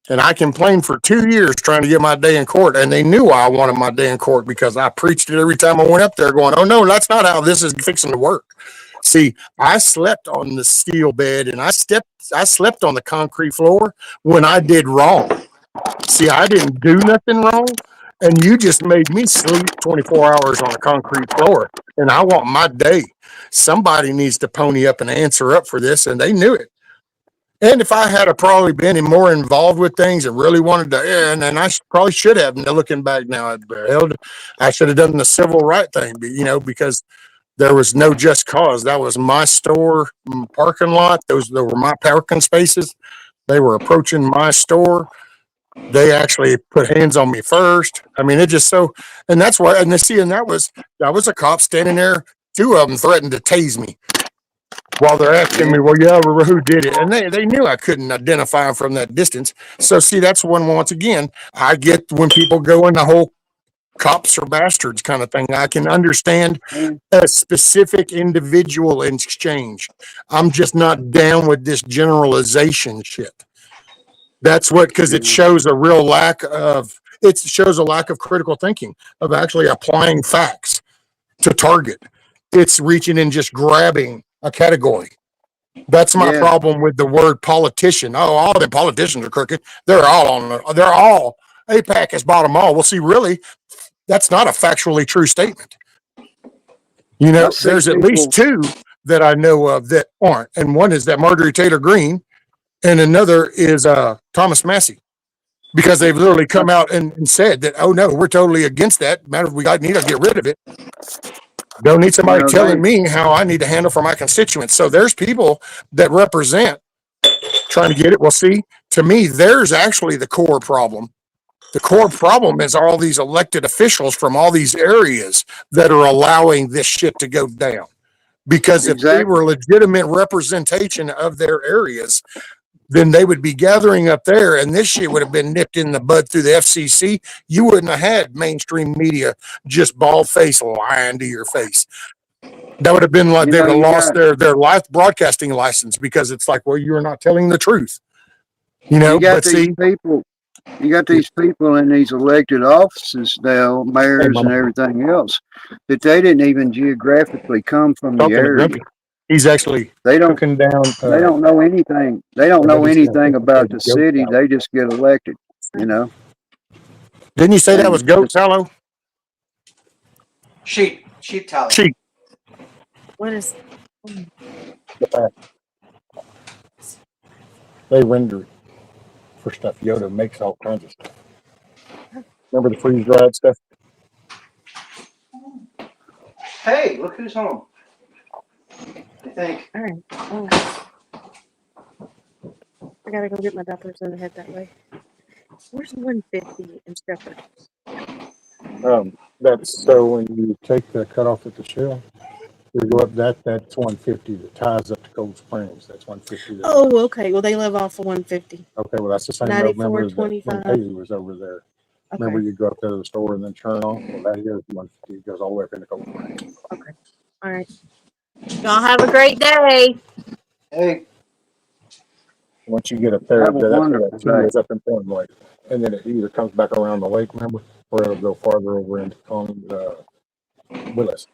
And I complained for 2 years trying to get my day in court. And they knew I wanted my day in court because I preached it every time I went up there going, oh no, that's not how this is fixing to work. See, I slept on the steel bed and I slept on the concrete floor when I did wrong. See, I didn't do nothing wrong. And you just made me sleep 24 hours on a concrete floor. And I want my day. Somebody needs to pony up and answer up for this. And they knew it. And if I had probably been more involved with things and really wanted to, and I probably should have. Looking back now, I should have done the civil right thing, because there was no just cause. That was my store parking lot. Those were my parking spaces. They were approaching my store. They actually put hands on me first. I mean, it just so, and that's why. And that was a cop standing there. Two of them threatened to tase me while they're asking me, Yeah, well, yeah, well, who did it? And they knew I couldn't identify them from that distance. So, see, that's when, once again, I get when people go in the whole cops are bastards kind of thing. I can understand yeah, a specific individual in exchange. I'm just not down with this generalization shit. That's what, because it yeah, shows it shows a lack of critical thinking, of actually applying facts to target. It's reaching and just grabbing a category. That's my yeah. problem with the word politician. Oh, all the politicians are crooked. They're all APAC has bought them all. Well, see, really, that's not a factually true statement. I see There's at least people. two that I know of that aren't. And one is that Marjorie Taylor Greene, and another is Thomas Massey, because they've literally I, come out and said that, oh, no, we're totally against that. Matter of need to get rid of it. Don't need somebody telling they. me how I need to handle for my constituents. So there's people that represent trying to get it. Well, see, to me, there's actually the core problem. The core problem is all these elected officials from all these areas that are allowing this shit to go down. Because if they Exactly. were legitimate representation of their areas, then they would be gathering up there and this shit would have been nipped in the bud through the FCC. You wouldn't have had mainstream media just bald face lying to your face. That would have been like You they know, would have you lost got their live broadcasting license, because it's like, well, you're not telling the truth, you got But these see, people. You got these people in these elected offices now, hey, mayors and mama, everything else, that they didn't even geographically come from the talking to area. Grumpy. He's actually They don't cooking down. they don't know anything. They don't but know he's gonna anything cook about the the goat city. salad. They just get elected, you know. Didn't you say that was And goat tallow? Sheep tallow. Sheep. What is? The fat. They render it for stuff. Yoda makes all kinds of stuff. Remember the freeze dried stuff? Hey, look who's home. I think. All right. Oh, I gotta go get my diapers and head that way. Where's 150 in Shepherd? That's so when you take the cut off at the shell, you go up that's 150 that ties up to Cold Springs. That's 150. Oh, okay. Well, they live off of 150. Okay, well that's the same road. Remember that when 94.25. Haley was over there. Remember Okay. you go up there to the store and then turn off? Well, that here's 150. It goes all the way up into Cold Springs. Okay. All right. Y'all have a great day. Hey, Once you get up there, have a that's where wonderful that day. is up in Point Lake. And then it either comes back around the lake, remember? Or it'll go farther over into Willis.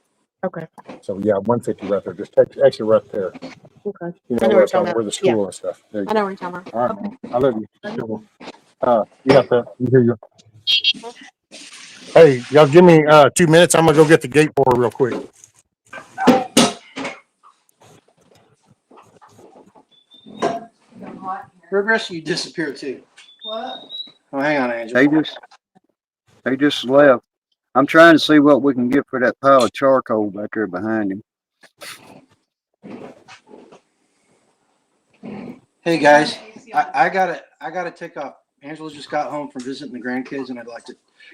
Okay. So yeah, 150 right there. Just take exit right there. Okay. You I know know where what it's you're on, talking where the about. Yeah. school and stuff. There you I go. know what you're talking All right, about. man. I love you. You got that? You hear you? Hey, y'all give me 2 minutes. I'm gonna go get the gate for real quick. Progress, you disappeared too. What? Oh, hang on, Angela. They just left. I'm trying to see what we can get for that pile of charcoal back there behind him. Hey guys, I gotta take off. Angela just got home from visiting the grandkids, and I'd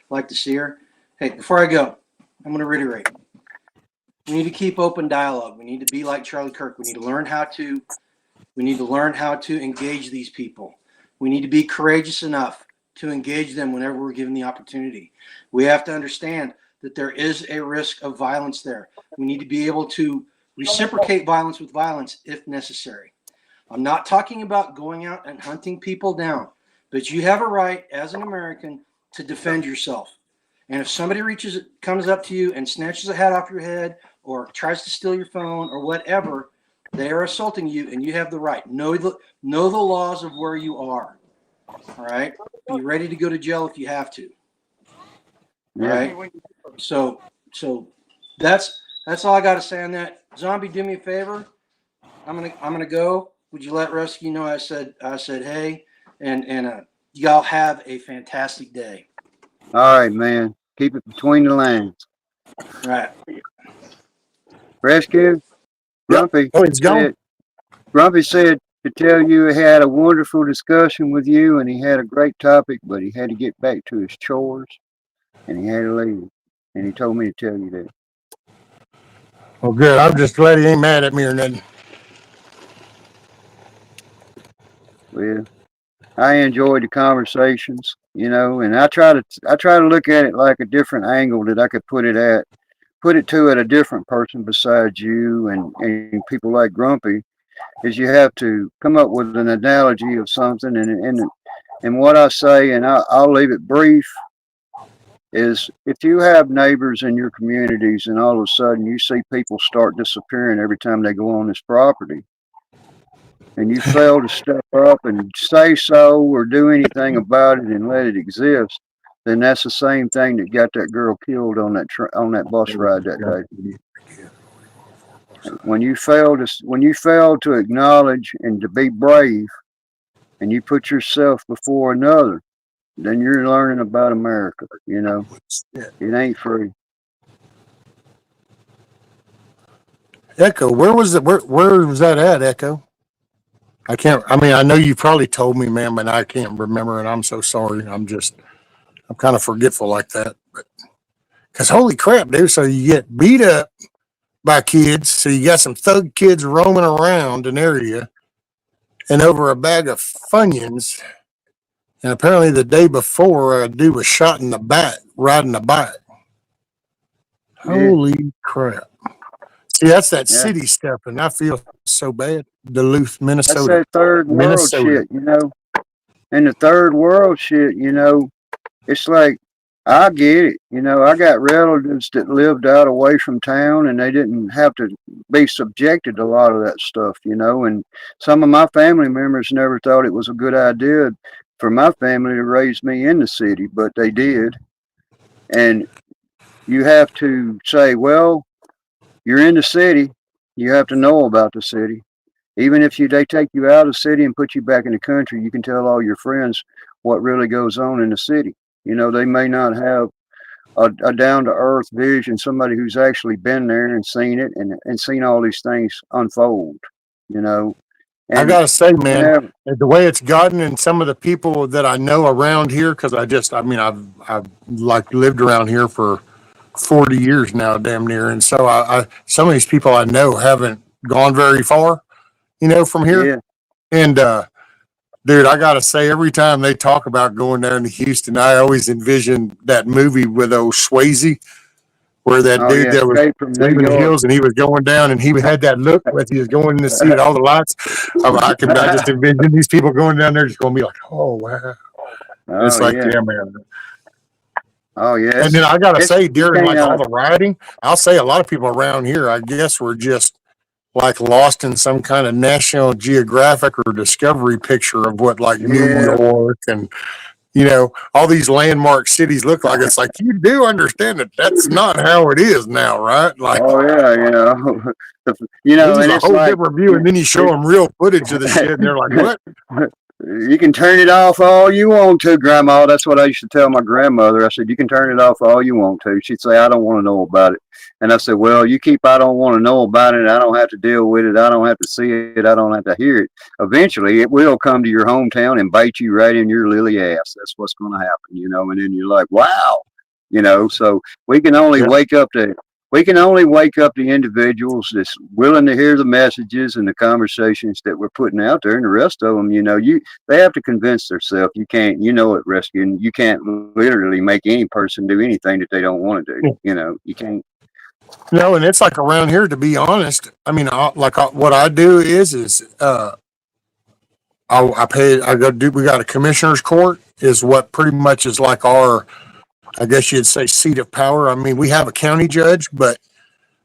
like to see her. Hey, before I go, I'm gonna reiterate: we need to keep open dialogue. We need to be like Charlie Kirk. We need to learn how to engage these people. We need to be courageous enough to engage them whenever we're given the opportunity. We have to understand that there is a risk of violence there. We need to be able to reciprocate violence with violence if necessary. I'm not talking about going out and hunting people down, but you have a right as an American to defend yourself. And if somebody comes up to you and snatches a hat off your head or tries to steal your phone or whatever, they are assaulting you, and you have the right. Know the laws of where you are. All right. Be ready to go to jail if you have to. All right. So that's all I got to say on that. Zombie, do me a favor. I'm gonna go. Would you let Rescue know I said hey, and y'all have a fantastic day. All right, man. Keep it between the lines. All right. Rescue, Yep. Grumpy Oh, it's gone. said to tell you he had a wonderful discussion with you and he had a great topic, but he had to get back to his chores and he had to leave. And he told me to tell you that. Well, good. I'm just glad he ain't mad at me or nothing. Well, I enjoyed the conversations, and I try to look at it like a different angle that I could put it to at a different person besides you and people like Grumpy, is you have to come up with an analogy of something and what I say, and I'll leave it brief, is if you have neighbors in your communities and all of a sudden you see people start disappearing every time they go on this property, and you fail to step up and say so or do anything about it and let it exist, then that's the same thing that got that girl killed on that bus ride that day. When you fail to acknowledge and to be brave, and you put yourself before another, then you're learning about America. It ain't free. Echo, where was it? Where was that at, Echo? I can't. I mean, I know you probably told me, man, but I can't remember, and I'm so sorry. I'm kind of forgetful like that. But because holy crap, dude! So you get beat up by kids. So you got some thug kids roaming around an area, and over a bag of Funyuns. And apparently, the day before, a dude was shot in the back riding a bike. Yeah. Holy crap! See, that's that Yeah. city stuff, and I feel so bad. Duluth, That's Minnesota. that third world shit, And the third world shit, it's like I get it. You know, I got relatives that lived out away from town and they didn't have to be subjected to a lot of that stuff, you know. And some of my family members never thought it was a good idea for my family to raise me in the city, but they did. And you have to say, well, you're in the city, you have to know about the city. Even if they take you out of the city and put you back in the country, you can tell all your friends what really goes on in the city. You know, they may not have a down to earth vision, somebody who's actually been there and seen it and seen all these things unfold, you know. I And gotta say, man, whenever, the way it's gotten, and some of the people that I know around here, because I mean, I've like lived around here for 40 years now, damn near, and so some of these people I know haven't gone very far, from here, yeah, and dude, I gotta say, every time they talk about going down to Houston, I always envision that movie with old Swayze, where that oh dude yeah, that was Escape from New leaving the York. hills and he was going down and he had that look as he was going in to see it, all the lights. I just envision these people going down there just going to be like, oh wow. Oh It's like, yeah, yeah, man. oh And then yes, I gotta it's say, you during can't. like all the rioting, I'll say a lot of people around here, I guess, were just like lost in some kind of National Geographic or Discovery picture of what like New Yeah, York and all these landmark cities look like. It's like you do understand that that's not how it is now, right? Like oh yeah, you know, you this know, is and a it's whole like different view, you, and then you show them real footage of the shit, and they're like, "What?" you can turn it off all you want to, Grandma. That's what I used to tell my grandmother. I said, you can turn it off all you want to. She'd say, I don't want to know about it. And I said, well, you keep, I don't want to know about it. I don't have to deal with it. I don't have to see it. I don't have to hear it. Eventually, it will come to your hometown and bite you right in your lily ass. That's what's going to happen, you know. And then you're like, wow, you know. So we can only Yeah, wake up to we can only wake up the individuals that's willing to hear the messages and the conversations that we're putting out there, and the rest of them, you know, they have to convince themselves. You can't, you know, at rescue, you can't literally make any person do anything that they don't want to do. You know, you can't. and it's like around here. To be honest, I mean, what I do is I pay. I go do. We got a commissioner's court. Is what pretty much is like our, I guess you'd say, seat of power. I mean, we have a county judge, but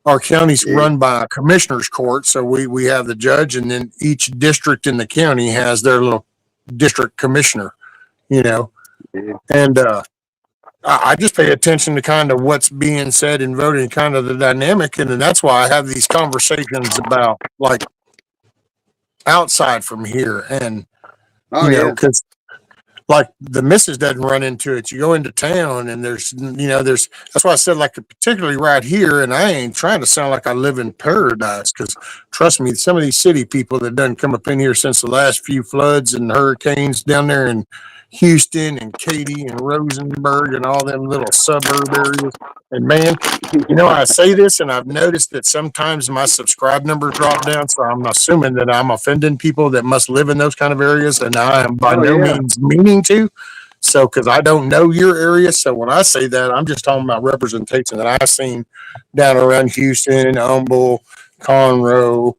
our county's Yeah, run by a commissioner's court. So we have the judge, and then each district in the county has their little district commissioner, you know. yeah. And I just pay attention to kind of what's being said and voted, and kind of the dynamic. And then that's why I have these conversations about like outside from here. And, Oh yeah, because like the missus doesn't run into it. You go into town and there's that's why I said like particularly right here, and I ain't trying to sound like I live in paradise because trust me, some of these city people that done come up in here since the last few floods and hurricanes down there in Houston and Katy and Rosenberg and all them little suburb areas. And man, I say this and I've noticed that sometimes my subscribe numbers drop down. So I'm assuming that I'm offending people that must live in those kind of areas. And I am by oh no yeah, means meaning to. So, because I don't know your area. So when I say that, I'm just talking about representation that I've seen down around Houston, Humble, Conroe,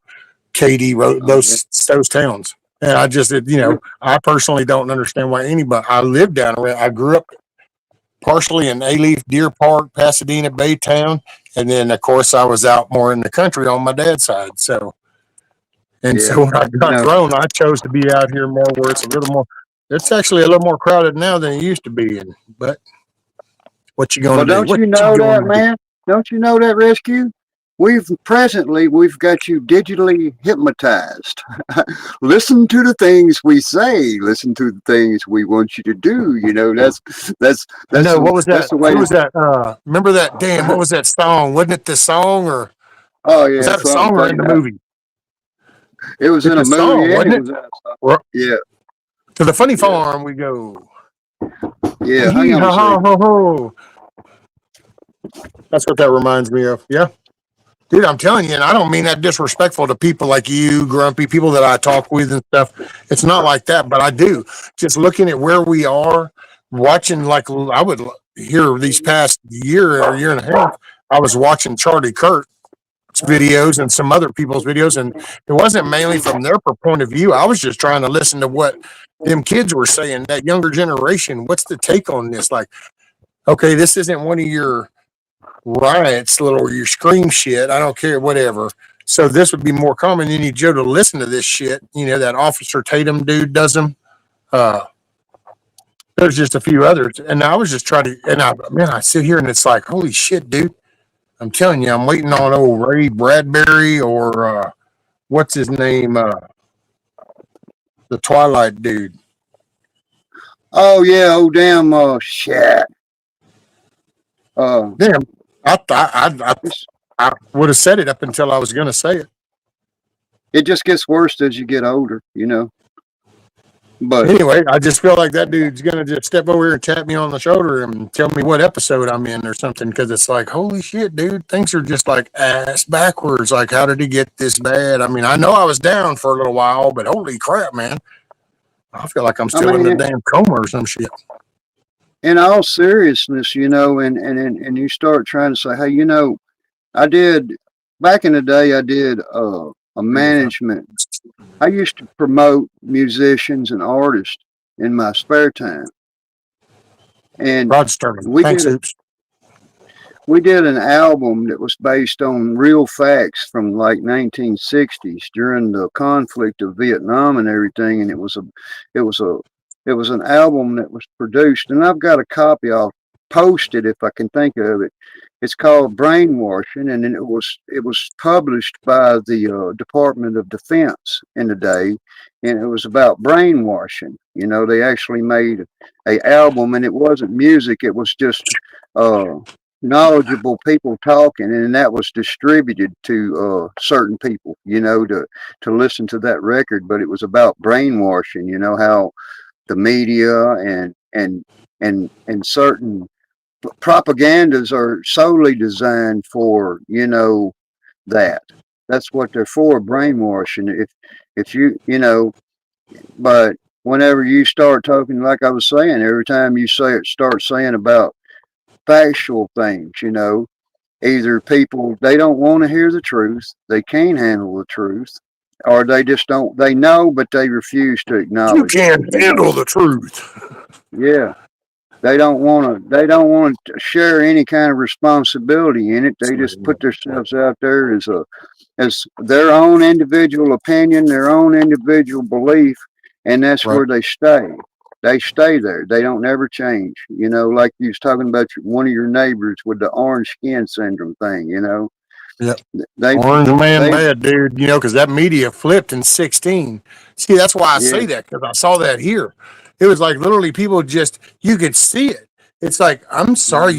Katy, oh yeah, those towns. And I just, I personally don't understand why anybody, I live down around, I grew up partially in Alief, Deer Park, Pasadena, Baytown, and then of course I was out more in the country on my dad's side. So yeah. when I You got know, thrown, I chose to be out here more where it's a little more. It's actually a little more crowded now than it used to be. But what you well, gonna do? don't What you you know that, gonna do? man? Don't you know that, Rescue? We've got you digitally hypnotized. Listen to the things we say. Listen to the things we want you to do. You know, that's I that's know. the What was that's that? the way. Who was that? Remember that? Damn, what was that song? Wasn't it the song, or Oh was yeah, that the something song or in the taken out. movie? It was It's in a the movie song, and wasn't it it? was in a song. Well, Yeah, to the funny yeah, farm we go. yeah. Hang Hee on a ha ha second. ho ho. That's what that reminds me of. Yeah. Dude, I'm telling you, and I don't mean that disrespectful to people like you, grumpy people that I talk with and stuff. It's not like that, but I do. Just looking at where we are, watching, like, I would hear these past year or year and a half, I was watching Charlie Kirk's videos and some other people's videos, and it wasn't mainly from their point of view. I was just trying to listen to what them kids were saying, that younger generation. What's the take on this? Like, okay, this isn't one of your riots, little your scream shit. I don't care, whatever. So this would be more common. You need Joe to listen to this shit. You know, that Officer Tatum dude does them. Uh, there's just a few others. And I was just trying to, and I sit here and it's like, holy shit, dude. I'm telling you, I'm waiting on old Ray Bradbury or what's his name? The Twilight dude. Oh yeah, oh damn, shit. Damn, I thought It's, I would have said it up until I was going to say it. it just gets worse as you get older, you know. But Anyway, I just feel like that dude's going to just step over here and tap me on the shoulder and tell me what episode I'm in or something. Cause it's like, holy shit, dude, things are just like ass backwards. Like, how did he get this bad? I mean, I know I was down for a little while, but holy crap, man. I feel like I'm I still in the mean, damn coma or some shit. in all seriousness, you know, and you start trying to say, hey, you know, I did back in the day. I did a management. I used to promote musicians and artists in my spare time, and Rod Sterling. we Thanks, did Oops. we did an album that was based on real facts from like 1960s during the conflict of Vietnam and everything. And it was a, it was an album that was produced, and I've got a copy. I'll post it if I can think of it. It's called Brainwashing, and it was published by the Department of Defense in the day, and it was about brainwashing. You know, they actually made a album, and it wasn't music; it was just uh, knowledgeable people talking, and that was distributed to certain people, you know, to listen to that record. But it was about brainwashing, you know, how the media and certain propagandas are solely designed for, you know, that that's what they're for, brainwashing. If you know, but whenever you start talking, like I was saying, every time you say it, start saying about factual things, you know, either people, they don't want to hear the truth, they can't handle the truth, or they just don't, they know but they refuse to You acknowledge it, can't you know. handle the truth. Yeah, they don't want to share any kind of responsibility in it. They just put themselves out there as their own individual opinion, their own individual belief, and that's Right. where they stay. They stay there. They don't never change. You know, like you was talking about one of your neighbors with the orange skin syndrome thing. You know, Yep. they Orange man they bad, dude. You know, because that media flipped in 16. See, that's why I yeah say that because I saw that here. It was like literally people just, you could see it. It's like, I'm sorry,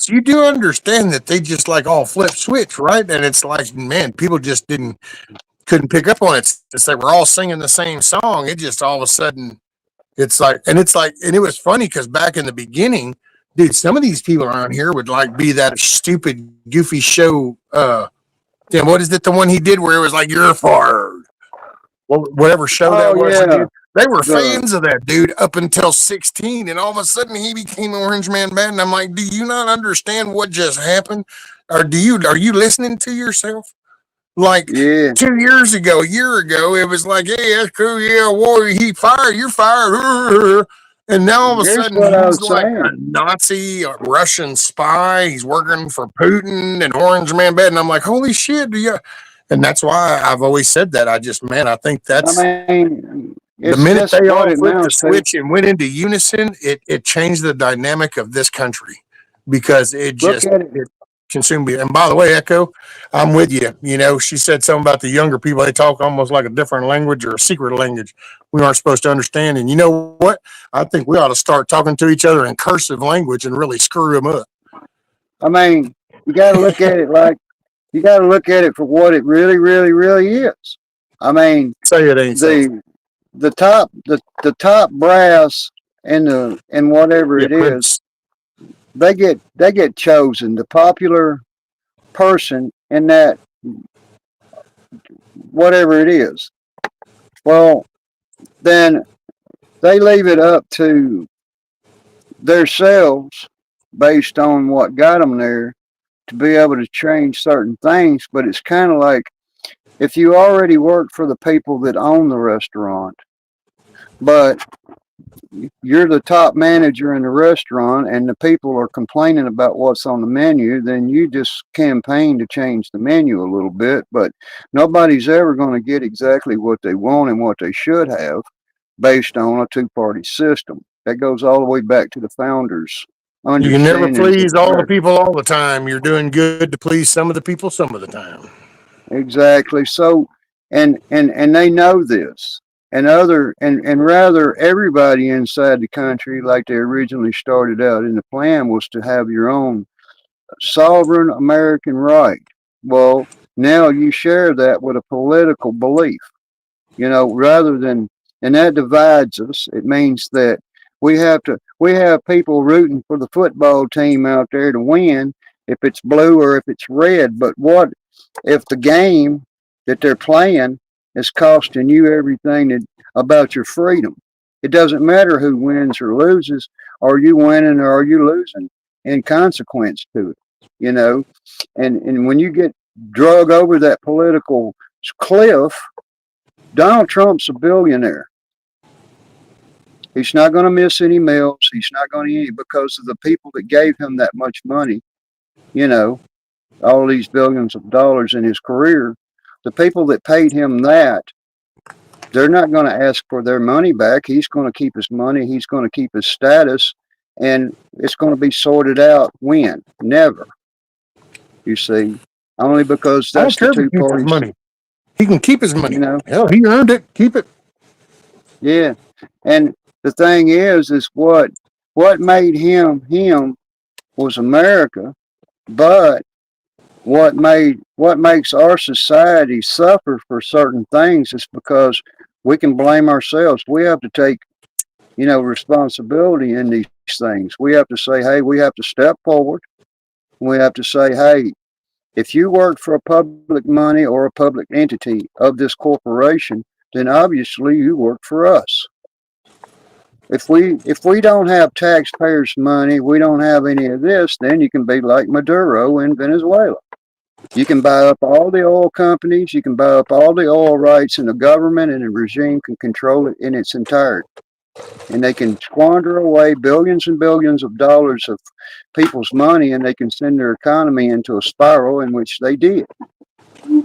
you do understand that they just like all flip switch, right? And it's like, man, people just couldn't pick up on it. It's like we're all singing the same song. It just all of a sudden, and it was funny because back in the beginning, dude, some of these people around here would like be that stupid, goofy show. Damn, what is it? The one he did where it was like you're fired. Well, whatever show that oh was he yeah did, they were the fans of that dude up until 16, and all of a sudden he became Orange Man Bad. And I'm like, do you not understand what just happened, or are you listening to yourself? Like yeah. 2 years ago, a year ago, it was like, hey, that's cool, yeah, war, he fired, you're fired, and now all of a Here's sudden what I he's was like a saying. Nazi, a Russian spy. He's working for Putin and Orange Man Bad, and I'm like, holy shit, do you? And that's why I've always said that. I think I that's mean, the it's minute just they what all it flipped the amounts to. switch and went into unison, it changed the dynamic of this country because Look at it. it consumed me. And by the way, Echo, I'm with you. You know, she said something about the younger people. They talk almost like a different language or a secret language we aren't supposed to understand. And you know what? I think we ought to start talking to each other in cursive language and really screw them up. I mean, you got to look at it like you got to look at it for what it really, really, really is. I mean, Say it ain't so. the top brass and whatever Yeah, it is, Prince. they get chosen. The popular person in that whatever it is. Well, then they leave it up to themselves based on what got them there to be able to change certain things. But it's kind of like if you already work for the people that own the restaurant, but you're the top manager in the restaurant and the people are complaining about what's on the menu, then you just campaign to change the menu a little bit. But nobody's ever going to get exactly what they want and what they should have based on a two-party system. That goes all the way back to the founders' You can never understandings of please all the America. people all the time. You're doing good to please some of the people some of the time. Exactly. So, and they know this, and rather everybody inside the country, like they originally started out in the plan, was to have your own sovereign American right. Well, now you share that with a political belief, rather than, and that divides us. It means that we have people rooting for the football team out there to win, if it's blue or if it's red. But what if the game that they're playing is costing you everything about your freedom? It doesn't matter who wins or loses. Are you winning or are you losing in consequence to it? You know, and when you get drug over that political cliff, Donald Trump's a billionaire. He's not going to miss any meals. He's not going to eat because of the people that gave him that much money, you know, all these billions of dollars in his career. The people that paid him that, they're not going to ask for their money back. He's going to keep his money. He's going to keep his status. And it's going to be sorted out when? Never. You see, only because I don't that's the care if he two keeps his parties, money. He can keep his money. you know. Hell, he earned it. Keep it. Yeah. And the thing is what made him was America, but what makes our society suffer for certain things is because we can blame ourselves. We have to take, responsibility in these things. We have to say, hey, we have to step forward. We have to say, hey, if you work for a public money or a public entity of this corporation, then obviously you work for us. If we don't have taxpayers' money, we don't have any of this, then you can be like Maduro in Venezuela. You can buy up all the oil companies, you can buy up all the oil rights, and the government and the regime can control it in its entirety. And they can squander away billions and billions of dollars of people's money, and they can send their economy into a spiral, in which they did.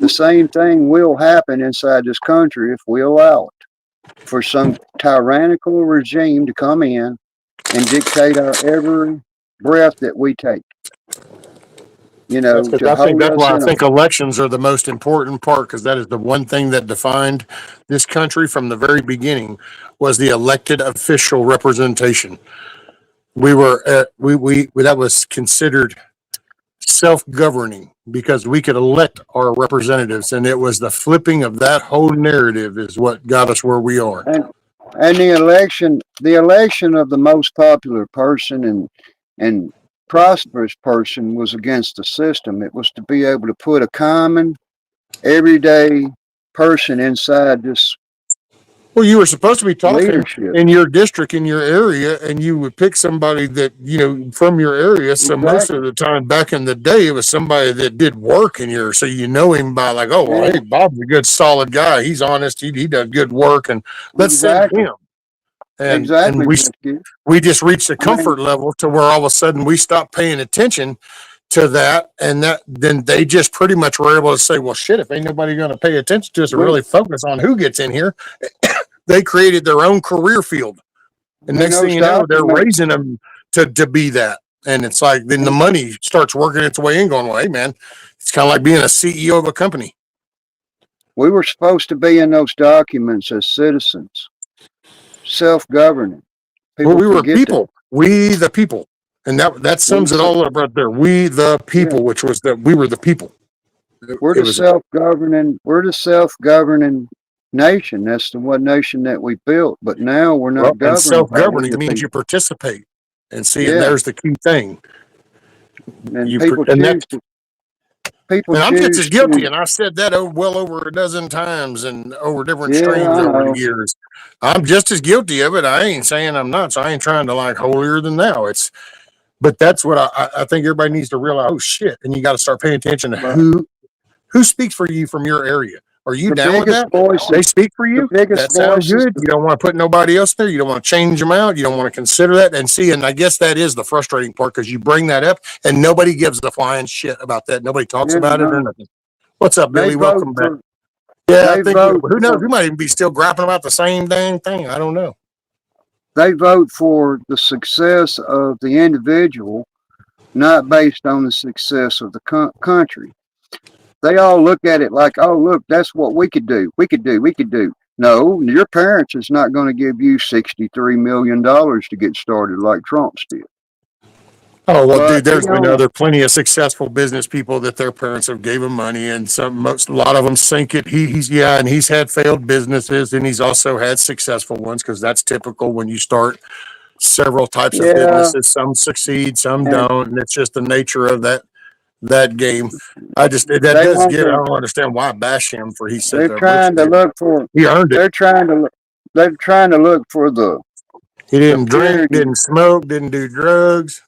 The same thing will happen inside this country if we allow it, for some tyrannical regime to come in and dictate our every breath that we take, That's because to I think hold that's us why I in a. think elections are the most important part, because that is the one thing that defined this country from the very beginning was the elected official representation. We were we that was considered self-governing because we could elect our representatives, and it was the flipping of that whole narrative is what got us where we are. And the election of the most popular person and prosperous person was against the system. It was to be able to put a common, everyday person inside this Well, you were supposed to be talking leadership. in your district, in your area, and you would pick somebody that, from your area. So most of Exactly. the time back in the day, it was somebody that did work in your, so you know him by like, oh, well, Yeah, hey, Bob's a good, solid guy. He's honest. He does good work, and let's send exactly. him. And Exactly, we Rescue. we just reached a I mean, comfort level to where all of a sudden we stopped paying attention to that, and that then they just pretty much were able to say, well, shit, if ain't nobody going to pay attention to us and we really focus on who gets in here, they created their own career field. And and next thing those you know, they're documents, raising them to be that. And it's like then the and money starts working its way in, going, well, hey man, it's kind of like being a CEO of a company. we were supposed to be in those documents as citizens, self-governing. Well, People we were forget that. people, we the people, and that We sums it said, all up right there. We the yeah, people, which was that we were the people. we're It the was self-governing. We're the self-governing nation. That's the one nation that we built. But now we're well, not and governed by we self-governing the means you people. participate and see, and Yeah, there's the key thing. and people And that's choose to. People and I'm just choose as guilty, to. and I've said that well over a dozen times and over different Yeah, streams I over the know. years. I'm just as guilty of it. I ain't saying I'm not, so I ain't trying to like holier than thou. But that's what I think everybody needs to realize. Oh shit! And you got to start paying attention to But who speaks for you from your area. Are you The down with biggest that? voices, They speak for the you. biggest That sounds voices, good. You don't want to put nobody else there. You don't want to change them out. You don't want to consider that. And see, and I guess that is the frustrating part because you bring that up and nobody gives a flying shit about that. Nobody talks yeah, about it or no, nothing. What's up, they Billy? vote Welcome back. for, Yeah, I they think vote who knows? for, We might even be still grappling about the same dang thing. I don't know. they vote for the success of the individual, not based on the success of the country. They all look at it like, oh, look, that's what we could do. We could do. We could do. No, your parents is not going to give you $63 million to get started like Trump's did. Oh well, But dude, there's been other plenty of successful business people that their parents have gave them money, and a lot of them sink it. And he's had failed businesses, and he's also had successful ones because that's typical when you start several types of yeah, businesses. Some succeed, some and don't, and it's just the nature of that game. That they does want get. I to. don't understand why I bash him for he said They're the rich trying to did. look for. He earned it. They're trying to. They're trying to look for He the didn't drink, purity. didn't smoke, didn't do drugs.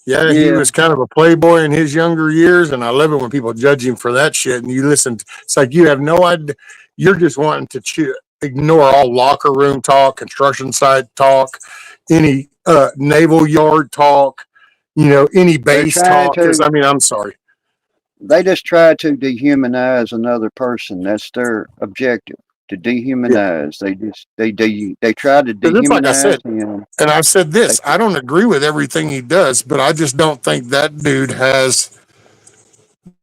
Yeah, he Yeah. was kind of a playboy in his younger years, and I love it when people judge him for that shit. And you listen, it's like you have no idea. You're just wanting to ignore all locker room talk, construction site talk, any naval yard talk, any They're base trying talk. Because to. I mean, I'm sorry. They just try to dehumanize another person. That's their objective. To Yeah, dehumanize. They try to because it's like I dehumanize said, him. and I've said They, this. I don't agree with everything he does, but I just don't think that dude has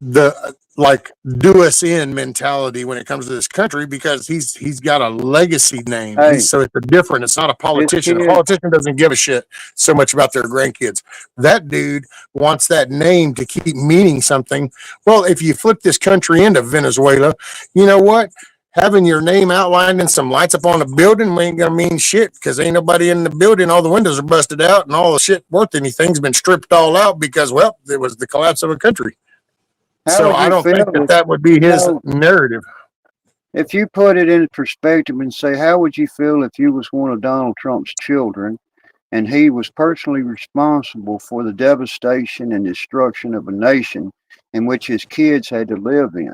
the like do us in mentality when it comes to this country because he's got a legacy name. hey, So it's a different. It's not a his politician. A kids. politician doesn't give a shit so much about their grandkids. That dude wants that name to keep meaning something. Well, if you flip this country into Venezuela, you know what? Having your name outlined and some lights up on a building ain't gonna mean shit because ain't nobody in the building. All the windows are busted out and all the shit worth anything's been stripped all out because well, it was the collapse of a country. How So would I you don't feel think that if that would be you his know narrative. if you put it in perspective and say, how would you feel if you was one of Donald Trump's children and he was personally responsible for the devastation and destruction of a nation in which his kids had to live in?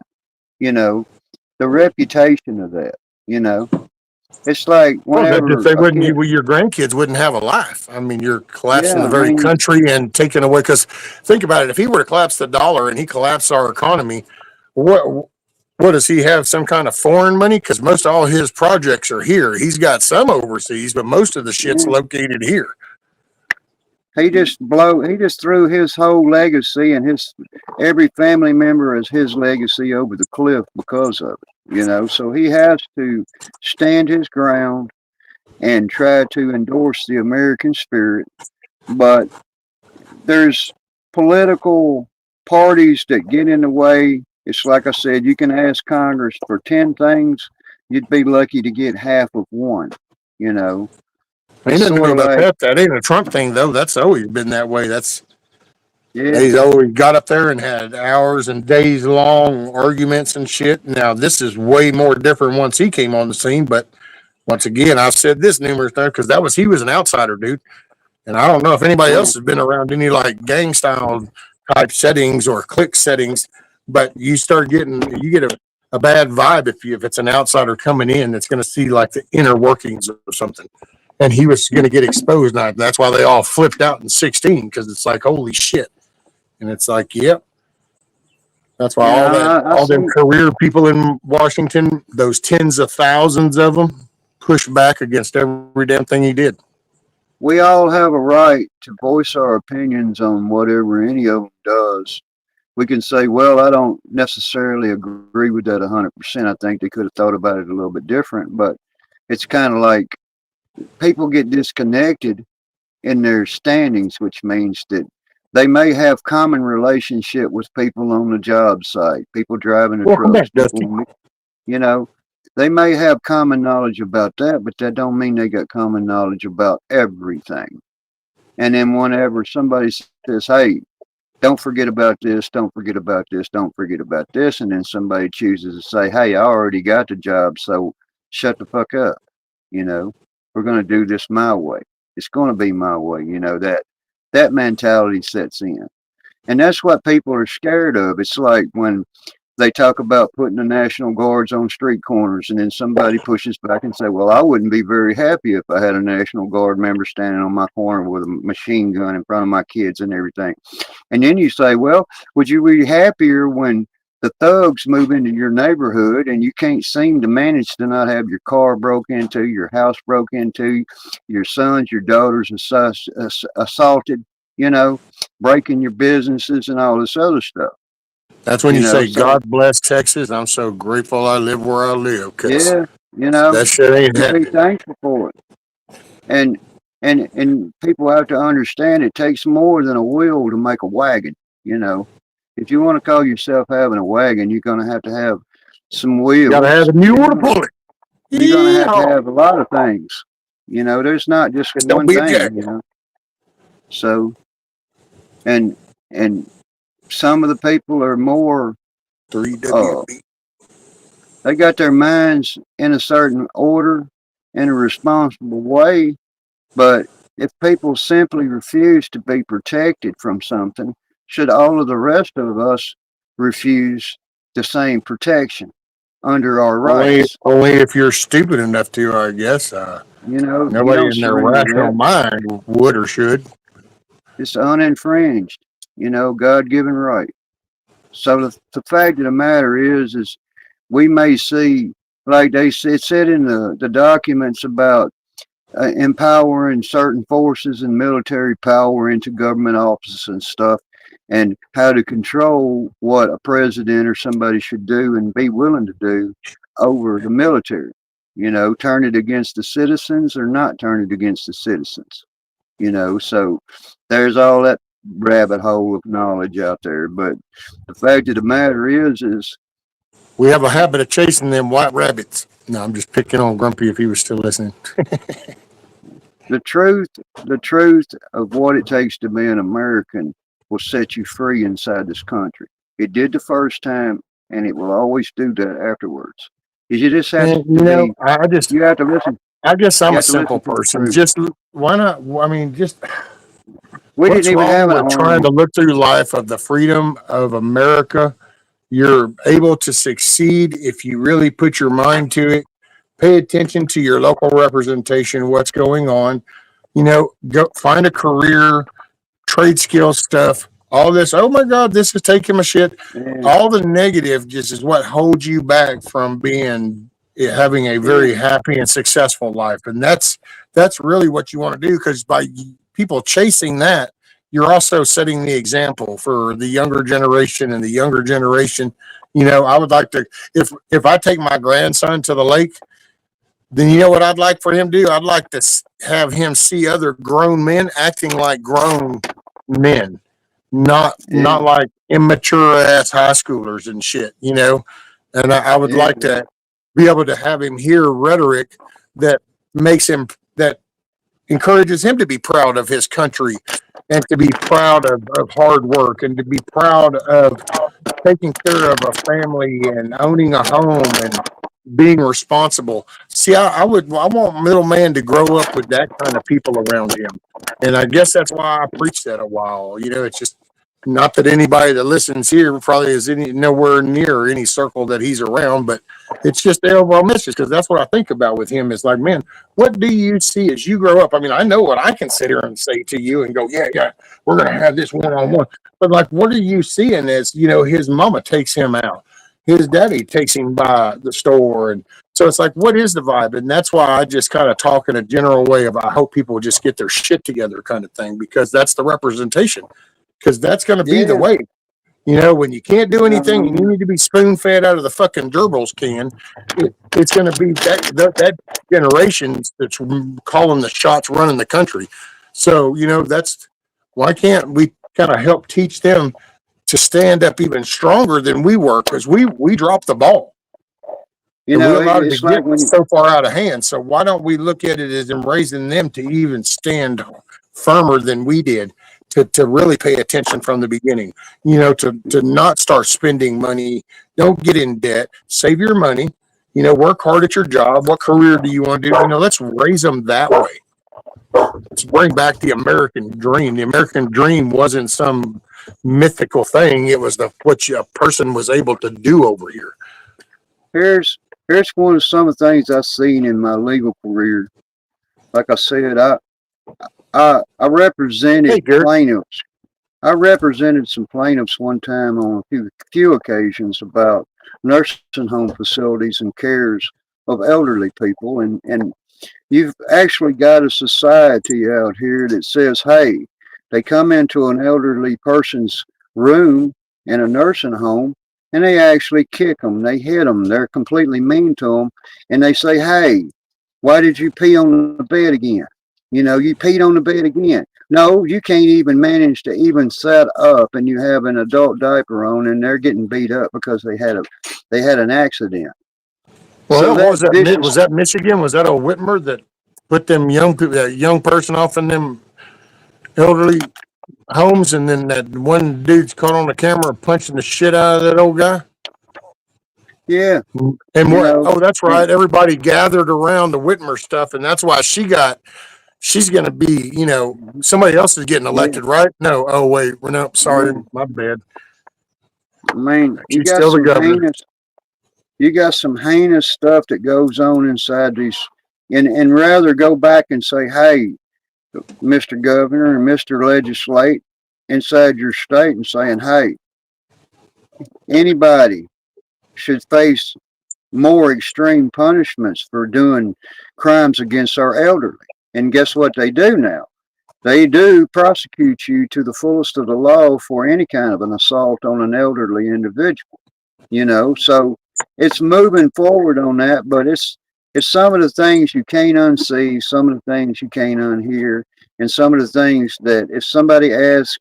You know, the reputation of that. You know, it's like Well, that just whenever they a wouldn't. kid. Your grandkids wouldn't have a life. I mean, you're collapsing Yeah, the I very mean, country and taking away. Because think about it. If he were to collapse the dollar and he collapsed our economy, what what does he have? Some kind of foreign money? Because most of all his projects are here. He's got some overseas, but most of the shit's yeah, located here. he just threw his whole legacy and his every family member as his legacy over the cliff because of it. You know, so he has to stand his ground and try to endorse the American spirit. But there's political parties that get in the way. It's like I said, you can ask Congress for 10 things, you'd be lucky to get half of one. You know, Ain't it's nothing sort new of about like, that. That ain't a Trump thing though. That's always been that way. yeah, He's always got up there and had hours and days long arguments and shit. Now this is way more different once he came on the scene, but once again, I've said this numerous times because he was an outsider, dude. And I don't know if anybody yeah, else has been around any like gang style type settings or click settings, but you get a bad vibe if it's an outsider coming in that's going to see like the inner workings or something. And he was going to get exposed. Now that's why they all flipped out in 16 because it's like holy shit. And it's like, yep. That's why yeah. I all them see. career people in Washington, those tens of thousands of them, pushed back against every damn thing he did. We all have a right to voice our opinions on whatever any of them does. We can say, well, I don't necessarily agree with that 100%. I think they could have thought about it a little bit different, but it's kind of like people get disconnected in their standings, which means that they may have common relationship with people on the job site, people driving the Welcome back, trucks, Dusty. people, you know, they may have common knowledge about that, but that don't mean they got common knowledge about everything. And then whenever somebody says, hey, don't forget about this, don't forget about this, don't forget about this, and then somebody chooses to say, hey, I already got the job, so shut the fuck up. You know, we're going to do this my way. It's going to be my way. You know, that mentality sets in. And that's what people are scared of. It's like when they talk about putting the National Guards on street corners, and then somebody pushes back and say, well, I wouldn't be very happy if I had a National Guard member standing on my corner with a machine gun in front of my kids and everything. And then you say, well, would you be happier when the thugs move into your neighborhood and you can't seem to manage to not have your car broke into, your house broke into, your sons, your daughters assaulted, breaking your businesses and all this other stuff. That's when you say, So God bless Texas. I'm so grateful I live where I live, because yeah, that shit ain't you be happening. thankful for it. And people have to understand it takes more than a wheel to make a wagon. If you want to call yourself having a wagon, you're going to have some You got to have wheels. a mule to pull it. You're going to Yeehaw. have a lot of things. There's not just Just don't one be a jack. thing. So, and some of the people are more. 3WB. They got their minds in a certain order, in a responsible way. But if people simply refuse to be protected from something, should all of the rest of us refuse the same protection under our rights? Only if you're stupid enough to, I guess. You Nobody don't in their surrender rational that. mind would or should. It's uninfringed, God-given right. So the fact of the matter is we may see, like it said in the documents about empowering certain forces and military power into government offices and stuff, and how to control what a president or somebody should do and be willing to do over the military. Turn it against the citizens or not turn it against the citizens. So there's all that rabbit hole of knowledge out there. But the fact of the matter is We have a habit of chasing them white rabbits. No, I'm just picking on Grumpy if he was still listening. the truth of what it takes to be an American will set you free inside this country. It did the first time, and it will always do that afterwards. You just have And, to be. You have to listen. I guess I'm You a have to listen simple to the person. truth. Just why not? I mean, just We what's didn't even wrong have an with trying army. to look through life of the freedom of America? You're able to succeed if you really put your mind to it. Pay attention to your local representation, what's going on. Go find a career, trade skill stuff, all this. Oh my God, this is taking my shit. Yeah, All the negative just is what holds you back from having a yeah, very happy and successful life. And that's really what you want to do, because by people chasing that, you're also setting the example for the younger generation, and the younger generation. I would like to, if I take my grandson to the lake, then you know what I'd like for him to do? I'd like to have him see other grown men acting like grown men, not yeah, like immature ass high schoolers and shit. And I would yeah, like to be able to have him hear rhetoric that that encourages him to be proud of his country, and to be proud of hard work, and to be proud of taking care of a family and owning a home and being responsible. See, I want middleman to grow up with that kind of people around him, and I guess that's why I preached that a while. It's just not that anybody that listens here probably is nowhere near any circle that he's around, but it's just the overall message, because that's what I think about with him. Is like, man, what do you see as you grow up? I mean, I know what I can sit here and say to you and go, yeah, we're gonna have this one on one. But like, what are you seeing as, his mama takes him out, his daddy takes him by the store, and so it's like, what is the vibe? And that's why I just kind of talk in a general way of, I hope people just get their shit together, kind of thing, because that's the representation, because that's going to be the yeah. way. When you can't do anything and you need to be spoon fed out of the fucking gerbils can, it's going to be that generation that's calling the shots, running the country. So that's why can't we kind of help teach them to stand up even stronger than we were, because we dropped the ball and we allowed it to It's get like when so far out of hand. So why don't we look at it as embracing them to even stand firmer than we did, to really pay attention from the beginning, to not start spending money, don't get in debt, save your money, work hard at your job. What career do you want to do? Let's raise them that way. Let's bring back the American dream. The American dream wasn't some mythical thing. It was what a person was able to do over here. Here's one of some of the things I've seen in my legal career. Like I said, I Hey, represented Garrett. plaintiffs. I represented some plaintiffs one time on a few occasions about nursing home facilities and cares of elderly people, and you've actually got a society out here that says, hey, they come into an elderly person's room in a nursing home and they actually kick them, they hit them, they're completely mean to them, and they say, hey, why did you pee on the bed again? You know, you peed on the bed again. No, you can't even manage to even set up, and you have an adult diaper on, and they're getting beat up because they had an accident. So Well, what was that that? vicious. Was that Michigan? Was that old Whitmer that put them young people, that young person off in them elderly homes, and then that one dude's caught on the camera punching the shit out of that old guy? Yeah, And you what? know, Oh, that's right. and Everybody gathered around the Whitmer stuff, and that's why she's going to be, somebody else is getting yeah, elected, right? No. Oh, wait. We're not. Sorry. yeah. My bad. I mean, She's still the governor. you got some heinous stuff that goes on inside these, and rather go back and say, hey, Mr. Governor and Mr. Legislate inside your state and saying, hey, anybody should face more extreme punishments for doing crimes against our elderly. And guess what they do now? They do prosecute you to the fullest of the law for any kind of an assault on an elderly individual. So it's moving forward on that, but it's some of the things you can't unsee, some of the things you can't unhear, and some of the things that if somebody asks,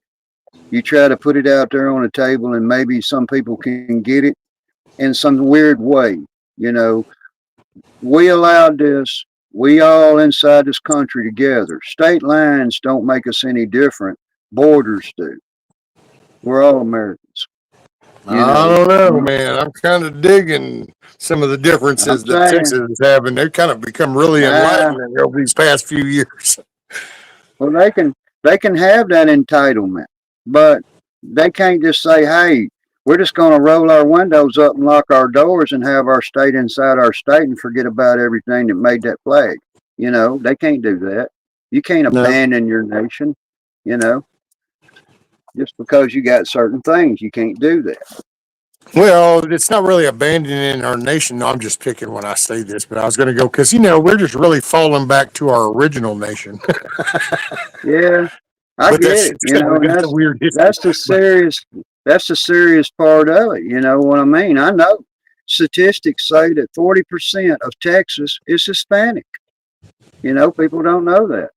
you try to put it out there on the table, and maybe some people can get it in some weird way. You know, we allowed this. We all inside this country together. State lines don't make us any different. Borders do. We're all Americans. You I know, don't know, man. I'm kind of digging some of the I'm differences that saying, Texas is having. They've kind of become really nah. enlightening over these past few years. Well, they can have that entitlement, but they can't just say, "Hey, we're just going to roll our windows up and lock our doors and have our state inside our state and forget about everything that made that flag." They can't do that. You can't No. abandon your nation. You know, just because you got certain things, you can't do that. Well, it's not really abandoning our nation. No, I'm just picking when I say this, but I was going to go because, we're just really falling back to our original nation. Yeah, I But get that's it. just because we And got the weird history. that's the But serious that's the serious part of it. You know what I mean? I know statistics say that 40% of Texas is Hispanic. People don't know that.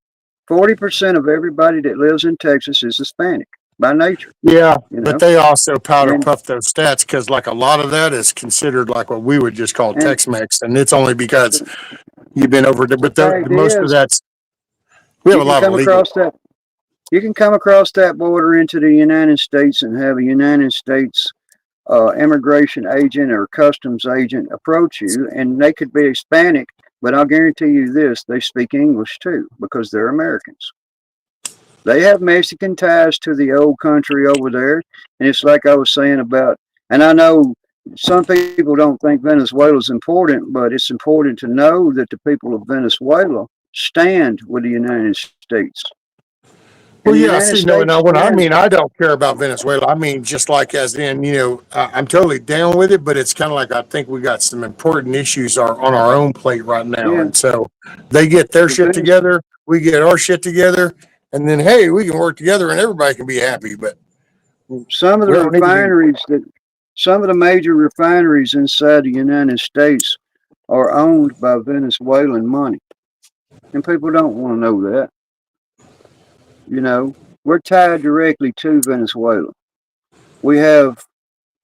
40% of everybody that lives in Texas is Hispanic by nature. yeah, You but know, they also powder and puff those stats because, like, a lot of that is considered like what we would just call and Tex Mex. And it's only because you've been over there. the But fact most of is, that's, we have you a can lot of come legal. across that you can come across that border into the United States and have a United States immigration agent or customs agent approach you, and they could be Hispanic, but I'll guarantee you this: they speak English too because they're Americans. They have Mexican ties to the old country over there, and it's like I was saying about. And I know some people don't think Venezuela is important, but it's important to know that the people of Venezuela stand with the United States, Well, and the yeah, United see, no, States no, when I stands. mean, I don't care about Venezuela. I mean, just like as in, I'm totally down with it, but it's kind of like I think we got some important issues are on our own plate right now. Yeah, And so they get their the shit together, we get our shit together, and then, hey, we can work together and everybody can be happy. But some of the we don't need to be. refineries that some of the major refineries inside the United States are owned by Venezuelan money, and people don't want to know that. You know, we're tied directly to Venezuela. We have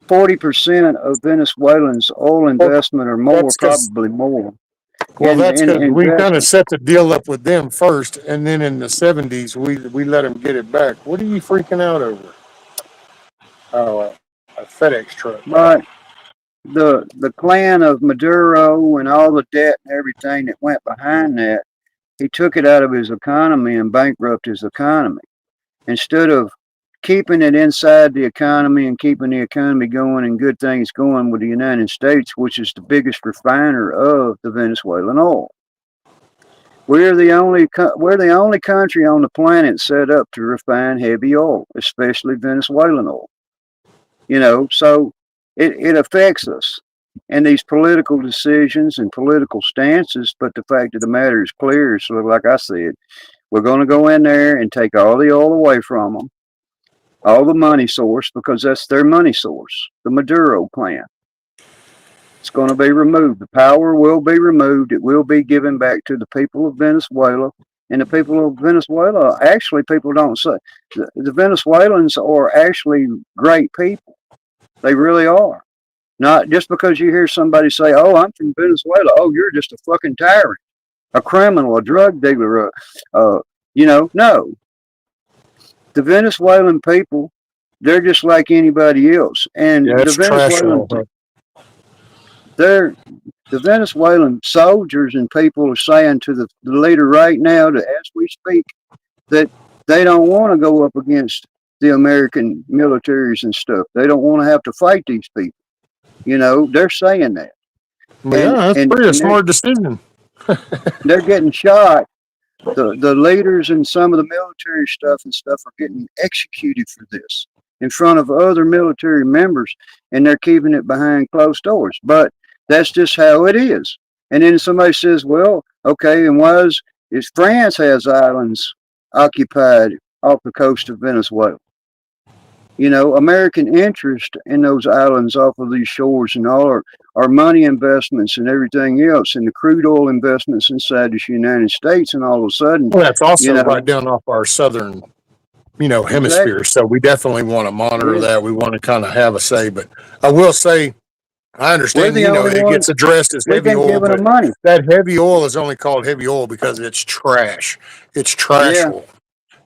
40% of Venezuelans' oil Well, investment or more, that's because probably more, that's in because we kind of investment. set the deal up with them first, and then in the '70s we let them get it back. What are you freaking out over? Oh, a FedEx truck. But the plan of Maduro and all the debt and everything that went behind that, he took it out of his economy and bankrupted his economy. Instead of keeping it inside the economy and keeping the economy going and good things going with the United States, which is the biggest refiner of the Venezuelan oil. We're the only country on the planet set up to refine heavy oil, especially Venezuelan oil. So it affects us and these political decisions and political stances. But the fact of the matter is clear. So, like I said, we're going to go in there and take all the oil away from them, all the money source, because that's their money source, the Maduro plan. It's going to be removed. The power will be removed. It will be given back to the people of Venezuela. And the people of Venezuela, actually, people don't say, the Venezuelans are actually great people. They really are. Not just because you hear somebody say, oh, I'm from Venezuela. Oh, you're just a fucking tyrant, a criminal, a drug dealer. No. The Venezuelan people, they're just like anybody else. And Yeah, the it's trash. the Venezuelan soldiers and people are saying to the leader right now, that as we speak, that they don't want to go up against the American militaries and stuff. They don't want to have to fight these people. They're saying that. But yeah, that's and, pretty a and smart decision. they're getting shot. The leaders and some of the military stuff are getting executed for this in front of other military members, and they're keeping it behind closed doors. But that's just how it is. And then somebody says, well, okay, and why is France has islands occupied off the coast of Venezuela? American interest in those islands off of these shores and all our money investments and everything else, and the crude oil investments inside the United States, and all of a sudden, Well, that's also right down off our southern, hemisphere. Exactly. So we definitely want to monitor Yeah. that. We want to kind of have a say. But I will say, I We're understand, the only it ones. gets addressed as We've heavy been oil, giving but them money. that heavy oil is only called heavy oil because it's trash. It's trash Yeah. oil.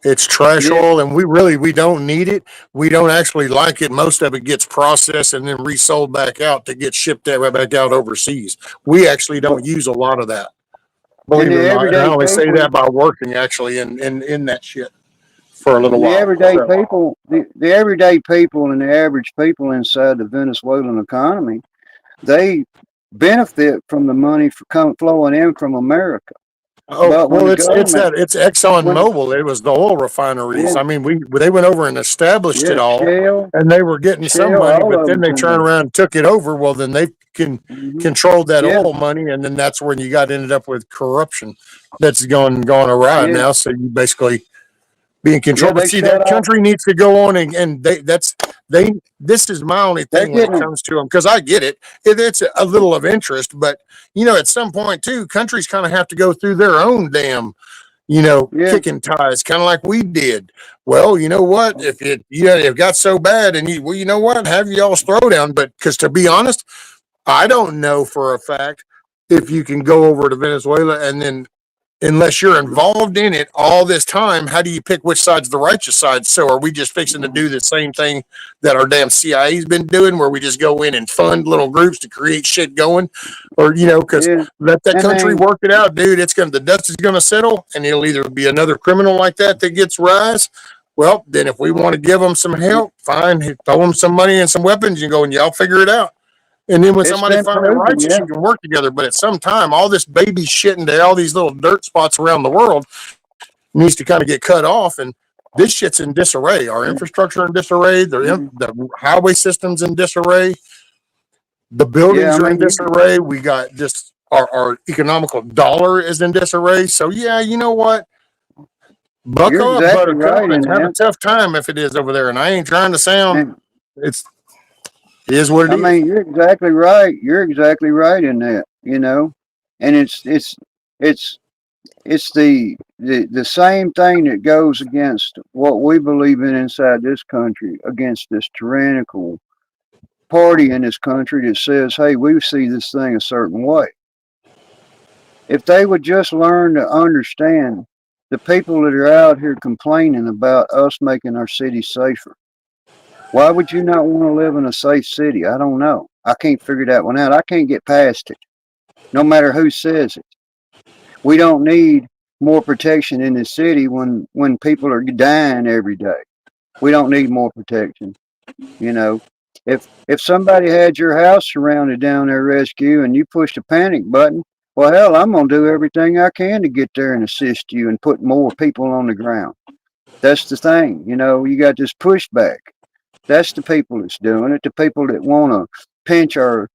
It's trash Yeah. oil, and we don't need it. We don't actually like it. Most of it gets processed and then resold back out to get shipped right back out overseas. We actually But don't use a lot of that, and believe it the or not. And I everyday only say people, that by working actually in that shit for a little the while. everyday So, people, the everyday people, and the average people inside the Venezuelan economy, they benefit from the money flowing in from America. oh But when well, the it's government, Exxon when Mobil. It was the oil refineries. yeah, I mean, they went over and established it yeah, all, Shell, and they were getting some money, all but of then them's they in turned there. around and took it over. Well, then they can Hmm. control that Yeah. oil money, and then that's when you ended up with corruption that's going awry Yeah. now. So you basically be in Yeah. control. But They see, shut that off. country needs to go on, and they. This is my only They're thing when it getting. comes to them, because I get it. It's a little of interest, but at some point too, countries kind of have to go through their own damn Yeah. kicking ties, kind of like we did. Well, you know what? If it got so bad, and you know what, have y'all's throwdown. But because to be honest, I don't know for a fact if you can go over to Venezuela and then, unless you're involved in it all this time, how do you pick which side's the righteous side? So are we just fixing to do the same thing that our damn CIA's been doing, where we just go in and fund little groups to create shit going? Or, because Yeah. let that And country then work it out, dude. The dust is gonna settle, and it'll either be another criminal like that gets rise. Well, then if we want to give them some help, fine, throw them some money and some weapons, and go and y'all figure it out. And then when it's somebody been finally proven. righteous, Yeah. you can work together. But at some time, all this baby shit into all these little dirt spots around the world needs to kind of get cut off. And this shit's in disarray. Our Yeah. infrastructure in disarray. Mhm. The highway system's in disarray. The Yeah. buildings I are in mean, disarray. We got just our economical dollar is in disarray. So yeah, you know what? you're Buckle up, exactly Buttercup, right and in have a that. tough time if it is over there. And I ain't trying to sound. And It's it is what I it is. mean, you're exactly right. You're exactly right in that. And it's it's the same thing that goes against what we believe in inside this country, against this tyrannical party in this country that says, hey, we see this thing a certain way. If they would just learn to understand the people that are out here complaining about us making our city safer, why would you not want to live in a safe city? I don't know. I can't figure that one out. I can't get past it, no matter who says it. We don't need more protection in the city when people are dying every day. We don't need more protection. You know, if somebody had your house surrounded down there, rescue, and you pushed a panic button, well, hell, I'm gonna do everything I can to get there and assist you and put more people on the ground. That's the thing. You got this pushback. That's the people that's doing it. The people that want to pinch or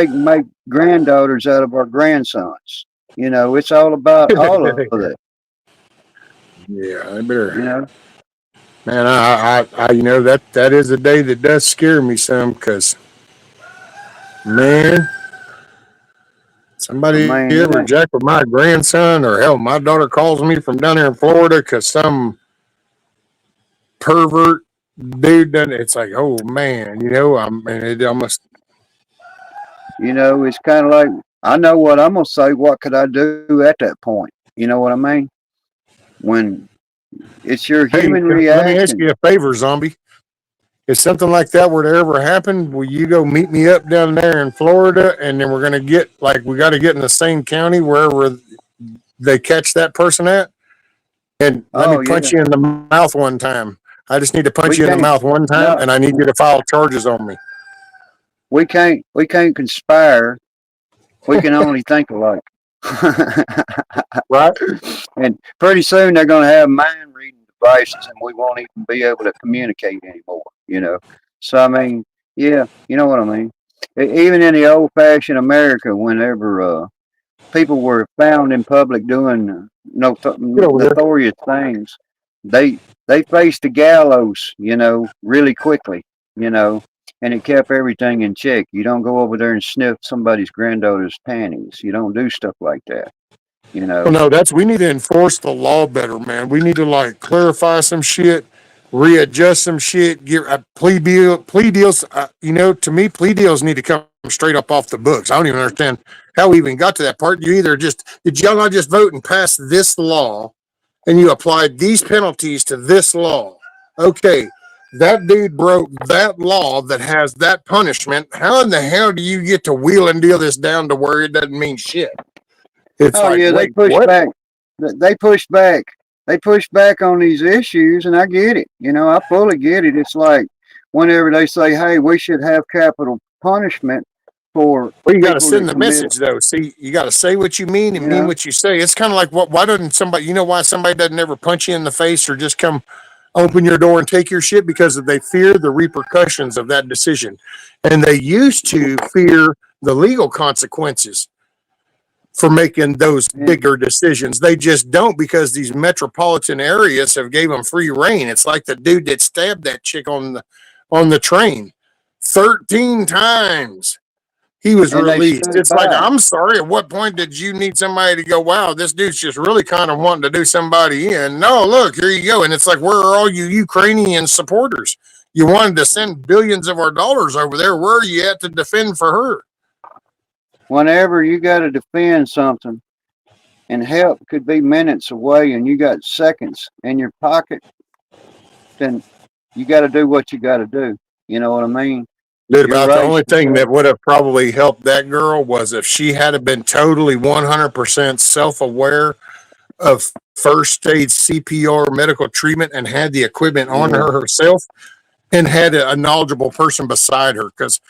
make granddaughters out of our grandsons. It's all about all of that. Yeah, I better. You know, Man, that is a day that does scare me some because, man, but somebody man, ever jack with my grandson, or hell, my daughter calls me from down there in Florida because some pervert dude done. It's like, oh man, and it almost. it's kind of like I know what I'm gonna say. What could I do at that point? You know what I mean? When it's your Hey, human let me ask reaction. you a favor, zombie. If something like that were to ever happen, will you go meet me up down there in Florida, and then we're gonna get we got to get in the same county wherever they catch that person at, and let me Oh punch yeah, you in the mouth one time. I just need to punch we you in the can't. mouth one time, No, and I need you to file charges on me. we can't. We can't conspire. We can only think alike. Right? And pretty soon they're going to have mind reading devices and we won't even be able to communicate anymore. So, I mean, yeah, you know what I mean? Even in the old fashioned America, whenever people were found in public doing Get over there. notorious things, they they faced the gallows, really quickly, you know, and it kept everything in check. You don't go over there and sniff somebody's granddaughter's panties. You don't do stuff like that, you Well, know. no, we need to enforce the law better, man. We need to clarify some shit, readjust some shit, get plea deals. To me, plea deals need to come straight up off the books. I don't even understand how we even got to that part. You either did y'all not just vote and pass this law, and you applied these penalties to this law? Okay, that dude broke that law that has that punishment. How in the hell do you get to wheel and deal this down to where it doesn't mean shit? It's Oh like, yeah, they wait, push what? back. They push back. They push back on these issues, and I get it. I fully get it. It's like whenever they say, "Hey, we should have capital punishment for Well, you got to people send that the commit," message though. See, you got to say what you mean and you mean know. what you say. It's kind of like what? Why doesn't somebody? You know why somebody doesn't ever punch you in the face or just come open your door and take your shit because they fear the repercussions of that decision, and they used to fear the legal consequences for making those And bigger decisions. They just don't because these metropolitan areas have gave them free reign. It's like the dude that stabbed that chick on the train 13 times. He was and they released. stood It's like, by. I'm sorry, at what point did you need somebody to go, wow, this dude's just really kind of wanting to do somebody in? No, look, here you go. And it's like, where are all you Ukrainian supporters? You wanted to send billions of our dollars over there. Where are you at to defend for her? Whenever you got to defend something, and help could be minutes away, and you got seconds in your pocket, then you got to do what you got to do. You know what I mean? Dude, Your about the rights only thing that protected. would have probably helped that girl was if she had been totally 100% self aware of first stage CPR medical treatment and had the equipment on Yeah, her herself and had a knowledgeable person beside her. Because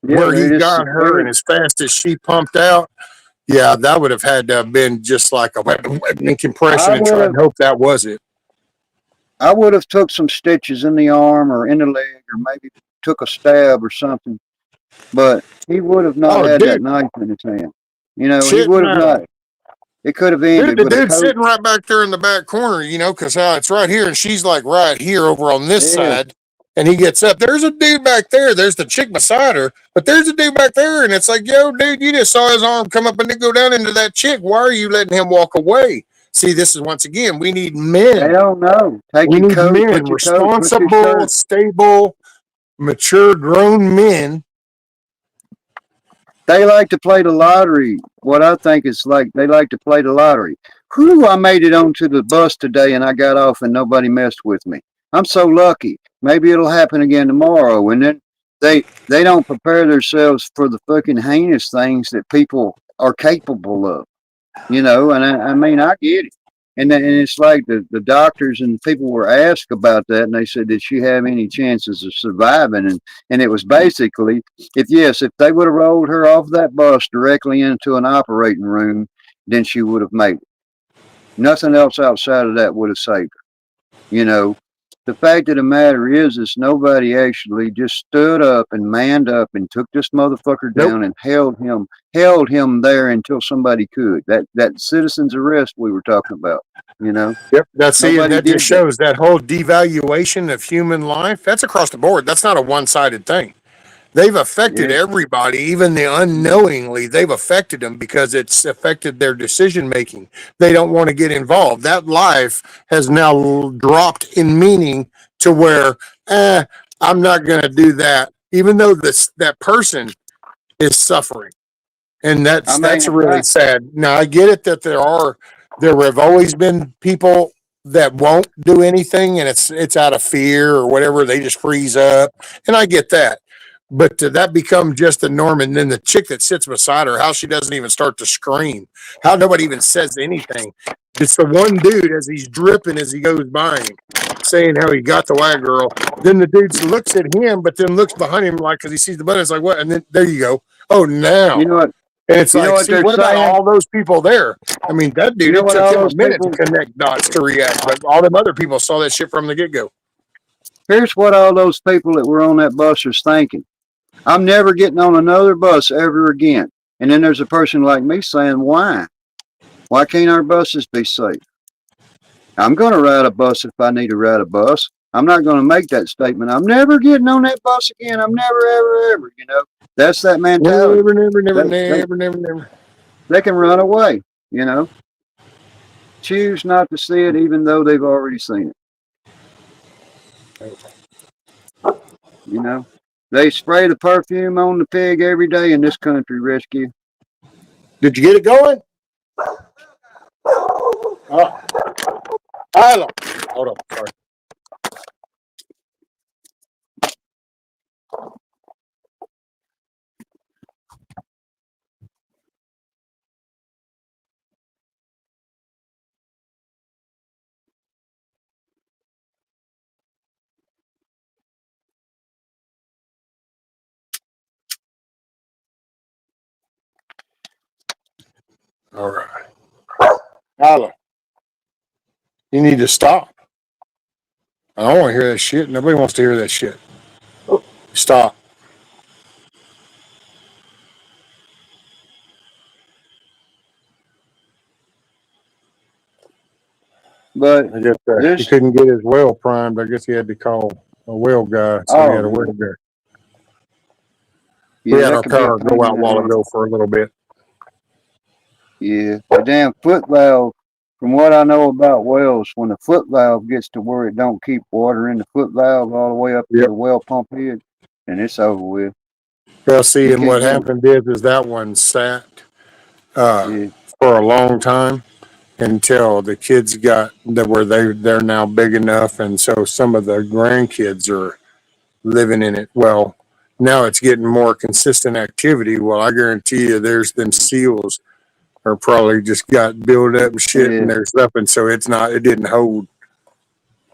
yeah, where they he just got her suspended. and as fast as she pumped out, yeah, that would have had to have been just like a weapon I compression and would try have and hope that was it. I would have took some stitches in the arm or in the leg or maybe took a stab or something, but he would have not Oh, had that dude, knife in his hand. He shit, would have no. not. It could have Dude, ended the with a dude's coat. sitting right back there in the back corner, because it's right here, and she's like right here over on this Yeah, side. And he gets up. There's a dude back there. There's the chick beside her, but there's a dude back there, and it's like, yo, dude, you just saw his arm come up and then go down into that chick. Why are you letting him walk away? See, this is once again, we need they men. don't know. Take We your need coat, men, put your coat, put your responsible, shirt. stable, mature, grown men. They like to play the lottery. What I think is like they like to play the lottery. Whew, I made it onto the bus today and I got off and nobody messed with me. I'm so lucky. Maybe it'll happen again tomorrow. And then they don't prepare themselves for the fucking heinous things that people are capable of. And I mean, I get it. and it's like the doctors and people were asked about that, and they said, did she have any chances of surviving? And it was basically, if they would have rolled her off that bus directly into an operating room, then she would have made it. Nothing else outside of that would have saved her. You know, the fact of the matter is nobody actually just stood up and manned up and took this motherfucker Nope. down and held him there until somebody could. That citizen's arrest we were talking about, you know. Yep. That's see, Nobody that did just that. shows that whole devaluation of human life. That's across the board. That's not a one-sided thing. They've affected Yeah. everybody, even the unknowingly. They've affected them because it's affected their decision making. They don't want to get involved. That life has now dropped in meaning to where, I'm not going to do that, even though that person is suffering, and I that's mean, really sad. Now I get it that there have always been people that won't do anything, and it's out of fear or whatever. They just freeze up, and I get that. But that becomes just the norm, and then the chick that sits beside her, how she doesn't even start to scream, how nobody even says anything. It's the one dude as he's dripping as he goes by him, saying how he got the white girl. Then the dude looks at him, but then looks behind him like because he sees the button. It's like what? And then there you go. Oh, now. you know what? And it's You know like, what see, they're what about saying? all those people there? I mean, that You dude, know it what took all him a those minute to people? connect dots to react, but all them other people saw that shit from the get go. Here's what all those people that were on that bus are thinking. I'm never getting on another bus ever again. And then there's a person like me saying, why? Why can't our buses be safe? I'm going to ride a bus if I need to ride a bus. I'm not going to make that statement. I'm never getting on that bus again. I'm never, ever, ever. You know, that's that mentality. Never, never, never, They, they, never, never, never. they can run away, you know, choose not to see it even though they've already seen it. You know, they spray the perfume on the pig every day in this country, Rescue. Did you get it going? Oh, hello. Hold on. Sorry. All right. Hello. You need to stop. I don't want to hear that shit. Nobody wants to hear that shit. Stop. But I guess he this, couldn't get his well primed. I guess he had to call a well guy, so he had a oh, well guy. We yeah, had that our could be a power pain go in out a the while ass. ago for a little bit. Yeah, the damn foot valve. From what I know about wells, when the foot valve gets to where it don't keep water in the foot valve all the way up to Yep. the well pump head, then it's over with. Well, see, You and what can't get, happened is that one sat uh, yeah, for a long time until the kids got that where they're now big enough, and so some of the grandkids are living in it. Well, now it's getting more consistent activity. Well, I guarantee you, there's them seals are probably just got built up and shit, and yeah, there's nothing, so it didn't hold.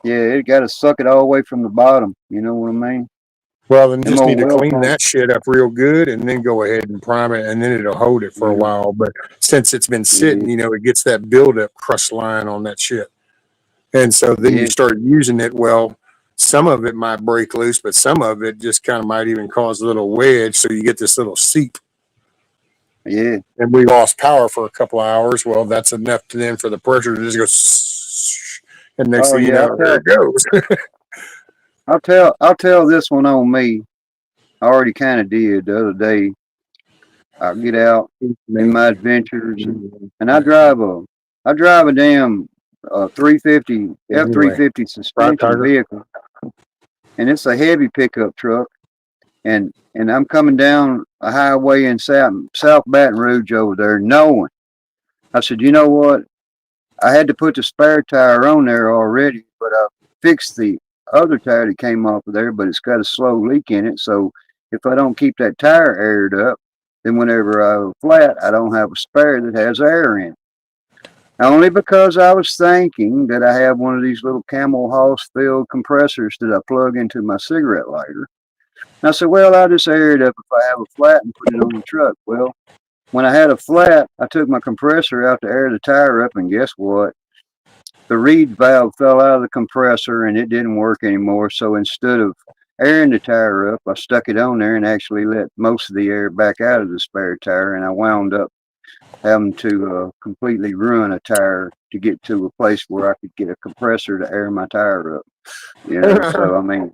yeah. It got to suck it all the way from the bottom. You know what I mean? Well, then Them just need old to well clean pumps. that shit up real good and then go ahead and prime it and then it'll hold it for a Yeah, while. But since it's been yeah, sitting, it gets that buildup crust line on that shit. And so then you yeah, start using it. Well, some of it might break loose, but some of it just kind of might even cause a little wedge. So you get this little seep. yeah. And we lost power for a couple of hours. Well, that's enough to then for the pressure to just go, and next Oh thing you yeah. know, there it goes. I'll tell this one on me. I already kind of did the other day. I get out in my adventures and I drive a damn 350 Anyway, F-350 right, suspension Tiger? vehicle, and it's a heavy pickup truck. And I'm coming down a highway in South Baton Rouge over there, knowing. I said, you know what? I had to put the spare tire on there already, but I fixed the other tire that came off of there, but it's got a slow leak in it. So if I don't keep that tire aired up, then whenever I go flat, I don't have a spare that has air in it. Only because I was thinking that I have one of these little Camel House filled compressors that I plug into my cigarette lighter. And I said, well, I'll just air it up if I have a flat and put it on the truck. Well, when I had a flat, I took my compressor out to air the tire up, and guess what? The reed valve fell out of the compressor and it didn't work anymore. So instead of airing the tire up, I stuck it on there and actually let most of the air back out of the spare tire. And I wound up having to completely ruin a tire to get to a place where I could get a compressor to air my tire up. You know, so I mean,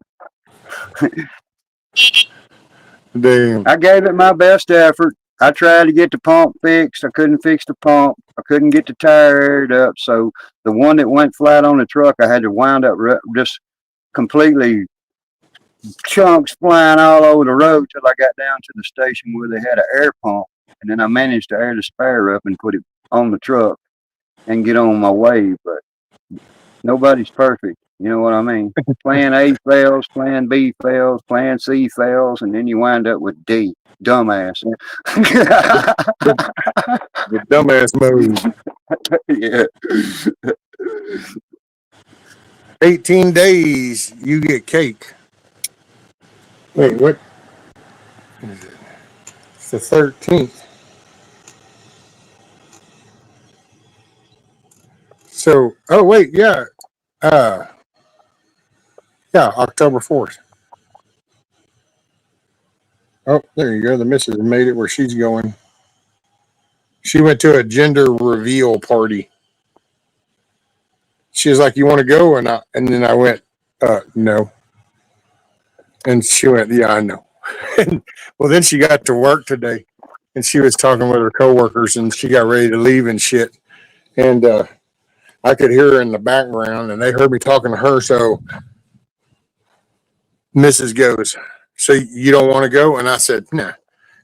Damn. I gave it my best effort. I tried to get the pump fixed. I couldn't fix the pump. I couldn't get the tire aired up. So the one that went flat on the truck, I had to wind up just completely chunks flying all over the road till I got down to the station where they had an air pump. And then I managed to air the spare up and put it on the truck and get on my way. But nobody's perfect. You know what I mean? Plan A fails, plan B fails, plan C fails, and then you wind up with D. Dumbass. The dumbass move. Yeah. 18 days, you get cake. Wait, what? It's the 13th. So, oh wait, yeah, October 4th. Oh, there you go. The missus made it where she's going. She went to a gender reveal party. She was like, "You want to go?" And then I went, "No." And she went, "Yeah, I know." Well, then she got to work today, and she was talking with her coworkers, and she got ready to leave and shit. And I could hear her in the background, and they heard me talking to her. So Mrs. goes, "So you don't want to go?" And I said, "No." Nah.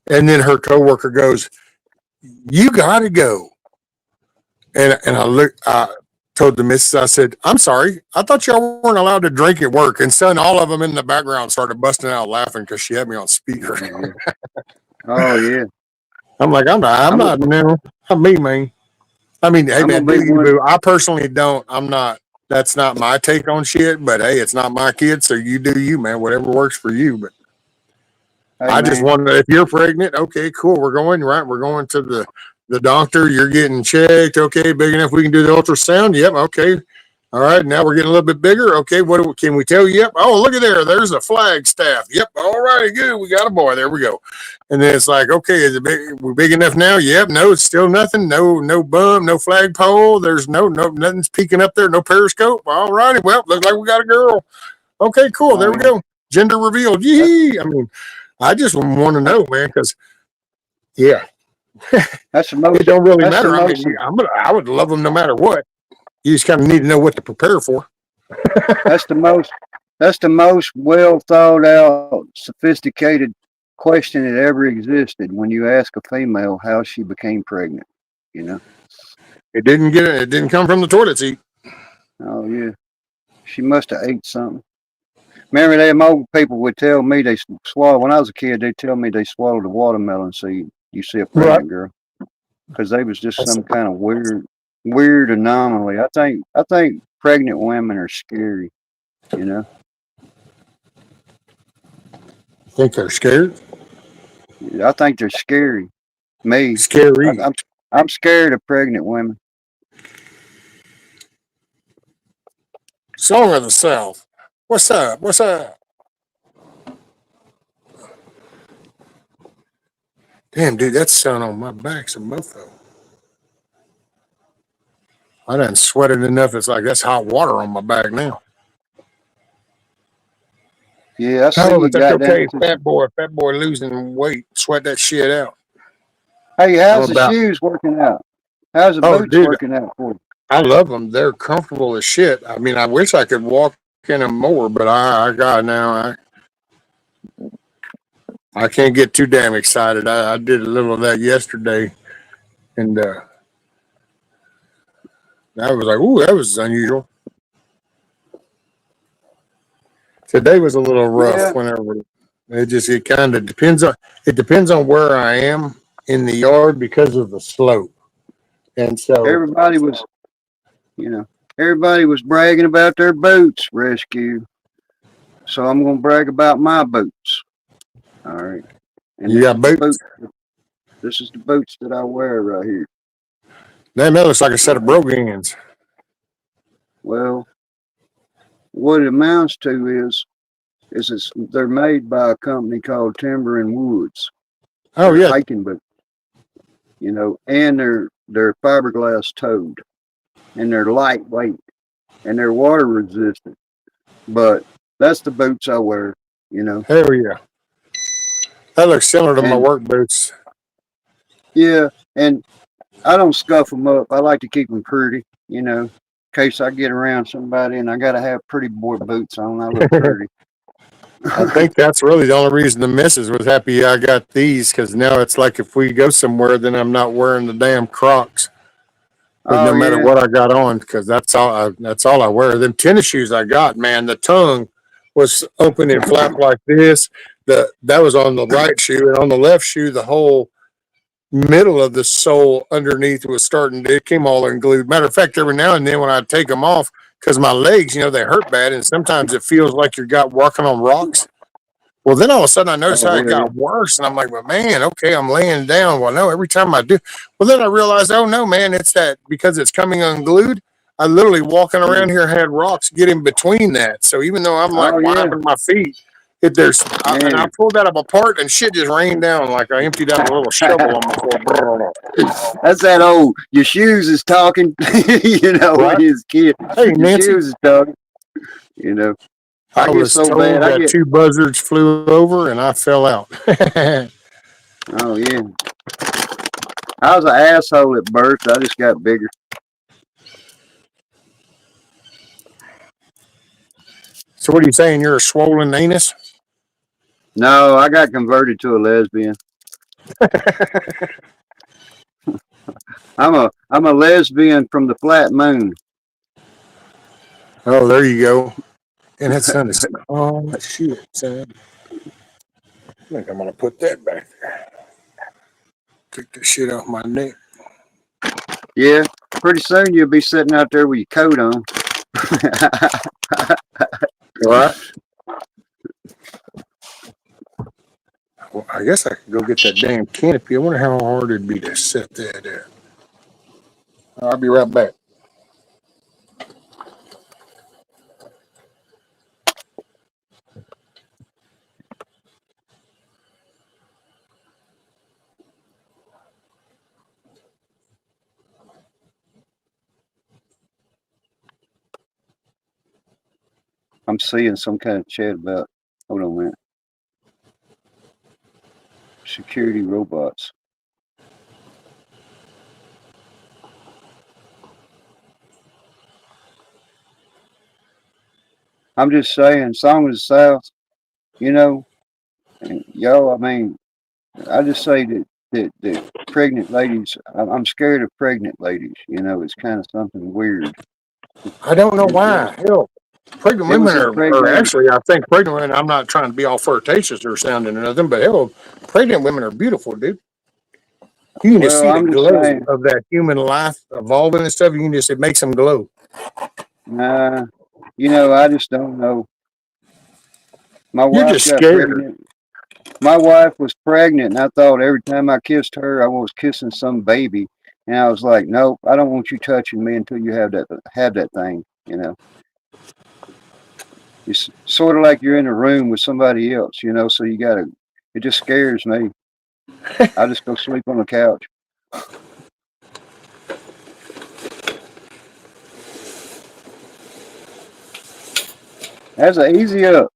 And then her coworker goes, "You got to go." And I told the missus, I said, "I'm sorry, I thought y'all weren't allowed to drink at work." And son, all of them in the background started busting out laughing because she had me on speaker. Oh yeah. I'm like, I'm not, no, not me, man. I mean, hey I'm man, gonna do be you, one. boo? I personally don't. I'm not. That's not my take on shit. But hey, it's not my kid, so you do you, man. Whatever works for you. But Hey I just man, wonder if you're pregnant. Okay, cool. We're going right. We're going to the doctor. You're getting checked. Okay, big enough we can do the ultrasound. Yep. Okay. All right. Now we're getting a little bit bigger. Okay. Can we tell you? Yep. Oh, look at there. There's a flag staff. Yep. All righty. Good. We got a boy. There we go. And then it's like, okay, is it big? We're big enough now? Yep. No, it's still nothing. No bump. No flagpole. There's no nothing's peeking up there. No periscope. All righty. Well, looks like we got a girl. Okay. Cool. There oh we yeah. go. Gender revealed. That's, Yee. I mean, I just want to that's know, man, because yeah, that's the it most. don't really That's the matter. I mean, most. I would love them no matter what. You just kind of need to know what to prepare for. That's the most. That's the most well thought out, sophisticated question that ever existed. When you ask a female how she became pregnant, you know. It didn't get it. It didn't come from the toilet seat. Oh yeah. She must have ate something. Remember, them old people would tell me they swallow. When I was a kid, they'd tell me they swallowed a watermelon seed. You see a Right. pregnant girl, because they was just some kind of weird anomaly. I think pregnant women are scary. You know. Think they're scared? I think they're scary. Me, Scary. I'm scared of pregnant women. Song of the South. What's up? What's up? Damn, dude, that's sun on my back's a mofo. I done sweated enough. It's like that's hot water on my back now. Yeah, I see Oh, you but that's got okay. down to Fat boy losing weight. Sweat that shit out. Hey, I'm how's the about, shoes working out? How's the oh, boots dude, working out for you? I love them. They're comfortable as shit. I mean, I wish I could walk in them more, but I got now. I can't get too damn excited. I did a little of that yesterday, and I was like, "Ooh, that was unusual." Today was a little rough. Yeah, Whenever it kind of depends on where I am in the yard because of the slope, and so everybody was You know, everybody was bragging about their boots, Rescue. So I'm gonna brag about my boots. All right. And You this got is the boots? boot. This is the boots that I wear right here. Damn, that looks like a set All of right. brogans. Well, what it amounts to they're made by a company called Timber and Woods. Oh They're yeah. hiking boots, you know, and they're fiberglass toed, and they're lightweight, and they're water resistant. But that's the boots I wear, you know. Hell yeah. That looks similar to my And work boots. yeah, and I don't scuff them up. I like to keep them pretty, you know, in case I get around somebody and I gotta have pretty boy boots on. I look pretty. I think that's really the only reason the missus was happy I got these, because now it's like if we go somewhere, then I'm not wearing the damn Crocs with Oh no matter yeah, what I got on, because that's all I wear. Them tennis shoes I got, man, the tongue was open and flapped like this. That was on the right shoe, and on the left shoe, the whole middle of the sole underneath was starting. It came all unglued. Matter of fact, every now and then when I take them off, because my legs, they hurt bad, and sometimes it feels like you're got walking on rocks. Well, then all of a sudden I noticed oh how it yeah, got worse, and I'm like, well, man, okay, I'm laying down. Well, no, every time I do, well, then I realized, oh no, man, it's that because it's coming unglued. I literally walking yeah. around here had rocks get in between that. So even though I'm like Oh yeah, wiping my feet, and I man. pulled that up apart, and shit just rained down like I emptied out a little shovel on my floor. That's that old. Your shoes is talking. You know, when Right? you was a kid, Hey, your Nancy, shoes is talking. You know, I I get was so bad. told I that get. two buzzards flew over and I fell out. Oh yeah, I was an asshole at birth. I just got bigger. So what are you saying? You're a swollen anus? No, I got converted to a lesbian. I'm a lesbian from the flat moon. Oh, there you go. And that sun is oh shit, son. I think I'm gonna put that back there. Take the shit off my neck. Yeah, pretty soon you'll be sitting out there with your coat on. All right. Well, I guess I could go get that damn canopy. I wonder how hard it'd be to set that at. I'll be right back. I'm seeing some kind of chat about. Hold on a minute. Security robots. I'm just saying, Song of the South. You know, and yo. I mean, I just say that pregnant ladies. I'm scared of pregnant ladies. You know, it's kind of something weird. I don't know It, it, why. Hell, pregnant it women was are impregnated. actually, I think pregnant women, I'm not trying to be all flirtatious or sounding or nothing, but hell, pregnant women are beautiful, dude. You can just Well, see the I'm just glow saying. of that human life evolving and stuff. You can just, it makes them glow. Nah, you know, I just don't know. My You're wife just got scared. pregnant. My wife was pregnant, and I thought every time I kissed her, I was kissing some baby. And I was like, nope, I don't want you touching me until you have that thing. You know, it's sort of like you're in a room with somebody else. You know, so you gotta. It just scares me. I just go sleep on the couch. That's an easy up.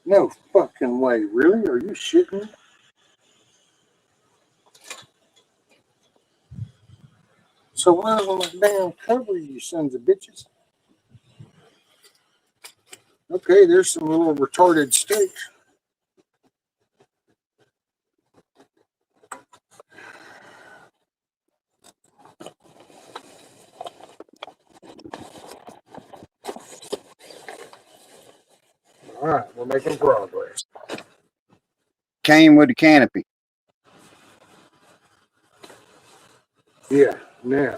No fucking way. Really? Are you shitting me? So where's my damn cover, you sons of bitches? Okay, there's some little retarded steaks. All right, we're making progress. Came with the canopy. Yeah, now.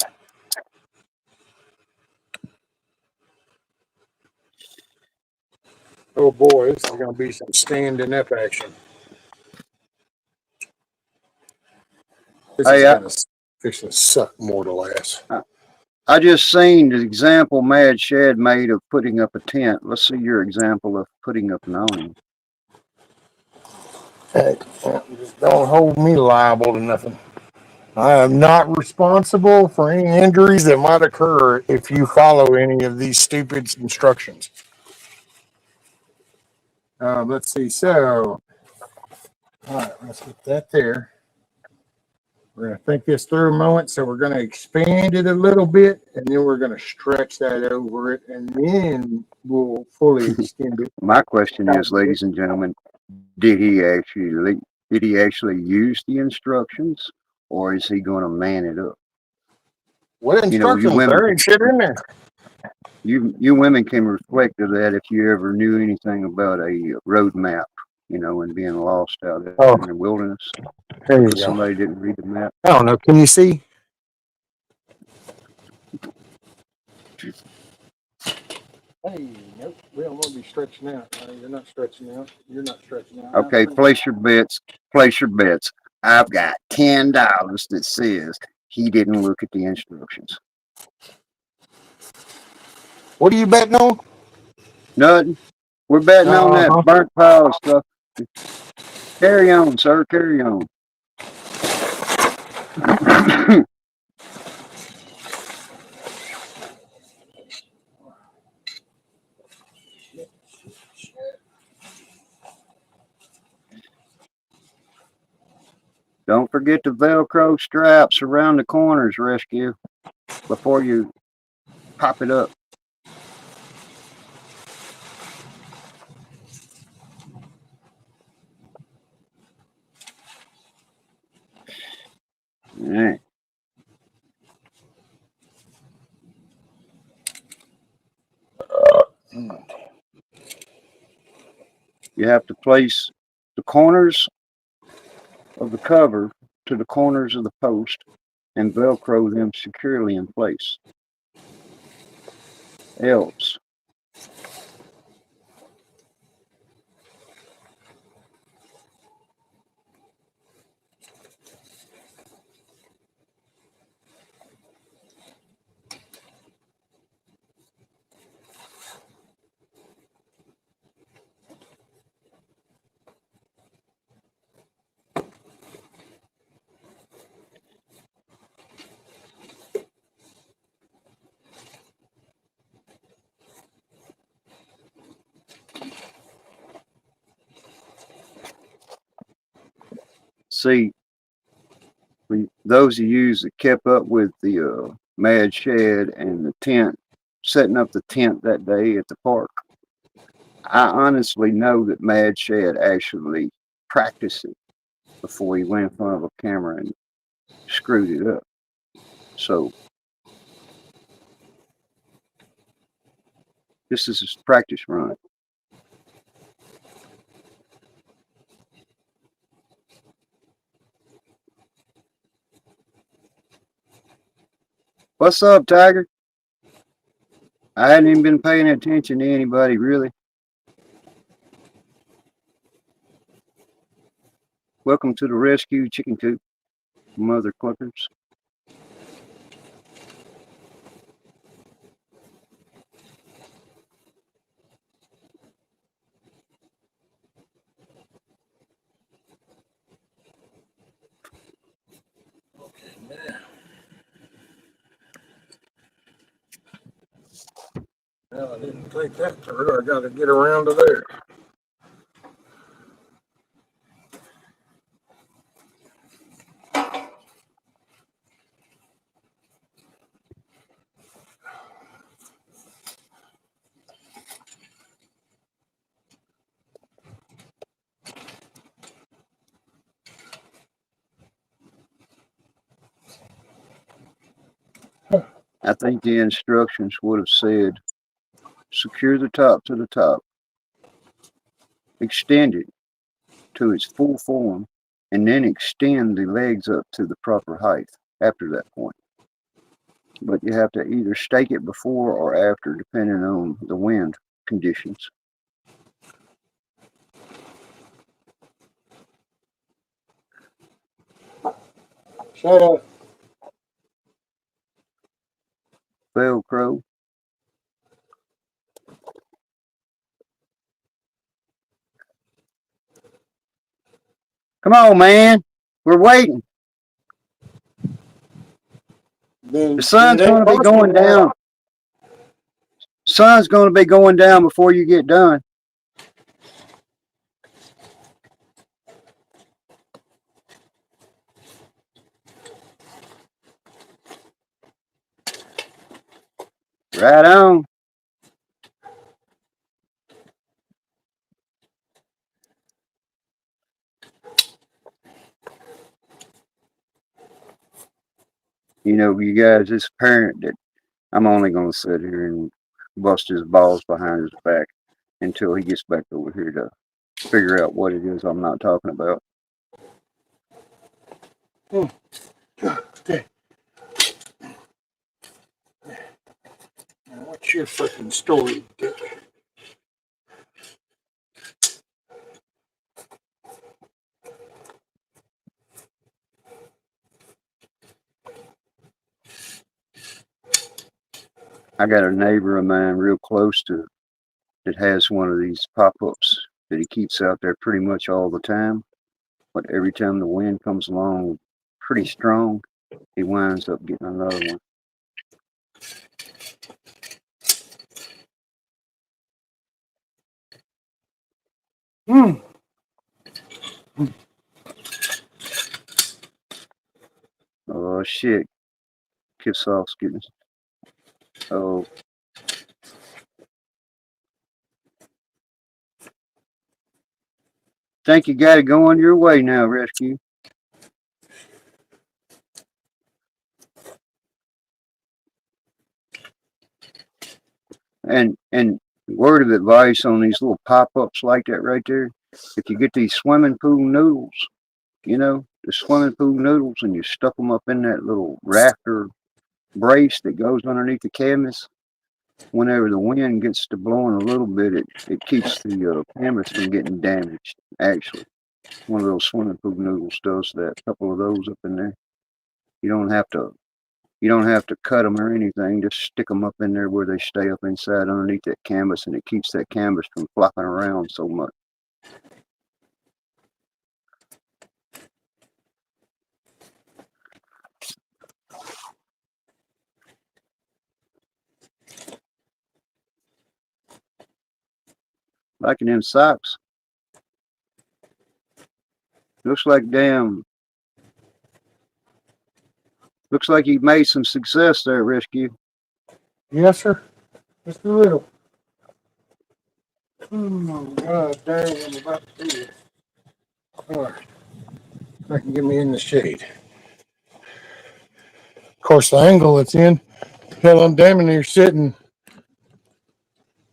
Oh boy, this is going to be some standing up action. This is Hey, going to fix to suck more to less. I just seen the example Mad Shad made of putting up a tent. Let's see your example of putting up an awning. Hey, just don't hold me liable to nothing. I am not responsible for any injuries that might occur if you follow any of these stupid instructions. Let's see. So, all right, let's get that there. We're going to think this through a moment. So we're going to expand it a little bit, and then we're going to stretch that over it, and then we'll fully extend it. My question is, ladies and gentlemen, did he actually use the instructions, or is he going to man it up? What You know, you instructions? women, There ain't shit in there. you women can reflect to that if you ever knew anything about a road map, you know, and being lost out there in the wilderness. There you Because go. somebody didn't read the map. I don't know. Can you see? Hey, nope. We don't want to be stretching out. No, you're not stretching out. You're not stretching out. Okay, place your bets. Place your bets. I've got $10 that says he didn't look at the instructions. What are you betting on? Nothing. We're betting on that burnt pile stuff. Carry on, sir. Carry on. Don't forget the Velcro straps around the corners, Rescue, before you pop it up. All right. You have to place the corners of the cover to the corners of the post and Velcro them securely in place. Else, see, for those of you that kept up with the Mad Shed and the tent, setting up the tent that day at the park, I honestly know that Mad Shed actually practiced it before he went in front of a camera and screwed it up. So this is his practice run. What's up, Tiger? I hadn't even been paying attention to anybody, really. Welcome to the rescue chicken coop, mother cluckers. Well, I didn't take that through. I got to get around to there. I think the instructions would have said, secure the top to the top. extend it to its full form, and then extend the legs up to the proper height after that point. But you have to either stake it before or after, depending on the wind conditions. Shut up. Velcro. Come on, man. We're waiting. The sun's going to be going down. Sun's going to be going down before you get done. Right on. You know, you guys, it's apparent that I'm only going to sit here and bust his balls behind his back until he gets back over here to figure out what it is I'm not talking about. Okay. What's your fucking story? I got a neighbor of mine real close to that has one of these pop-ups that he keeps out there pretty much all the time. But every time the wind comes along pretty strong, he winds up getting another one. Oh shit. Kissoff's getting. Oh. Think you got it going your way now, Rescue. And word of advice on these little pop-ups like that right there, if you get these swimming pool noodles, you know, the swimming pool noodles, and you stuff them up in that little rafter brace that goes underneath the canvas, whenever the wind gets to blowing a little bit, it keeps the canvas from getting damaged, actually. One of those swimming pool noodles does that. A couple of those up in there. You don't have to cut them or anything. Just stick them up in there where they stay up inside underneath that canvas, and it keeps that canvas from flopping around so much. Like in them socks. Looks like you made some success there, Rescue. Yes, sir. Just a little. Oh, God dang, I'm about to do this. All right. I can get me in the shade. Of course, the angle it's in, hell, I'm damn near sitting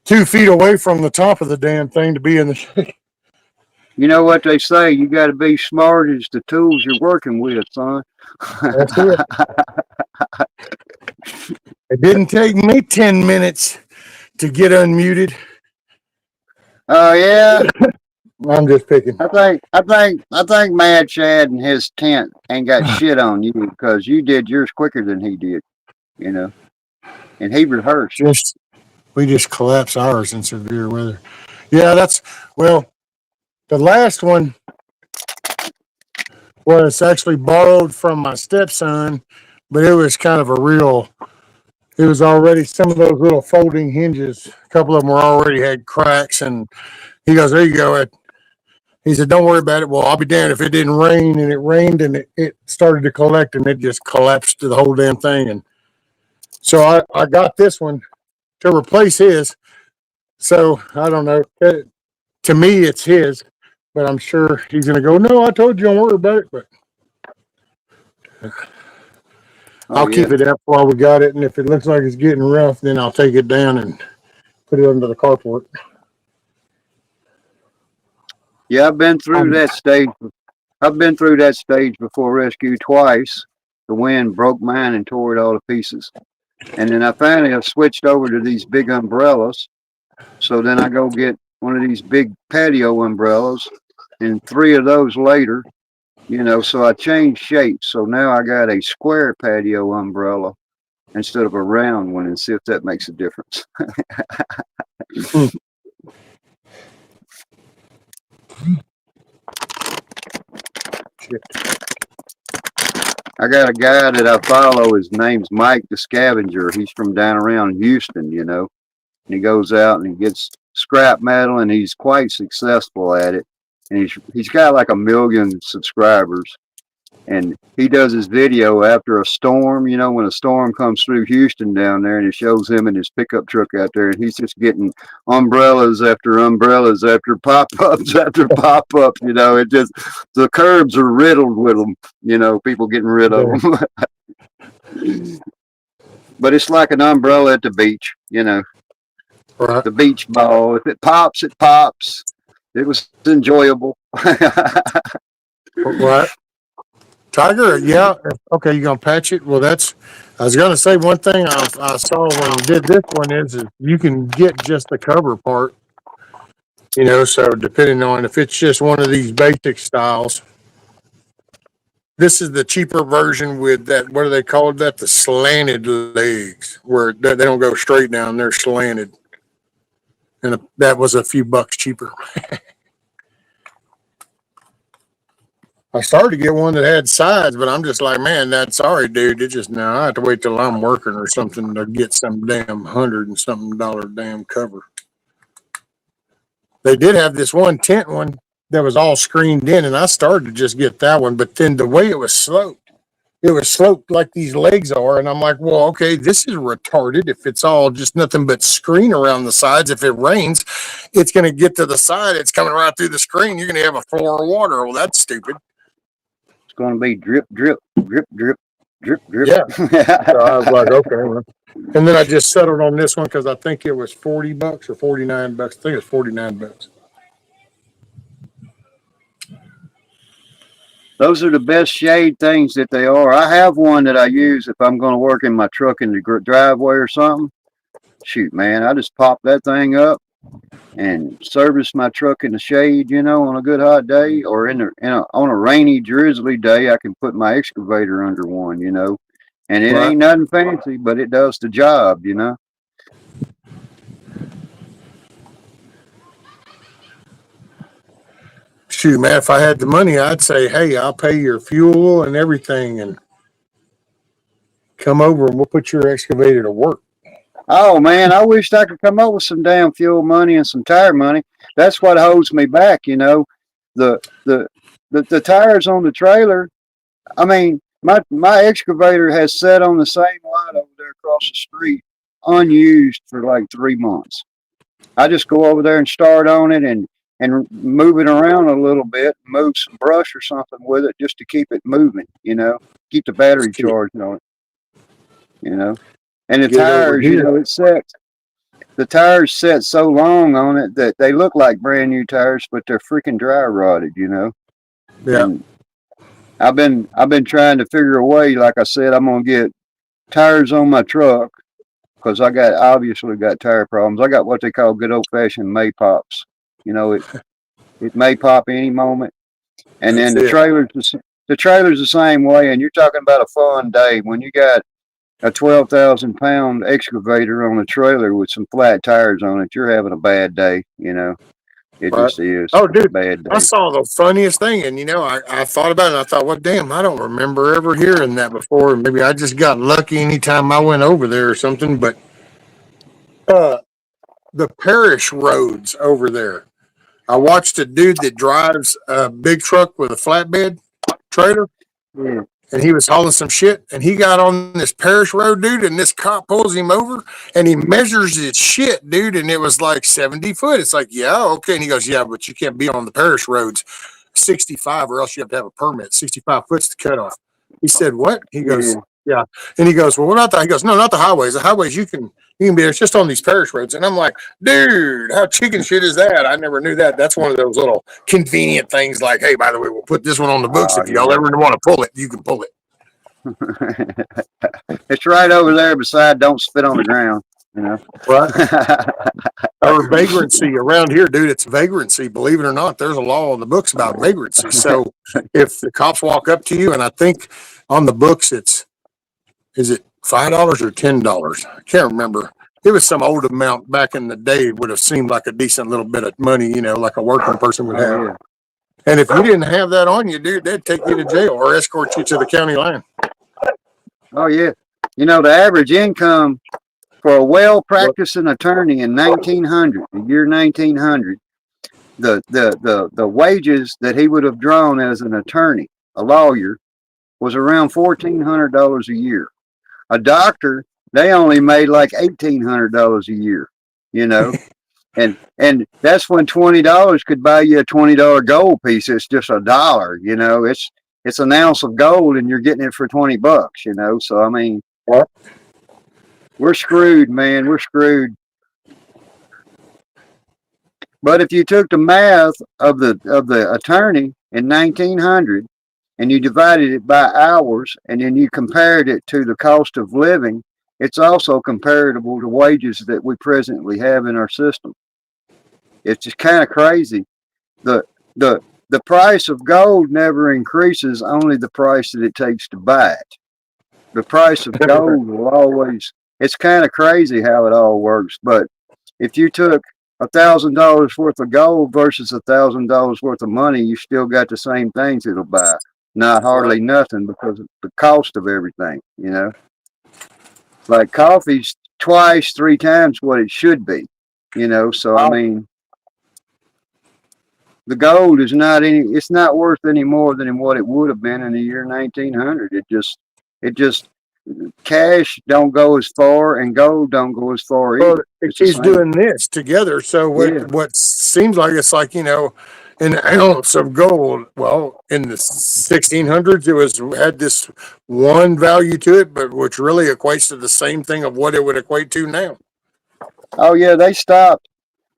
2 feet away from the top of the damn thing to be in the shade. You know what they say, you got to be smart as the tools you're working with, son. That's it. It didn't take me 10 minutes to get unmuted. Oh yeah. I'm just picking. I think Mad Chad and his tent ain't got shit on you because you did yours quicker than he did, you know. And he rehearsed. We just collapse ours in severe weather. Yeah, well, the last one was actually borrowed from my stepson, but it was kind of it was already some of those little folding hinges. A couple of them already had cracks, and he goes, "There you go." He said, "Don't worry about it." Well, I'll be damned if it didn't rain, and it rained, and it started to collect, and it just collapsed to the whole damn thing. And so I got this one to replace his. So I don't know. To me, it's his, but I'm sure he's going to go, "No, I told you, don't worry about it." But I'll keep it up while we got it, and if it looks like it's getting rough, then I'll take it down and put it under the carport. Yeah, I've been through that stage. I've been through that stage before rescue twice. The wind broke mine and tore it all to pieces. And then I finally have switched over to these big umbrellas. So then I go get one of these big patio umbrellas, and 3 of those later, so I changed shapes. So now I got a square patio umbrella instead of a round one, and see if that makes a difference. I got a guy that I follow. His name's Mike the Scavenger. He's from down around Houston, and he goes out and he gets scrap metal, and he's quite successful at it. And he's got like 1 million subscribers. And he does his video after a storm, when a storm comes through Houston down there, and it shows him in his pickup truck out there, and he's just getting umbrellas after pop-ups after pop-ups. It just, the curbs are riddled with them, people getting rid of them. But it's like an umbrella at the beach, Right. the beach ball. If it pops, it pops. It was enjoyable. Right. Tiger, yeah. Okay, you gonna patch it? Well, I was gonna say one thing I saw when you did this one is you can get just the cover part. So depending on if it's just one of these basic styles, this is the cheaper version with that. What do they call that? The slanted legs, where they don't go straight down; they're slanted, and that was a few bucks cheaper. I started to get one that had sides, but I'm just like, man, that's sorry, dude. It's just now I have to wait till I'm working or something to get some damn $100 and something damn cover. They did have this one tent one that was all screened in, and I started to just get that one, but then the way it was sloped like these legs are, and I'm like, well, okay, this is retarded. If it's all just nothing but screen around the sides, if it rains, it's going to get to the side. It's coming right through the screen. You're going to have a floor of water. Well, that's stupid. It's going to be drip, drip, drip, drip, drip, drip. Yeah. So I was like, okay. Well. And then I just settled on this one because I think it was $40 or $49. I think it's $49. Those are the best shade things that they are. I have one that I use if I'm going to work in my truck in the driveway or something. Shoot, man, I just pop that thing up and service my truck in the shade, on a good hot day, or on a rainy, drizzly day, I can put my excavator under one, and it ain't nothing fancy, but it does the job, Shoot, man, if I had the money, I'd say, hey, I'll pay your fuel and everything and come over and we'll put your excavator to work. Oh man, I wished I could come up with some damn fuel money and some tire money. That's what holds me back, The tires on the trailer. I mean, my excavator has sat on the same lot over there across the street, unused for like 3 months. I just go over there and start on it and move it around a little bit, move some brush or something with it just to keep it moving, keep the battery charged on it, And the tires, it sets. The tires set so long on it that they look like brand new tires, but they're freaking dry rotted, Yeah. And I've been trying to figure a way. Like I said, I'm gonna get tires on my truck because I obviously got tire problems. I got what they call good old fashioned May pops. It may pop any moment. And then the trailer's the same way. And you're talking about a fun day when you got a 12,000 pound excavator on a trailer with some flat tires on it. You're having a bad day, It just is. Oh, dude, bad day. I saw the funniest thing, and I thought about it. And I thought, well, damn, I don't remember ever hearing that before. Maybe I just got lucky anytime I went over there or something. But the parish roads over there, I watched a dude that drives a big truck with a flatbed trailer. Yeah. And he was hauling some shit, and he got on this parish road, dude, and this cop pulls him over, and he measures his shit, dude, and it was like 70 foot. It's like, yeah, okay. And he goes, yeah, but you can't be on the parish roads 65, or else you have to have a permit. 65 foot's the cutoff. He said, what? He goes, Yeah. And he goes, well, what about that? He goes, no, not the highways. The highways you can be. It's just on these parish roads. And I'm like, dude, how chicken shit is that? I never knew that. That's one of those little convenient things. Like, hey, by the way, we'll put this one on the books. If y'all Yeah. ever want to pull it, you can pull it. It's right over there beside don't spit on the ground, you know. Right. Or vagrancy around here, dude. It's vagrancy. Believe it or not, there's a law in the books about vagrancy. So if the cops walk up to you, and I think on the books is it $5 or $10? I can't remember. It was some old amount back in the day. It would have seemed like a decent little bit of money, like a working person would have. Yeah. And if you didn't have that on you, dude, they'd take you to jail or escort you to the county line. Oh yeah. You know, the average income for a well-practicing attorney in 1900, the year 1900, the wages that he would have drawn as an attorney, a lawyer, was around $1,400 a year. A doctor, they only made like $1,800 a year, you know. And that's when $20 could buy you a $20 gold piece. It's just a dollar, you know. It's an ounce of gold and you're getting it for $20, you know. So I mean, we're screwed, man. We're screwed. But if you took the math of the attorney in 1900 and you divided it by hours and then you compared it to the cost of living, it's also comparable to wages that we presently have in our system. It's just kind of crazy. The price of gold never increases, only the price that it takes to buy it. The price of gold will always, it's kind of crazy how it all works. But if you took $1,000 worth of gold versus $1,000 worth of money, you still got the same things it'll buy. Not hardly nothing because of the cost of everything, you know. Like coffee's twice, 3 times what it should be, you know. So I mean, the gold is it's not worth any more than what it would have been in the year 1900. It just cash don't go as far and gold don't go as far Well, either. It's the he's same. doing this together. So what seems like it's like, an ounce of gold. Well, in the 1600s, had this one value to it, but which really equates to the same thing of what it would equate to now. Oh yeah, they stopped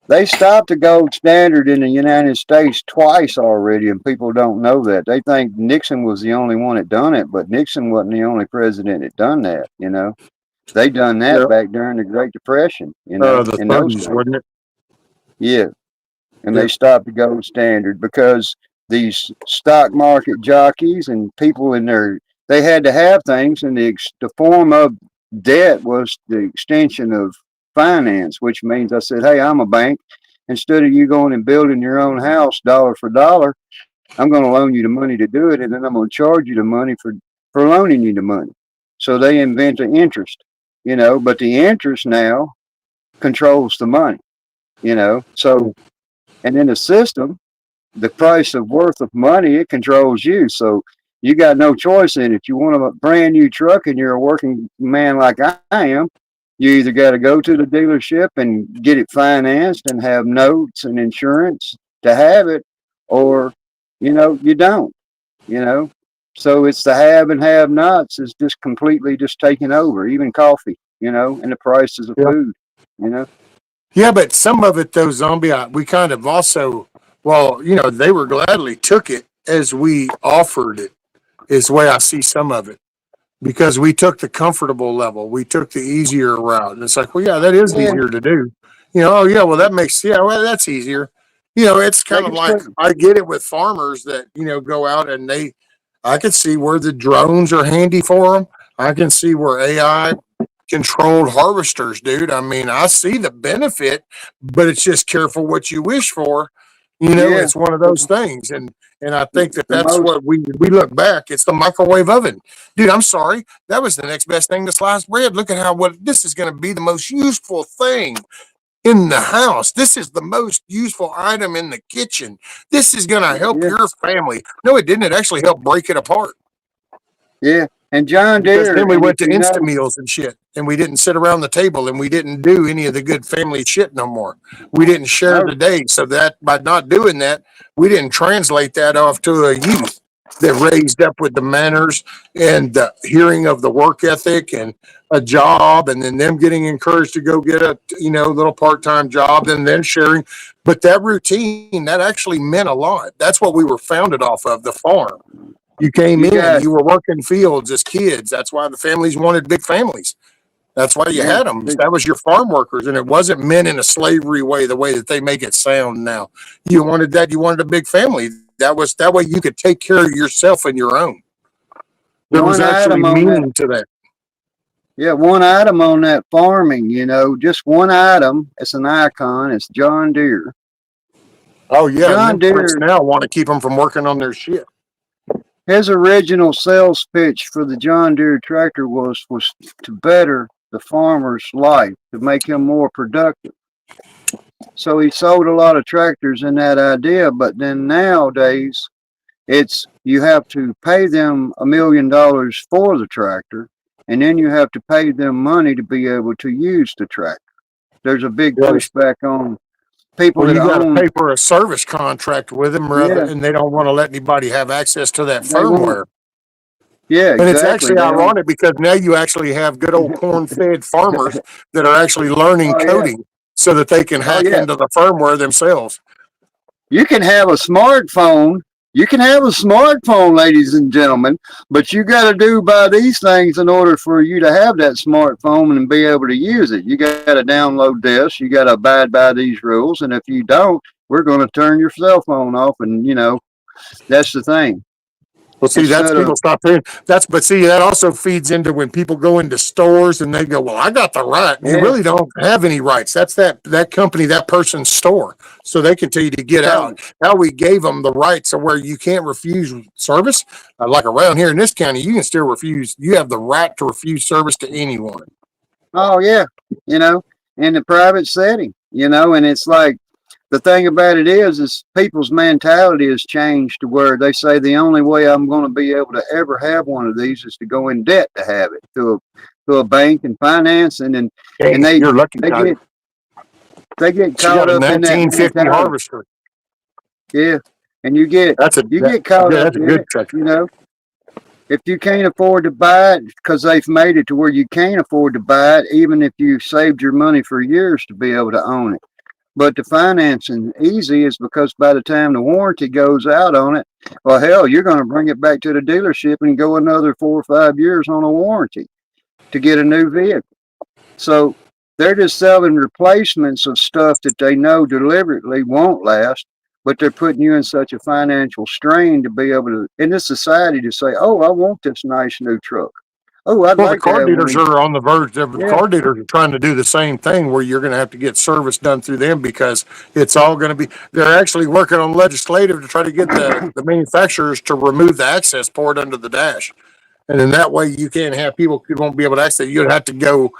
the gold standard in the United States twice already, and people don't know that. They think Nixon was the only one that done it, but Nixon wasn't the only president that done that, you know. They done that back during the Great Depression, you know, The in those 30s, wasn't it? Yeah. And they stopped the gold standard because these stock market jockeys and people they had to have things, and the form of debt was the extension of finance, which means I said, hey, I'm a bank. Instead of you going and building your own house dollar for dollar, I'm going to loan you the money to do it, and then I'm going to charge you the money for loaning you the money. So they invent the interest, you know, but the interest now controls the money, you know. So, and in the system, the price of worth of money, it controls you. So you got no choice in it. You want a brand new truck and you're a working man like I am, you either got to go to the dealership and get it financed and have notes and insurance to have it, or, you know, you don't, you know. So it's the have and have nots is just completely just taking over, even coffee, you know, and the prices of food, you know. Yeah, but some of it, though, Zombie, we kind of also, they were gladly took it as we offered it, is the way I see some of it. Because we took the comfortable level, we took the easier route. And it's like, well, yeah, that is Yeah, easier to do. Well, that's easier. It's they kind of just like, put, I get it with farmers that, go out and I can see where the drones are handy for them. I can see where AI controlled harvesters, dude. I mean, I see the benefit, but it's just careful what you wish for. yeah, It's one of those things, and I think that the that's most, what we look back. It's the microwave oven, dude. I'm sorry, that was the next best thing to sliced bread. Look at what this is going to be the most useful thing in the house. This is the most useful item in the kitchen. This is going to help yeah, your family. No, it didn't. It actually helped break it apart. yeah. And John Because Deere, then we and if went to you Insta know, meals and shit, and we didn't sit around the table, and we didn't do any of the good family shit no more. We didn't share no, the day, so that by not doing that, we didn't translate that off to a youth. that raised up with the manners and the hearing of the work ethic and a job, and then them getting encouraged to go get a little part-time job, and then sharing. But that routine, that actually meant a lot. That's what we were founded off of, the farm. You came You in, got, you were working fields as kids. That's why the families wanted big families. That's why you yeah, had them. That was your farm workers, and it wasn't meant in a slavery way, the way that they make it sound now. You wanted that. You wanted a big family. That way you could take care of yourself and your own. There was one actually item on that. meaning to that. Yeah, one item on that farming, just one item. It's an icon. It's John Deere. Oh yeah, and John them pricks Deere, now want to keep them from working on their shit. his original sales pitch for the John Deere tractor was to better the farmer's life, to make him more productive. So he sold a lot of tractors in that idea, but then nowadays it's you have to pay them $1 million for the tractor, and then you have to pay them money to be able to use the tractor. There's a big Yeah. pushback on people Well, that you got to own. pay for a service contract with them, Yeah, and they don't want to let anybody have access to that they won't. firmware. Yeah, And it's exactly. actually They don't. ironic because now you actually have good old corn-fed farmers that are actually learning Oh yeah. coding so that they can Oh hack yeah. into the firmware themselves. You can have a smartphone. You can have a smartphone, ladies and gentlemen, but you got to do by these things in order for you to have that smartphone and be able to use it. You got to download this. You got to abide by these rules, and if you don't, we're going to turn your cell phone off. And that's the thing. Well, see, that's Instead of people stop paying. But see, that also feeds into when people go into stores and they go, "Well, I got the right." You yeah, really don't have any rights. That's that company, that person's store, so they can tell you to get so out. Now we gave them the rights of where you can't refuse service. Like around here in this county, you can still refuse. You have the right to refuse service to anyone. oh yeah, you know, in the private setting, and it's like the thing about it is people's mentality has changed to where they say the only way I'm going to be able to ever have one of these is to go in debt to have it to a bank and finance, and Dang, they you're lucky, they Tiger. get they get She got caught a up in that 1950 mentality. harvester. Yeah, and you get caught up That's a in good it. tractor. If you can't afford to buy it because they've made it to where you can't afford to buy it, even if you saved your money for years to be able to own it. But the financing easy is because by the time the warranty goes out on it, well, hell, you're going to bring it back to the dealership and go another 4 or 5 years on a warranty to get a new vehicle. So they're just selling replacements of stuff that they know deliberately won't last, but they're putting you in such a financial strain to be able to, in this society, to say, oh, I want this nice new truck. Oh, I'd Well, the like to car have one of dealers these. are on the verge of the Yeah. car dealers are trying to do the same thing where you're going to have to get service done through them because it's all going to be, they're actually working on legislative to try to get the manufacturers to remove the access port under the dash. And then that way you can't have people who won't be able to access. You'd have to go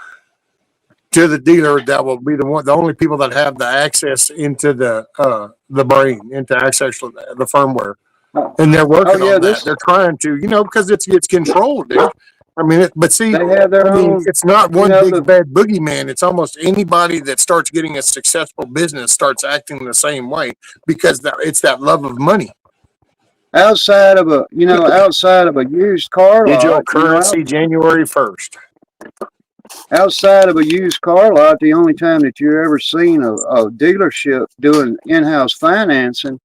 to the dealer that will be the only people that have the access into the brain, into access the firmware. Oh, And they're oh working yeah, on that. They're trying to, because it's controlled, dude. I mean, but see, they have I their mean, own, it's not you one know, big the bad boogeyman. It's almost anybody that starts getting a successful business starts acting the same way because it's that love of money. outside of a used car Digital lot, currency, January 1st. outside of a used car lot, the only time that you ever seen a dealership doing in-house financing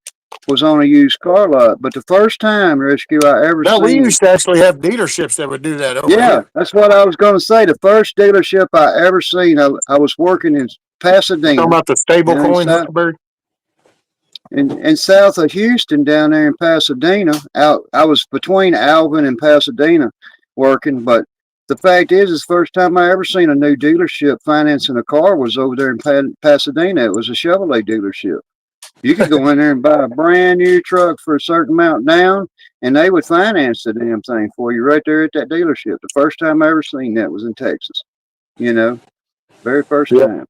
was on a used car lot. But the first time, Rescue, I ever No, we seen, used to actually have dealerships that would do that over yeah, here. that's what I was going to say. The first dealership I ever seen, I was working in You talking Pasadena, about the stable down in coin, south, Huckleberry? in south of Houston, down there in Pasadena. I was between Alvin and Pasadena working, but the fact is, the first time I ever seen a new dealership financing a car was over there in Pasadena. It was a Chevrolet dealership. You could go in there and buy a brand new truck for a certain amount down, and they would finance the damn thing for you right there at that dealership. The first time I ever seen that was in Texas. You know, very first Yeah. time,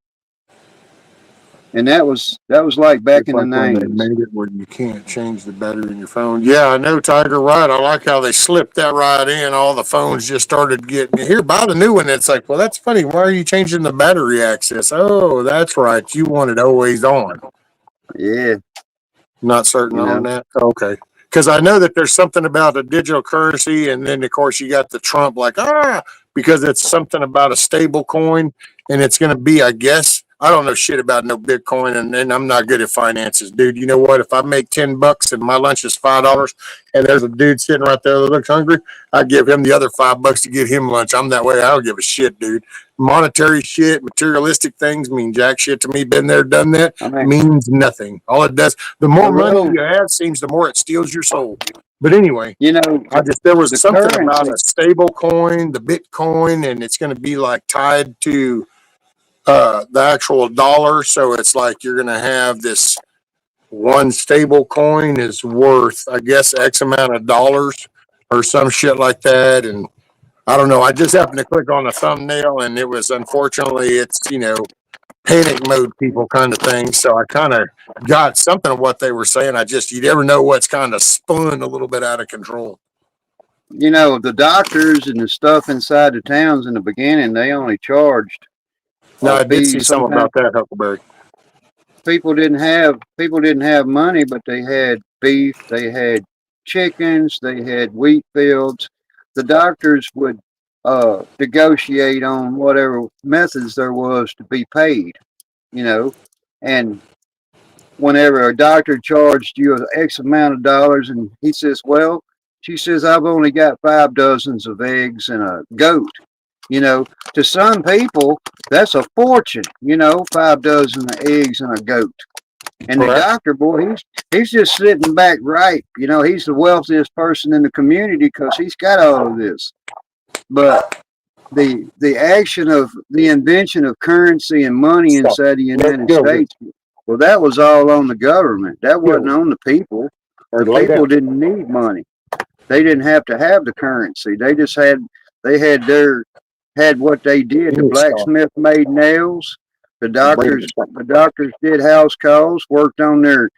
and that was like back It's in the like when they 90s. made it where you can't change the battery in your phone. Yeah, I know, Tiger. Right. I like how they slipped that right in. All the phones just started getting here. Buy the new one. It's like, well, that's funny. Why are you changing the battery access? Oh, that's right. You want it always on. Yeah, Not certain you on know. that. Okay. because I know that there's something about a digital currency, and then of course you got the Trump like because it's something about a stable coin, and it's going to be, I guess. I don't know shit about no Bitcoin, and I'm not good at finances, dude. You know what? If I make $10 and my lunch is $5, and there's a dude sitting right there that looks hungry, I give him the other $5 to get him lunch. I'm that way. I don't give a shit, dude. Monetary shit, materialistic things mean jack shit to me. Been there, done that. I mean, Means nothing. All it does, the the more money real, you have, seems the more it steals your soul. But anyway, you know, there was the something about currency. a stable coin, the Bitcoin, and it's going to be like tied to the actual dollar. So it's like you're going to have this one stable coin is worth, I guess, X amount of dollars or some shit like that. And I don't know. I just happened to click on the thumbnail, and it was, unfortunately, it's, panic mode people kind of thing. So I kind of got something of what they were saying. You never know what's kind of spun a little bit out of control. You know, the doctors and the stuff inside the towns in the beginning, they only charged Now, I did see fees. some Sometimes about that, Huckleberry. people didn't have money, but they had beef, they had chickens, they had wheat fields. The doctors would negotiate on whatever methods there was to be paid, you know, and whenever a doctor charged you X amount of dollars, and he says, well, she says, I've only got 5 dozens of eggs and a goat. You know, to some people, that's a fortune, 5 dozen of eggs and a goat. And the Correct. doctor, boy, he's just sitting back right. He's the wealthiest person in the community because he's got all of this. But the action of the invention of currency and money Stop. inside the No, United get over here. States, well, that was all on the government. That Get over wasn't here. on the people. Or The lay people down. didn't need money. They didn't have to have the currency. They had what they did. You The need to stop. blacksmith made nails. The Bring it doctors stop. the doctors did house calls, worked on their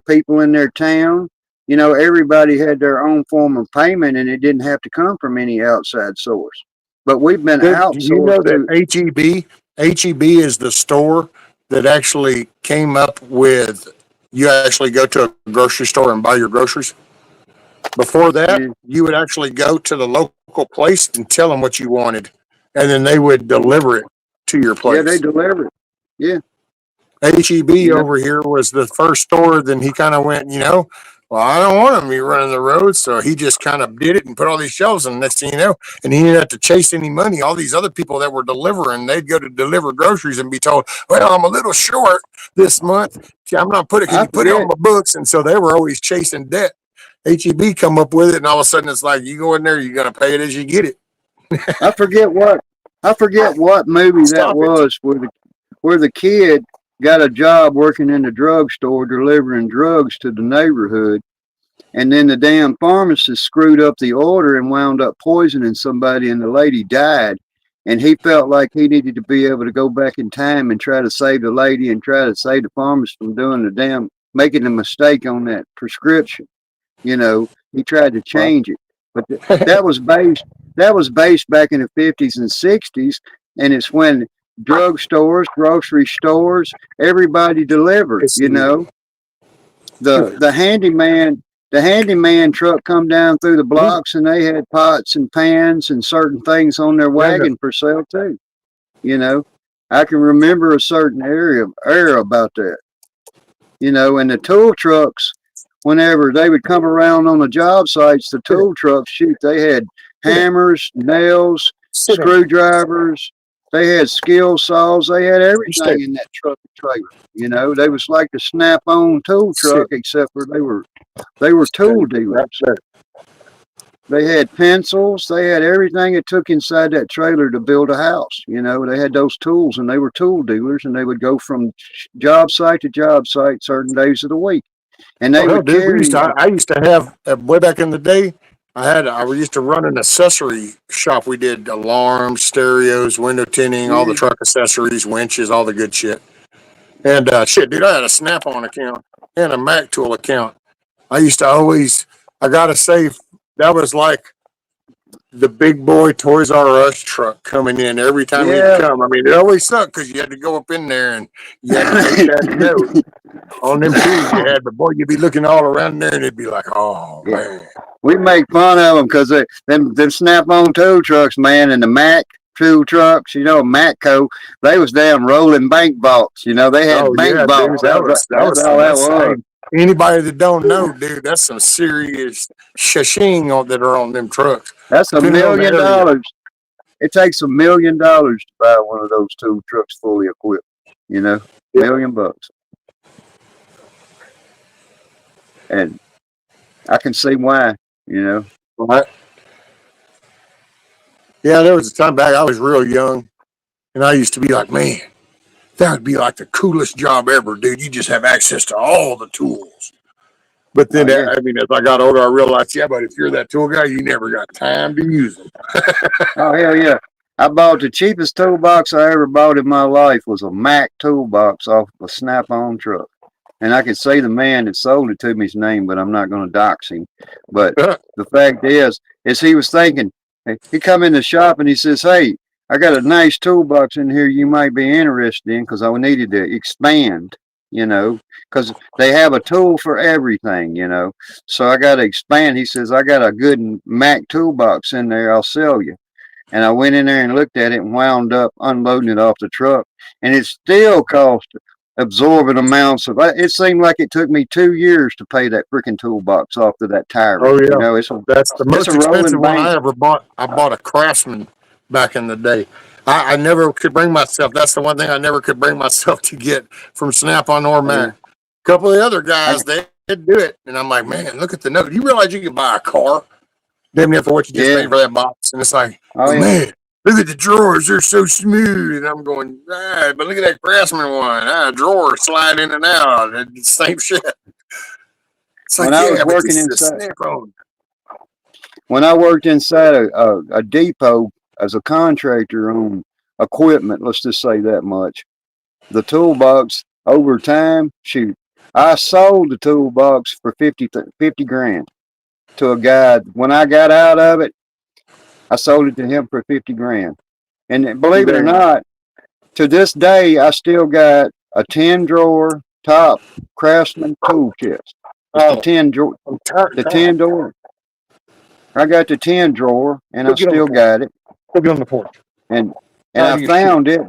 people in their town. Everybody had their own form of payment, and it didn't have to come from any outside source. But we've been Dude, do you know outsourced that to. HEB is the store that actually came up with, you actually go to a grocery store and buy your groceries? Before that, Yeah, you would actually go to the local place and tell them what you wanted, and then they would deliver it to your yeah, they place. delivered. Yeah, HEB you know. over here was the first store. Then he kind of went, well, I don't want him to be running the road. So he just kind of did it and put all these shelves. And next thing you know, and he didn't have to chase any money. All these other people that were delivering, they'd go to deliver groceries and be told, well, I'm a little short this month. I'm not putting, can I you put it on forget. my books? And so they were always chasing debt. HEB come up with it, and all of a sudden it's like, you go in there, you're going to pay it as you get it. I forget what. I forget what movie that Stop it. was where the kid got a job working in the drugstore delivering drugs to the neighborhood, and then the damn pharmacist screwed up the order and wound up poisoning somebody, and the lady died. And he felt like he needed to be able to go back in time and try to save the lady and try to save the pharmacist from doing making a mistake on that prescription. He tried to Well, change it, but that was based back in the 50s and 60s, and it's when drugstores, grocery stores, everybody delivered. it's the, The handyman truck come down through the yeah, blocks, and they had pots and pans and certain things on their no. wagon for sale too. You know, I can remember a certain era about that. And the tool trucks, whenever they would come around on the job sites, the Sit down. tool trucks, shoot, they had Sit down. hammers, nails, Sit down. screwdrivers, they had skill saws, they had You stay. everything in that truck and trailer. They was like the snap-on tool truck, Sit. except for they were There tool you go. Right dealers. there. They had pencils, they had everything it took inside that trailer to build a house. They had those tools, and they were tool dealers, and they would go from job site to job site certain days of the week. And Oh they hell, would dude, carry. I used to have way back in the day. I used to run an accessory shop. We did alarms, stereos, window tinting, all the Yeah, truck accessories, winches, all the good shit. And shit, dude, I had a Snap-on account and a Mac Tool account. I used to always, I gotta say, that was like the big boy Toys R Us truck coming in every time he'd Yeah. come. I mean, it always sucked because you had to go up in there and you had to take that note on them tools you had. But boy, you'd be looking all around there and it'd be like, oh Yeah. man. We make fun of them because them snap-on tow trucks, man, and the Mack tool trucks, Matco, they was damn rolling bank vaults. They Oh had bank yeah, dude. vaults. That's all that That's was. hey, anybody that don't know, dude, that's some serious shashing that are on them trucks. That's $1 Depending on the million. area. It takes $1 million to buy one of those tool trucks fully equipped. $1 million bucks. And I can see why, Right? Yeah, there was a time back I was real young and I used to be like, man, that would be like the coolest job ever, dude. You just have access to all the tools. But Oh then, yeah. I mean, as I got older, I realized, yeah, but if you're that tool guy, you never got time to use them. Oh hell yeah. I bought the cheapest toolbox I ever bought in my life was a Mack toolbox off a snap-on truck. And I could say the man that sold it to me's name, but I'm not going to dox him. But the fact is he was thinking, he come in the shop and he says, hey, I got a nice toolbox in here you might be interested in because I needed to expand, because they have a tool for everything, So I got to expand. He says, I got a good Mack toolbox in there. I'll sell you. And I went in there and looked at it and wound up unloading it off the truck. And it still cost absorbent amounts of it. Seemed like it took me 2 years to pay that freaking toolbox off to that tire. Oh yeah, that's the It's most a expensive rolling one bank. I ever bought. I bought a Craftsman back in the day. I never could bring myself. That's the one thing I never could bring myself to get from Snap-on or Mac. A couple of the other I, guys they did do it, and I'm like, man, look at the note. You realize you can buy a car damn near for what you just paid yeah. for that box? And it's like, Oh but yeah. man, look at the drawers. They're so smooth. And I'm going, but look at that Craftsman one. Drawer slide in and out. It's the same shit. It's When like, I was yeah, but working this is a inside, Snap-on. when I worked inside a depot as a contractor on equipment, let's just say that much. The toolbox over time, shoot, I sold the toolbox for 50 grand to a guy. When I got out of it, I sold it to him for 50 grand. And believe it or Damn. not, to this day, I still got a 10 drawer top Craftsman tool chest. It's the Oh, 10 drawer, I'm tired. the 10 drawer. I got the 10 drawer and Go I get on the still porch. got it. Go get on the porch. And, and How I do you shoot? found it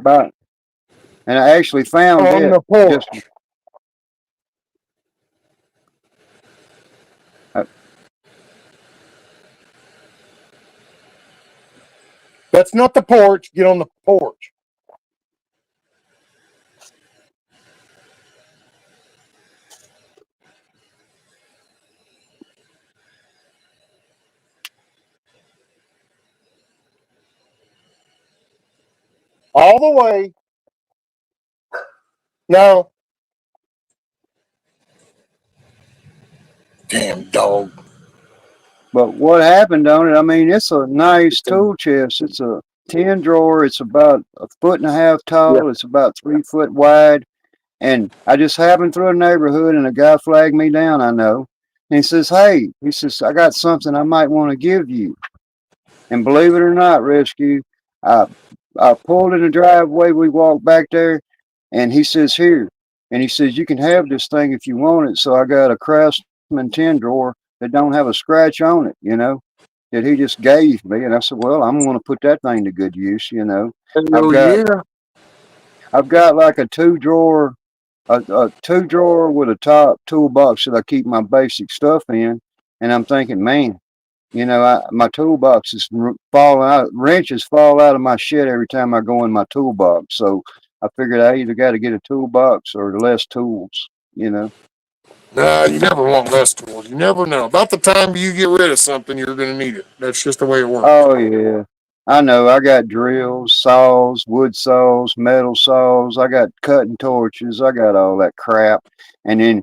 and I actually found On it the porch. just, uh, That's not the porch. Get on the porch. All the way. No. Damn dog. but what happened on it, I mean, it's a nice tool chest. It's a 10 drawer. It's about 1.5 feet Yeah. tall. It's about 3 foot wide. And I just happened through a neighborhood and a guy flagged me down, I know. And he says, hey, I got something I might want to give you. And believe it or not, Rescue, I, I pulled in the driveway. We walked back there and he says, here. And he says, you can have this thing if you want it. So I got a Craftsman 10 drawer that don't have a scratch on it, that he just gave me. And I said, well, I'm going to put that thing to good use, I've Oh got, yeah. I've got like a two drawer with a top toolbox that I keep my basic stuff in. And I'm thinking, man, my toolbox is falling out. Wrenches fall out of my shed every time I go in my toolbox. So I figured I either got to get a toolbox or less tools. Nah, you never want less tools. You never know. About the time you get rid of something, you're going to need it. That's just the way it works. Oh yeah. I know. I got drills, saws, wood saws, metal saws. I got cutting torches. I got all that crap. And then,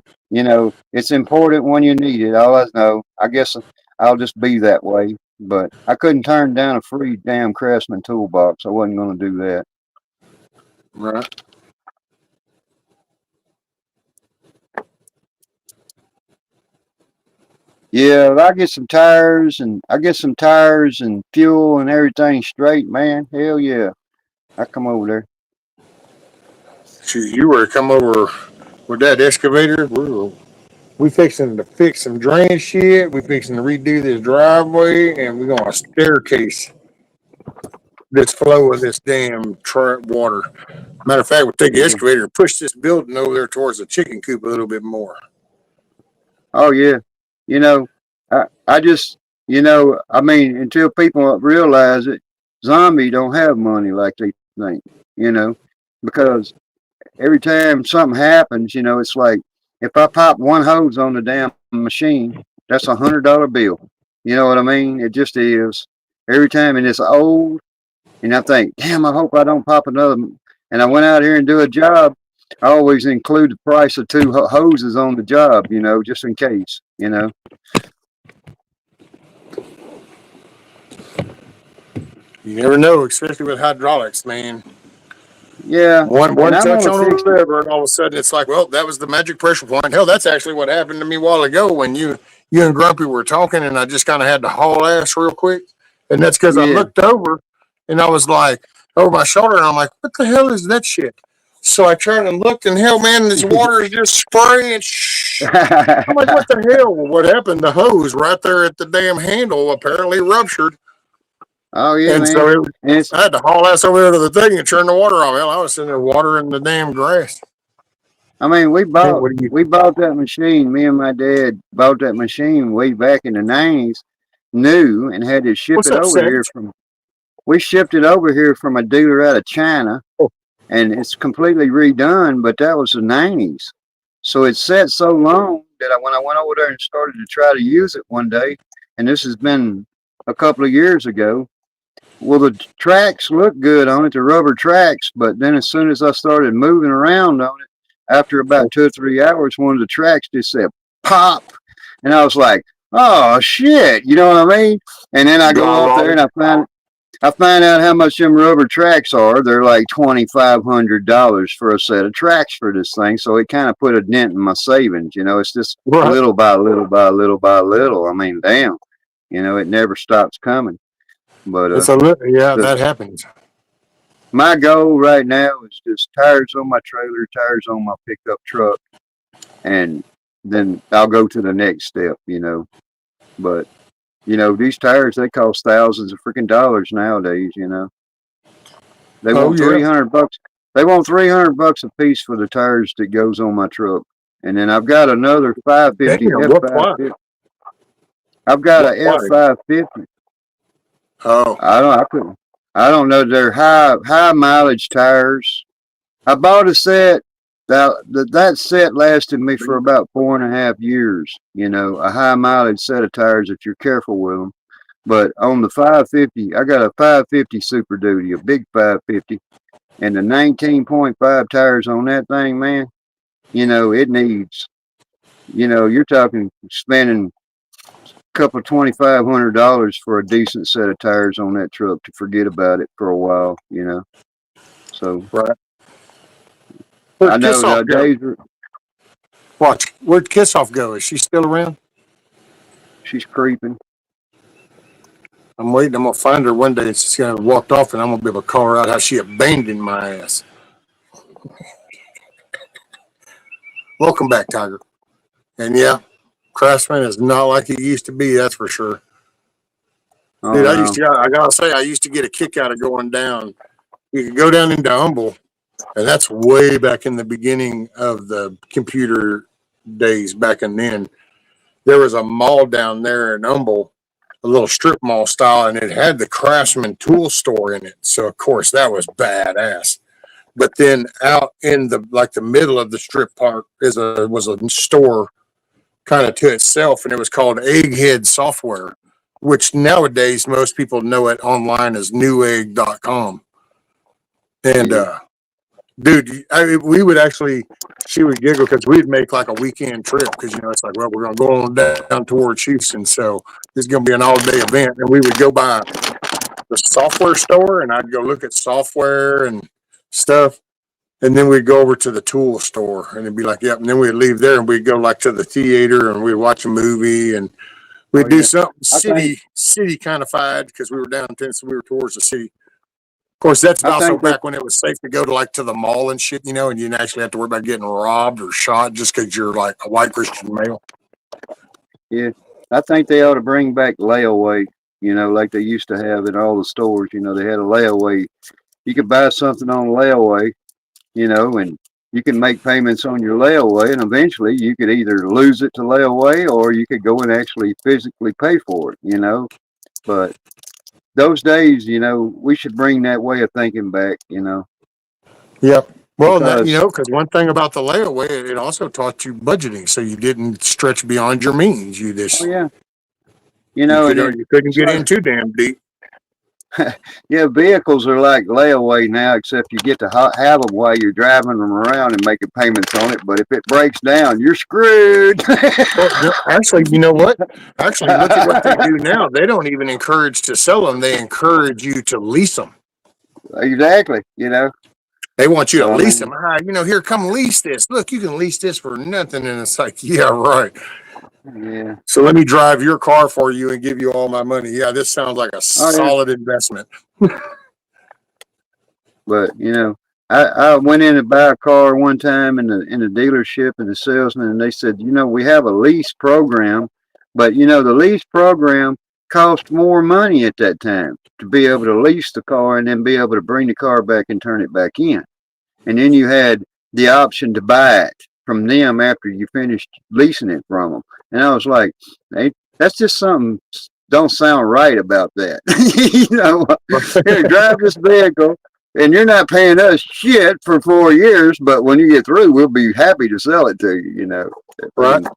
it's important when you need it. All I know, I guess I'll just be that way. But I couldn't turn down a free damn Craftsman toolbox. I wasn't going to do that. Right. Yeah, I get some tires and fuel and everything straight, man. Hell yeah. I come over there. Shoot, you were to come over with that excavator. We fixing to fix some drain shit. We fixing to redo this driveway, and we're gonna staircase this flow of this damn water. Matter of fact, we'll take the Yeah. excavator and push this building over there towards the chicken coop a little bit more. Oh yeah. You know, I just I mean, until people realize it, zombie don't have money like they think, you know, because every time something happens, it's like if I pop one hose on the damn machine, that's $100 bill. You know what I mean? It just is every time, and it's old. And I think, damn, I hope I don't pop another. And I went out here and do a job. I always include the price of two hoses on the job, just in case, You never know, especially with hydraulics, man. Yeah. And One I touch want to on a fix it. lever, and all of a sudden it's like, well, that was the magic pressure point. Hell, that's actually what happened to me a while ago when you and Grumpy were talking, and I just kind of had to haul ass real quick, and that's because I Yeah. looked over, and I was like over my shoulder, and I'm like, what the hell is that shit? So I turned and looked, and hell, man, this water is just spraying. Shh. I'm like, what the hell? Well, what happened? The hose right there at the damn handle apparently ruptured. Oh yeah, And man. so And it's I had to haul ass over there to the thing and turn the water off. Hell, I was sitting there watering the damn grass. I mean, Hey, what do you? we bought that machine. Me and my dad bought that machine way back in the '90s, new, and had to ship What's it up, over here Savage? from. We shipped it over here from a dealer out of China, Oh, and it's completely redone. But that was the '90s, so it sat so long that when I went over there and started to try to use it one day, and this has been a couple of years ago. Well, the tracks look good on it, the rubber tracks, but then as soon as I started moving around on it, after about 2 or 3 hours, one of the tracks just said pop, and I was like, "Oh shit," you know what I mean? And then I go dry up there rotted. and I find out how much them rubber tracks are. They're like $2,500 for a set of tracks for this thing. So it kind of put a dent in my savings. It's just Right. little by little by little by little. I mean, damn, it never stops coming. But It's a yeah, the that happens. my goal right now is just tires on my trailer, tires on my pickup truck, and then I'll go to the next step. But these tires, they cost thousands of freaking dollars nowadays. They Oh want yeah. 300 bucks. They want 300 bucks a piece for the tires that goes on my truck. And then I've got another Damn. 550 What why? F550. I've got a Why? F550. Oh, I don't know. They're high mileage tires. I bought a set. That set lasted me for about 4.5 years. A high mileage set of tires if you're careful with them. But on the 550, I got a 550 Super Duty, a big 550, and the 19.5 tires on that thing, man. It needs. You're talking spending a couple $2,500 for a decent set of tires on that truck to forget about it for a while. So right. I Where'd Kiss know Off the go? days. Watch. Where'd Kiss Off go? Is she still around? She's creeping. I'm waiting. I'm gonna find her one day, and she's gonna have walked off, and I'm gonna be able to call her out how she abandoned my ass. Welcome back, Tiger. And yeah, Craftsman is not like it used to be. That's for sure. Oh Dude, no. I gotta say, I used to get a kick out of going down. You could go down into Humble, and that's way back in the beginning of the computer days. Back in then, there was a mall down there in Humble, a little strip mall style, and it had the Craftsman tool store in it. So of course that was badass. But then out in the middle of the strip park was a store kind of to itself, and it was called Egghead Software, which nowadays most people know it online as newegg.com. And Yeah. dude, we would actually, she would giggle because we'd make like a weekend trip because it's like, well, we're gonna go on down towards Houston, so this is gonna be an all day event, and we would go by the software store, and I'd go look at software and stuff. And then we'd go over to the tool store and it'd be like, yep. And then we'd leave there and we'd go like to the theater and we'd watch a movie. And We Oh do yeah. something I think city kind of fied because we were down in Tennessee. We were towards the city. Of course, that's I also think that back when it was safe to go to like to the mall and shit, and you didn't actually have to worry about getting robbed or shot just because you're like a white Christian male. yeah. I think they ought to bring back layaway. Like they used to have in all the stores. They had a layaway. You could buy something on layaway, and you can make payments on your layaway, and eventually you could either lose it to layaway or you could go and actually physically pay for it. But those days, we should bring that way of thinking back, Yep. Well, and that because, because one thing about the layaway, it also taught you budgeting, so you didn't stretch beyond your means. You oh just yeah, you and it, couldn't it's get like, in too damn deep. yeah, vehicles are like layaway now, except you get to have them while you're driving them around and making payments on it. But if it breaks down, you're screwed. Well, no, actually, you know what? Actually, look at what they do now. They don't even encourage to sell them; they encourage you to lease them. Exactly, They want you to So I lease them. mean, Here, come lease this. Look, you can lease this for nothing, and it's like, yeah, right. yeah. So let me drive your car for you and give you all my money. Yeah, this sounds like a Oh yeah. solid investment. But I went in to buy a car one time in the dealership, and the salesman, and they said, we have a lease program, but the lease program cost more money at that time to be able to lease the car and then be able to bring the car back and turn it back in. And then you had the option to buy it from them after you finished leasing it from them. And I was like, hey, that's just something don't sound right about that. Here, drive this vehicle, and you're not paying us shit for 4 years, but when you get through, we'll be happy to sell it to you. Right. And,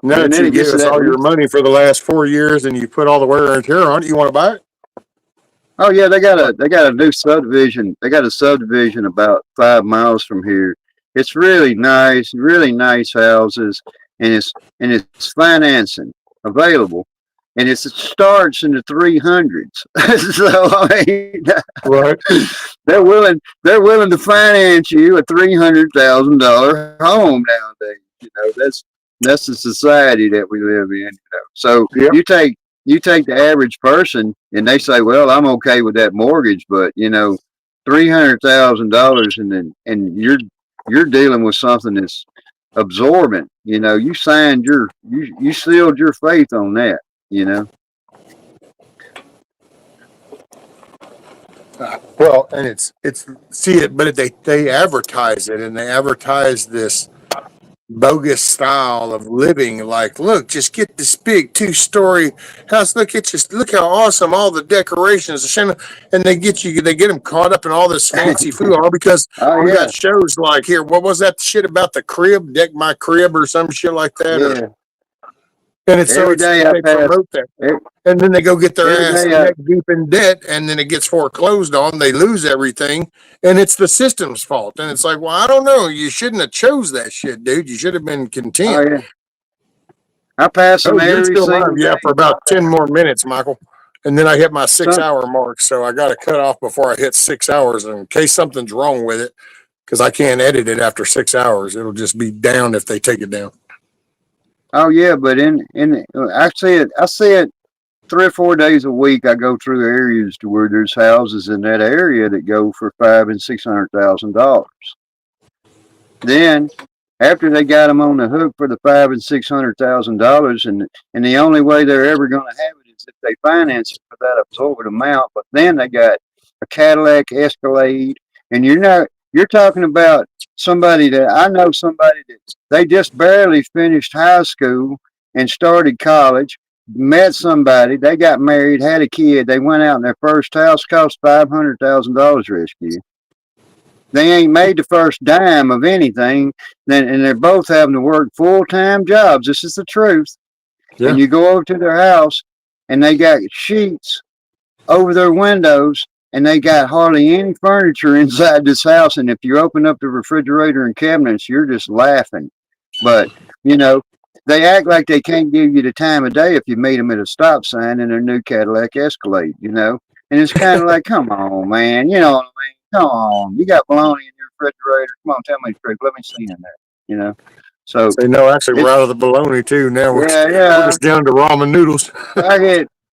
Now and that then you it gets give to us that all your lease. money for the last 4 years and you put all the wear and tear on it, you want to buy it? Oh yeah, they got a new subdivision. They got a subdivision about 5 miles from here. It's really nice houses, and it's financing available, and it starts in the 300s. So I mean, Right. they're willing to finance you a $300,000 home nowadays. That's the society that we live in. So Yep. you take the average person, and they say, well, I'm okay with that mortgage, but $300,000, and you're dealing with something that's absorbent. You signed you sealed your faith on that. Well, and it's see it, but they advertise it, and they advertise this bogus style of living. Like, look, just get this big 2-story house. Look how awesome all the decorations, and they get them caught up in all this fancy food, all because Oh you got yeah, shows like here. What was that shit about the crib, deck my crib, or some shit like that, or yeah. and it's so Every it's day I they pass, promote that. every, And then they go get their every ass day I neck deep in debt, and then it gets foreclosed on. They lose everything, and it's the system's fault. And it's like, well, I don't know. You shouldn't have chose that shit, dude. You should have been oh content. yeah, I pass them Oh, you're every still live? single Yeah, day. for about 10 more minutes, Michael. And then I hit my six Some, hour mark, so I got to cut off before I hit 6 hours in case something's wrong with it, because I can't edit it after 6 hours. It'll just be down if they take it down. oh yeah, but in I see it 3 or 4 days a week. I go through areas to where there's houses in that area that go for $500,000 and $600,000. Then, after they got them on the hook for the $500,000 and $600,000, and the only way they're ever going to have it is if they finance it for that absorbent amount. But then they got a Cadillac Escalade, and you're talking about somebody that I know, somebody that they just barely finished high school and started college. Met somebody, they got married, had a kid, they went out, and their first house cost $500,000 rescue. They ain't made the first dime of anything, and they're both having to work full-time jobs. This is the truth. Yeah. And you go over to their house, and they got sheets over their windows, and they got hardly any furniture inside this house. And if you open up the refrigerator and cabinets, you're just laughing. But they act like they can't give you the time of day if you meet them at a stop sign in their new Cadillac Escalade. And it's kind of like, come on, man. You know what I mean? Come on. You got bologna in your refrigerator. Come on, tell me the truth. Let me see in there. So Say no, actually, it, we're out of the bologna too. Now yeah, we're yeah. just down to ramen noodles.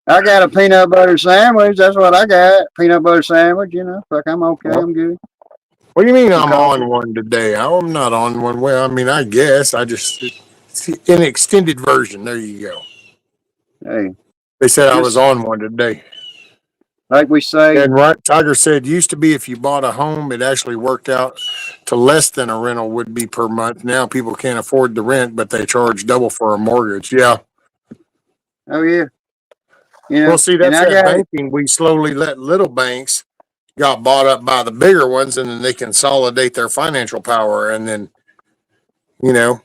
I got a peanut butter sandwich. That's what I got. Peanut butter sandwich. You know, fuck, I'm okay. Well, I'm good. what do you mean Some I'm coffee. on one today? I'm not on one. Well, I mean, I guess I just it's an extended version. There you go. Hey, They said I was just on one today. like we say, And right, Tiger said used to be if you bought a home, it actually worked out to less than a rental would be per month. Now people can't afford the rent, but they charge double for a mortgage. Yeah. oh yeah, you Well, know, see, and that's I that got banking. We slowly let little banks got bought up by the bigger ones, and then they consolidate their financial power, and then you know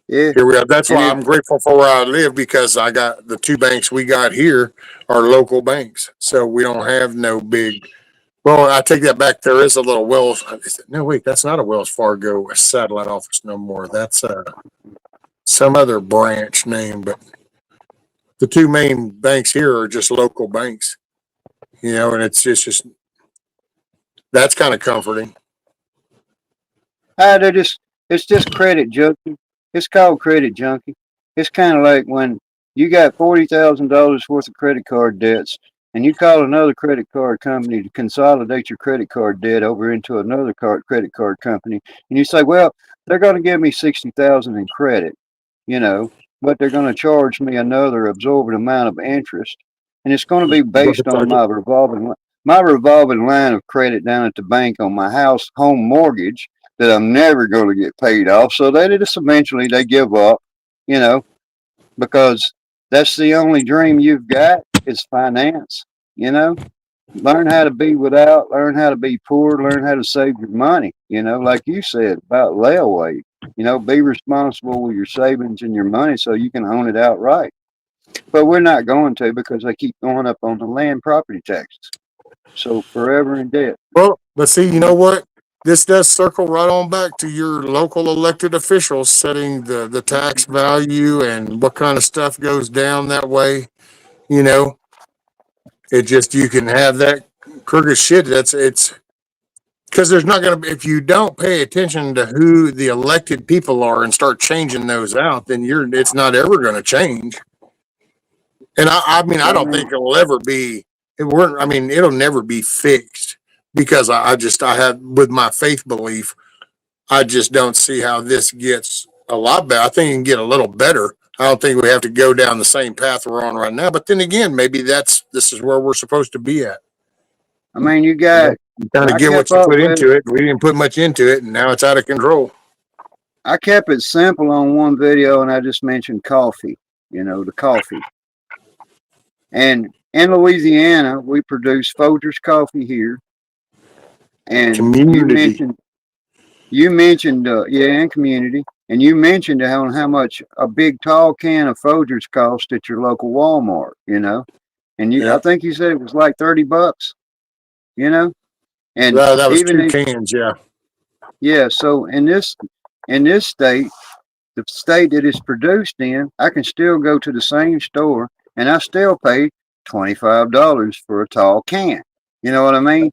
yeah, here we are. That's and why it. I'm grateful for where I live because I got the two banks we got here are local banks, so we don't have no big. Well, I take that back. There is a little Wells. No, wait, that's not a Wells Fargo satellite office no more. That's some other branch name, but the two main banks here are just local banks. And it's just that's kind of comforting. They're just it's just credit junkie. It's called credit junkie. It's kind of like when you got $40,000 worth of credit card debts, and you call another credit card company to consolidate your credit card debt over into another credit card company, and you say, "Well, they're going to give me 60,000 in credit, you know, but they're going to charge me another absorbent amount of interest, and it's going to be based on my revolving line of credit down at the bank on my home mortgage." That I'm never going to get paid off. So they just eventually they give up, you know, because that's the only dream you've got is finance, you know. Learn how to be without, learn how to be poor, learn how to save your money, like you said about layaway. Be responsible with your savings and your money so you can own it outright. But we're not going to because they keep going up on the land property taxes. So forever in debt. Well, but see, you know what? This does circle right on back to your local elected officials setting the tax value and what kind of stuff goes down that way. You know, it just you can have that crooked shit. That's it's because there's not going to be if you don't pay attention to who the elected people are and start changing those out, then it's not ever going to change. And I mean, I I don't mean, think it'll ever be. It weren't. I mean, it'll never be fixed because I have with my faith belief. I just don't see how this gets a lot better. I think it can get a little better. I don't think we have to go down the same path we're on right now. But then again, maybe this is where we're supposed to be at. I mean, You kind of I get kept what you up put with into it. We didn't put much into it, and now it's out of control. I kept it simple on one video, and I just mentioned coffee. The coffee. And in Louisiana, we produce Folgers coffee here. And Community. you mentioned, yeah, and community. And you mentioned how much a big tall can of Folgers cost at your local Walmart. And I Yeah, think you said it was like $30. You know, and that was even two cans. Yeah, yeah. So in this state, the state that it's produced in, I can still go to the same store and I still pay $25 for a tall can. You know what I mean?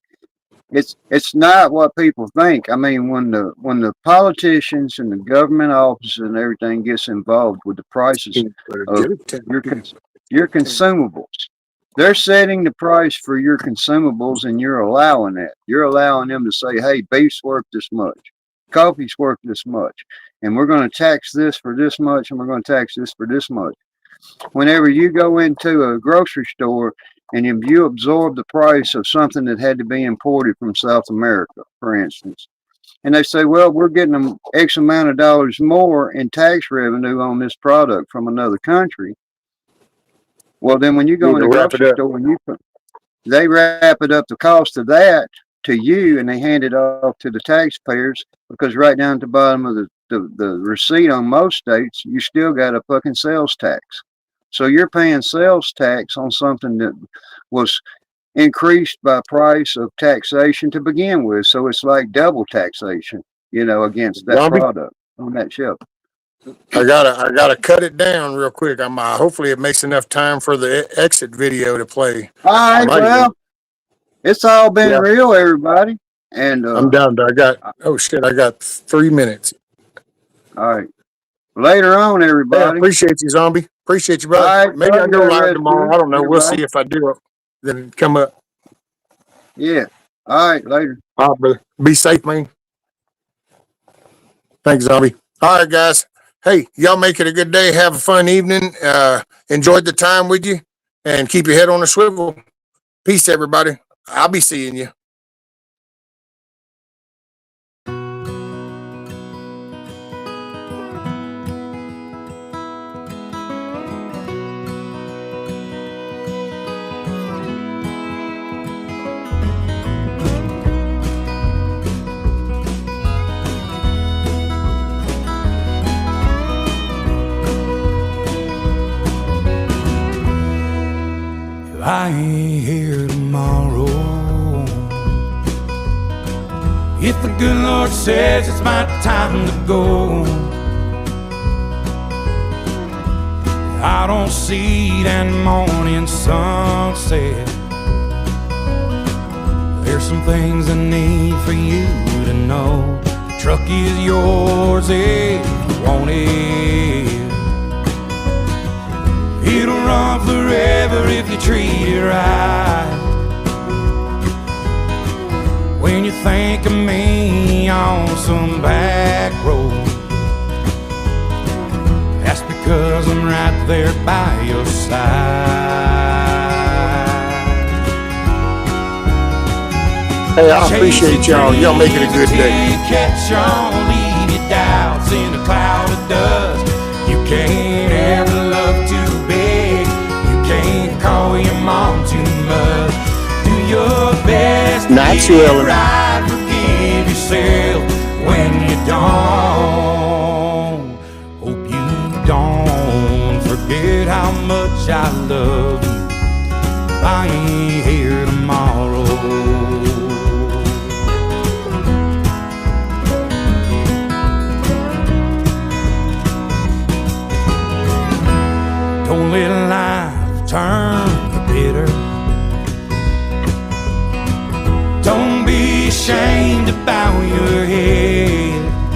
It's not what people think. I mean, when the politicians and the government offices and everything gets involved with the prices peanut butter. of Get it. Ten. your your consumables, they're setting the price for your consumables, and you're allowing that. You're allowing them to say, "Hey, beef's worth this much, coffee's worth this much, and we're going to tax this for this much, and we're going to tax this for this much." Whenever you go into a grocery store and if you absorb the price of something that had to be imported from South America, for instance, and they say, well, we're getting them X amount of dollars more in tax revenue on this product from another country. Well, then when you go Need in to the wrap it grocery up. store and they wrap it up the cost of that to you and they hand it off to the taxpayers because right down at the bottom of the receipt on most states, you still got a fucking sales tax. So you're paying sales tax on something that was increased by price of taxation to begin with. So it's like double taxation, against that Zombie. product on that shelf. I gotta cut it down real quick. Hopefully it makes enough time for the exit video to play. All I right, might even. well, it's all been Yeah, real, everybody. And I'm down to. I got. Oh shit! I got 3 minutes. All right. Later on, Hey, I everybody. appreciate you, Zombie. Appreciate you, All brother. right. Maybe Love I'll you go there, live tomorrow. Rescue. I don't know. We'll see Everybody. if I do it. Then come up. Yeah. All right. Later. All right, brother. Be safe, man. Thanks, Zombie. All right, guys. Hey, y'all make it a good day. Have a fun evening. Enjoyed the time with you, and keep your head on a swivel. Peace, everybody. I'll be seeing you. I ain't here tomorrow. If the good Lord says it's my time to go, I don't see that morning sunset. There's some things I need for you to know. The truck is yours if you want it. It'll run forever if you treat it right. When you think of me on some back road, that's because I'm right there by your side. Hey, I appreciate y'all. Y'all make it a good day. Catch on, leave your doubts in a cloud of dust. You can't ever love too big. You can't call your mom too much. Do your best to Not get you, it Ellen. right. Forgive yourself when you don't. Hope you don't forget how much I love you. I ain't here tomorrow. Don't let life turn you bitter. Don't be ashamed to bow your head.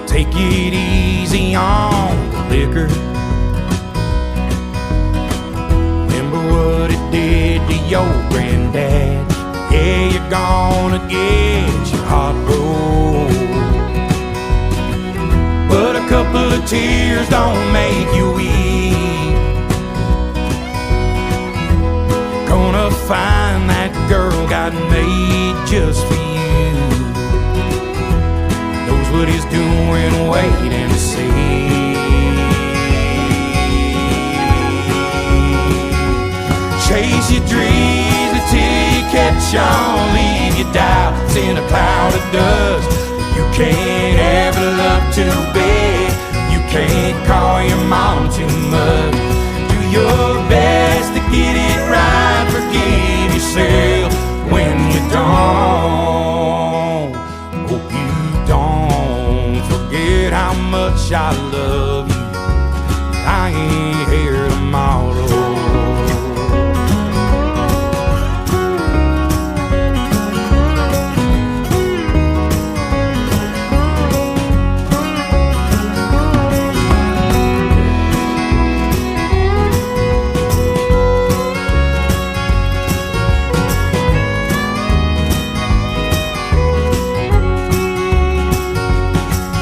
Take it easy on the liquor. Remember what it did to your granddad. Yeah, you're gonna get your heart broke, but a couple of tears don't make you weep. Gonna find that girl God made just for you. Knows what he's doing, wait and see. Chase your dreams until you catch on. Leave your doubts in a cloud of dust. You can't ever love too big. You can't call your mom too much. Do your best to get it right. Forgive yourself when you don't. Hope you don't forget how much I love you. I ain't here tomorrow.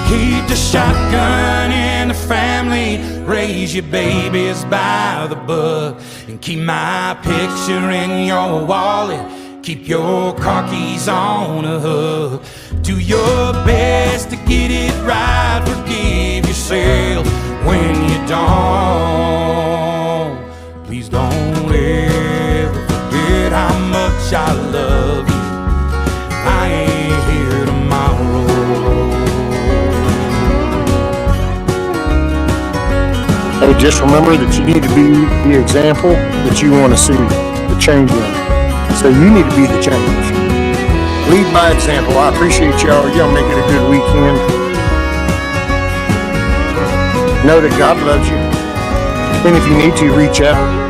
Keep the shotgun in the family, raise your babies by the book, and keep my picture in your wallet. Keep your car keys on a hook. Do your best to get it right. Forgive yourself when you don't. Please don't ever forget how much I love you. I ain't here tomorrow. Hey, just remember that you need to be the example that you want to see the change in. So you need to be the change. Lead by example. I appreciate y'all. Y'all make it a good weekend. Know that God loves you. And if you need to, reach out.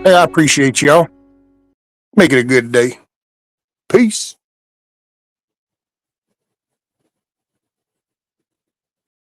Hey, I appreciate y'all. Make it a good day. Peace.